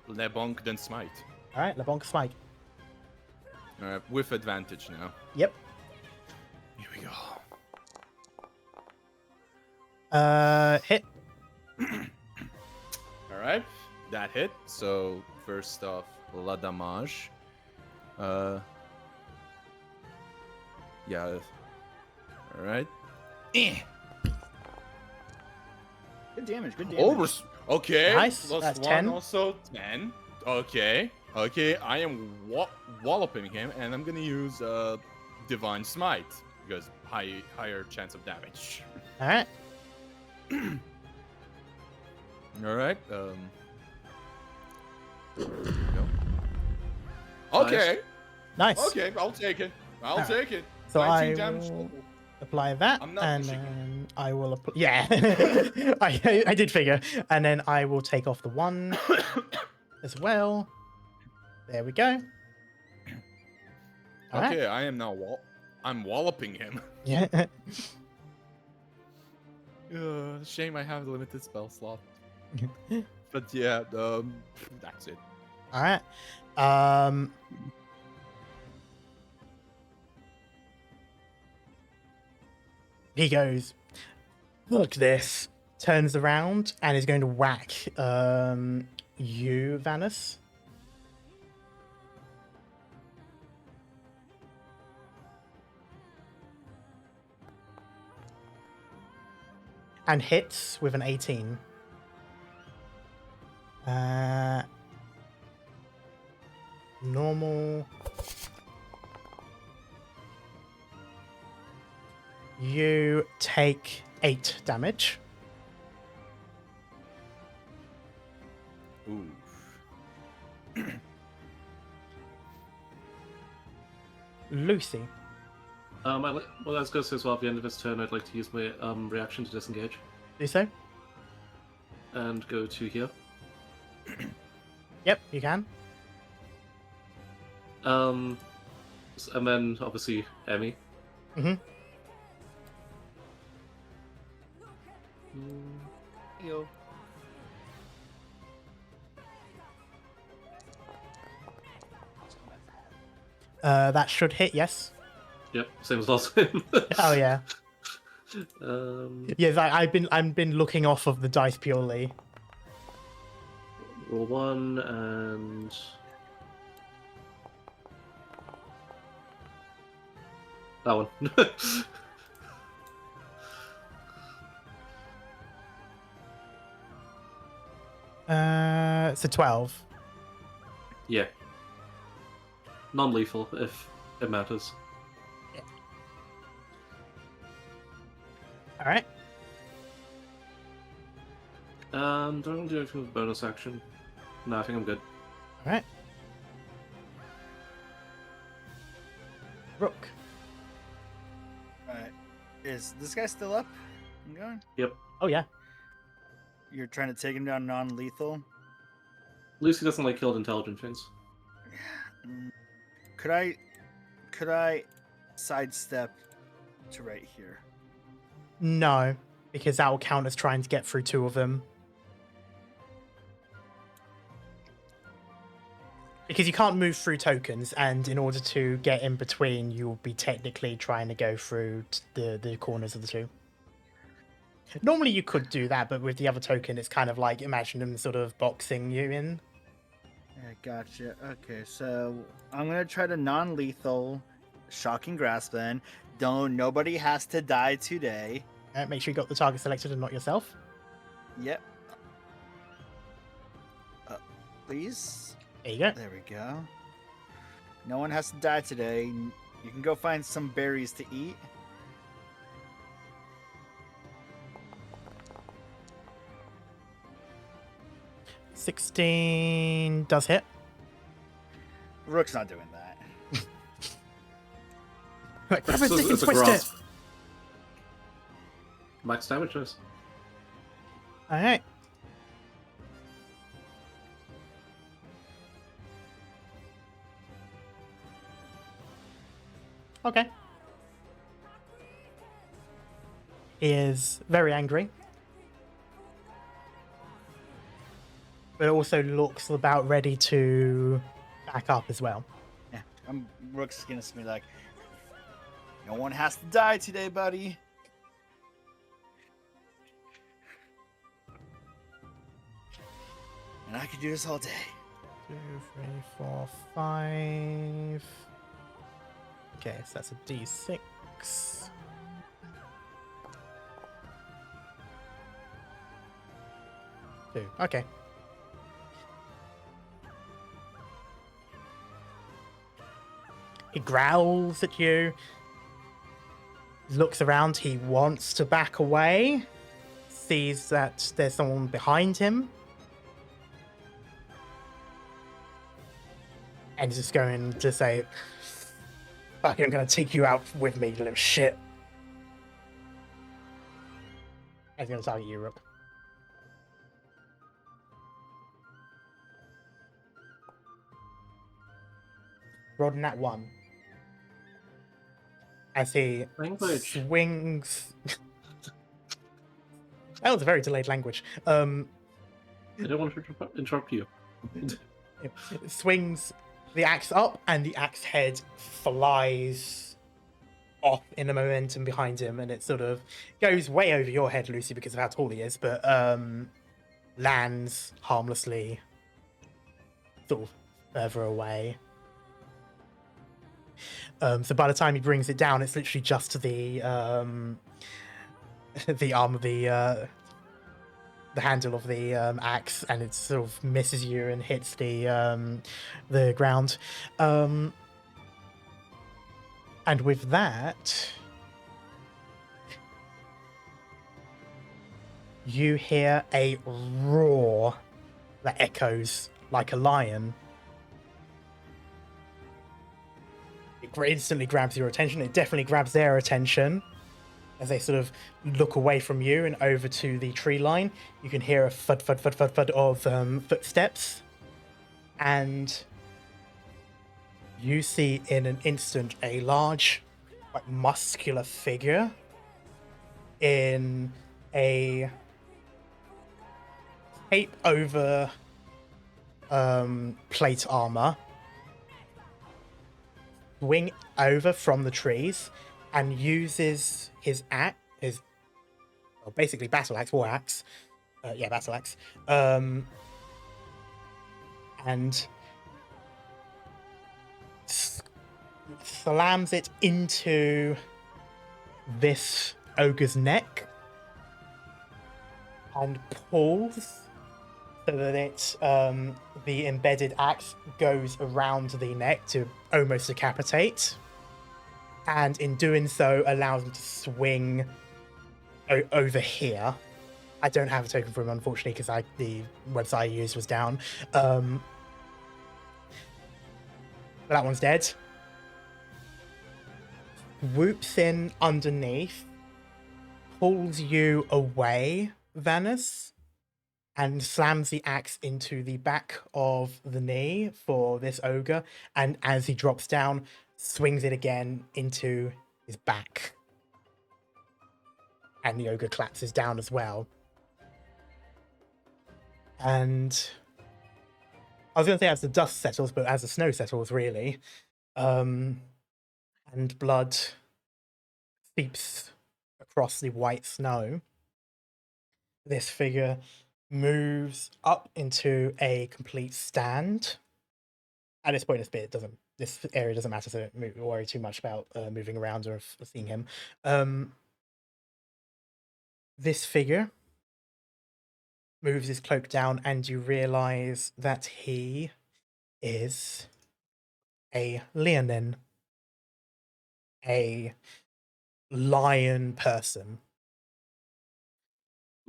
S5: LeBlanc then smite.
S1: All right, LeBlanc Smite.
S5: With advantage now.
S1: Yep.
S5: Here we go.
S1: Hit.
S5: All right, that hit. So first off, la damage. Yeah. All right.
S3: Good damage. Good damage.
S5: Oh, okay.
S1: Nice,
S5: Plus
S1: that's
S5: 1,
S1: 10.
S5: also 10. Okay. Okay, I am walloping him, and I'm gonna use Divine Smite because higher chance of damage.
S1: All right.
S5: All right. There we go. Okay.
S1: Nice.
S5: Okay, I'll take it. I'll
S1: Alright.
S5: take it.
S1: So
S5: 19
S1: I
S5: damage.
S1: will apply that,
S5: I'm not
S1: and
S5: pushing
S1: then I will apply. Yeah, I did figure, and then I will take off the 1 as well. There we go. All right.
S5: Okay, I am now I'm walloping him.
S1: Yeah.
S5: Shame I have limited spell slot. But yeah, that's it.
S1: All right. He goes, look this, turns around and is going to whack you, Vanus. And hits with an 18. Normal. You take 8 damage.
S5: Ooh.
S1: Lucy.
S2: Well, I was going to say as well, at the end of his turn, I'd like to use my reaction to disengage
S1: Do so?
S2: and go to here.
S1: Yep, you can.
S2: And then obviously Emmy.
S1: Mm-hmm.
S3: Yo.
S1: That should hit, yes.
S2: Yep, same as last time.
S1: Oh yeah.
S2: Yes,
S1: I've been looking off of the dice purely.
S2: roll 1 and that one.
S1: So 12.
S2: Yeah. Non-lethal if it matters.
S1: All right.
S2: Do I want to do anything with bonus action? No, I think I'm good.
S1: All right. Rook.
S3: Alright. Is this guy still up and going?
S2: Yep.
S1: Oh yeah.
S3: You're trying to take him down non-lethal?
S2: Lucy doesn't like killed intelligent things.
S3: Mm, Could I sidestep to right here?
S1: No, because that will count as trying to get through 2 of them. Because you can't move through tokens, and in order to get in between, you'll be technically trying to go through the corners of the 2. Normally you could do that, but with the other token, it's kind of like imagine them sort of boxing you in.
S3: Yeah, gotcha. Okay, so I'm gonna try to non-lethal shocking grasp then. Nobody has to die today.
S1: Make sure you got the target selected and not yourself.
S3: Yep. Please.
S1: There you go.
S3: There we go. No one has to die today. You can go find some berries to eat.
S1: $16 does hit.
S3: Rook's not doing that.
S1: Like, grab a stick and
S2: It's a
S1: twist it.
S2: grasp. Max damages.
S1: All right. Okay. He is very angry, but also looks about ready to back up as well.
S3: Yeah, Rook's gonna be like, no one has to die today, buddy. And I could do this all day.
S1: 2, 3, 4, 5. Okay, so that's a D6. 2. Okay. He growls at you. Looks around. He wants to back away. Sees that there's someone behind him. And he's just going to say, "Fuck, I'm going to take you out with me, you little shit." And he's going to target you, Rook. Rolled in that 1. As he
S2: Language.
S1: swings... That was a very delayed language.
S2: I don't want to interrupt you.
S1: Swings the axe up, and the axe head flies off in a momentum behind him, and it sort of goes way over your head, Lucy, because of how tall he is, but lands harmlessly sort of further away. So by the time he brings it down, it's literally just the arm of the handle of the axe, and it sort of misses you and hits the ground. And with that, you hear a roar that echoes like a lion. It instantly grabs your attention. It definitely grabs their attention. As they sort of look away from you and over to the tree line, you can hear a thud, thud, thud, thud, thud of footsteps. And you see in an instant a large, like, muscular figure in a cape over plate armor swing over from the trees and uses his axe, basically battle axe, war axe, battle axe, and slams it into this ogre's neck and pulls so that the embedded axe goes around the neck to almost decapitate, and in doing so allows him to swing over here. I don't have a token for him, unfortunately, because the website I used was down. But that one's dead. Whoops in underneath, pulls you away, Vanus, and slams the axe into the back of the knee for this ogre, and as he drops down, swings it again into his back. And the ogre collapses down as well. And I was going to say as the dust settles, but as the snow settles, really, and blood seeps across the white snow, this figure moves up into a complete stand. At this point, this area doesn't matter, so don't worry too much about moving around or seeing him. This figure moves his cloak down, and you realize that he is a Leonin, a lion person.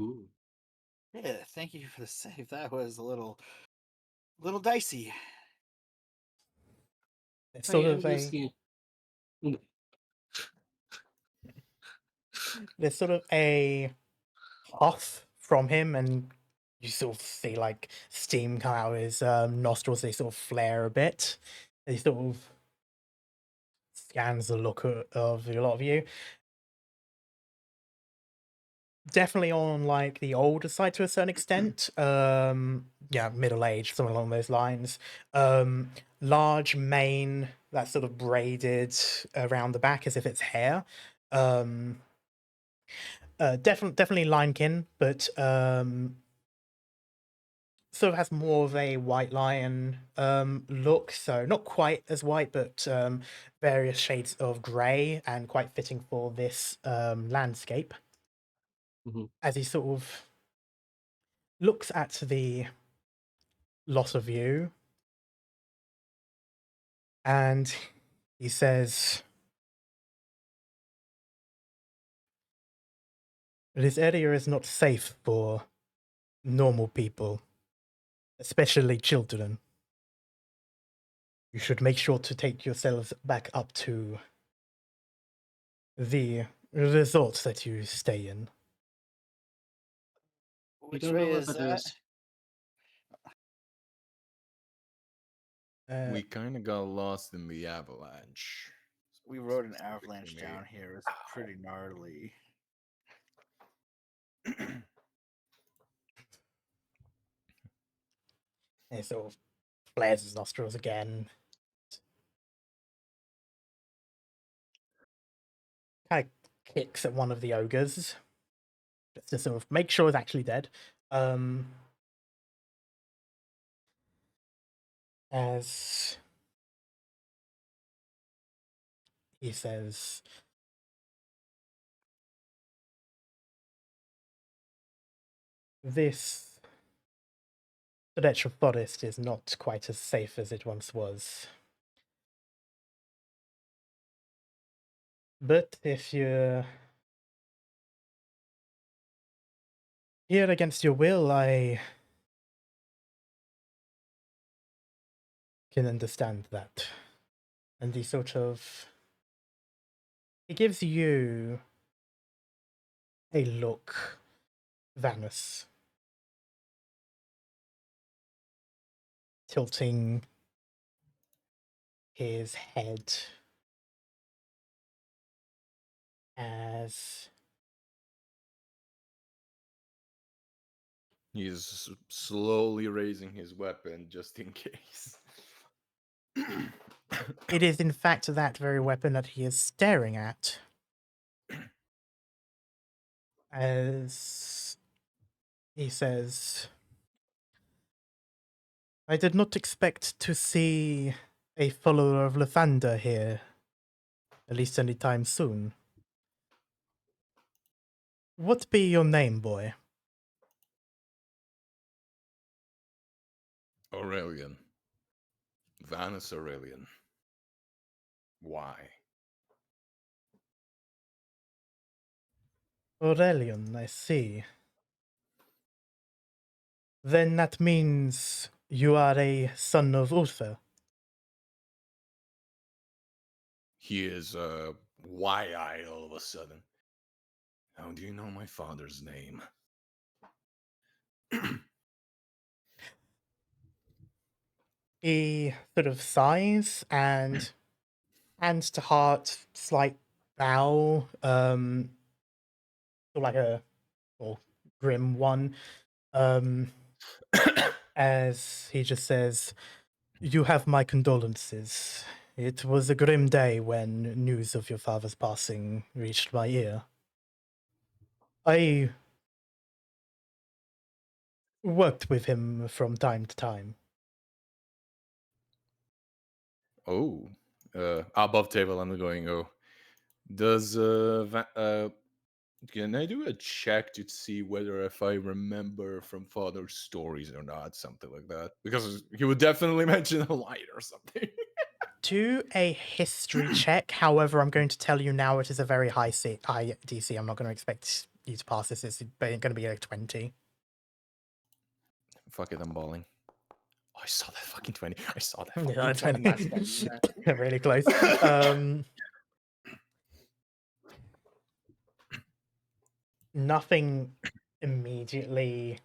S2: Ooh.
S3: Yeah, thank you for the save. That was a little dicey.
S1: It's
S2: I
S1: sort
S2: am
S1: of a
S2: Lucy. Mm.
S1: there's sort of a huff from him, and you sort of see like steam come out of his nostrils. They sort of flare a bit. He sort of scans the look of a lot of you. Definitely on like the older side to a certain extent. Yeah, middle age, something along those lines. Large mane that's sort of braided around the back as if it's hair. Definitely linekin, but sort of has more of a white lion look. So not quite as white, but various shades of grey and quite fitting for this landscape.
S2: Mhm.
S1: As he sort of looks at the lot of you, and he says, "This area is not safe for normal people, especially children. You should make sure to take yourselves back up to the resorts that you stay in."
S2: I
S3: Which
S2: don't
S3: way
S2: know what
S3: is
S2: that
S3: that?
S2: is.
S1: Uh,
S5: We kind of got lost in the avalanche.
S3: We rode an
S5: It's
S3: avalanche
S5: freaking me
S3: down here. It's
S5: out.
S3: pretty gnarly.
S1: he sort of flares his nostrils again. Kind of kicks at one of the ogres just to sort of make sure it's actually dead. As he says, "This Sedetral forest is not quite as safe as it once was. But if you're here against your will, I can understand that." And he gives you a look, Vanus, tilting his head as
S5: He's slowly raising his weapon just in case.
S1: it is in fact that very weapon that he is staring at. As he says, "I did not expect to see a follower of Lathander here, at least anytime soon. What be your name, boy?"
S5: Aurelian. Vanus Aurelian. Why?
S1: "Aurelian, I see. Then that means you are a son of Uther."
S5: He is why all of a sudden. How do you know my father's name?
S1: He sort of sighs and hands to heart, slight bow, sort of like a or grim one, as he just says, "You have my condolences. It was a grim day when news of your father's passing reached my ear. I worked with him from time to time.
S5: Oh, above table, I'm going. Oh, does can I do a check to see whether if I remember from father's stories or not, something like that? Because he would definitely mention a light or something.
S1: Do a history check. However, I'm going to tell you now it is a very high DC. I'm not going to expect you to pass this. It's going to be like 20.
S5: Fuck it, I'm balling. Oh, I saw that fucking 20. I saw that
S1: Yeah,
S5: fucking 20.
S1: really close. Nothing immediately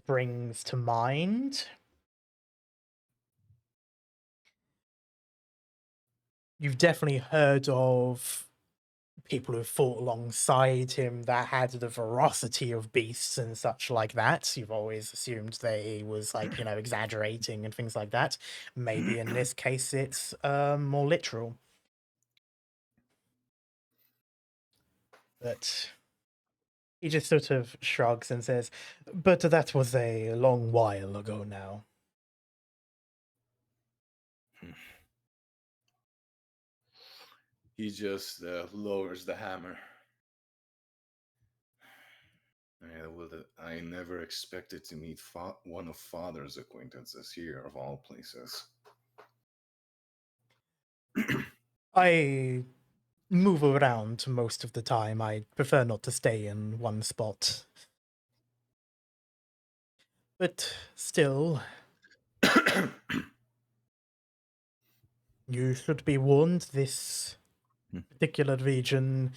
S1: springs to mind. You've definitely heard of people who fought alongside him that had the ferocity of beasts and such like that. You've always assumed that he was like, exaggerating and things like that. Maybe in this case it's more literal. But he just sort of shrugs and says, but that was a long while ago now.
S5: He just lowers the hammer. I never expected to meet one of father's acquaintances here, of all places.
S1: I move around most of the time. I prefer not to stay in one spot. But still, you should be warned, this particular region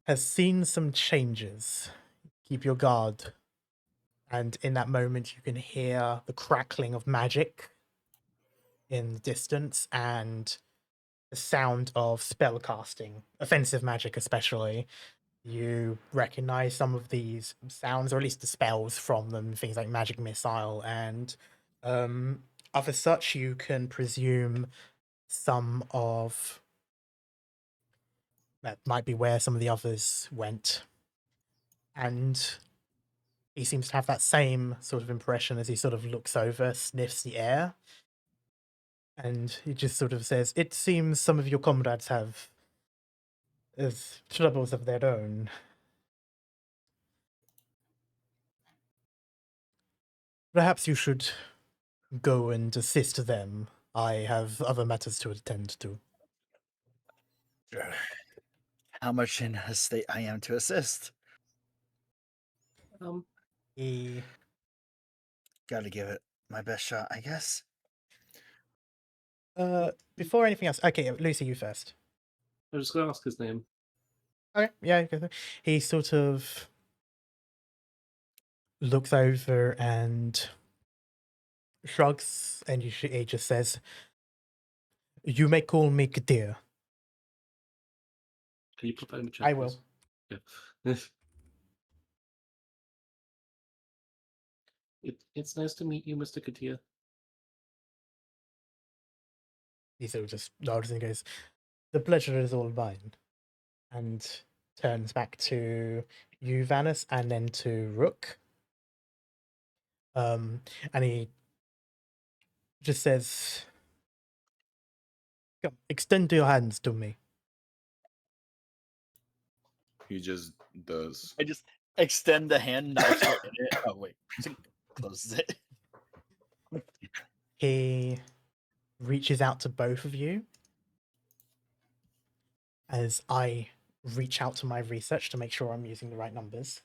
S1: has seen some changes. Keep your guard. And in that moment, you can hear the crackling of magic in the distance and the sound of spell casting, offensive magic especially. You recognize some of these sounds, or at least the spells from them, things like magic missile and other such. You can presume some of that might be where some of the others went. And he seems to have that same sort of impression as he sort of looks over, sniffs the air, and he just sort of says, it seems some of your comrades have troubles of their own. Perhaps you should go and assist them. I have other matters to attend to.
S3: Sure. How much in a state I am to assist?
S1: He
S3: Gotta give it my best shot, I guess.
S1: before anything else, okay, Lucy, you first.
S2: I'm just gonna ask his name.
S1: Okay, yeah, go. He sort of looks over and shrugs, and he just says, "You may call me Kadir."
S2: Can you put that in the chat?
S1: I will.
S2: Please? Yeah. It's nice to meet you, Mr. Katia.
S1: He sort of just nods and goes, "The pleasure is all mine," and turns back to you, Vanis, and then to Rook. And he just says, "Come, extend your hands to me."
S5: He just does.
S3: I just extend the hand, not still in it. Oh wait, closes it.
S1: He reaches out to both of you as I reach out to my research to make sure I'm using the right numbers.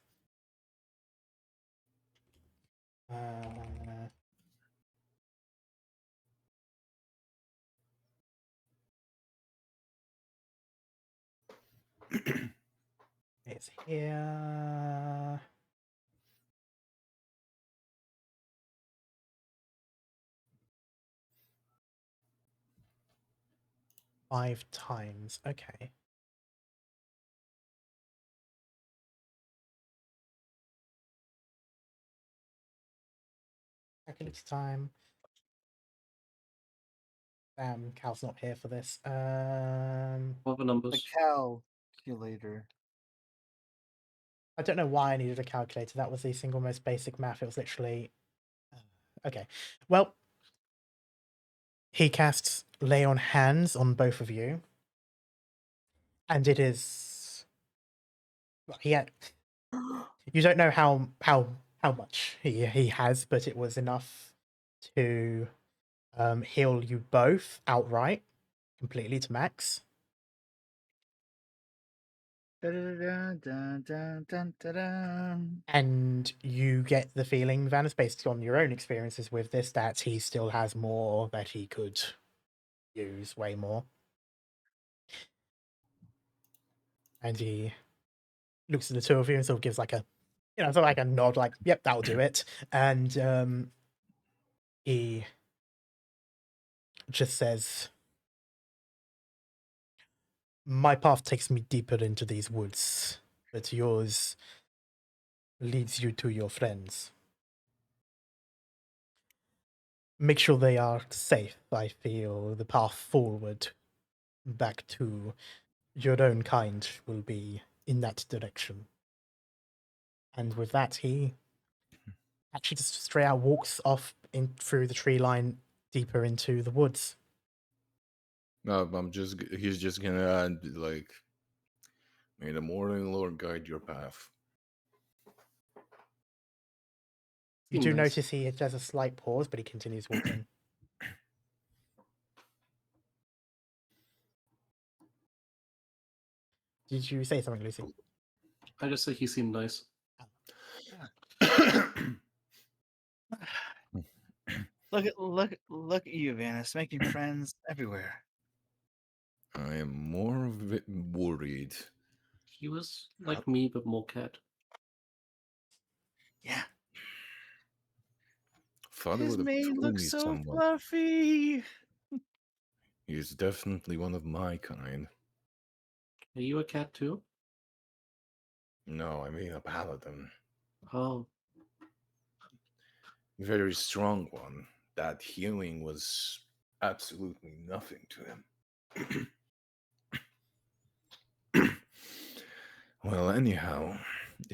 S1: It's here. Five times. Okay. Calculator time. Cal's not here for this.
S2: What are the
S3: The
S2: numbers?
S3: calculator.
S1: I don't know why I needed a calculator. That was the single most basic math. It was literally... Okay. Well, he casts Lay on Hands on both of you. And it is... Well, you don't know how much he has, but it was enough to heal you both outright, completely to max. And you get the feeling, Vanus, based on your own experiences with this, that he still has more that he could use, way more. And he looks at the two of you and sort of gives like a, sort of like a nod, like, yep, that'll do it. And he just says, my path takes me deeper into these woods, but yours leads you to your friends. Make sure they are safe. I feel the path forward back to your own kind will be in that direction. And with that, he actually just straight out walks off in through the tree line deeper into the woods.
S5: No, he's just gonna like, may the morning Lord guide your path.
S1: You do
S2: Nice.
S1: notice he has a slight pause, but he continues walking. Did you say something, Lucy?
S2: I just said he seemed nice.
S3: Look at you, Vanus, making friends everywhere.
S5: I am more of it worried.
S2: He was like me, but more cat.
S3: Yeah.
S5: Father
S3: His
S5: would have
S3: mane
S5: told
S3: looks
S5: me
S3: so
S5: someone.
S3: fluffy.
S5: He is definitely one of my kind.
S2: Are you a cat too?
S5: No, I mean a paladin.
S2: Oh,
S5: Very strong one. That healing was absolutely nothing to him. Well, anyhow,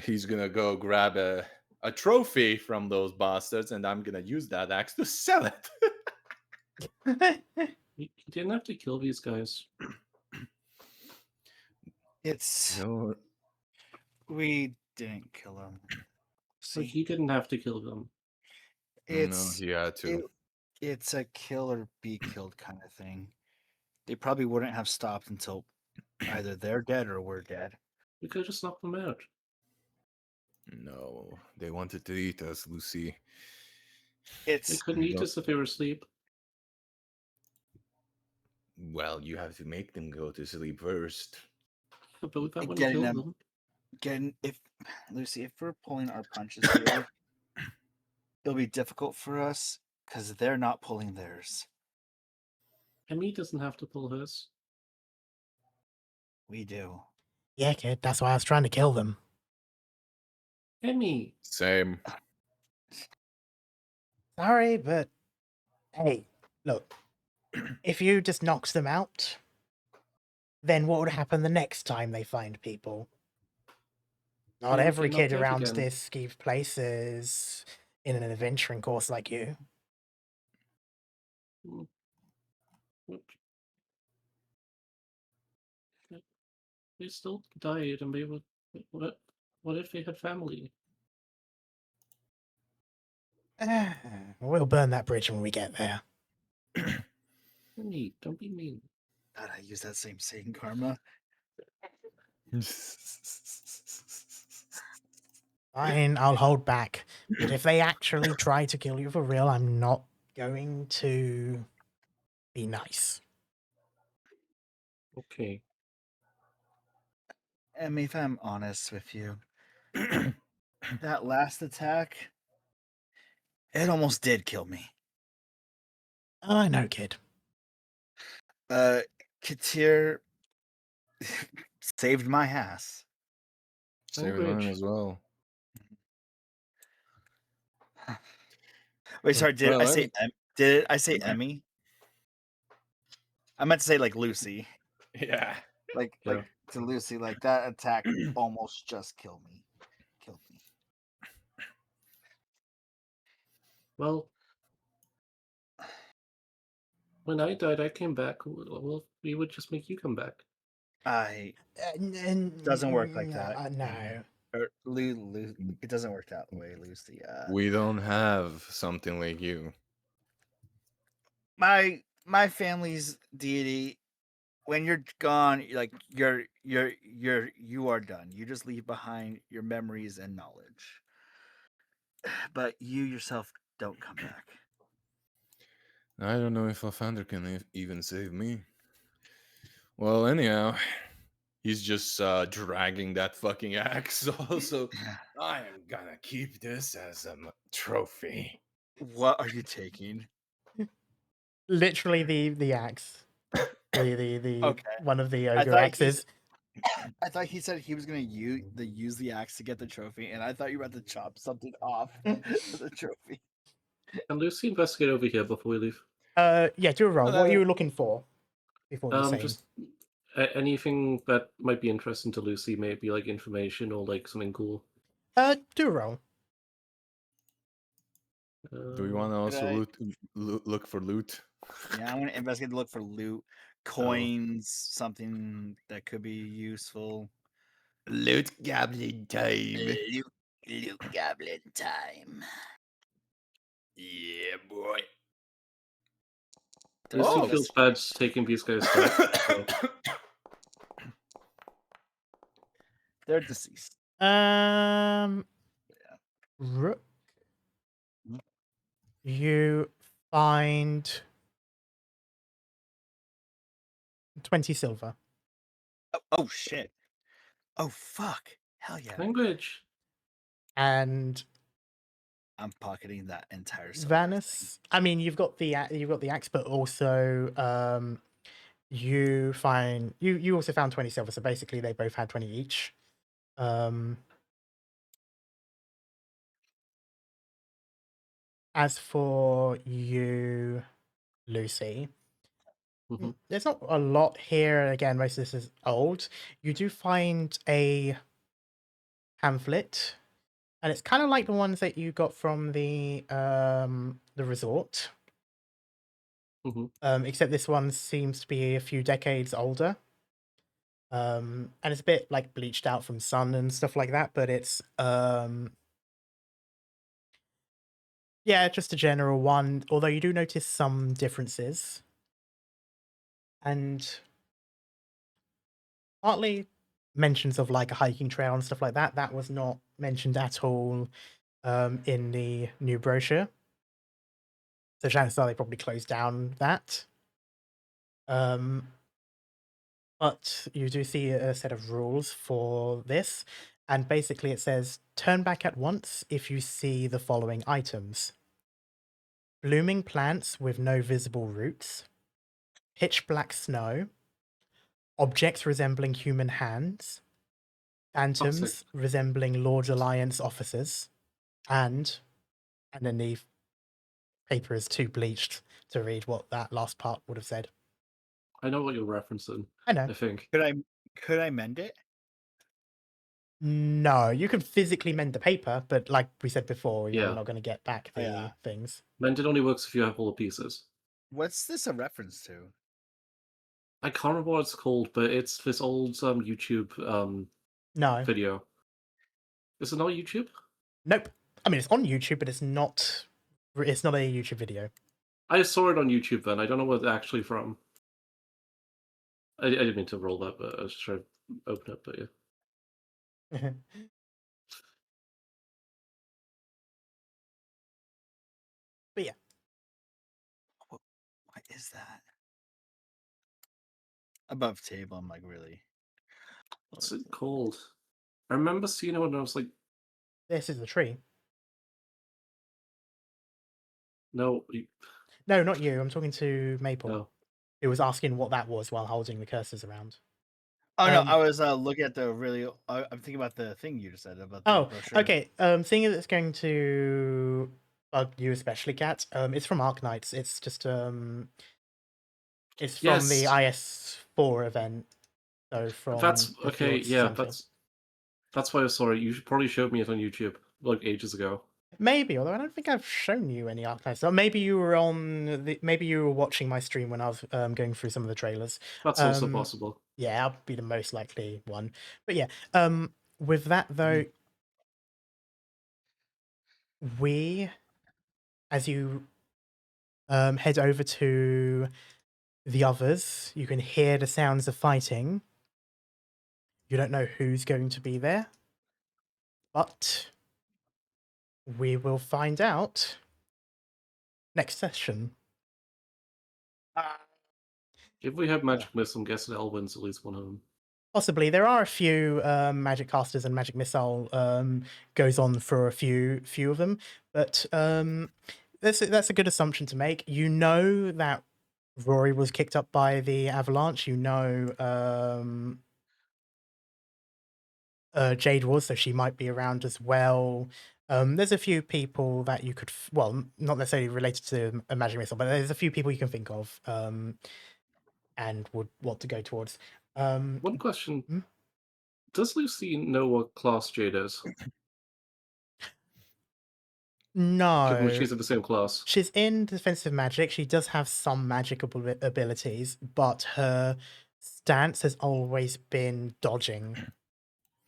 S5: he's gonna go grab a trophy from those bastards, and I'm gonna use that axe to sell it.
S2: he didn't have to kill these guys.
S3: It's
S5: No,
S3: we didn't kill him.
S2: So
S3: See,
S2: he didn't have to kill them.
S5: no,
S3: it's
S5: he had to.
S3: it's a kill or be killed kind of thing. They probably wouldn't have stopped until either they're dead or we're dead.
S2: We could have just knocked them out.
S5: No, they wanted to eat us, Lucy.
S2: They
S3: It's
S2: couldn't eat
S5: No.
S2: us if they were asleep.
S5: Well, you have to make them go to sleep first.
S2: But that wouldn't
S3: getting
S2: kill
S3: them.
S2: them.
S3: Again, if Lucy, if we're pulling our punches here, it'll be difficult for us because they're not pulling theirs.
S2: Emmy doesn't have to pull hers.
S3: We do.
S1: Yeah, kid, that's why I was trying to kill them.
S2: Emmy!
S5: Same.
S1: Sorry, but hey, look, if you just knocked them out, then what would happen the next time they find people? Not
S2: They would
S1: every
S2: get
S1: kid
S2: knocked out
S1: around
S2: again.
S1: this ski place is in an adventuring course like you.
S2: What? They still died, and they would. What if they had family?
S1: We'll burn that bridge when we get there.
S2: Emmy, don't be mean.
S3: God, I use that same saying, Karma.
S1: Fine, I'll hold back. But if they actually try to kill you for real, I'm not going to be nice.
S2: Okay.
S3: And if I'm honest with you, that last attack, it almost did kill me.
S1: Oh, I know, kid.
S3: Katir saved my ass.
S5: Saving mine as well.
S3: Wait, sorry, did
S5: Well,
S3: I say did I say Emmy? I meant to say like Lucy.
S5: Yeah.
S3: Like
S5: Yeah.
S3: to Lucy, like that attack almost just killed me.
S2: Well, when I died, I came back. Well, we would just make you come back.
S3: I doesn't work like that.
S1: No.
S3: Or it doesn't work that way, Lucy.
S5: We don't have something like you.
S3: My family's deity. When you're gone, like you are done. You just leave behind your memories and knowledge. But you yourself don't come back.
S5: I don't know if Lathander can even save me. Well, anyhow, he's just dragging that fucking axe. Also, I am gonna keep this as a trophy.
S3: What are you taking?
S1: Literally the axe. The
S3: Okay.
S1: one of the
S3: I
S1: ogre
S3: thought
S1: axes.
S3: I thought he said he was gonna use the axe to get the trophy, and I thought you were about to chop something off the trophy.
S2: Can Lucy investigate over here before we leave?
S1: Yeah, do a roll. What are you looking for before you say?
S2: Just anything that might be interesting to Lucy, maybe like information or like something cool.
S1: Do a roll.
S5: Do we want to also look for loot?
S3: Yeah, I want to investigate to look for loot, coins, something that could be useful.
S4: Loot goblin time.
S3: Loot goblin time.
S4: Yeah, boy.
S2: Lucy feels bad taking these guys' stuff. So.
S3: They're deceased.
S1: Rook. You find 20 silver.
S3: Oh shit. Oh fuck. Hell yeah.
S2: Language.
S1: And
S3: I'm pocketing that entire silver
S1: Vanus. I mean, you've got the axe, but also you find you also found 20 silver. So basically, they both had 20 each. As for you, Lucy, there's not a lot here. Again, most of this is old. You do find a pamphlet, and it's kind of like the ones that you got from the resort. Except this one seems to be a few decades older. And it's a bit like bleached out from sun and stuff like that, but it's yeah, just a general one, although you do notice some differences. And partly mentions of like a hiking trail and stuff like that. That was not mentioned at all in the new brochure. So chances are they probably closed down that. But you do see a set of rules for this. And basically it says, turn back at once if you see the following items. Blooming plants with no visible roots. Pitch black snow. Objects resembling human hands. Phantoms resembling Lord Alliance officers. And then the paper is too bleached to read what that last part would have said.
S2: I know what you're referencing.
S1: I know.
S2: I think.
S3: Could I mend it?
S1: No, you can physically mend the paper, but like we said before, you're
S2: Yeah.
S1: not going to get back the things.
S2: Mended only works if you have all the pieces.
S3: What's this a reference to?
S2: I can't remember what it's called, but it's this old YouTube
S1: No.
S2: video. Is it not YouTube?
S1: Nope. I mean, it's on YouTube, but it's not a YouTube video.
S2: I saw it on YouTube then. I don't know what it's actually from. I didn't mean to roll that, but I was just trying to open it, but yeah.
S1: But yeah.
S3: What is that? Above table, I'm like, really?
S2: What's it called? I remember seeing it when I was like...
S1: This is the tree.
S2: No.
S1: No, not you. I'm talking to Maple.
S2: No.
S1: Who was asking what that was while holding the cursors around.
S3: Oh no, I was looking at the really. I'm thinking about the thing you just said about. The brochure.
S1: Okay. Seeing that it's going to bug you, especially, Kat. It's from Arknights. It's just it's from the IS4 event. So from
S2: that's okay. Yeah,
S1: something.
S2: that's why I saw it. You probably showed me it on YouTube like ages ago.
S1: Maybe, although I don't think I've shown you any art classes. Or maybe you were maybe you were watching my stream when I was going through some of the trailers.
S2: That's also possible.
S1: Yeah, I'll be the most likely one. But yeah, with that though, we, as you head over to the others, you can hear the sounds of fighting. You don't know who's going to be there, but we will find out next session.
S2: If we have Magic Missile, I'm guessing Elwyn's at least one of them.
S1: Possibly. There are a few magic casters, and Magic Missile goes on for a few of them, but that's a good assumption to make. You know that Rory was kicked up by the avalanche. You know Jade was, so she might be around as well. There's a few people that you could, well, not necessarily related to a Magic Missile, but there's a few people you can think of and would want to go towards.
S2: One question.
S1: Hmm?
S2: Does Lucy know what class Jade is? Given
S1: No.
S2: she's in the same class.
S1: She's in defensive magic. She does have some magical abilities, but her stance has always been dodging.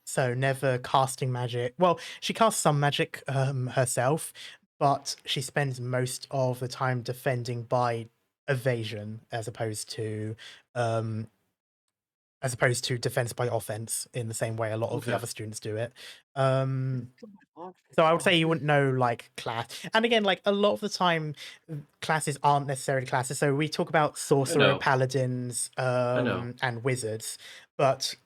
S1: So never casting magic. Well, she casts some magic herself, but she spends most of the time defending by evasion as opposed to defense by offense in the same way a lot of the
S2: Okay.
S1: other students do it. So I would say you wouldn't know like class. And again, like a lot of the time, classes aren't necessarily classes. So we talk about sorcerer,
S2: know.
S1: paladins,
S2: know.
S1: and wizards, but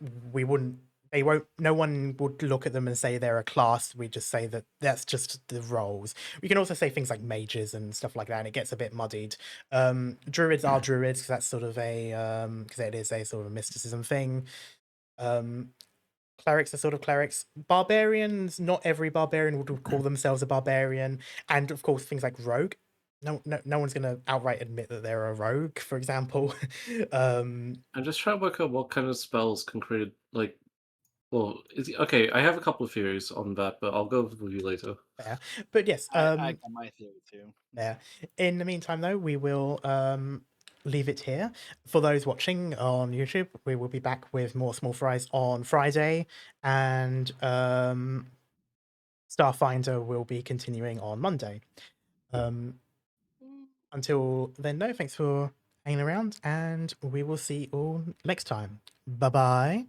S1: no one would look at them and say they're a class. We just say that that's just the roles. We can also say things like mages and stuff like that, and it gets a bit muddied. Druids are druids because that's sort of a because it is a sort of a mysticism thing. Clerics are sort of clerics. Barbarians, not every barbarian would call themselves a barbarian. And of course, things like rogue. No one's going to outright admit that they're a rogue, for example.
S2: I'm just trying to work out what kind of spells can create, like, well, okay, I have a couple of theories on that, but I'll go with you later.
S1: Yeah. But yes,
S3: I got my theory too.
S1: yeah. In the meantime, though, we will leave it here. For those watching on YouTube, we will be back with more Small Fries on Friday, and Starfinder will be continuing on Monday. Until then, no, thanks for hanging around, and we will see you all next time. Bye bye.